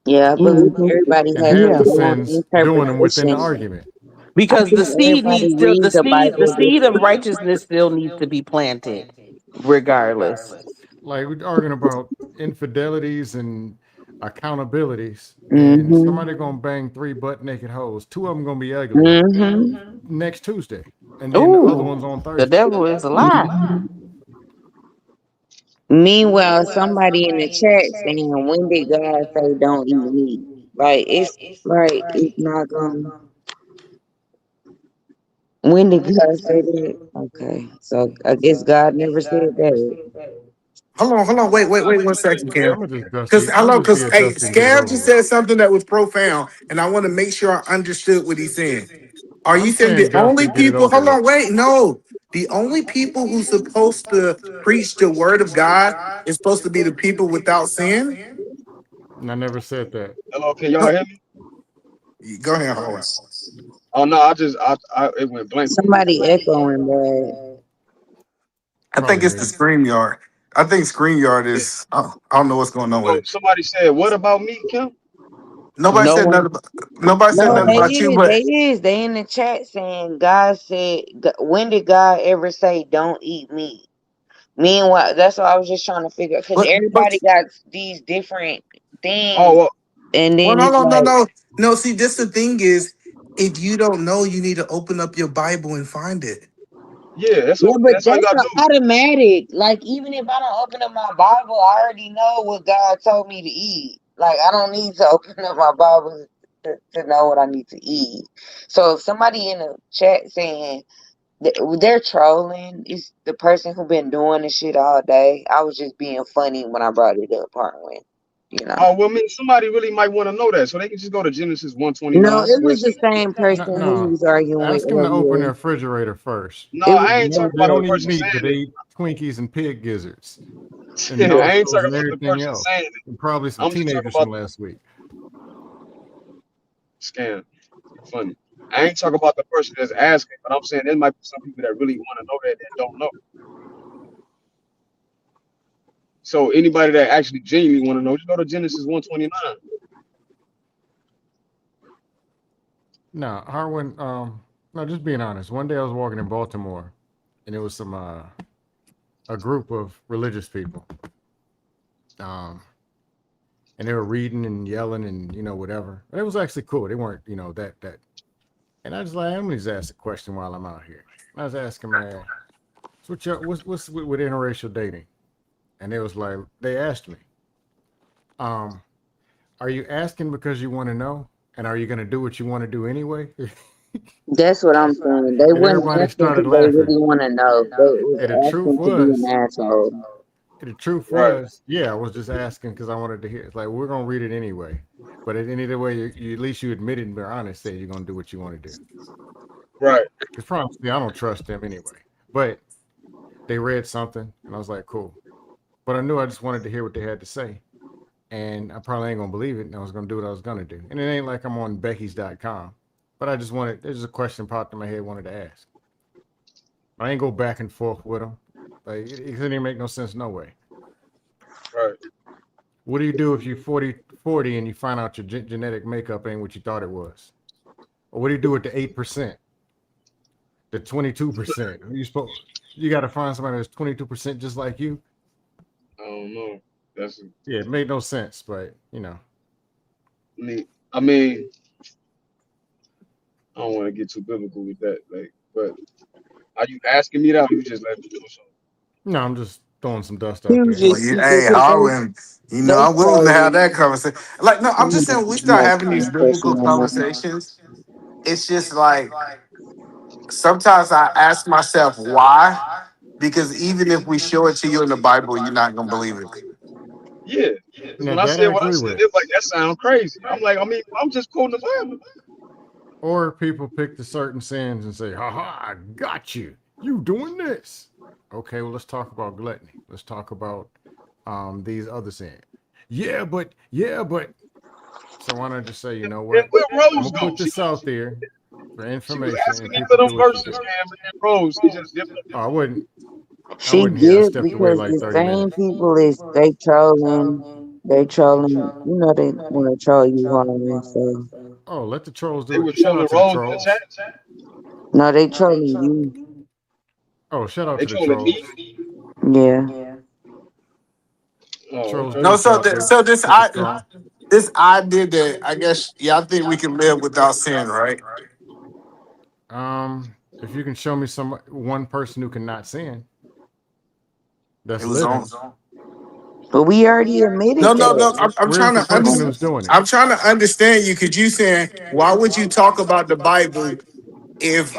Yeah, I believe everybody And has half their the own sins doing them within the interpretation. argument. I Because think the seed everybody needs still read the the Bible seed of differently. righteousness still needs to be planted, regardless. Like we're arguing about infidelities and accountabilities, and Mm-hmm. somebody gonna bang 3 butt naked hoes. 2 of them gonna be ugly Mm-hmm. next Tuesday, and then the other Ooh, one's on the Thursday. devil is a lie. Meanwhile, somebody in the chat saying, "When did God say don't eat meat?" Like it's not gonna. When did God say that? Okay, so I guess God never said that. Hold on, wait 1 second, Kim. I'm gonna just Because dusty. I'm gonna just be a hey, dusty and get it Scab over just with. said something that was profound, and I want to make sure I understood what he's saying. Are you I'm saying saying the dusty only and get it people? over Hold with. on, wait, no. The only people who's supposed to preach the word of God is supposed to be the people without sin? And I never said that. Hello, can y'all hear me? Go ahead, Howard. Oh no, I it went blank on me. Somebody echoing that. I think Probably it's the me. StreamYard. I think StreamYard is. I don't know what's going on with So it. somebody said, "What about me, Kim?" Nobody No said one. nothing. Nobody said No, nothing they Nobody. about you, is. but They is. They in the chat saying God said. When did God ever say don't eat meat? Meanwhile, that's what I was just trying to figure out because but everybody got these different Oh things, well, and well, then hold it's on, like, no. See, this the thing is, if you don't know, you need to open up your Bible and find it. yeah, yeah, but that's all you that's gotta not do. automatic. Like even if I don't open up my Bible, I already know what God told me to eat. Like I don't need to open up my Bible to know what I need to eat. So if somebody in the chat saying they're trolling, it's the person who been doing this shit all day. I was just being funny when I brought it up, partly, you know. Oh well, I mean, somebody really might want to know that, so they can just go to Genesis No, 129, it where it was the says, same No, person who no. was arguing with Ask them to open their earlier. refrigerator first. "No, It was I ain't talking They about the don't eat person meat, but saying they it. eat Twinkies and pig gizzards and I ain't nachos talking and about the everything person else. saying it. And probably some I'm just talking teenagers about from last week. scam. Funny. I ain't talking about the person that's asking, but I'm saying there might be some people that really want to know that don't know. So anybody that actually genuinely want to know, just go to Genesis 129. No, Harwin, no, just being honest. One day I was walking in Baltimore and it was some a group of religious people. Um and they were reading and yelling and whatever. But it was actually cool. They weren't, that. And I just like I'm just ask a question while I'm out here. I was asking, man, so what's with interracial dating? And it was like they asked me, um, are you asking because you want to know? And are you gonna do what you want to do anyway? That's what I'm saying. They And wasn't everybody asking started because they laughing. really want to know. They was And the truth asking to be an was, asshole. Right. yeah, I was just asking because I wanted to hear. It's like we're gonna read it anyway. But in any way, you at least you admitted and were honest, say you're gonna do what you want to do. Right. Because probably I don't trust them anyway. But they read something, and I was like, cool. But I knew I just wanted to hear what they had to say. And I probably ain't gonna believe it, and I was gonna do what I was gonna do. And it ain't like I'm on Becky's.com. But I just wanted there's a question popped in my head, wanted to ask. I ain't go back and forth with them. Like it couldn't even make no sense, no way. Right. What do you do if you're 40 and you find out your genetic makeup ain't what you thought it was? Or what do you do with the 8%, the 22%? You got to find somebody that's 22% just like you. I don't know. That's Yeah, it made no sense, but me. I mean, I don't want to get too biblical with that. Like, but are you asking me that, or you just let me know something? no, I'm just throwing some dust He out was there. Well, just you, speaking hey, because Harlan, they I'm willing to have trolling. that conversation. Like, no, He I'm just saying we ain't start no having these question biblical no more. conversations. It's just like sometimes I ask myself why, because even if we show it to you in the Bible, you're not gonna believe it. Yeah. Because Now when I that said I what I agree said, with. they're like, that sounds crazy. I'm like, I mean, I'm just quoting the Bible. Or people pick the certain sins and say, "Ha ha, I got you. You doing this?" Okay, well let's talk about gluttony. Let's talk about these other sins. Yeah, but. So why not just say, you know And what? where I'm Rose gonna go? put this out there for She was information, asking and me for people them do what you verses, do. man, but then Rose, she just dipped up. Oh, I She wouldn't here. I did stepped away because like the 30 same minutes. people is they trolling. They trolling. You know they want to troll you hard. So Oh, let the trolls They do were it. Shout trolling out to the Rose in the chat. trolls. no, they trolling you. Oh, shout out They to the trolling me. trolls. Yeah. Oh, Trolls okay. do No, us out there. Keep us strong. this idea that I guess y'all think we can live without sin, right? If you can show me one person who cannot sin It that's was on. living, But we already admitted No, no, no. that. I'm Where's trying the to person understand. who's doing it? I'm trying to understand you because you saying why would you talk about the Bible if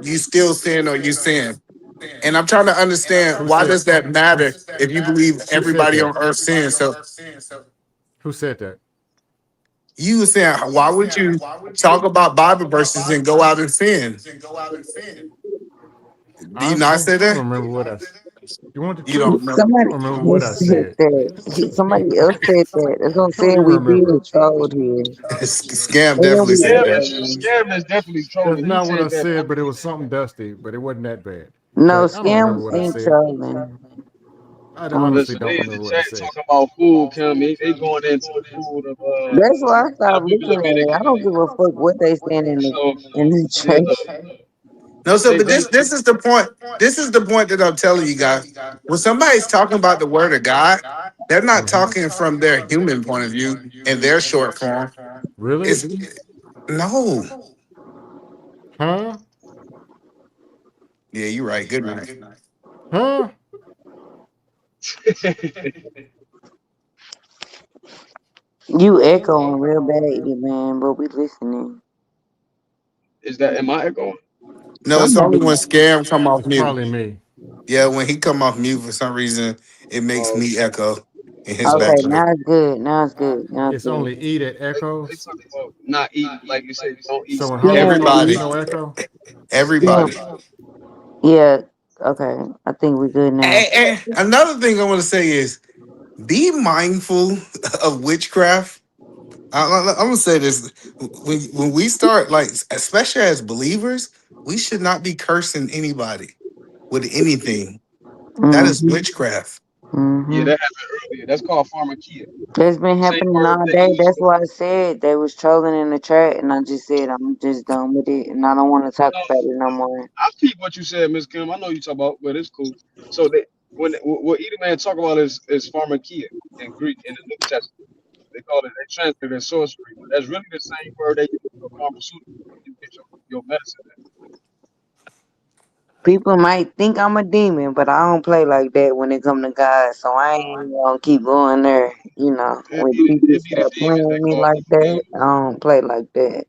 you still sin or you sin? And I'm trying to understand Who why said does that matter if you believe who said everybody that? on earth sins? So Who said that? you were saying why would you talk about Bible verses and go out and sin? Do you not Honestly, say I don't that? remember what you want the You truth? don't remember. I Somebody don't remember what I else said said. that. Somebody else said that. That's what I'm I don't saying. even We remember. being trolled here. Scam Ain't no definitely be said Scam that. trolling. Scam is definitely That's trolling. He not what I said that said, but it publicly. was something dusty, but it wasn't that bad. No, But I don't remember scam what I ain't said. trolling. I honestly Listen, don't they in the remember what I chat said. talking about food, Kim. They going into the food of That's why I how stopped people looking look at at it. it. I don't give a fuck what they saying So in the yeah, chat. No, so they but they this is the point. This is the point that I'm telling you guys. When somebody's talking about the word of God, they're not Hmm. talking from their human point of view in their short form. Really? It's no. Huh? Yeah, you're right. Good night. Huh? You echoing real badly, man, but we listening. is that am I echoing? No, it's only when Somebody. scam come off It's mute. probably me. Yeah, when he come off mute for some reason, it makes Oh, me echo in his oh, Okay, background. now it's good. Now it's good. Now it's It's good. only E that they echoes. talking about not eat like you said. Don't eat So when spaghetti. Hollywood talk, Scam. there's Everybody, no echo. Scam. everybody. Yeah. Okay. I think we're good now. And another thing I want to say is be mindful of witchcraft. I'm gonna say this: when we start, like, especially as believers, we should not be cursing anybody with anything. That is Mm-hmm. witchcraft. Yeah, Mm-hmm. that happened earlier. That's called pharmakia. That's been Same happening word all they day. use That's for. why I said they was trolling in the chat, and I just said I'm just done with it, and I don't want to talk No, about it no more. I peep what you said, Miss Kim. I know you talk about, but it's cool. So they when what either man talk about is pharmakia in Greek in the New Testament. They call it, they translate it as sorcery, but that's really the same word they use for pharmaceutical. You get your medicine. People might think I'm a demon, but I don't play like that when it come to God. So I ain't gonna keep going there. You know, when people It be the start demons playing they with me call like people that, demons. I don't play like that.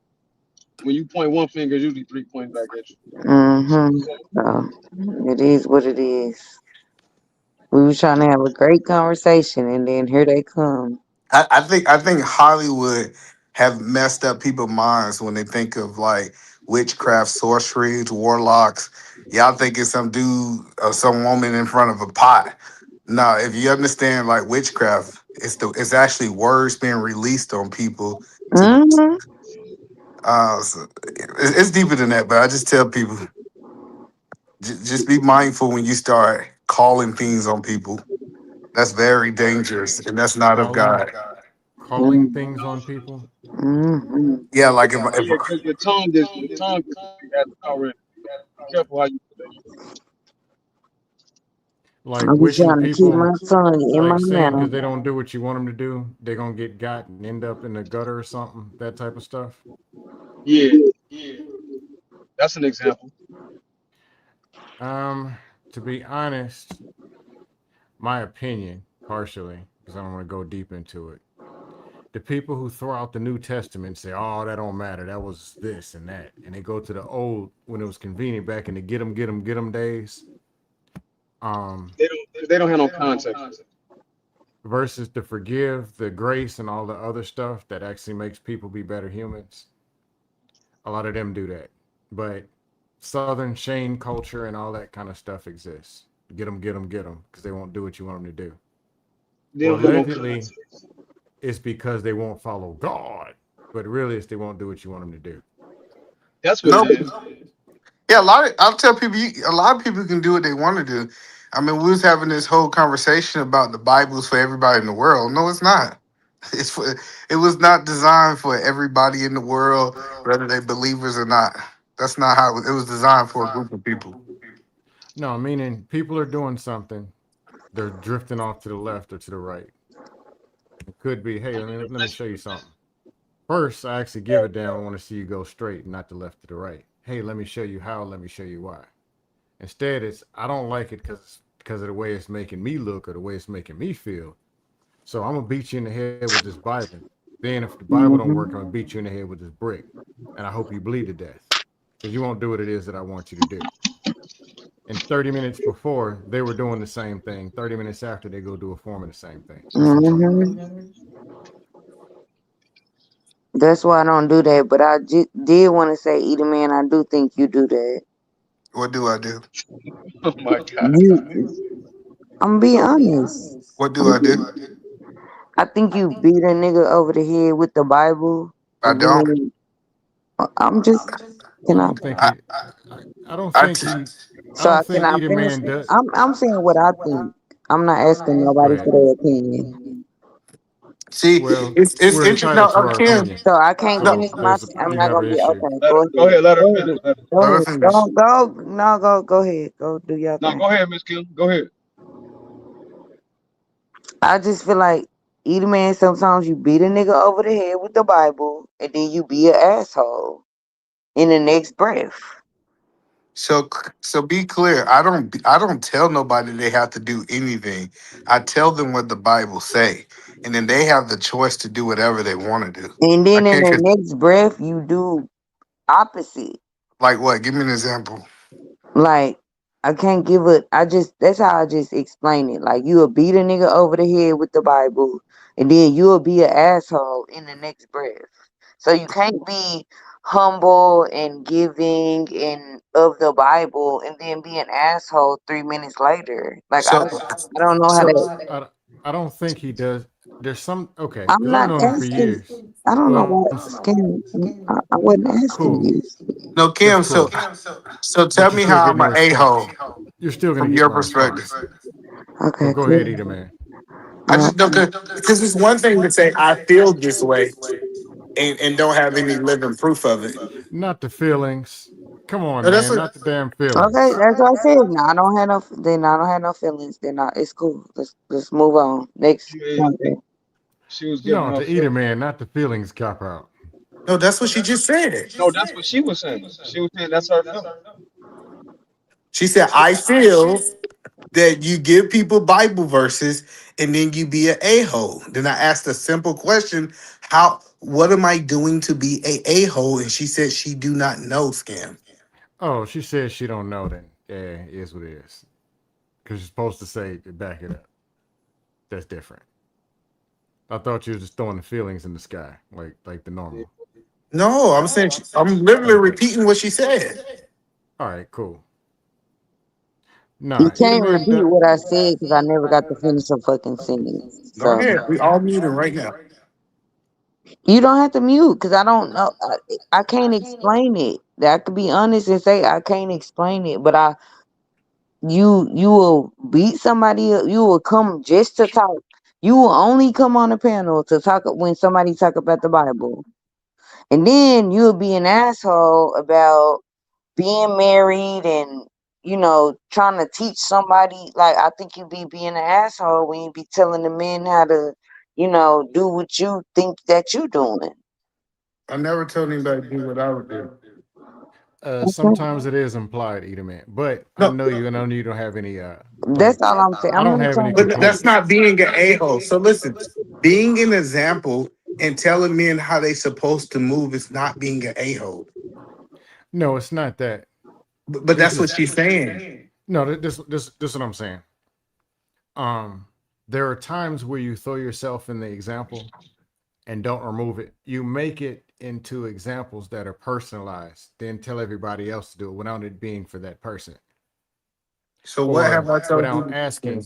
When you point one finger, it's usually three pointing back at you. Mm-hmm. So it is what it is. We was trying to have a great conversation, and then here they come. I think Hollywood have messed up people's minds when they think of like witchcraft, sorcery, warlocks. Y'all think it's some dude or some woman in front of a pot. No, if you understand like witchcraft, it's actually words being released on people to Mm-hmm. so it's deeper than that, but I just tell people just be mindful when you start calling things on people. That's very dangerous, and that's not of Calling God. calling things on people. Mm-hmm. Yeah, like Oh yeah, because your tongue has power in it. Be careful how you put that. Like I be wishing trying to keep people, my tongue in my like saying mouth. because they don't do what you want them to do, they're gonna get got and end up in the gutter or something. That type of stuff. Yeah, that's an example. Um, to be honest, my opinion, partially, because I don't want to go deep into it. The people who throw out the New Testament and say, "Oh, that don't matter. That was this and that," and they go to the old when it was convenient back in the get them days. Um, They don't have no context for it. versus the forgive, the grace, and all the other stuff that actually makes people be better humans. A lot of them do that, but Southern shame culture and all that kind of stuff exists. Get them, because they won't do what you want them to do. They Well, don't have no allegedly, context. it's because they won't follow God, but really, it's they won't do what you want them to do. That's what no, it is. yeah, I'll tell people a lot of people can do what they want to do. I mean, we was having this whole conversation about the Bible's for everybody in the world. No, it's not. It's for it was not designed for everybody in the world, whether they believers or not. That's not how it was designed for a group of people. No, meaning people are doing something, they're drifting off to the left or to the right. It could be, hey, let me show you something. First, I actually give it down. I want to see you go straight, not the left to the right. Hey, let me show you how. Let me show you why. Instead, it's I don't like it because because of the way it's making me look or the way it's making me feel. So I'm gonna beat you in the head with this Bible. Then if the Bible don't work, I'm gonna beat you in the head with this brick. And I hope you bleed to death. Because you won't do what it is that I want you to do. And 30 minutes before, they were doing the same thing. 30 minutes after, they go do a form of the same thing. That's why I don't do that. But I did want to say, Eat a Man, I do think you do that. What do I do? Oh my God. I'm being honest. What do I do? I think you beat a nigga over the head with the Bible. I And don't. then I'm just, can I I? don't think he. I don't I think t- he. I So don't can think I either finish? man does. I'm saying what I think. I'm not asking Go nobody ahead. for their opinion. See, Well, it's we're interesting. entitled No, to our Kim. opinion. So I can't No, finish So my. there's I'm you not have gonna an be issue. okay. Let her, Go go ahead. ahead. Let her Go finish. ahead. Let her, Go let her ahead. finish. Don't go. No, go ahead. Go do your no, thing. go ahead, Miss Kim. Go ahead. I just feel like Eat a Man. Sometimes you beat a nigga over the head with the Bible, and then you be an asshole in the next breath. So be clear. I don't tell nobody they have to do anything. I tell them what the Bible say, and then they have the choice to do whatever they want to do. And I then in can't. the next breath, you do opposite. Like what? Give me an example. Like I can't give a. I just that's how I just explain it. Like you'll beat a nigga over the head with the Bible, and then you'll be an asshole in the next breath. So you can't be humble and giving and of the Bible, and then be an asshole 3 minutes later. Like So I don't know how Well, to. I don't think he does. There's some okay I'm because I've not known him for asking. years. I don't know Well, why asking. I wasn't asking cool. you. no, That's Kim. cool. So tell But you're me still how I'm getting a an a response. hole You're still gonna from get your my perspective. response. But Okay, go ahead, cool. Eater Man. I just don't because it's one thing to say I feel this way and don't have any living proof of it. Not the feelings. Come on, No, that's man. what. Not the damn Okay, feelings. that's what I said. No, I don't have no. Then I don't have no feelings. Then it's cool. Let's move on. Next. She, Okay. she was giving No, her the Eater feelings. Man, not the feelings cop out. No, that's what she just said. No, that's what she was saying. She was saying that's her feeling. She said I feel that you give people Bible verses and then you be an a-hole. Then I asked a simple question: what am I doing to be a-hole? And she said she do not know, Scam. Oh, she says she don't know then. Yeah, it is what it is. Because you're supposed to say back it up. That's different. I thought you were just throwing the feelings in the sky, like the normal. No, I'm saying I'm literally Okay. repeating what she said. All right, cool. You Nah, Eater can't Man repeat does. what I said because I never got to finish a fucking sentence. Go So ahead. We all muted right now. you don't have to mute because I don't know. I can't explain it. I could be honest and say I can't explain it, but you will beat somebody up. You will come just to talk. You will only come on the panel to talk when somebody talk about the Bible. And then you'll be an asshole about being married and, trying to teach somebody. Like, I think you be being an asshole when you be telling the men how to, do what you think that you doing. I never told anybody to do what I would do. Sometimes it is implied, Eater Man, but I No, know you, and I know you don't have any That's all I'm saying. I I'm don't not have any trying to but that's complaints. not being an a-hole. So listen, being an example and telling men how they supposed to move is not being an a-hole. No, it's not that. But It's that's what just she's saying. no. This is what I'm saying. There are times where you throw yourself in the example and don't remove it. You make it into examples that are personalized, then tell everybody else to do it without it being for that person So what or have I told without you? asking.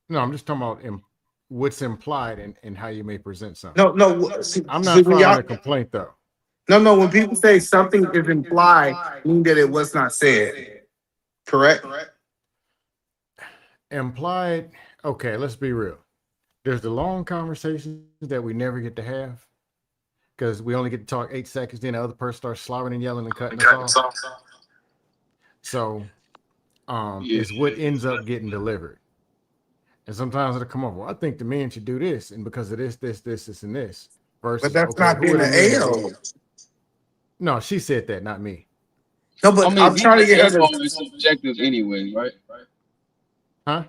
No, I'm just talking about what's implied and how you may present something. No. I'm See, not when filing y'all, a complaint though. no. When people say something is implied, mean that it was not said. Correct? Implied, okay, let's be real. There's the long conversations that we never get to have because we only get to talk 8 seconds, then the other person starts slobbering and yelling and cutting us off. So Yeah. is what ends up getting delivered. And sometimes it'll come up, well, I think the men should do this, and because of this, and this, But versus, that's okay, not who are being the an men to be? a-hole. No, she said that, not me. No, I but mean, I'm being trying to an get her asshole to. is subjective anyway, right? Huh?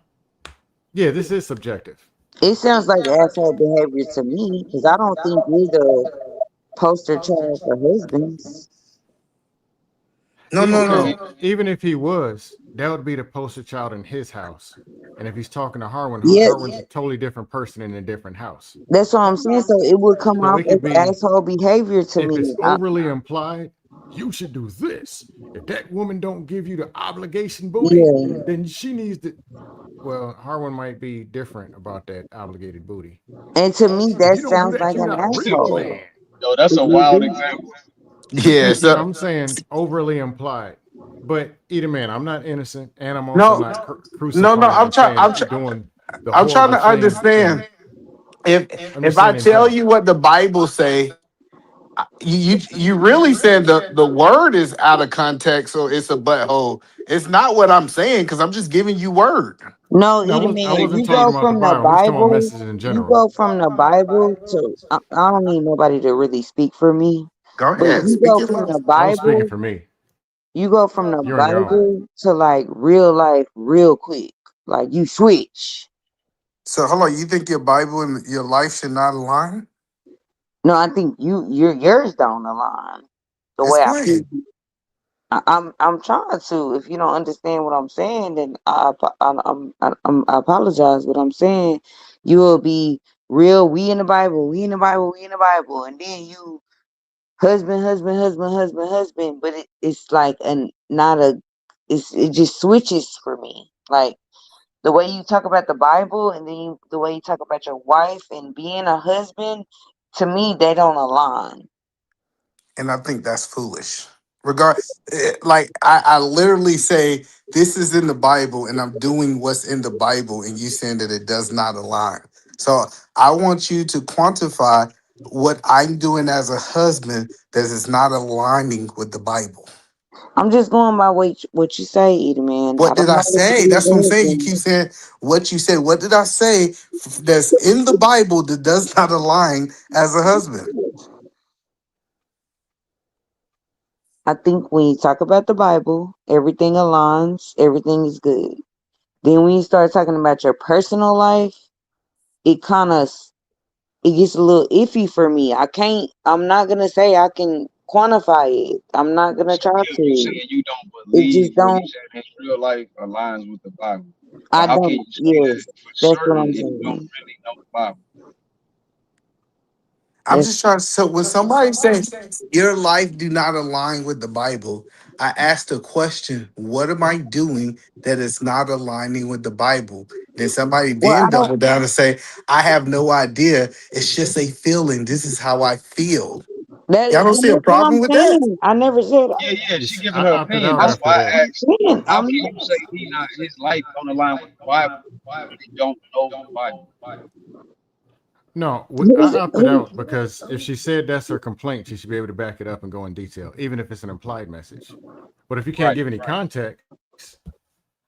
Yeah, this is subjective. It sounds like asshole behavior to me because I don't think we're the poster child for husbands. Even if he was, that would be the poster child in his house. And if he's talking to Harwin, Yeah, Harwin's a totally different person in a different house. that's what I'm saying. So it would come So off it could as be, asshole behavior to if it's me. overly implied, you should do this. If that woman don't give you the obligation booty, Yeah. then she needs to. Well, Harwin might be different about that obligated booty. And to me, If that you don't do sounds that, like you're an not a real asshole. man. Yo, that's If a you wild do, example. Yeah, so I'm saying overly implied. But either man, I'm not innocent, and I'm also no, not no. crucifying and saying that you're doing the I'm trying horrible to thing. And understand. I'm If just I saying in tell general. you what the Bible say, you really saying the word is out of context, so it's a butthole. It's not what I'm saying because I'm just giving you word. no, No, either I man, wasn't you talking go about the from the Bible. I'm just talking about Bible, messages in you general. go from the Bible to, I don't need nobody to really speak for me, Go but ahead, you speak go your from the mind. I was speaking Bible, for me. you go from the You're on your own. Bible to like real life real quick. Like you switch. So hold on, you think your Bible and your life should not align? No, I think yours don't align. The way I feel. Explain. I'm trying to. If you don't understand what I'm saying, then I apologize. What I'm saying, you will be real. We in the Bible. We in the Bible. We in the Bible. And then you husband, husband, husband, husband, husband. But it's like not a. It just switches for me. Like the way you talk about the Bible, and then the way you talk about your wife and being a husband. To me, they don't align. And I think that's foolish. Like I literally say this is in the Bible, and I'm doing what's in the Bible, and you saying that it does not align. So I want you to quantify what I'm doing as a husband that is not aligning with the Bible. I'm just going by what you say, Edie, man. I What did don't I know what say? you That's what I'm saying. You do. keep saying what you said. What did I say that's in the Bible that does not align as a husband? I think when you talk about the Bible, everything aligns, everything is good. Then when you start talking about your personal life, it kind of it gets a little iffy for me. I'm not gonna say I can quantify it. I'm not gonna So try Kim, you to. saying you don't It just believe what he don't. said in his real life aligns with the Bible. But I how can don't. you say that Yes, for that's what certain I'm if you don't saying. really know the Bible? I'm That's just trying to. So when somebody says your life do not align with the Bible, I asked a question: what am I doing that is not aligning with the Bible? Then somebody well. then I don't. double down and say, I have no idea. It's just a feeling. This is how I feel. Y'all don't see a That's what I'm problem with that? saying. I never said. Yeah, yeah, she giving I her opted opinion. out That's after why that. I I'm asked, saying. how can you say he not his life don't align with the Bible when he don't know the Bible? No, I Who's, opted who, out because if she said that's her complaint, she should be able to back it up and go in detail, even if it's an implied message. But if you can't Right. give any context,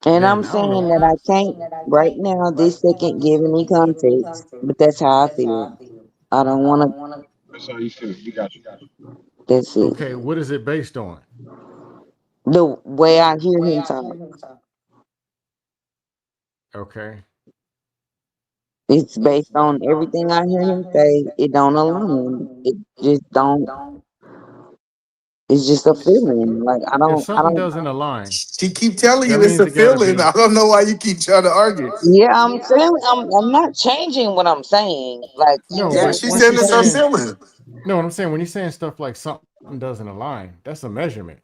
and then I'm I don't saying know. that I can't right now, this second, give any context. But that's how I feel. I don't want to. That's how you feel. You got you. That's it. Okay, what is it based on? The way I hear him talk, Okay. it's based on everything I hear him say. It don't align. It just don't. It's just a feeling. Like I If don't. I something don't. doesn't align, She keep telling that you it's means a it got to feeling. be. I don't know why you keep trying to argue. Yeah, I'm saying. I'm not changing what I'm saying. Like you No, Yeah, but just she once said you're it's a saying, feeling. no, what I'm saying, when you're saying stuff like something doesn't align, that's a measurement.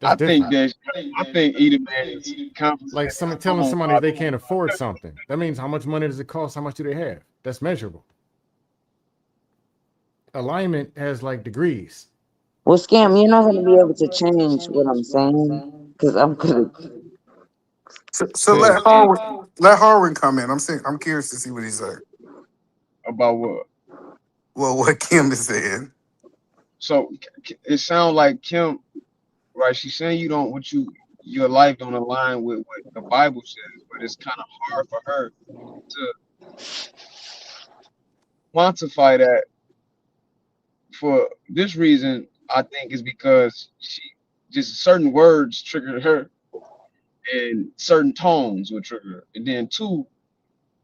That's I think different. that I think either man is confident Like in his someone telling own somebody they Bible. can't afford something. That means how much money does it cost? How much do they have? That's measurable. Alignment has like degrees. well, scam. You're not gonna be able to change what I'm saying because I'm gonna. So Say it. let Harwin come in. I'm curious to see what he said. About what? Well, what Kim is saying. So it sounds like Kim, right? She's saying you don't what your life don't align with what the Bible says, but it's kind of hard for her to quantify that for this reason. I think is because she just certain words triggered her, and certain tones would trigger her. And then two,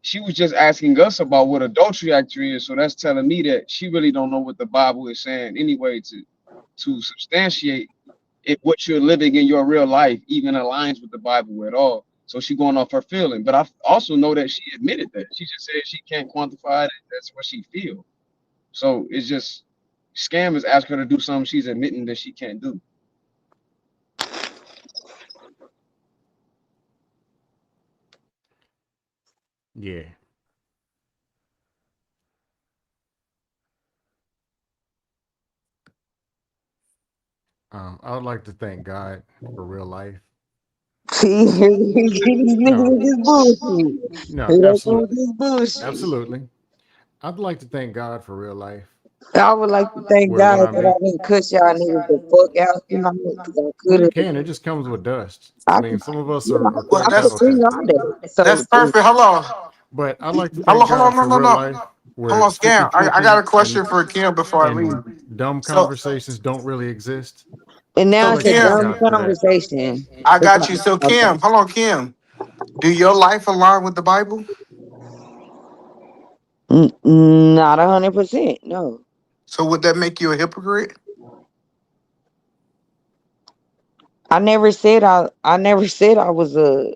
she was just asking us about what adultery actually is. So that's telling me that she really don't know what the Bible is saying anyway to substantiate if what you're living in your real life even aligns with the Bible at all. So she going off her feeling. But I also know that she admitted that. She just said she can't quantify it. That's what she feels. So it's just scammers ask her to do something she's admitting that she can't do. Yeah. I would like to thank God for real life. See, here these niggas with this bullshit. No, Here they go with absolutely. this bullshit. Absolutely. I'd like to thank God for real life. I would like to thank Where God when I that I make didn't cuss y'all niggas the fuck out tonight because I well, could you have. can. It just comes with dust. I I mean, could, some of us you know, are Well, quite I could that's sing talented. all day. that's So perfect. Hold on. But I'd like to Hold thank on, hold God on, no, for no, real no. life Hold where on, Scam. I got a 50-50 question for Kim before I leave. and dumb So conversations don't really exist. and I'd now so it's like a to thank Kim, dumb God for that. conversation. I It's got like, you. So okay. Kim, hold on, Kim. Do your life align with the Bible? Not 100%. No, So would that make you a hypocrite? I never said I never said I was a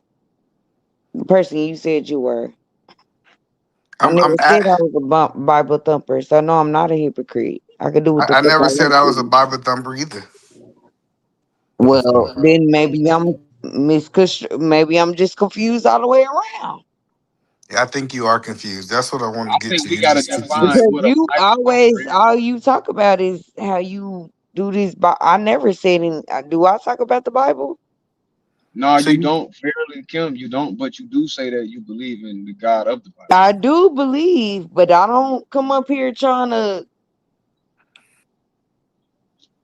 the person you said you were. I I'm never said at, I was a Bible thumper. So no, I'm not a hypocrite. I can do what the I fuck I never said want I was a to. Bible thumper either. That's Well, dope. then maybe I'm maybe I'm just confused all the way around. Yeah, I think you are confused. That's what I wanted to I get think to. we You gotta just define confused. Because what a you Bible thumper always is. all you talk about is how you do this. But I never said in. Do I talk about the Bible? No, So you you, don't, fairly Kim, you don't, but you do say that you believe in the God of the Bible. I do believe, but I don't come up here trying to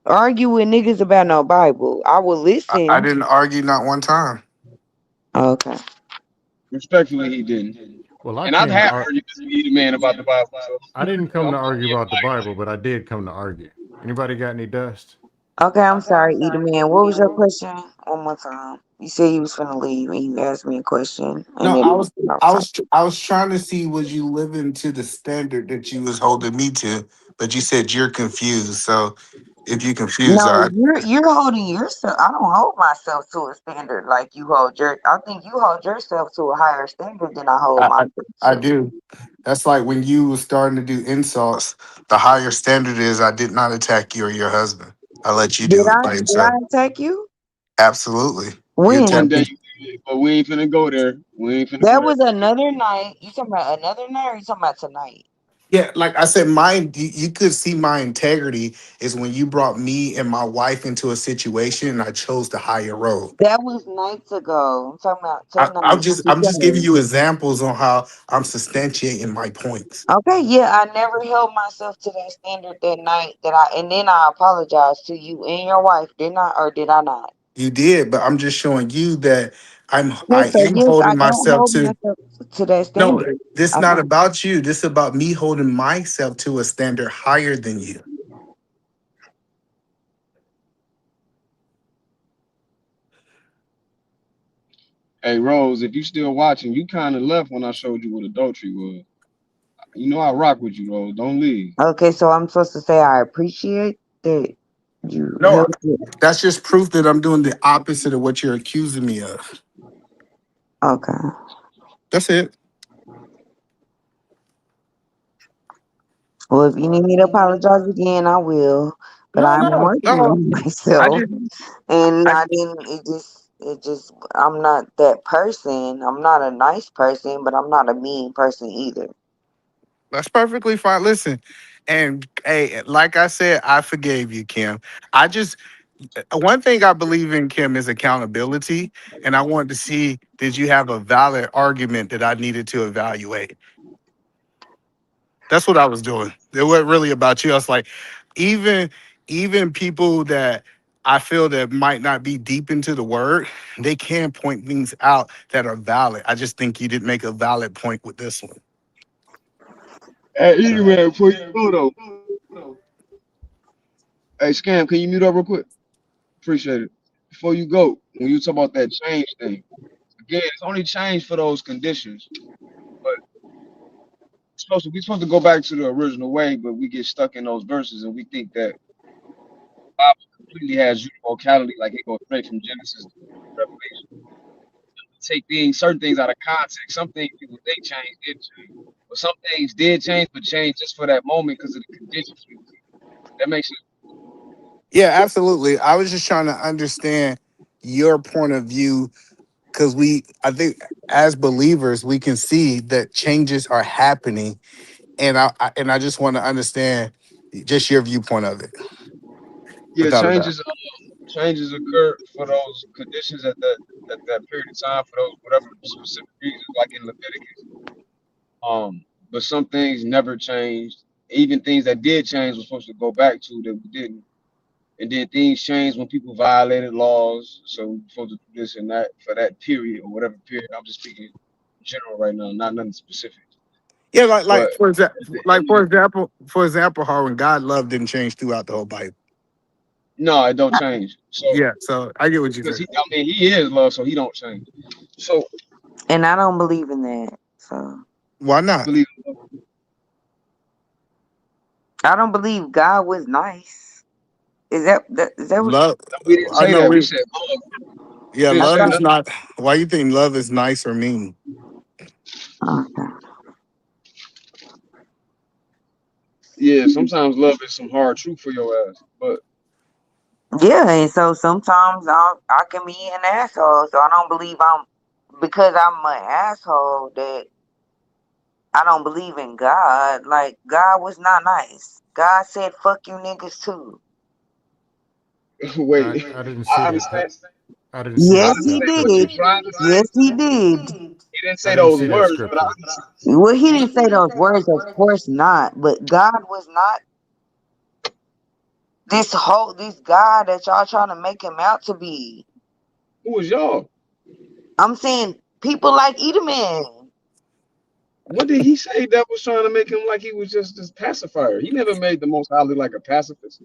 argue with niggas about no Bible. I will I listen. didn't argue not one time. Okay. Respectfully, he didn't. Well, I And I've came to had arguments with either man about the Bible, so I didn't come I'm to argue fully about the enlightened. Bible, but I did come to argue. Anybody got any dust? Okay, I'm sorry, Eda Man. What was your question? One more time. You said you was finna leave and you asked me a question and No, then I was talking. I was trying to see was you living to the standard that you was holding me to, but you said you're confused. So if you're confused, No, all right. you're holding yourself. I don't hold myself to a standard like you hold your. I think you hold yourself to a higher standard than I hold I, I myself I to. do. That's like when you was starting to do insults. The higher standard is I did not attack you or your husband. I let you Did do it I? by Did I yourself. attack you? Absolutely. You When? One attacked day me. you did, but we ain't finna go there. We ain't finna go That there. was another night. You talking about another night, or you talking about tonight? Yeah, like I said, you could see my integrity is when you brought me and my wife into a situation and I chose the higher road. That was nights ago. I'm talking about tonight I'm just giving today. you examples on how I'm substantiating my points. Okay, yeah, I never held myself to that standard that night that and then I apologized to you and your wife, didn't I, or did I not? You did, but I'm just showing you that Okay, I so am yes, I holding don't myself hold to myself to that no, standard. this I not don't. about you. This about me holding myself to a standard higher than you. Hey Rose, if you still watching, you kind of left when I showed you what adultery was. You know I rock with you, Rose. Don't leave. Okay, so I'm supposed to say I appreciate that you No, held it. that's just proof that I'm doing the opposite of what you're accusing me of. Okay. That's it. Well, if you need me to apologize again, I will. But No, I'm no, working no. on I myself, just and I, I didn't. It just. I'm not that person. I'm not a nice person, but I'm not a mean person either. that's perfectly fine. Listen, and hey, like I said, I forgave you, Kim. I just one thing I believe in, Kim, is accountability. And I wanted to see, did you have a valid argument that I needed to evaluate? That's what I was doing. It wasn't really about you. I was like, even even people that I feel that might not be deep into the word, they can point things out that are valid. I just think you didn't make a valid point with this one. Hey, anyway, before you go though, hey Scam, can you mute up real quick? Appreciate it. before you go, when you talk about that change thing, again, it's only change for those conditions. But we're supposed to go back to the original way, but we get stuck in those verses and we think that the Bible completely has universality, like it goes straight from Genesis to Revelation. Take certain things out of context. Some things people think change did change, but some things did change, but change just for that moment because of the conditions. That makes sense. Yeah, absolutely. I was just trying to understand your point of view because I think as believers, we can see that changes are happening, and I just want to understand just your viewpoint of it. Yeah, Without a doubt. changes occur for those conditions at that period of time for those whatever specific reasons, like in Leviticus. But some things never changed. Even things that did change were supposed to go back to that we didn't. And then things changed when people violated laws. So we're supposed to do this and that for that period or whatever period. I'm just speaking in general right now, not nothing specific. Yeah, But for example, Harwin, God love didn't change throughout the whole Bible. no, it don't change. So yeah, so I get what you're because saying. he is love, so he don't change. So And I don't believe in that. So why not? I don't believe God was nice. Is that what? Love? We didn't I say know that. We we. said love. Yeah, We didn't love say is nothing. not. Why you think love is nice or mean? Yeah, sometimes love is some hard truth for your ass, but Yeah, and so sometimes I can be an asshole. So I don't believe because I'm an asshole that I don't believe in God. Like God was not nice. God said fuck you niggas too. wait, I didn't see I that. understand. I didn't see I Yes, that he understand what you're did. scripture. trying to say. Yes, he did. He didn't I say didn't those see that words, but I scripture. understand. Well, he didn't say those words, of course not. But God was not this God that y'all trying to make him out to be. Who was y'all? I'm saying people like Edelman. What did he say that was trying to make him like he was just this pacifier? He never made the Most High like a pacifist.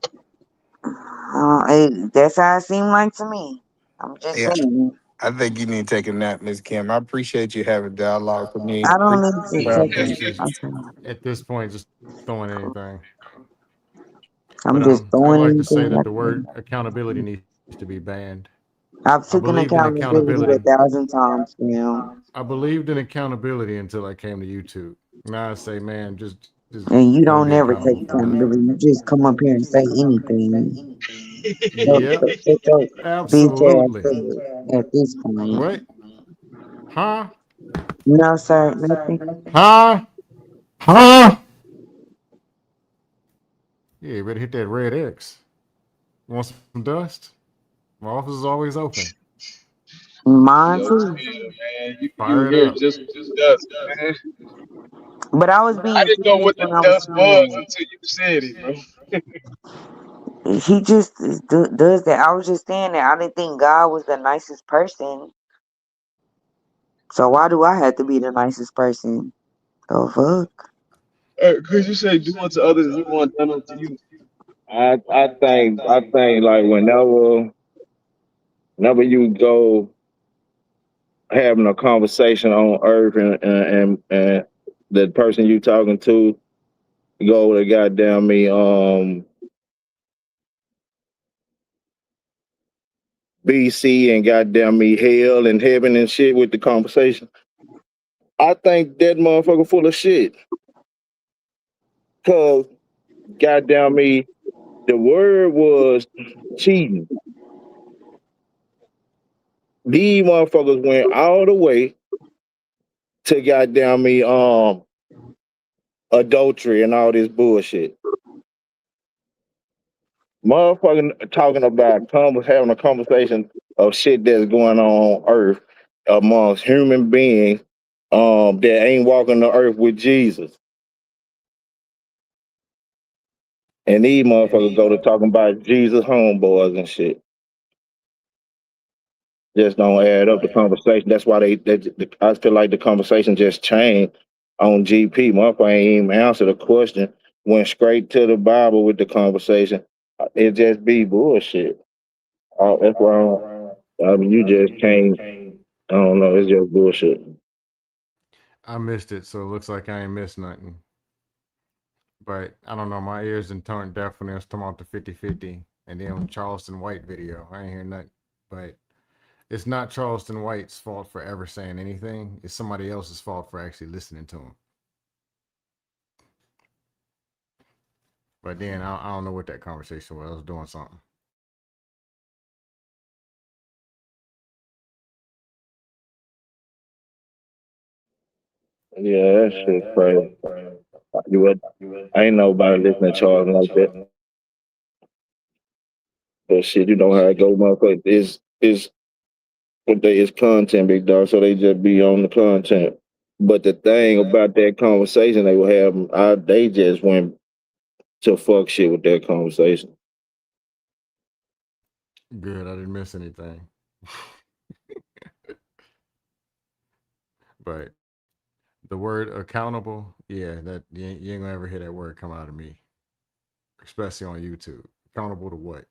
That's how it seemed like to me. I'm just Yeah, saying. I think you need to take a nap, Miss Kim. I appreciate you having dialogue with me. I don't need to Yeah, I take think she's it. at this point just throwing anything. I'm But just I'd throwing like to say anything that like the word accountability needs to be banned. I've I taken believed in accountability accountability. 1,000 times, now. I believed in accountability until I came to YouTube. Now I say, man, just And you hold don't me never take accountable for that. accountability. You just come up here and say anything. Yep, Shut your bitch ass absolutely. up at this point. What? Huh? No, sir, nothing. Huh? Huh? Yeah, you better hit that red X. You want some dust? My office is always open. Mine Yo, too. man, you Fire it here up. just dust, man. But I was I being didn't know serious what the when I was dust was saying until you said it, bro. that. He just does that. I was just saying that I didn't think God was the nicest person. So why do I have to be the nicest person? Oh fuck. Could you say do unto others as you want done unto you? I think like whenever you go having a conversation on earth and the person you talking to go to goddamn me BC and goddamn me hell and heaven and shit with the conversation. I think that motherfucker full of shit. Cause goddamn me, the word was cheating. These motherfuckers went all the way to goddamn me adultery and all this bullshit. Motherfucking talking about having a conversation of shit that's going on earth amongst human beings that ain't walking the earth with Jesus. And these motherfuckers go to talking about Jesus homeboys and shit. Just don't add up the conversation. That's why I feel like the conversation just changed on GP. Motherfucker ain't even answer the question. Went straight to the Bible with the conversation. It just be bullshit. That's wrong. I mean, you just can't. I don't know. It's just bullshit. I missed it, so it looks like I ain't missed nothing. But I don't know. My ears and turned deaf when it was talking about the 50-50 and then Charleston White video. I ain't hear nothing. But it's not Charleston White's fault for ever saying anything. It's somebody else's fault for actually listening to him. But then I don't know what that conversation was. I was doing something. Yeah, that shit crazy. You would, I ain't nobody listening to Charles like that. But shit, you know how it go, motherfucker. It's content, big dog. So they just be on the content. But the thing about that conversation they were having, they just went to fuck shit with that conversation. Good, I didn't miss anything. But the word accountable, yeah, that you ain't gonna ever hear that word come out of me, especially on YouTube. Accountable to what?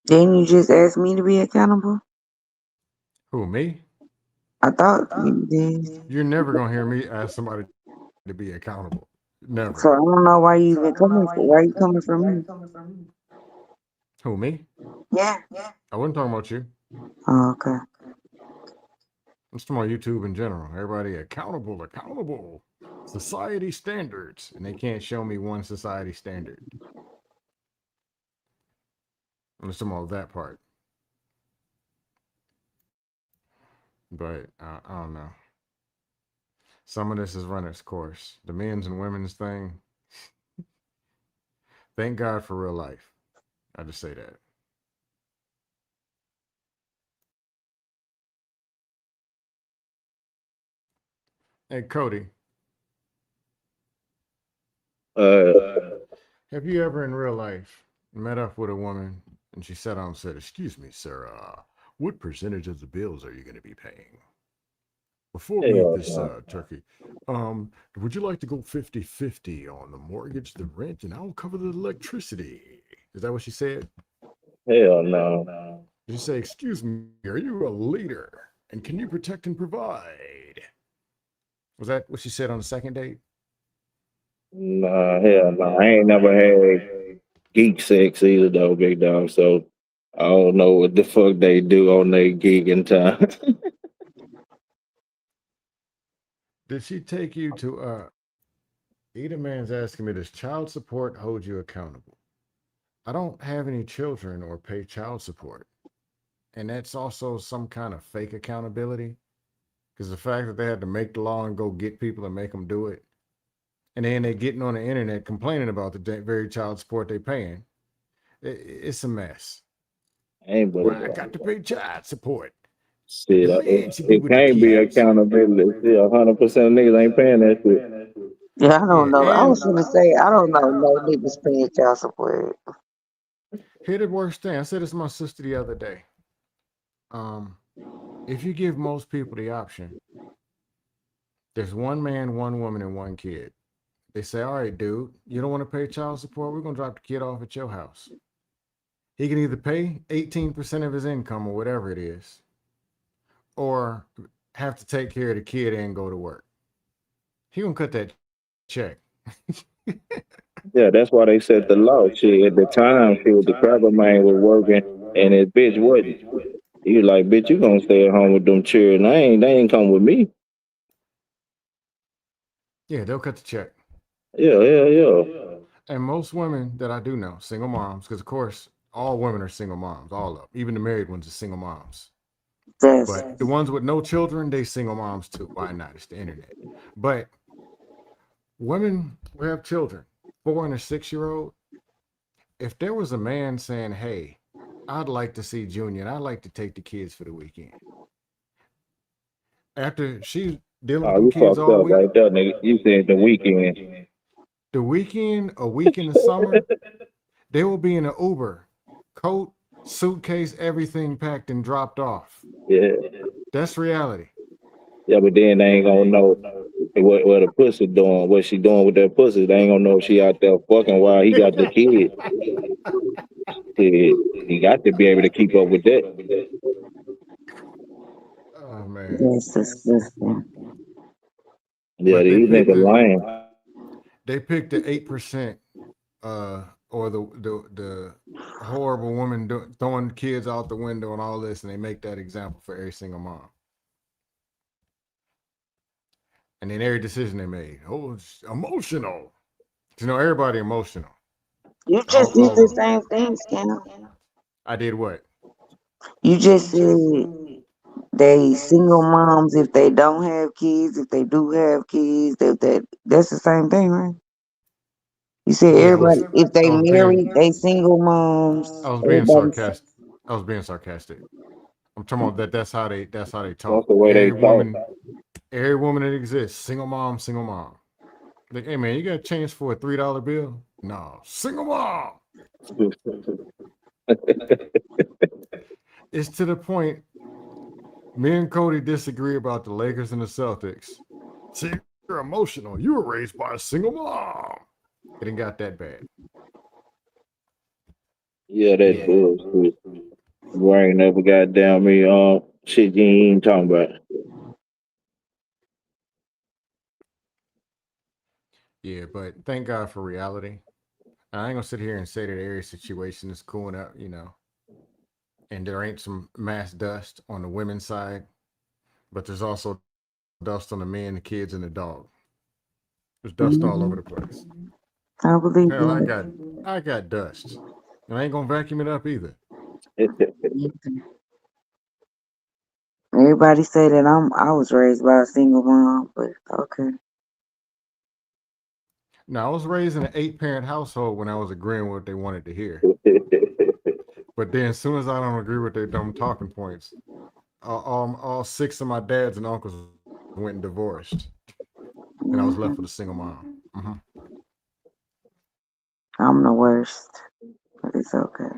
Didn't you just ask me to be accountable? Who, me? I thought you did. You're never gonna hear me ask somebody to be accountable. Never. So I don't know why you even coming for. Why you coming for me? Who, me? Yeah. I wasn't talking about you. Oh, okay. I'm just talking about YouTube in general. Everybody accountable. Society standards. And they can't show me one society standard. I'm just talking about that part. But I don't know. Some of this has run its course. The men's and women's thing. Thank God for real life. I just say that. Hey, Cody. Have you ever in real life met up with a woman and she sat down and said, "Excuse me, sir, what percentage of the bills are you going to be paying? Before we eat this turkey, would you like to go 50-50 on the mortgage, the rent, and I'll cover the electricity?" Is that what she said? Hell no. Did you say, "Excuse me, are you a leader? And can you protect and provide?" Was that what she said on the second date? Nah, hell no. I ain't never had geek sex either, though, big dog. So I don't know what the fuck they do on their geeking time. Did she take you to Eda Man's asking me, does child support hold you accountable? I don't have any children or pay child support. And that's also some kind of fake accountability. Because the fact that they had to make the law and go get people and make them do it. And then they're getting on the internet complaining about the very child support they're paying. It's a mess. I got to pay child support. Shit, it can't be accountability. See, 100% of niggas ain't paying that shit. Yeah, I don't know. I was gonna say I don't know no niggas paying child support. Here the worst thing. I said this to my sister the other day. If you give most people the option, there's one man, one woman, and one kid. They say, "All right, dude, you don't want to pay child support? We're gonna drop the kid off at your house." He can either pay 18% of his income or whatever it is, or have to take care of the kid and go to work. He gonna cut that check. Yeah, that's why they set the law. Shit, at the time, shit, the crabber man was working and his bitch wasn't. He was like, "Bitch, you gonna stay at home with them children? They ain't come with me." Yeah, they'll cut the check. Yeah. And most women that I do know, single moms, because of course all women are single moms, all of them. Even the married ones are single moms. Yes. But the ones with no children, they single moms too. Why not? It's the internet. But women who have children, 4 and a 6-year-old, if there was a man saying, "Hey, I'd like to see Junior and I'd like to take the kids for the weekend," after she's dealing with them You kids fucked all up week, right there, nigga. You said the weekend. a week in the summer, they will be in an Uber, coat, suitcase, everything packed and dropped off. Yeah. That's reality. Yeah, but then they ain't gonna know what the pussy doing, what she doing with that pussy. They ain't gonna know if she out there fucking while he got the kid. Shit, he got to be able to keep up with that. Oh man. That's disgusting. Yeah, But these niggas lying. they picked the 8%, or the horrible woman throwing kids out the window and all this, and they make that example for every single mom. And then every decision they made, oh, it's emotional. You know, everybody emotional. You just did the same thing, Scanner. I did what? You just said they single moms if they don't have kids, if they do have kids, that's the same thing, right? You said Yeah, everybody if they married, they single moms. I was being Everybody's sarcastic. I was being sarcastic. I'm talking about that's how they That's talk. the way they talk. Every woman that exists, single mom, single mom. Like, hey man, you got a chance for a $3 bill? No, single mom. It's to the point. Me and Cody disagree about the Lakers and the Celtics. See, you're emotional. You were raised by a single mom. It ain't got that bad. Yeah, that bullshit. You ain't never got down me shit you ain't even talking about. Yeah, but thank God for reality. I ain't gonna sit here and say that every situation is cool and and there ain't some mass dust on the women's side, but there's also dust on the men, the kids, and the dog. There's dust all over the place. I believe Hell, that. I got dust, and I ain't gonna vacuum it up either. Everybody say that I was raised by a single mom, but okay. Now, I was raised in an 8-parent household when I was agreeing with what they wanted to hear. But then, as soon as I don't agree with their dumb talking points, all 6 of my dads and uncles went and divorced, and I was left with a single mom. Mm-hmm. I'm the worst, but it's okay.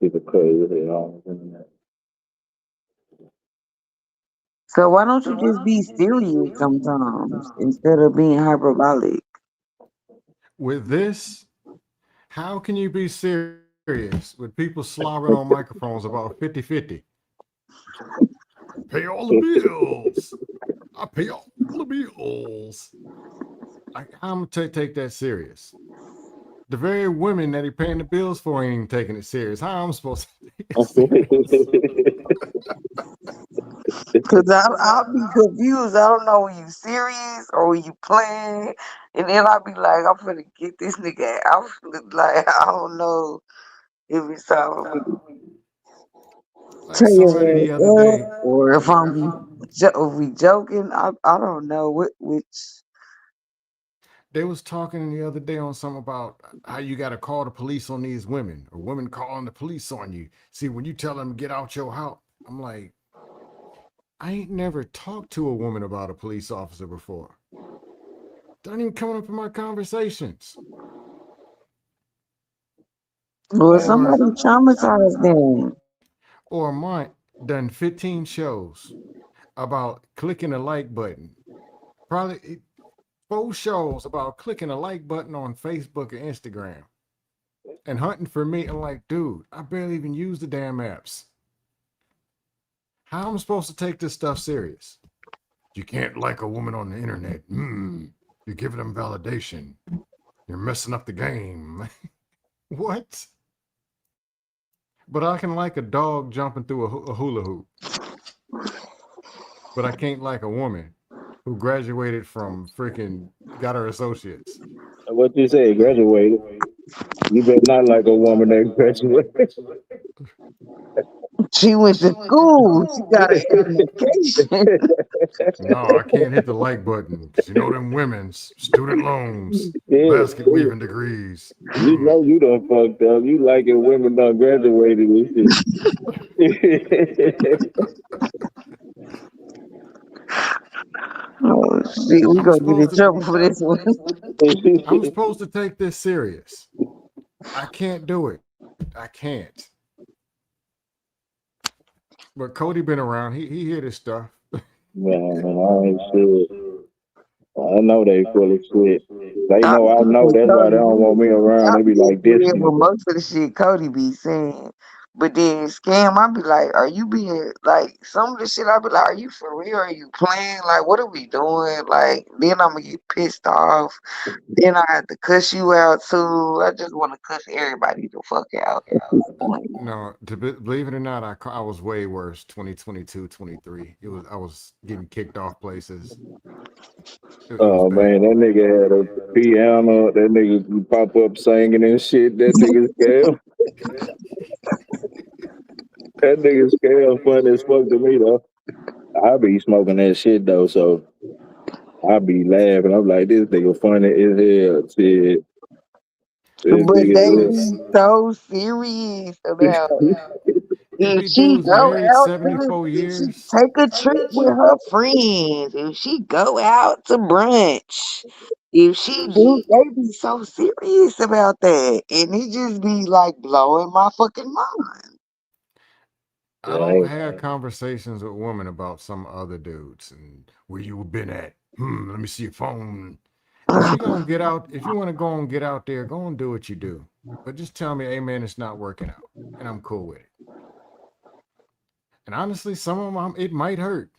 People crazy on the internet. So why don't you just be serious sometimes instead of being hyperbolic? With this, how can you be serious with people slobbering on microphones about 50-50? Pay all the bills. I pay all the bills. I'm gonna take that serious. The very women that he paying the bills for ain't even taking it serious. How am I supposed to take it serious? Cause I'll be confused. I don't know, were you serious or were you playing? And then I'll be like, I'm gonna get this nigga out. Like, I don't know if it's all Like tear somebody your the other ass day, up or if if we joking. I don't know which. they was talking the other day on something about how you got to call the police on these women or women calling the police on you. See, when you tell them to get out your house, I'm like, I ain't never talked to a woman about a police officer before. Don't even come up in my conversations. Well, somebody traumatized them. Or mine done 15 shows about clicking a like button. Probably 4 shows about clicking a like button on Facebook or Instagram. And hunting for me, I'm like, dude, I barely even use the damn apps. How am I supposed to take this stuff serious? You can't like a woman on the internet. You're giving them validation. You're messing up the game. What? But I can like a dog jumping through a hula hoop. But I can't like a woman who graduated from got her associates. What you say, graduated? You better not like a woman that graduated. She went to school. She got an education. No, I can't hit the like button because you know them women's student loans, Yeah. basket weaving degrees. You know you done fucked up. You liking women done graduated and shit. Oh shit, we gonna get in trouble for this one. I'm supposed to take this serious. I can't do it. I can't. But Cody been around. He hear this stuff. Man, I ain't shit. I know they full of shit. They I know I think know. that That's why they Cody don't want me be, around. I They be be like, this agreeing with nigga. most of the shit Cody be saying. But then scam, I be like, are you being like some of the shit I be like, are you for real? Are you playing? Like, what are we doing? Like, then I'm gonna get pissed off. Then I have to cuss you out too. I just want to cuss everybody the fuck out at this point. No, believe it or not, I was way worse. 2022, 23. I was getting kicked off places. It was Oh bad. man, that nigga had a piano. That nigga pop up singing and shit. That nigga scale. That nigga scale funny as fuck to me though. I be smoking that shit though, so I be laughing. I'm like, this nigga funny as hell. Shit, this But they nigga. be so serious about It if be she dudes go married out to, 74 if she years. take a trip with her friends, if she go out to brunch, if she do, they be so serious about that, and it just be like blowing my fucking mind. I don't have conversations with women about some other dudes and where you been at. Let me see your phone. If you gonna get out, if you want to go and get out there, go and do what you do. But just tell me, hey man, it's not working out, and I'm cool with it. And honestly, some of them it might hurt.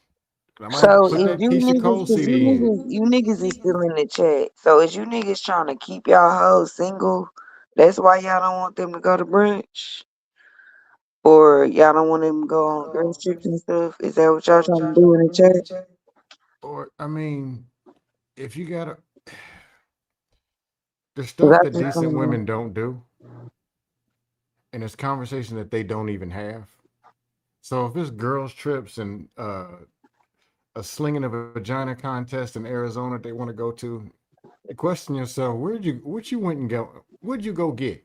I might So put if that you Keisha niggas, Cole cause CD in. you niggas is still in the chat. So is you niggas trying to keep y'all hoes single? That's why y'all don't want them to go to brunch, or y'all don't want them to go on girls trips and stuff. Is that what y'all trying to do in the chat? Or I mean, if you gotta, there's 'Cause stuff I that just decent don't know. women don't do, and it's conversation that they don't even have. So if it's girls trips and a slinging of a vagina contest in Arizona they want to go to, you question yourself, what you went and go, what'd you go get?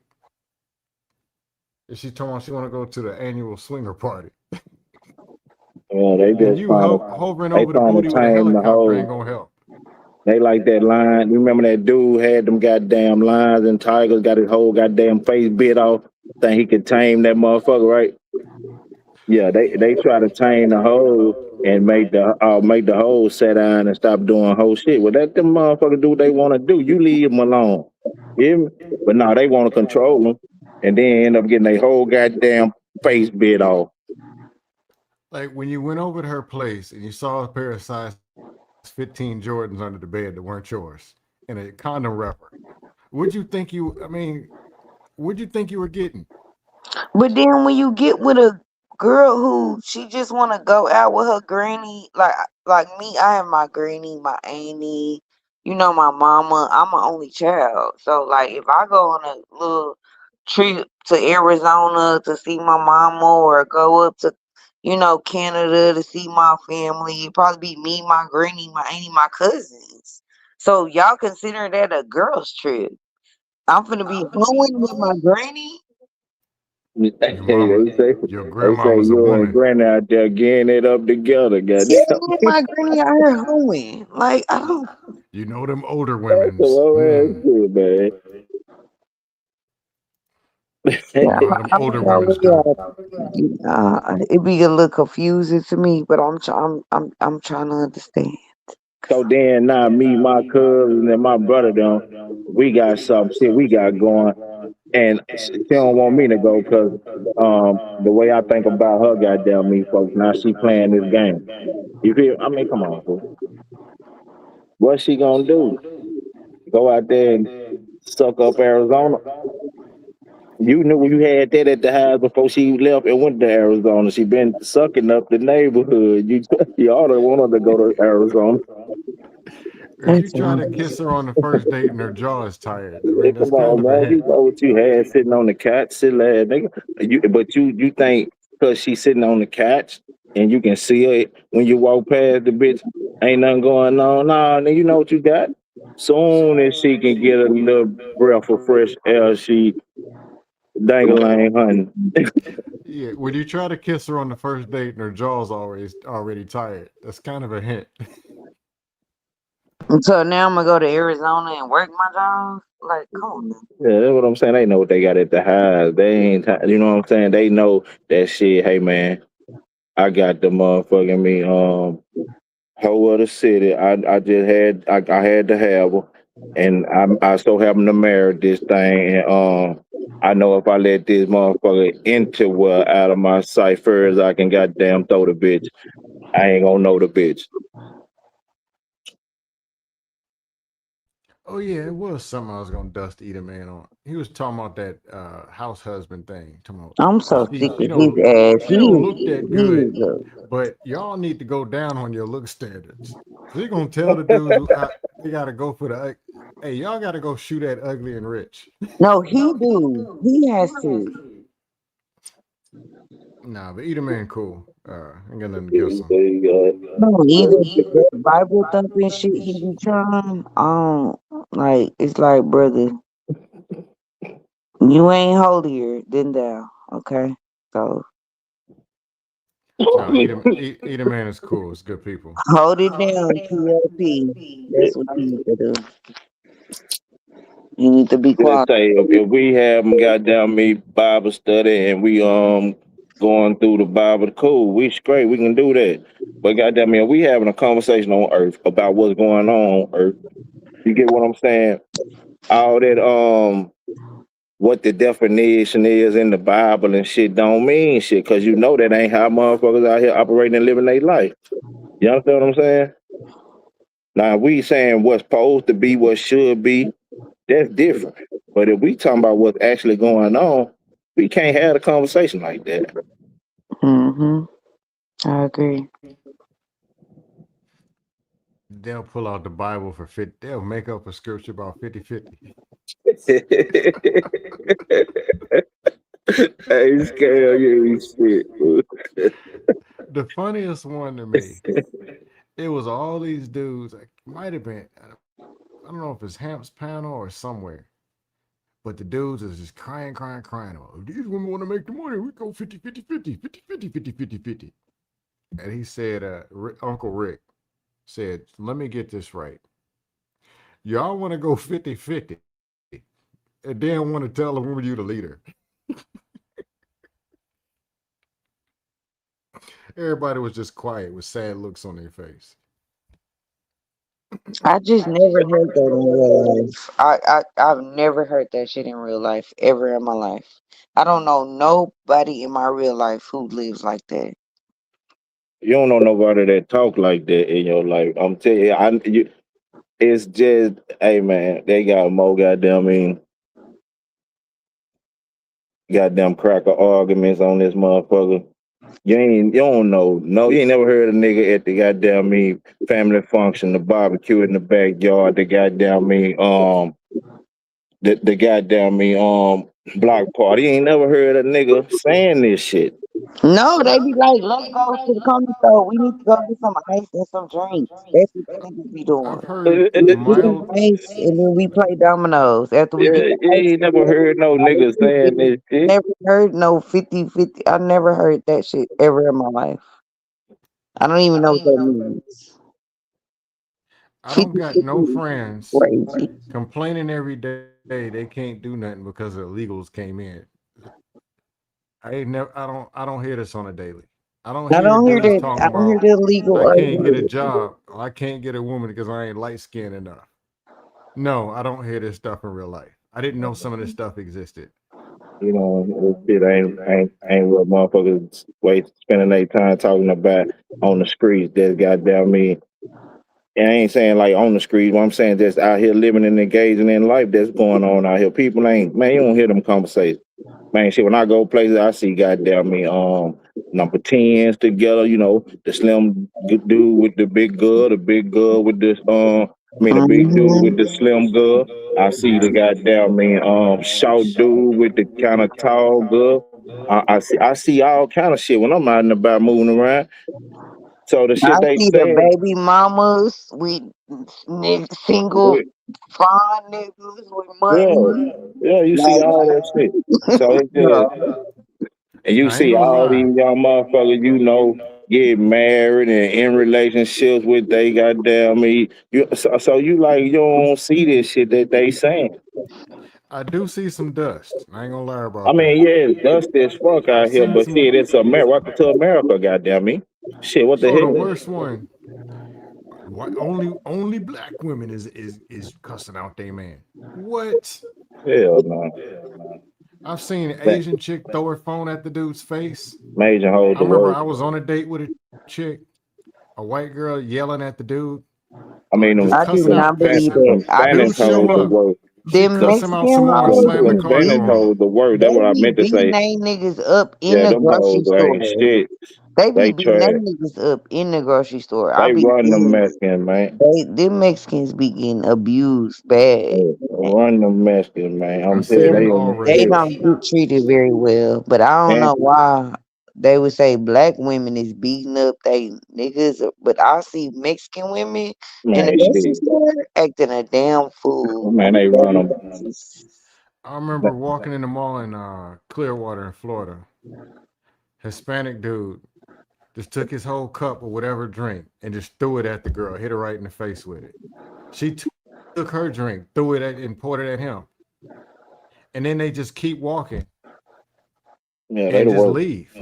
If she told me she want to go to the annual swinger party, Yeah, they and just you trying to hovering they over the trying to booty with a tame the helicopter whole. ain't gonna help. They like that line. You remember that dude had them goddamn lions and tigers, got his whole goddamn face bit off. Think he could tame that motherfucker, right? Yeah, they try to tame the hoe and make the hoe sit down and stop doing whole shit. Well, let them motherfuckers do what they want to do. You leave them alone. You hear me? But no, they want to control them, and then end up getting their whole goddamn face bit off. Like when you went over to her place and you saw a pair of size 15 Jordans under the bed that weren't yours and a condom wrapper, what'd you think you? I mean, what'd you think you were getting? But then when you get with a girl who she just want to go out with her granny, like me, I have my granny, my auntie, my mama. I'm an only child, so like if I go on a little trip to Arizona to see my mama, or go up to Canada to see my family, it probably be me, my granny, my auntie, my cousins. So y'all consider that a girl's trip? I'm finna be hoeing with my granny. Hey, Your mama, your they say grandmama's a you and woman. Granny out there getting it up together, Yeah, goddamn. me and my granny out here hoeing. Like, I don't. You know them older That's a women's. low ass shit, man. You Yeah, know how them I older don't know women's what do. it be a little confusing to me, but I'm trying to understand. So then now me, my cousin, and my brother them, we got some shit we got going, and she don't want me to go because the way I think about her, goddamn me, folks. Now she playing this game. You feel? I mean, come on, fool. What's she gonna do? Go out there and suck up Arizona? You knew you had that at the house before she left and went to Arizona. She been sucking up the neighborhood. You ought to want her to go to Arizona. If you try to kiss her on the first date and her jaw is tired, I Hey, mean, that's come kind on, of a man. hint. You know what you had sitting on the couch, silly ass nigga. But you think because she's sitting on the couch and you can see her when you walk past the bitch, ain't nothing going on. Nah, then you know what you got. Soon as she can get a little breath of fresh air, she dangling hunting. Yeah, when you try to kiss her on the first date and her jaw's always already tired, that's kind of a hint. So now I'm gonna go to Arizona and work my job. Like, come on, man. Yeah, that's what I'm saying. They know what they got at the house. They ain't, you know what I'm saying? They know that shit. Hey, man, I got the motherfucking me. whole other city. I just had I had to have her, and I so happened to marry this thing. And I know if I let this motherfucker into well out of my sight first, I can goddamn throw the bitch. I ain't gonna know the bitch. Oh yeah, it was something I was gonna dust Eat a Man on. He was talking about that house husband thing. Talking about I'm so sick she of his ass. she don't look that He good, is a but y'all need to go down on your look standards. So he gonna tell the dudes they gotta go for the hey, y'all gotta go shoot at ugly and rich. no, he do. He has to. Nah, but Eat a Man cool. Ain't got nothing against him. No, either that Bible thumping shit he be trying. Like it's like, brother, you ain't holier than thou. Okay, so No, Eat a Man is cool. It's good people. hold it down, PLP. That's what you need to do. You need to be Let's quiet. say if we have goddamn me Bible study and we going through the Bible, cool, we straight, we can do that. But goddamn me, if we having a conversation on Earth about what's going on Earth, you get what I'm saying? All that what the definition is in the Bible and shit don't mean shit, cause you know that ain't how motherfuckers out here operating and living their life. You understand what I'm saying? Now we saying what's supposed to be, what should be, that's different. But if we talking about what's actually going on, we can't have a conversation like that. Mm-hmm. I agree. They'll pull out the Bible for 50. They'll make up a scripture about 50-50. Hey, scale you shit. The funniest one to me, it was all these dudes. It might have been, I don't know if it's Hamp's panel or somewhere, but the dudes is just crying. Oh, these women want to make the money. We go 50-50-50. And he said, Uncle Rick said, let me get this right. Y'all want to go 50-50 and then want to tell the woman you the leader. Everybody was just quiet with sad looks on their face. I just never heard that in real life. I've never heard that shit in real life ever in my life. I don't know nobody in my real life who lives like that. You don't know nobody that talk like that in your life. I'm telling you, it's just, hey man, they got more goddamn cracker arguments on this motherfucker. You don't know. No, you ain't never heard a nigga at the goddamn me family function, the barbecue in the backyard, the goddamn me the goddamn me block party. You ain't never heard a nigga saying this shit. No, they be like, let's go to the corner store. We need to go get some ice and some drinks. That's what the niggas be doing. I've heard We get mild. ice and then we play dominoes. After we get Yeah, the you ice, ain't never heard no nigga saying this shit. never heard no 50-50. I never heard that shit ever in my life. I don't even know what that means. I don't 50 got no is friends crazy. complaining every day they can't do nothing because the illegals came in. I don't hear this on a daily. I don't I hear don't hear dudes that. talking I don't hear about the legal I can't get a argument. job or I can't get a woman because I ain't light skinned enough. No, I don't hear this stuff in real life. I didn't know some of this stuff existed. You know, this shit ain't what motherfuckers waste spending their time talking about on the streets. That goddamn me. And I ain't saying like on the streets. What I'm saying just out here living and engaging in life that's going on out here. People ain't, man, you don't hear them conversations. Man, shit, when I go places, I see goddamn me number 10s together, you know, the slim dude with the big girl, the big girl with this the big dude with the slim girl. I see the goddamn me short dude with the kind of tall girl. I see all kind of shit when I'm out and about moving around. So the I shit they see the saying, baby mamas with single fine niggas with yeah, money. yeah, you see all that shit. So it's just, and you I ain't see gonna all lie. these young motherfuckers, you know, get married and in relationships with they goddamn me. So you like you don't see this shit that they saying. I do see some dust. I ain't gonna lie I about mean, that. yeah, it's dusty as fuck I out here, seen but some. shit, it's America. Welcome to America, goddamn me. Shit, what the Oh, the hell? worst one. only black women is cussing out their man. What? Hell no. I've seen an Asian chick throw her phone at the dude's face. Major hold I the remember worst. I was on a date with a chick, a white girl yelling at the dude. I mean, just I do cussing out. not believe them that. I Spanish can Dude show hold the see up. worst. She them cuss him out Mexican some more and hoes. slam the The car Spanish door on him. hold the worst. They That's what I be meant to beating say. they niggas up in Yeah, the them grocery hoes store. ain't shit. They be They beating they trash. niggas up in the grocery store. I They be run them seeing Mexicans, man. them Mexicans be getting abused bad. They run them Mexicans, man. I I'm see telling you, it in they Them, all on they shit. don't races. get treated very well. But I don't And know why they would say black women is beating up they niggas. But I see Mexican women in the man, grocery shit. store acting a damn fool Man, on a they run daily them. basis. I remember walking in the mall in Clearwater in Florida. Hispanic dude just took his whole cup or whatever drink and just threw it at the girl, hit her right in the face with it. She took her drink, threw it at and poured it at him. And then they just keep walking Yeah, they and the just worst. leave.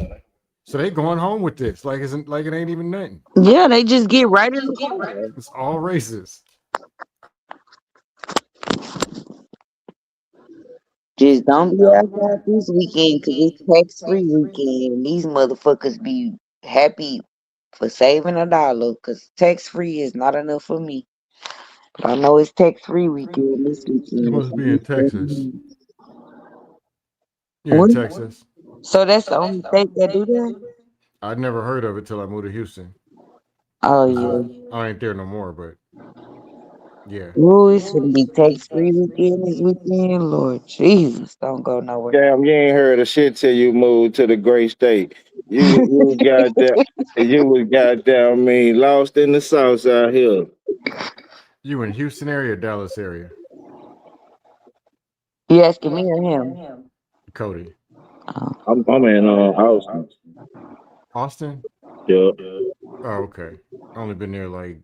So they going home with this like it ain't even nothing. Yeah, they just get right in the car. It's all racist. Just don't be outside this weekend because it's tax free weekend. These motherfuckers be happy for saving $1 because tax free is not enough for me. But I know it's tax free weekend this You weekend. must be in Texas. You're in What? Texas. So that's the only state that do that? I'd never heard of it till I moved to Houston. Oh, 'Cause yeah. I ain't there no more, but yeah. Ooh, it's gonna be tax free weekend this weekend. Lord Jesus, don't go nowhere. Damn, you ain't heard of shit till you moved to the great state. You got that. You was goddamn me lost in the sauce out here. You in Houston area or Dallas area? You asking me or him? Cody. I'm in Austin. Austin? Yeah. Oh, okay. I only been there like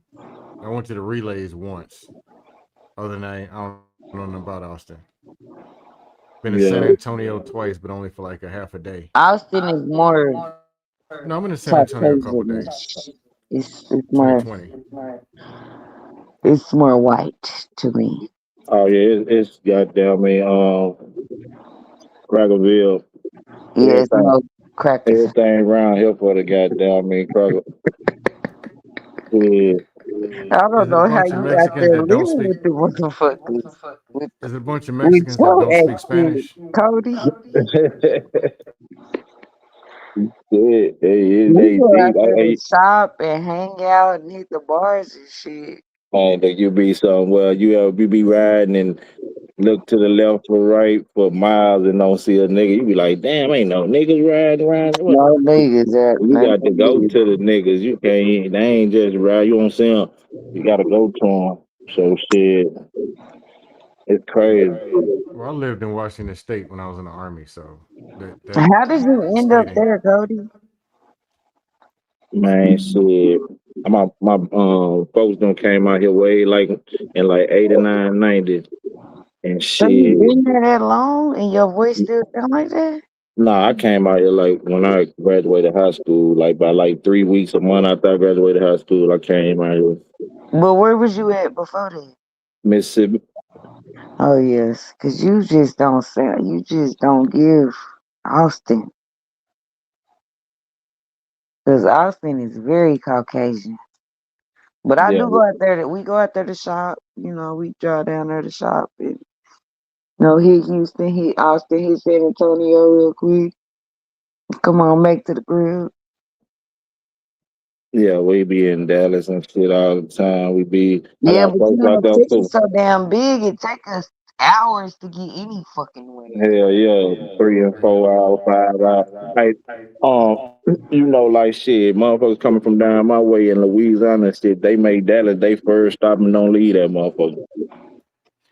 I went to the relays once. Other than that, I don't know nothing about Austin. Been to San Yeah. Antonio twice, but only for like a half a day. Austin is more No, I'm in San Antonio a couple days. Caucasian. It's more 2020. it's more white to me. Oh yeah, it's goddamn me Crackerville. Yeah, it's Everything more crackers. everything around here for the goddamn me Cracker. Yeah. I don't Is it a know how bunch of you out there Mexicans that don't living speak? with the motherfuckers Is it a bunch of with Mexicans that your don't speak accent, Spanish? Cody. Yeah, We they go deep. out there to shop and hang out and hit the bars and shit. And you be somewhere you be riding and look to the left or right for miles and don't see a nigga. You be like, damn, ain't no niggas riding around. What? No niggas at You none got to of go these. to the niggas. You can't. They ain't just ride. You don't see them. You got to go to them. So shit, it's crazy. Well, I lived in Washington State when I was in the Army, so that How did you end up state ain't. there, Cody? Man, shit. My folks done came out here way like in like 89, 90, and So you shit. been there that long and your voice still sound like that? Nah, I came out here like when I graduated high school, like by like 3 weeks, a month after I graduated high school, I came out here, But where was you at before that? Mississippi. Oh yes, cause you just don't sound. You just don't give Austin. Cause Austin is very Caucasian. But I Yeah, do go out there. We go out there to shop. You know, we drive down there to shop and hit Houston, hit Austin, hit San Antonio real quick. Come on, make to the grill. yeah, we be in Dallas and shit all the time. I Yeah, got but folks out there Texas too. so damn big. It take us hours to get any fucking way. Hell yeah, 3 and 4 hours, 5 hours. Like, um, like shit, motherfuckers coming from down my way in Louisiana and shit, they make Dallas they first stop and don't leave that motherfucker.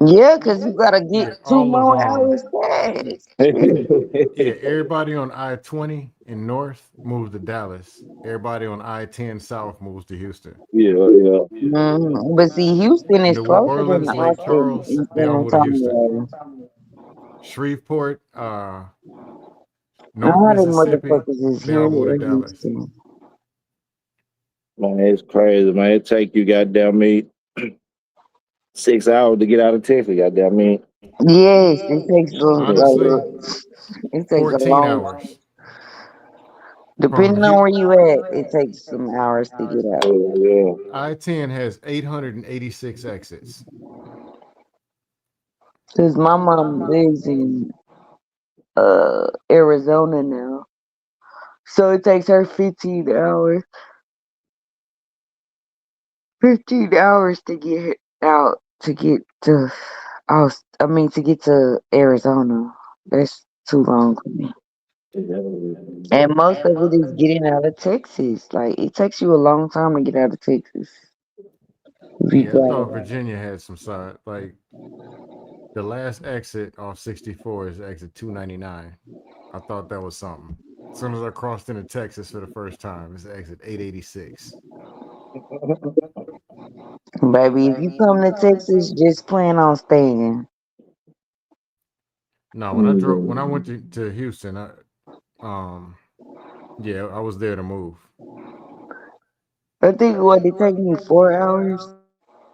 Yeah, cause you gotta get Yeah, 2 more hours back. Yeah, everybody on I-20 in North moves to Dallas. Everybody on I-10 South moves to Houston. Yeah. But see, Houston is New closer than Orleans, Lake Austin Charles, and they San all move to Houston. Antonio. Shreveport, North All them Mississippi, motherfuckers is they here all move to in Dallas. Houston. Man, it's crazy, man. It take you goddamn me 6 hours to get out of Texas, goddamn me. Yes, it takes Honestly, it takes a 14 long hours from depending on where you at, it takes some hours to get out. Yeah. I-10 has 886 exits. Cause my mom lives in Arizona now. So it takes her 15 hours to get out to get to to get to Arizona. That's too long for me. And most of it is getting out of Texas. Like it takes you a long time to get out of Texas. If you Yeah, I thought drive. Virginia had some side. Like the last exit off 64 is exit 299. I thought that was something. As soon as I crossed into Texas for the first time, it's exit 886. Baby, if you come to Texas, just plan on staying. No, when I went to Houston, I was there to move. I think it take me 4 hours.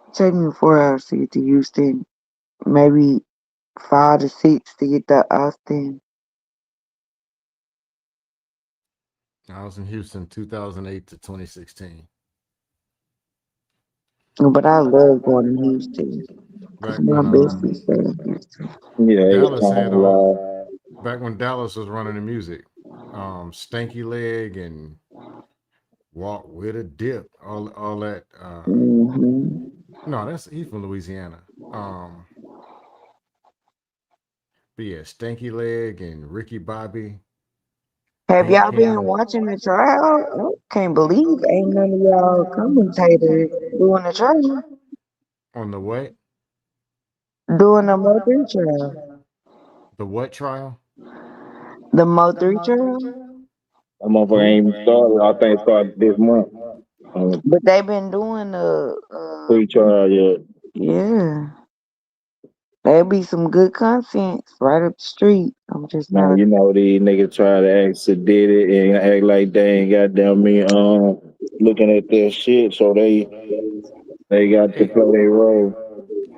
It take me 4 hours to get to Houston. Maybe 5 to 6 to get to Austin. I was in Houston 2008 to 2016. But I love going to Houston. Cause Back my when bestie stay in Houston. Yeah, Dallas had all back when Dallas was running the music. Stanky Leg and Walk with a Dip, all that. Mm-hmm. No, he's from Louisiana. But yeah, Stanky Leg and Ricky Bobby, Have Pink y'all been King. watching the trial? I can't believe ain't none of y'all commentators doing the trial. On the what? Doing the Mo3 trial. The what trial? The Mo3 trial? That motherfucker Who? ain't even started. I think it started this month. But they been doing the Pre-trial yet. yeah. There'll be some good content right up the street. I'm just Man, not. you know these niggas try to act sedated and act like they ain't goddamn me looking at their shit, so they got to play their role.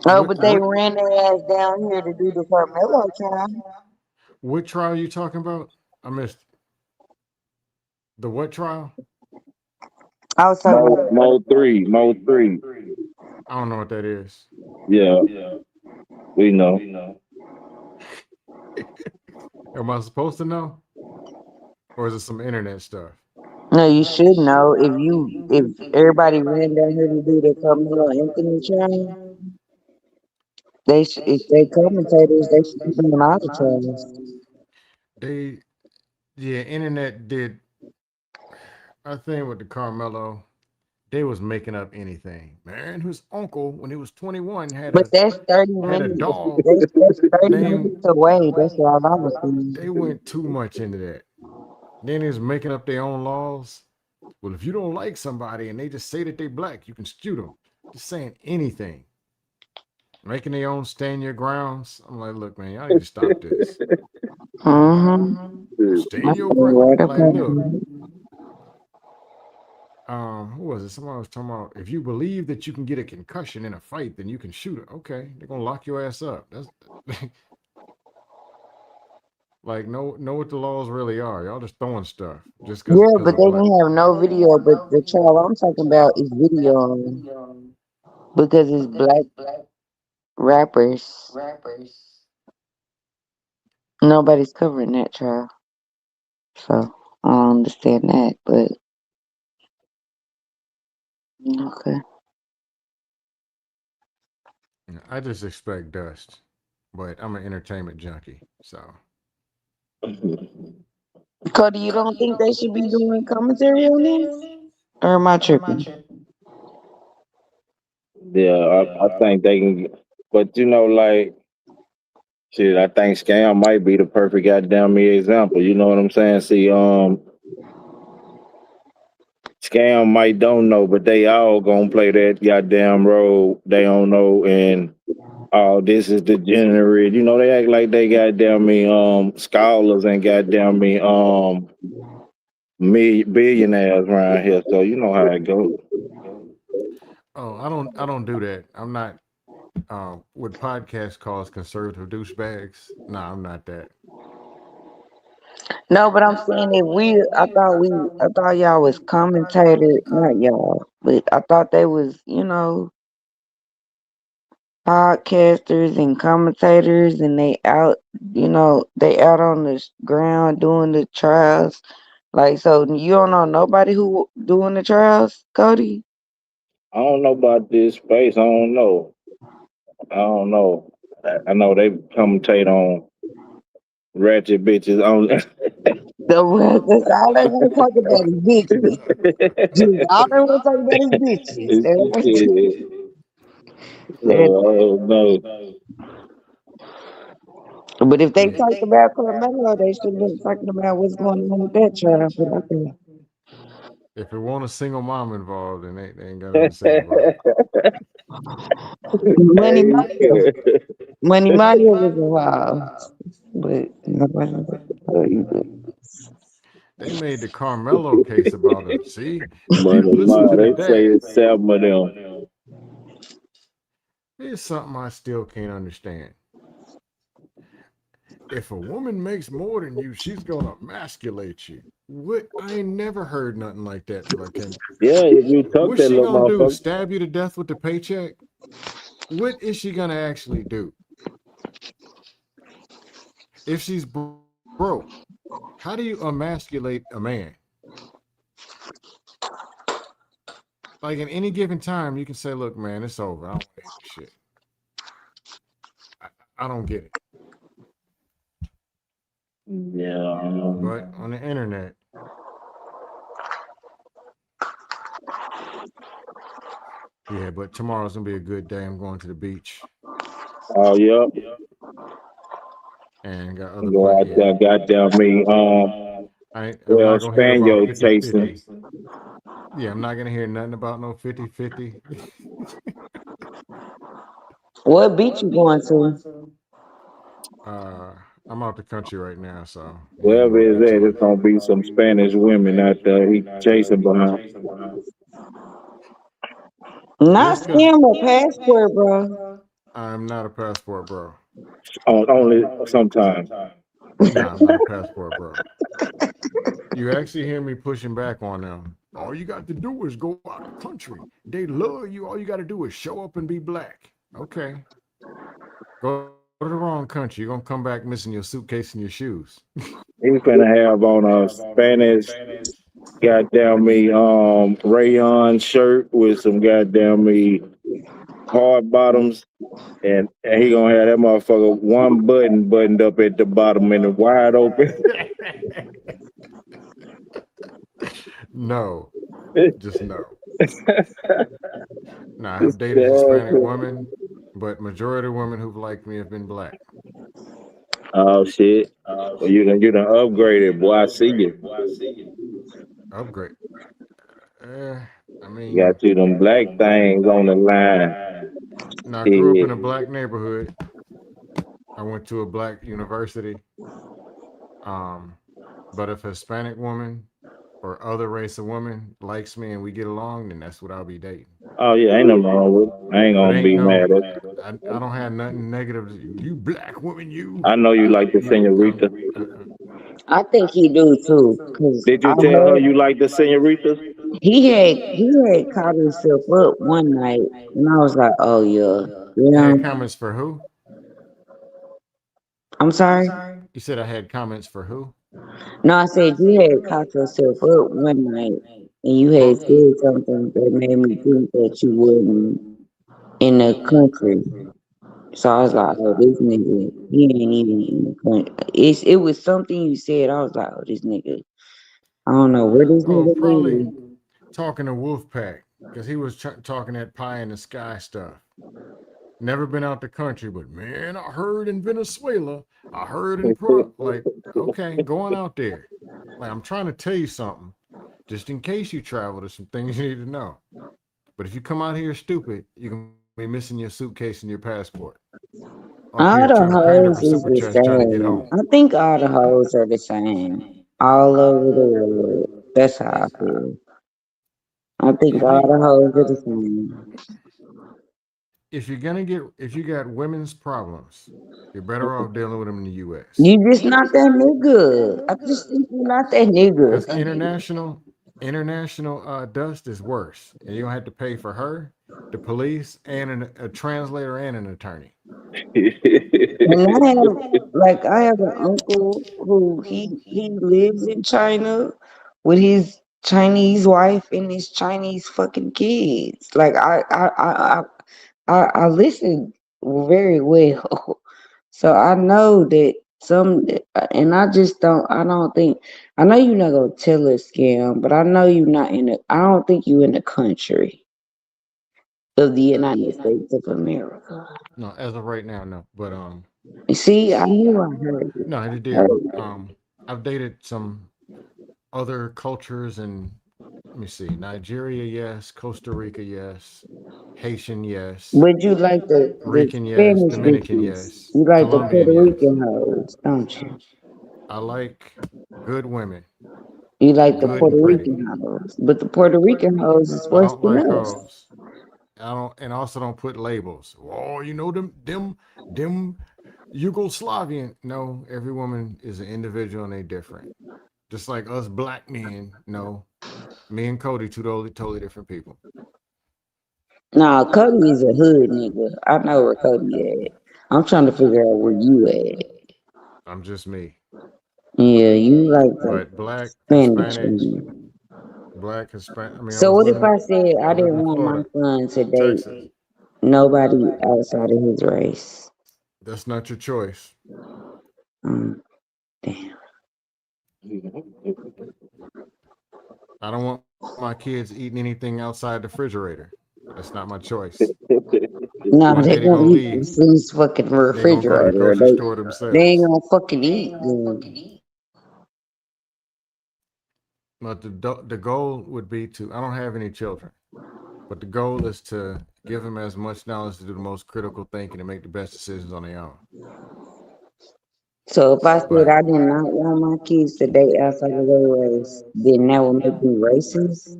Oh, What but they what ran their ass down here to do the Carmelo trial. what trial you talking about? I missed the what trial? I was talking about Mo 3. I don't know what that is. Yeah, we know. Am I supposed to know? Or is it some internet stuff? no, you should know if everybody ran down here to do the Carmelo Anthony trial, if they commentators, they should be doing all the trials. They internet did I think with the Carmelo, they was making up anything. Man, his uncle, when he was 21, But that's 30 had a minutes. dog That's 30 named minutes away. That's all I was saying. they went too much into that. Then he was making up their own laws. Well, if you don't like somebody and they just say that they black, you can shoot them. Just saying anything. Making their own stand your grounds. I'm like, look, man, y'all need to stop this. Stand your ground. Right up Like, look, who was it? Somebody was talking about if you believe that you can get a concussion in a fight, then you can shoot it. Okay, they're gonna lock your ass up. That's like know what the laws really are. Y'all just throwing stuff just Yeah, because but of they black. didn't have no video. But the trial I'm talking about is video only because it's black rappers. Nobody's covering that trial, so I don't understand that. But okay, I just expect dust, but I'm an entertainment junkie, so. Cody, you don't think they should be doing commentary on this, or am I tripping? Yeah, I think they can, but you know, like shit, I think Scam might be the perfect goddamn me example. You know what I'm saying? See, Scam might don't know, but they all gonna play that goddamn role. They don't know, and oh, this is degenerate. You know, they act like they goddamn me scholars and goddamn me billionaires around here, so you know how it goes. Oh, I don't do that. I'm not what podcast calls conservative douchebags. Nah, I'm not that. No, but I'm saying I thought y'all was commentator, not y'all, but I thought they was, podcasters and commentators, and they out, they out on the ground doing the trials. Like, so you don't know nobody who doing the trials, Cody? I don't know about this space. I don't know. I know they commentate on ratchet bitches on. That's all they want to talk about is bitches. Just all they want to talk about is bitches. No. But if they talked about Carmelo, they should have been talking about what's going on with that trial. But okay. If it want a single mom involved, then they ain't got nothing to say about it. Money Maya was involved, but nobody knows what to tell you. They made the Carmelo case about it. See, Money, listen to the they say dad. it's 7 of them. Here's something I still can't understand. If a woman makes more than you, she's gonna emasculate you. What? I ain't never heard nothing like that till I came. Yeah, if you took What's that she little gonna do? motherfucker. Stab you to death with the paycheck? What is she gonna actually do? If she's broke, how do you emasculate a man? Like, in any given time, you can say, "Look, man, it's over. I don't want to hear this shit." I don't get it. Yeah. But on the internet, yeah. But tomorrow's gonna be a good day. I'm going to the beach. Oh, yeah. And got other Go out there, goddamn me. I'm not gonna hear about Spaniel 50-50. chasing. Yeah, I'm not gonna hear nothing about no 50-50. What beach you going to? I'm out the country right now, so Wherever it's at, it's gonna be some Spanish women out there he chasing behind. Not scam a passport, bro. I'm not a passport bro. Only sometimes. Nah, I'm not a passport bro. You actually hear me pushing back on them. All you got to do is go out the country. They love you. All you got to do is show up and be black. Okay. Go to the wrong country. You're gonna come back missing your suitcase and your shoes. He's gonna have on a Spanish goddamn me rayon shirt with some goddamn me hard bottoms, and he gonna have that motherfucker one button buttoned up at the bottom and it wide open. No, just no. Nah, I've dated Hispanic women, but majority of women who've liked me have been black. Oh shit! Well, you done upgraded, boy. I see you. Upgrade. I mean, Got you them black things on the line. Now, I grew up in a black neighborhood. I went to a black university. But if a Hispanic woman or other race of woman likes me and we get along, then that's what I'll be dating. Oh yeah, ain't nothing wrong with it. I ain't gonna be mad at you. I don't have nothing negative. You black woman, you. I know you like the senorita. I think he do too. Did you tell her you like the senorita? He had caught himself up one night, and I was like, "Oh yeah." Had comments for who? I'm sorry. You said I had comments for who? No, I said you had caught yourself up one night, and you had said something that made me think that you wasn't in the country. So I was like, "Oh, this nigga, he ain't even in the country." It was something you said. I was like, "Oh, this nigga, I don't know where this nigga probably is." Talking to Wolfpack because he was talking that pie in the sky stuff. Never been out the country, but man, I heard in Venezuela. I heard in like, okay, go on out there. Like, I'm trying to tell you something, just in case you travel. There's some things you need to know. But if you come out here stupid, you can be missing your suitcase and your passport. All the hoes is the same. I think all the hoes are the same all over the world. That's how I feel. I think all the hoes are the same. If you got women's problems, you're better off dealing with them in the U.S. You just not that nigga. I just think you're not that nigga. Because international dust is worse, and you don't have to pay for her, the police, and a translator and an attorney. And I have an uncle who he lives in China with his Chinese wife and his Chinese fucking kids. Like I listen very well, so I know that and I don't think I know you're not gonna tell a scam, but I know you're not I don't think you in the country of the United States of America. No, as of right now, no. But See, I knew I heard it. no, I did. I've dated some other cultures, and let me see, Nigeria, yes. Costa Rica, yes. Haitian, yes. But you like the Rican, yes. Spanish Dominican, bitches. yes. You like the Colombian, Puerto yes. Rican hoes, don't you? I like good women. You like the Good Puerto and pretty. Rican hoes, but the Puerto Rican hoes is I worse don't than like us. hoes. I don't, and also don't put labels. Oh, you know them Yugoslavian. No, every woman is an individual and they different. Just like us black men. No, me and Cody two totally different people. Nah, Cody is a hood nigga. I know where Cody at. I'm trying to figure out where you at. I'm just me. Yeah, you like the But black, Spanish Hispanic, women. black, Hispanic. I mean, So what if I said I I lived didn't in want my Florida, son to date Texas. nobody outside of his race? That's not your choice. Damn. I don't want my kids eating anything outside the refrigerator. That's not my choice. No, One they day they're gonna gonna eat leave. this fucking They're gonna go to the refrigerator. grocery store They ain't themselves. gonna fucking eat. But the goal would be to. I don't have any children, but the goal is to give them as much knowledge to do the most critical thinking and make the best decisions on their own. So if I said But I did not want my kids to date outside of their race, then that would make me racist.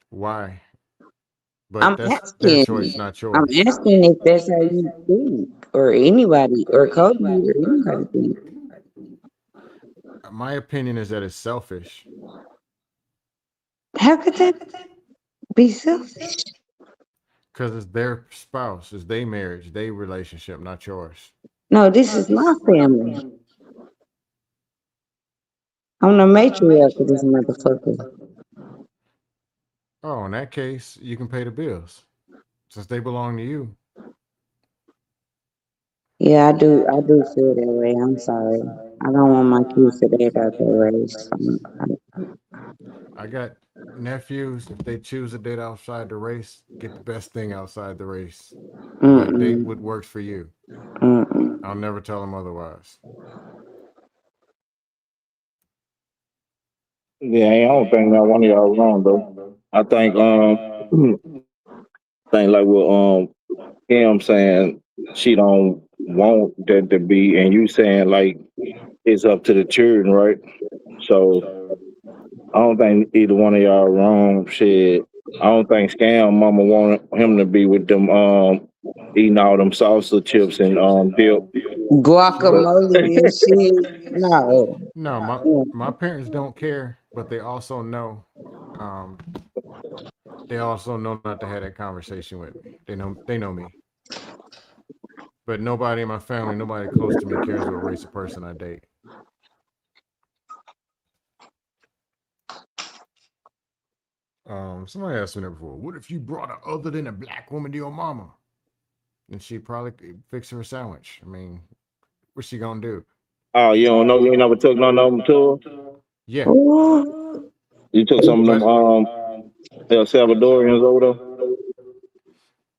why? I'm But that's their asking. choice, not I'm yours. asking if that's how you think, or anybody, or Cody, or anybody think. My opinion is that it's selfish. How could that be selfish? Because it's their spouse, it's their marriage, their relationship, not yours. No, this is my family. I'm the matriarch of this motherfucker. Oh, in that case, you can pay the bills since they belong to you. Yeah, I do feel that way. I'm sorry. I don't want my kids to date out their race. I got nephews. If they choose to date outside the race, get the best thing outside the race. But date what works for you. I'll never tell them otherwise. Yeah, I don't think that one of y'all wrong though. I think like what him saying she don't want that to be, and you saying like it's up to the children, right? So I don't think either one of y'all wrong. Shit, I don't think Scam Mama want him to be with them eating all them salsa chips and dip. Guacamole and shit. No. No, my parents don't care, but they also know. Um, they also know not to have that conversation with me. They know me. But nobody in my family, nobody close to me cares what race of person I date. Somebody asked me that before. What if you brought a other than a black woman to your mama? And she probably fix her a sandwich. I mean, what's she gonna do? Oh, you don't know? You ain't never took none of them to her? Yeah. You took some of them El Salvadorians over there?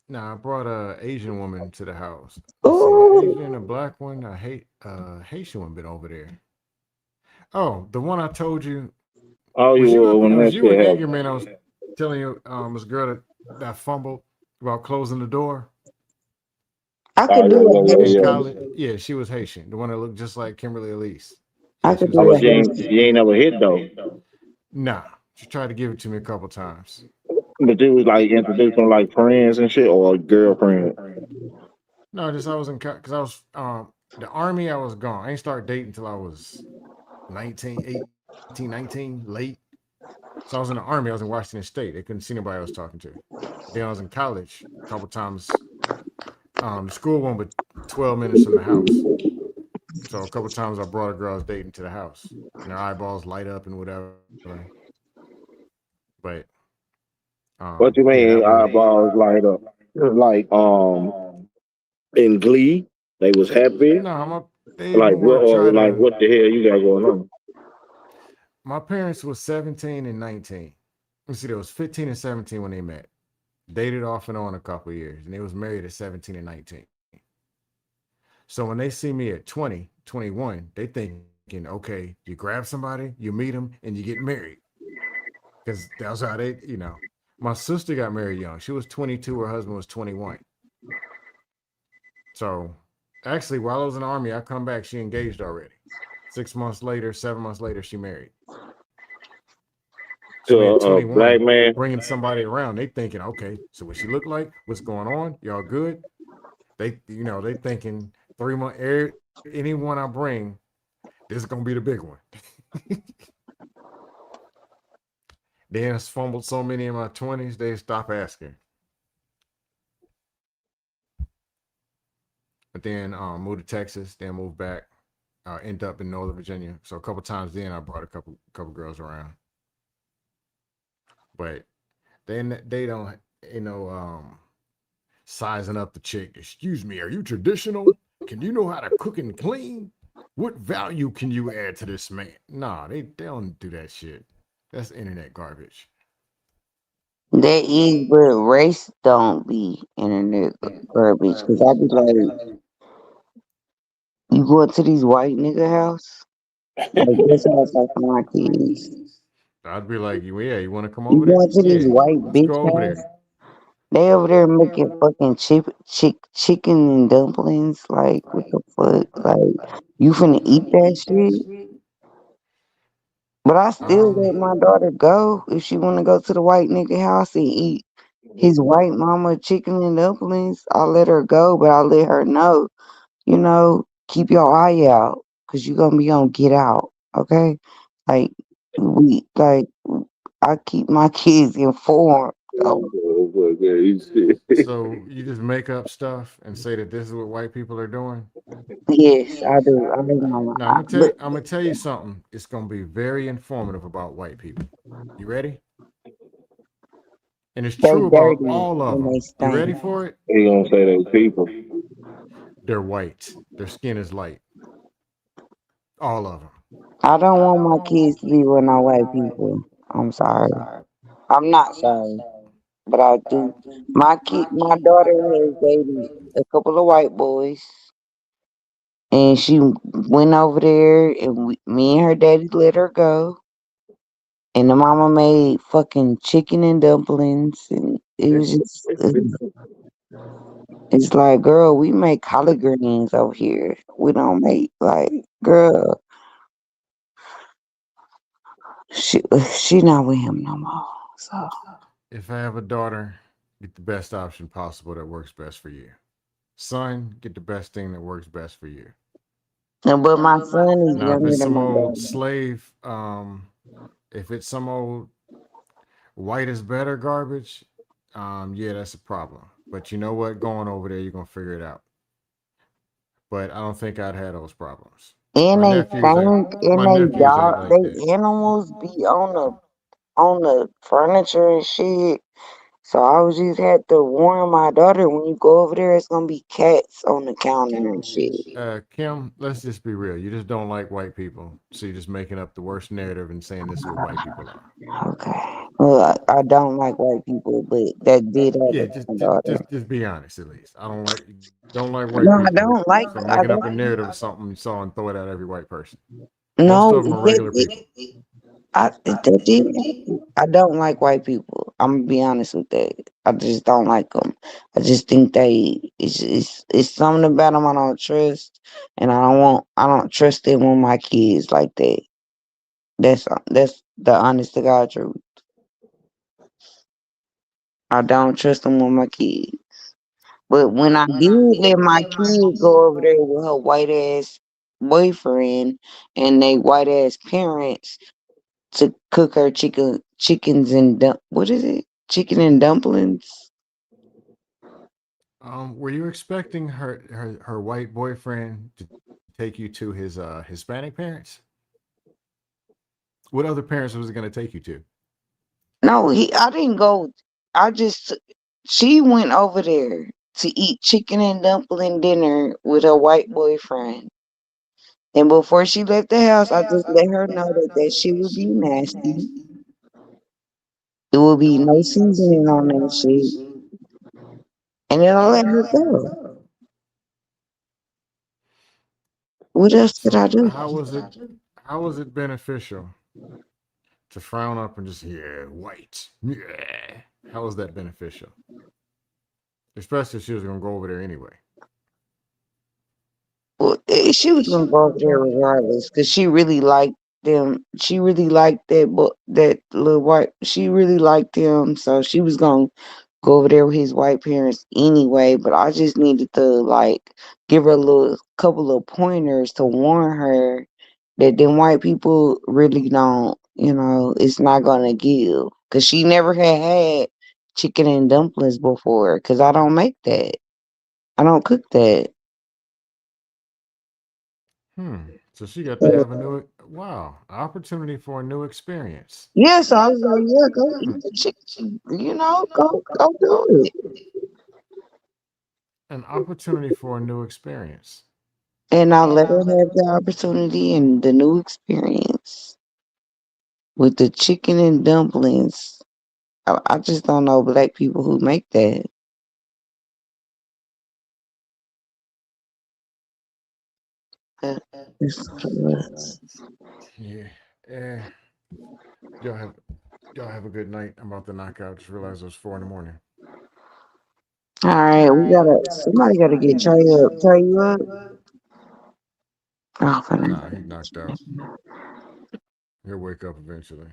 Nah, I brought a Asian woman to the house. Let's see, Asian, a black one, a Haitian one been over there. Oh, the one I told you. Oh, you were when Was that you shit in anger, happened. man? I was telling you, this girl that fumbled about closing the door. I Oh, could do a yeah. In Haitian. college, yeah, she was Haitian. The one that looked just like Kimberly Elise. I Yeah, she could was do a But you Haitian. ain't, Haitian. you ain't never hit though. Nah, she tried to give it to me a couple times. But you was like introduced them like friends and shit, or a girlfriend. No, just I was in because I was the army. I was gone. I ain't start dating until I was 19, 18, 19, late. So I was in the army. I was in Washington State. They couldn't see nobody I was talking to. Then I was in college a couple times. The school one, but 12 minutes from the house. So a couple times I brought a girl I was dating to the house, and their eyeballs light up and whatever. But What you yeah, mean that one. eyeballs light up? Like in Glee, they was happy. No, they Like more what? try Or like to. what the hell you got going on? My parents was 17 and 19. Let's see, they was 15 and 17 when they met. Dated off and on a couple of years, and they was married at 17 and 19. So when they see me at 20, 21, they thinking, okay, you grab somebody, you meet them, and you get married. Because that's how they, My sister got married young. She was 22. Her husband was 21. So actually, while I was in the army, I come back, she engaged already. 6 months later, 7 months later, she married. To So at a black 21, man. bringing somebody around, they thinking, okay, so what she look like? What's going on? Y'all good? They thinking 3 months. Anyone I bring, this is gonna be the big one. Then I fumbled so many in my 20s, they stop asking. But then moved to Texas, then moved back, end up in Northern Virginia. So a couple times then I brought a couple girls around. But then they don't, sizing up the chick. Excuse me, are you traditional? Can you know how to cook and clean? What value can you add to this man? Nah, they don't do that shit. That's internet garbage. That is, but race don't be internet garbage. Cause I be like, you go to these white nigga house? Like this house I for my kids. I'd be like, yeah, you want to come You over there? going to these Yeah, white let's bitch go over house? there. They over there making fucking chicken and dumplings. Like what the fuck? Like you finna eat that shit? But I still let my daughter go if she wanna go to the white nigga house and eat his white mama chicken and dumplings. I'll let her go, but I'll let her know, keep your eye out, cause you gonna be on get out, okay? Like like I keep my kids informed. So So you just make up stuff and say that this is what white people are doing? yes, I do. I do know. Now I'm gonna tell you something. It's gonna be very informative about white people. You ready? And it's They true about dirty all of and they them. You stink. ready for it? He gonna say they people. They're white. Their skin is light. All of them. I don't want my kids to be with no white people. I'm sorry. I'm not sorry, but I do. My daughter has dated a couple of white boys, and she went over there, and me and her daddy let her go. And the mama made fucking chicken and dumplings, and it was just, it's like, girl, we make collard greens over here. We don't make girl. She not with him no more. So If I have a daughter, get the best option possible that works best for you. Son, get the best thing that works best for you. but my son is Now, if younger it's than some my old daughter. slave, if it's some old white is better garbage, yeah, that's a problem. But you know what? Going over there, you're gonna figure it out. But I don't think I'd have those problems. And My they nephews ain't. stink, and My nephews ain't like that. they animals be on the furniture and shit. So I was just had to warn my daughter when you go over there, it's gonna be cats on the counter and shit. Kim, let's just be real. You just don't like white people, so you're just making up the worst narrative and saying this is what white people are. Okay. Well, I don't like white people, but that did Yeah, happen to just my just daughter. just just be honest at least. I don't like white No, I people. don't like. So I making up don't. a narrative of something you saw and throw it at every white person. Most No, of them are regular people. that did happen. I don't like white people. I'm gonna be honest with that. I just don't like them. I just think it's something about them I don't trust, and I don't trust them with my kids like that. That's the honest to God truth. I don't trust them with my kids. But when I did let my kid go over there with her white ass boyfriend and they white ass parents to cook her chickens and what is it? Chicken and dumplings. Were you expecting her white boyfriend to take you to his Hispanic parents? What other parents was it going to take you to? No, I didn't go. She went over there to eat chicken and dumpling dinner with her white boyfriend. And before she left the house, I just let her know that shit would be nasty. It will be no seasoning on that shit. And then I let her go. What else did I do? How was it beneficial to frown up and just white? Yeah. How was that beneficial? Especially if she was gonna go over there anyway. Well, she was gonna go over there regardless, because she really liked them. She really liked that little white. She really liked him, so she was gonna go over there with his white parents anyway. But I just needed to give her a couple of pointers to warn her that them white people really don't. It's not gonna give, because she never had chicken and dumplings before. Because I don't make that. I don't cook that. So she got to have a opportunity for a new experience. Yes, I was like, yeah, go eat the chicken. Go do it. An opportunity for a new experience. And I let her have the opportunity and the new experience with the chicken and dumplings. I just don't know black people who make that. Yeah. Y'all have a good night. I'm about to knock out. Just realized it was 4 a.m. All right, somebody gotta get Trey up. Trey, you up? Oh, Nah, he knocked out. He'll wake up eventually.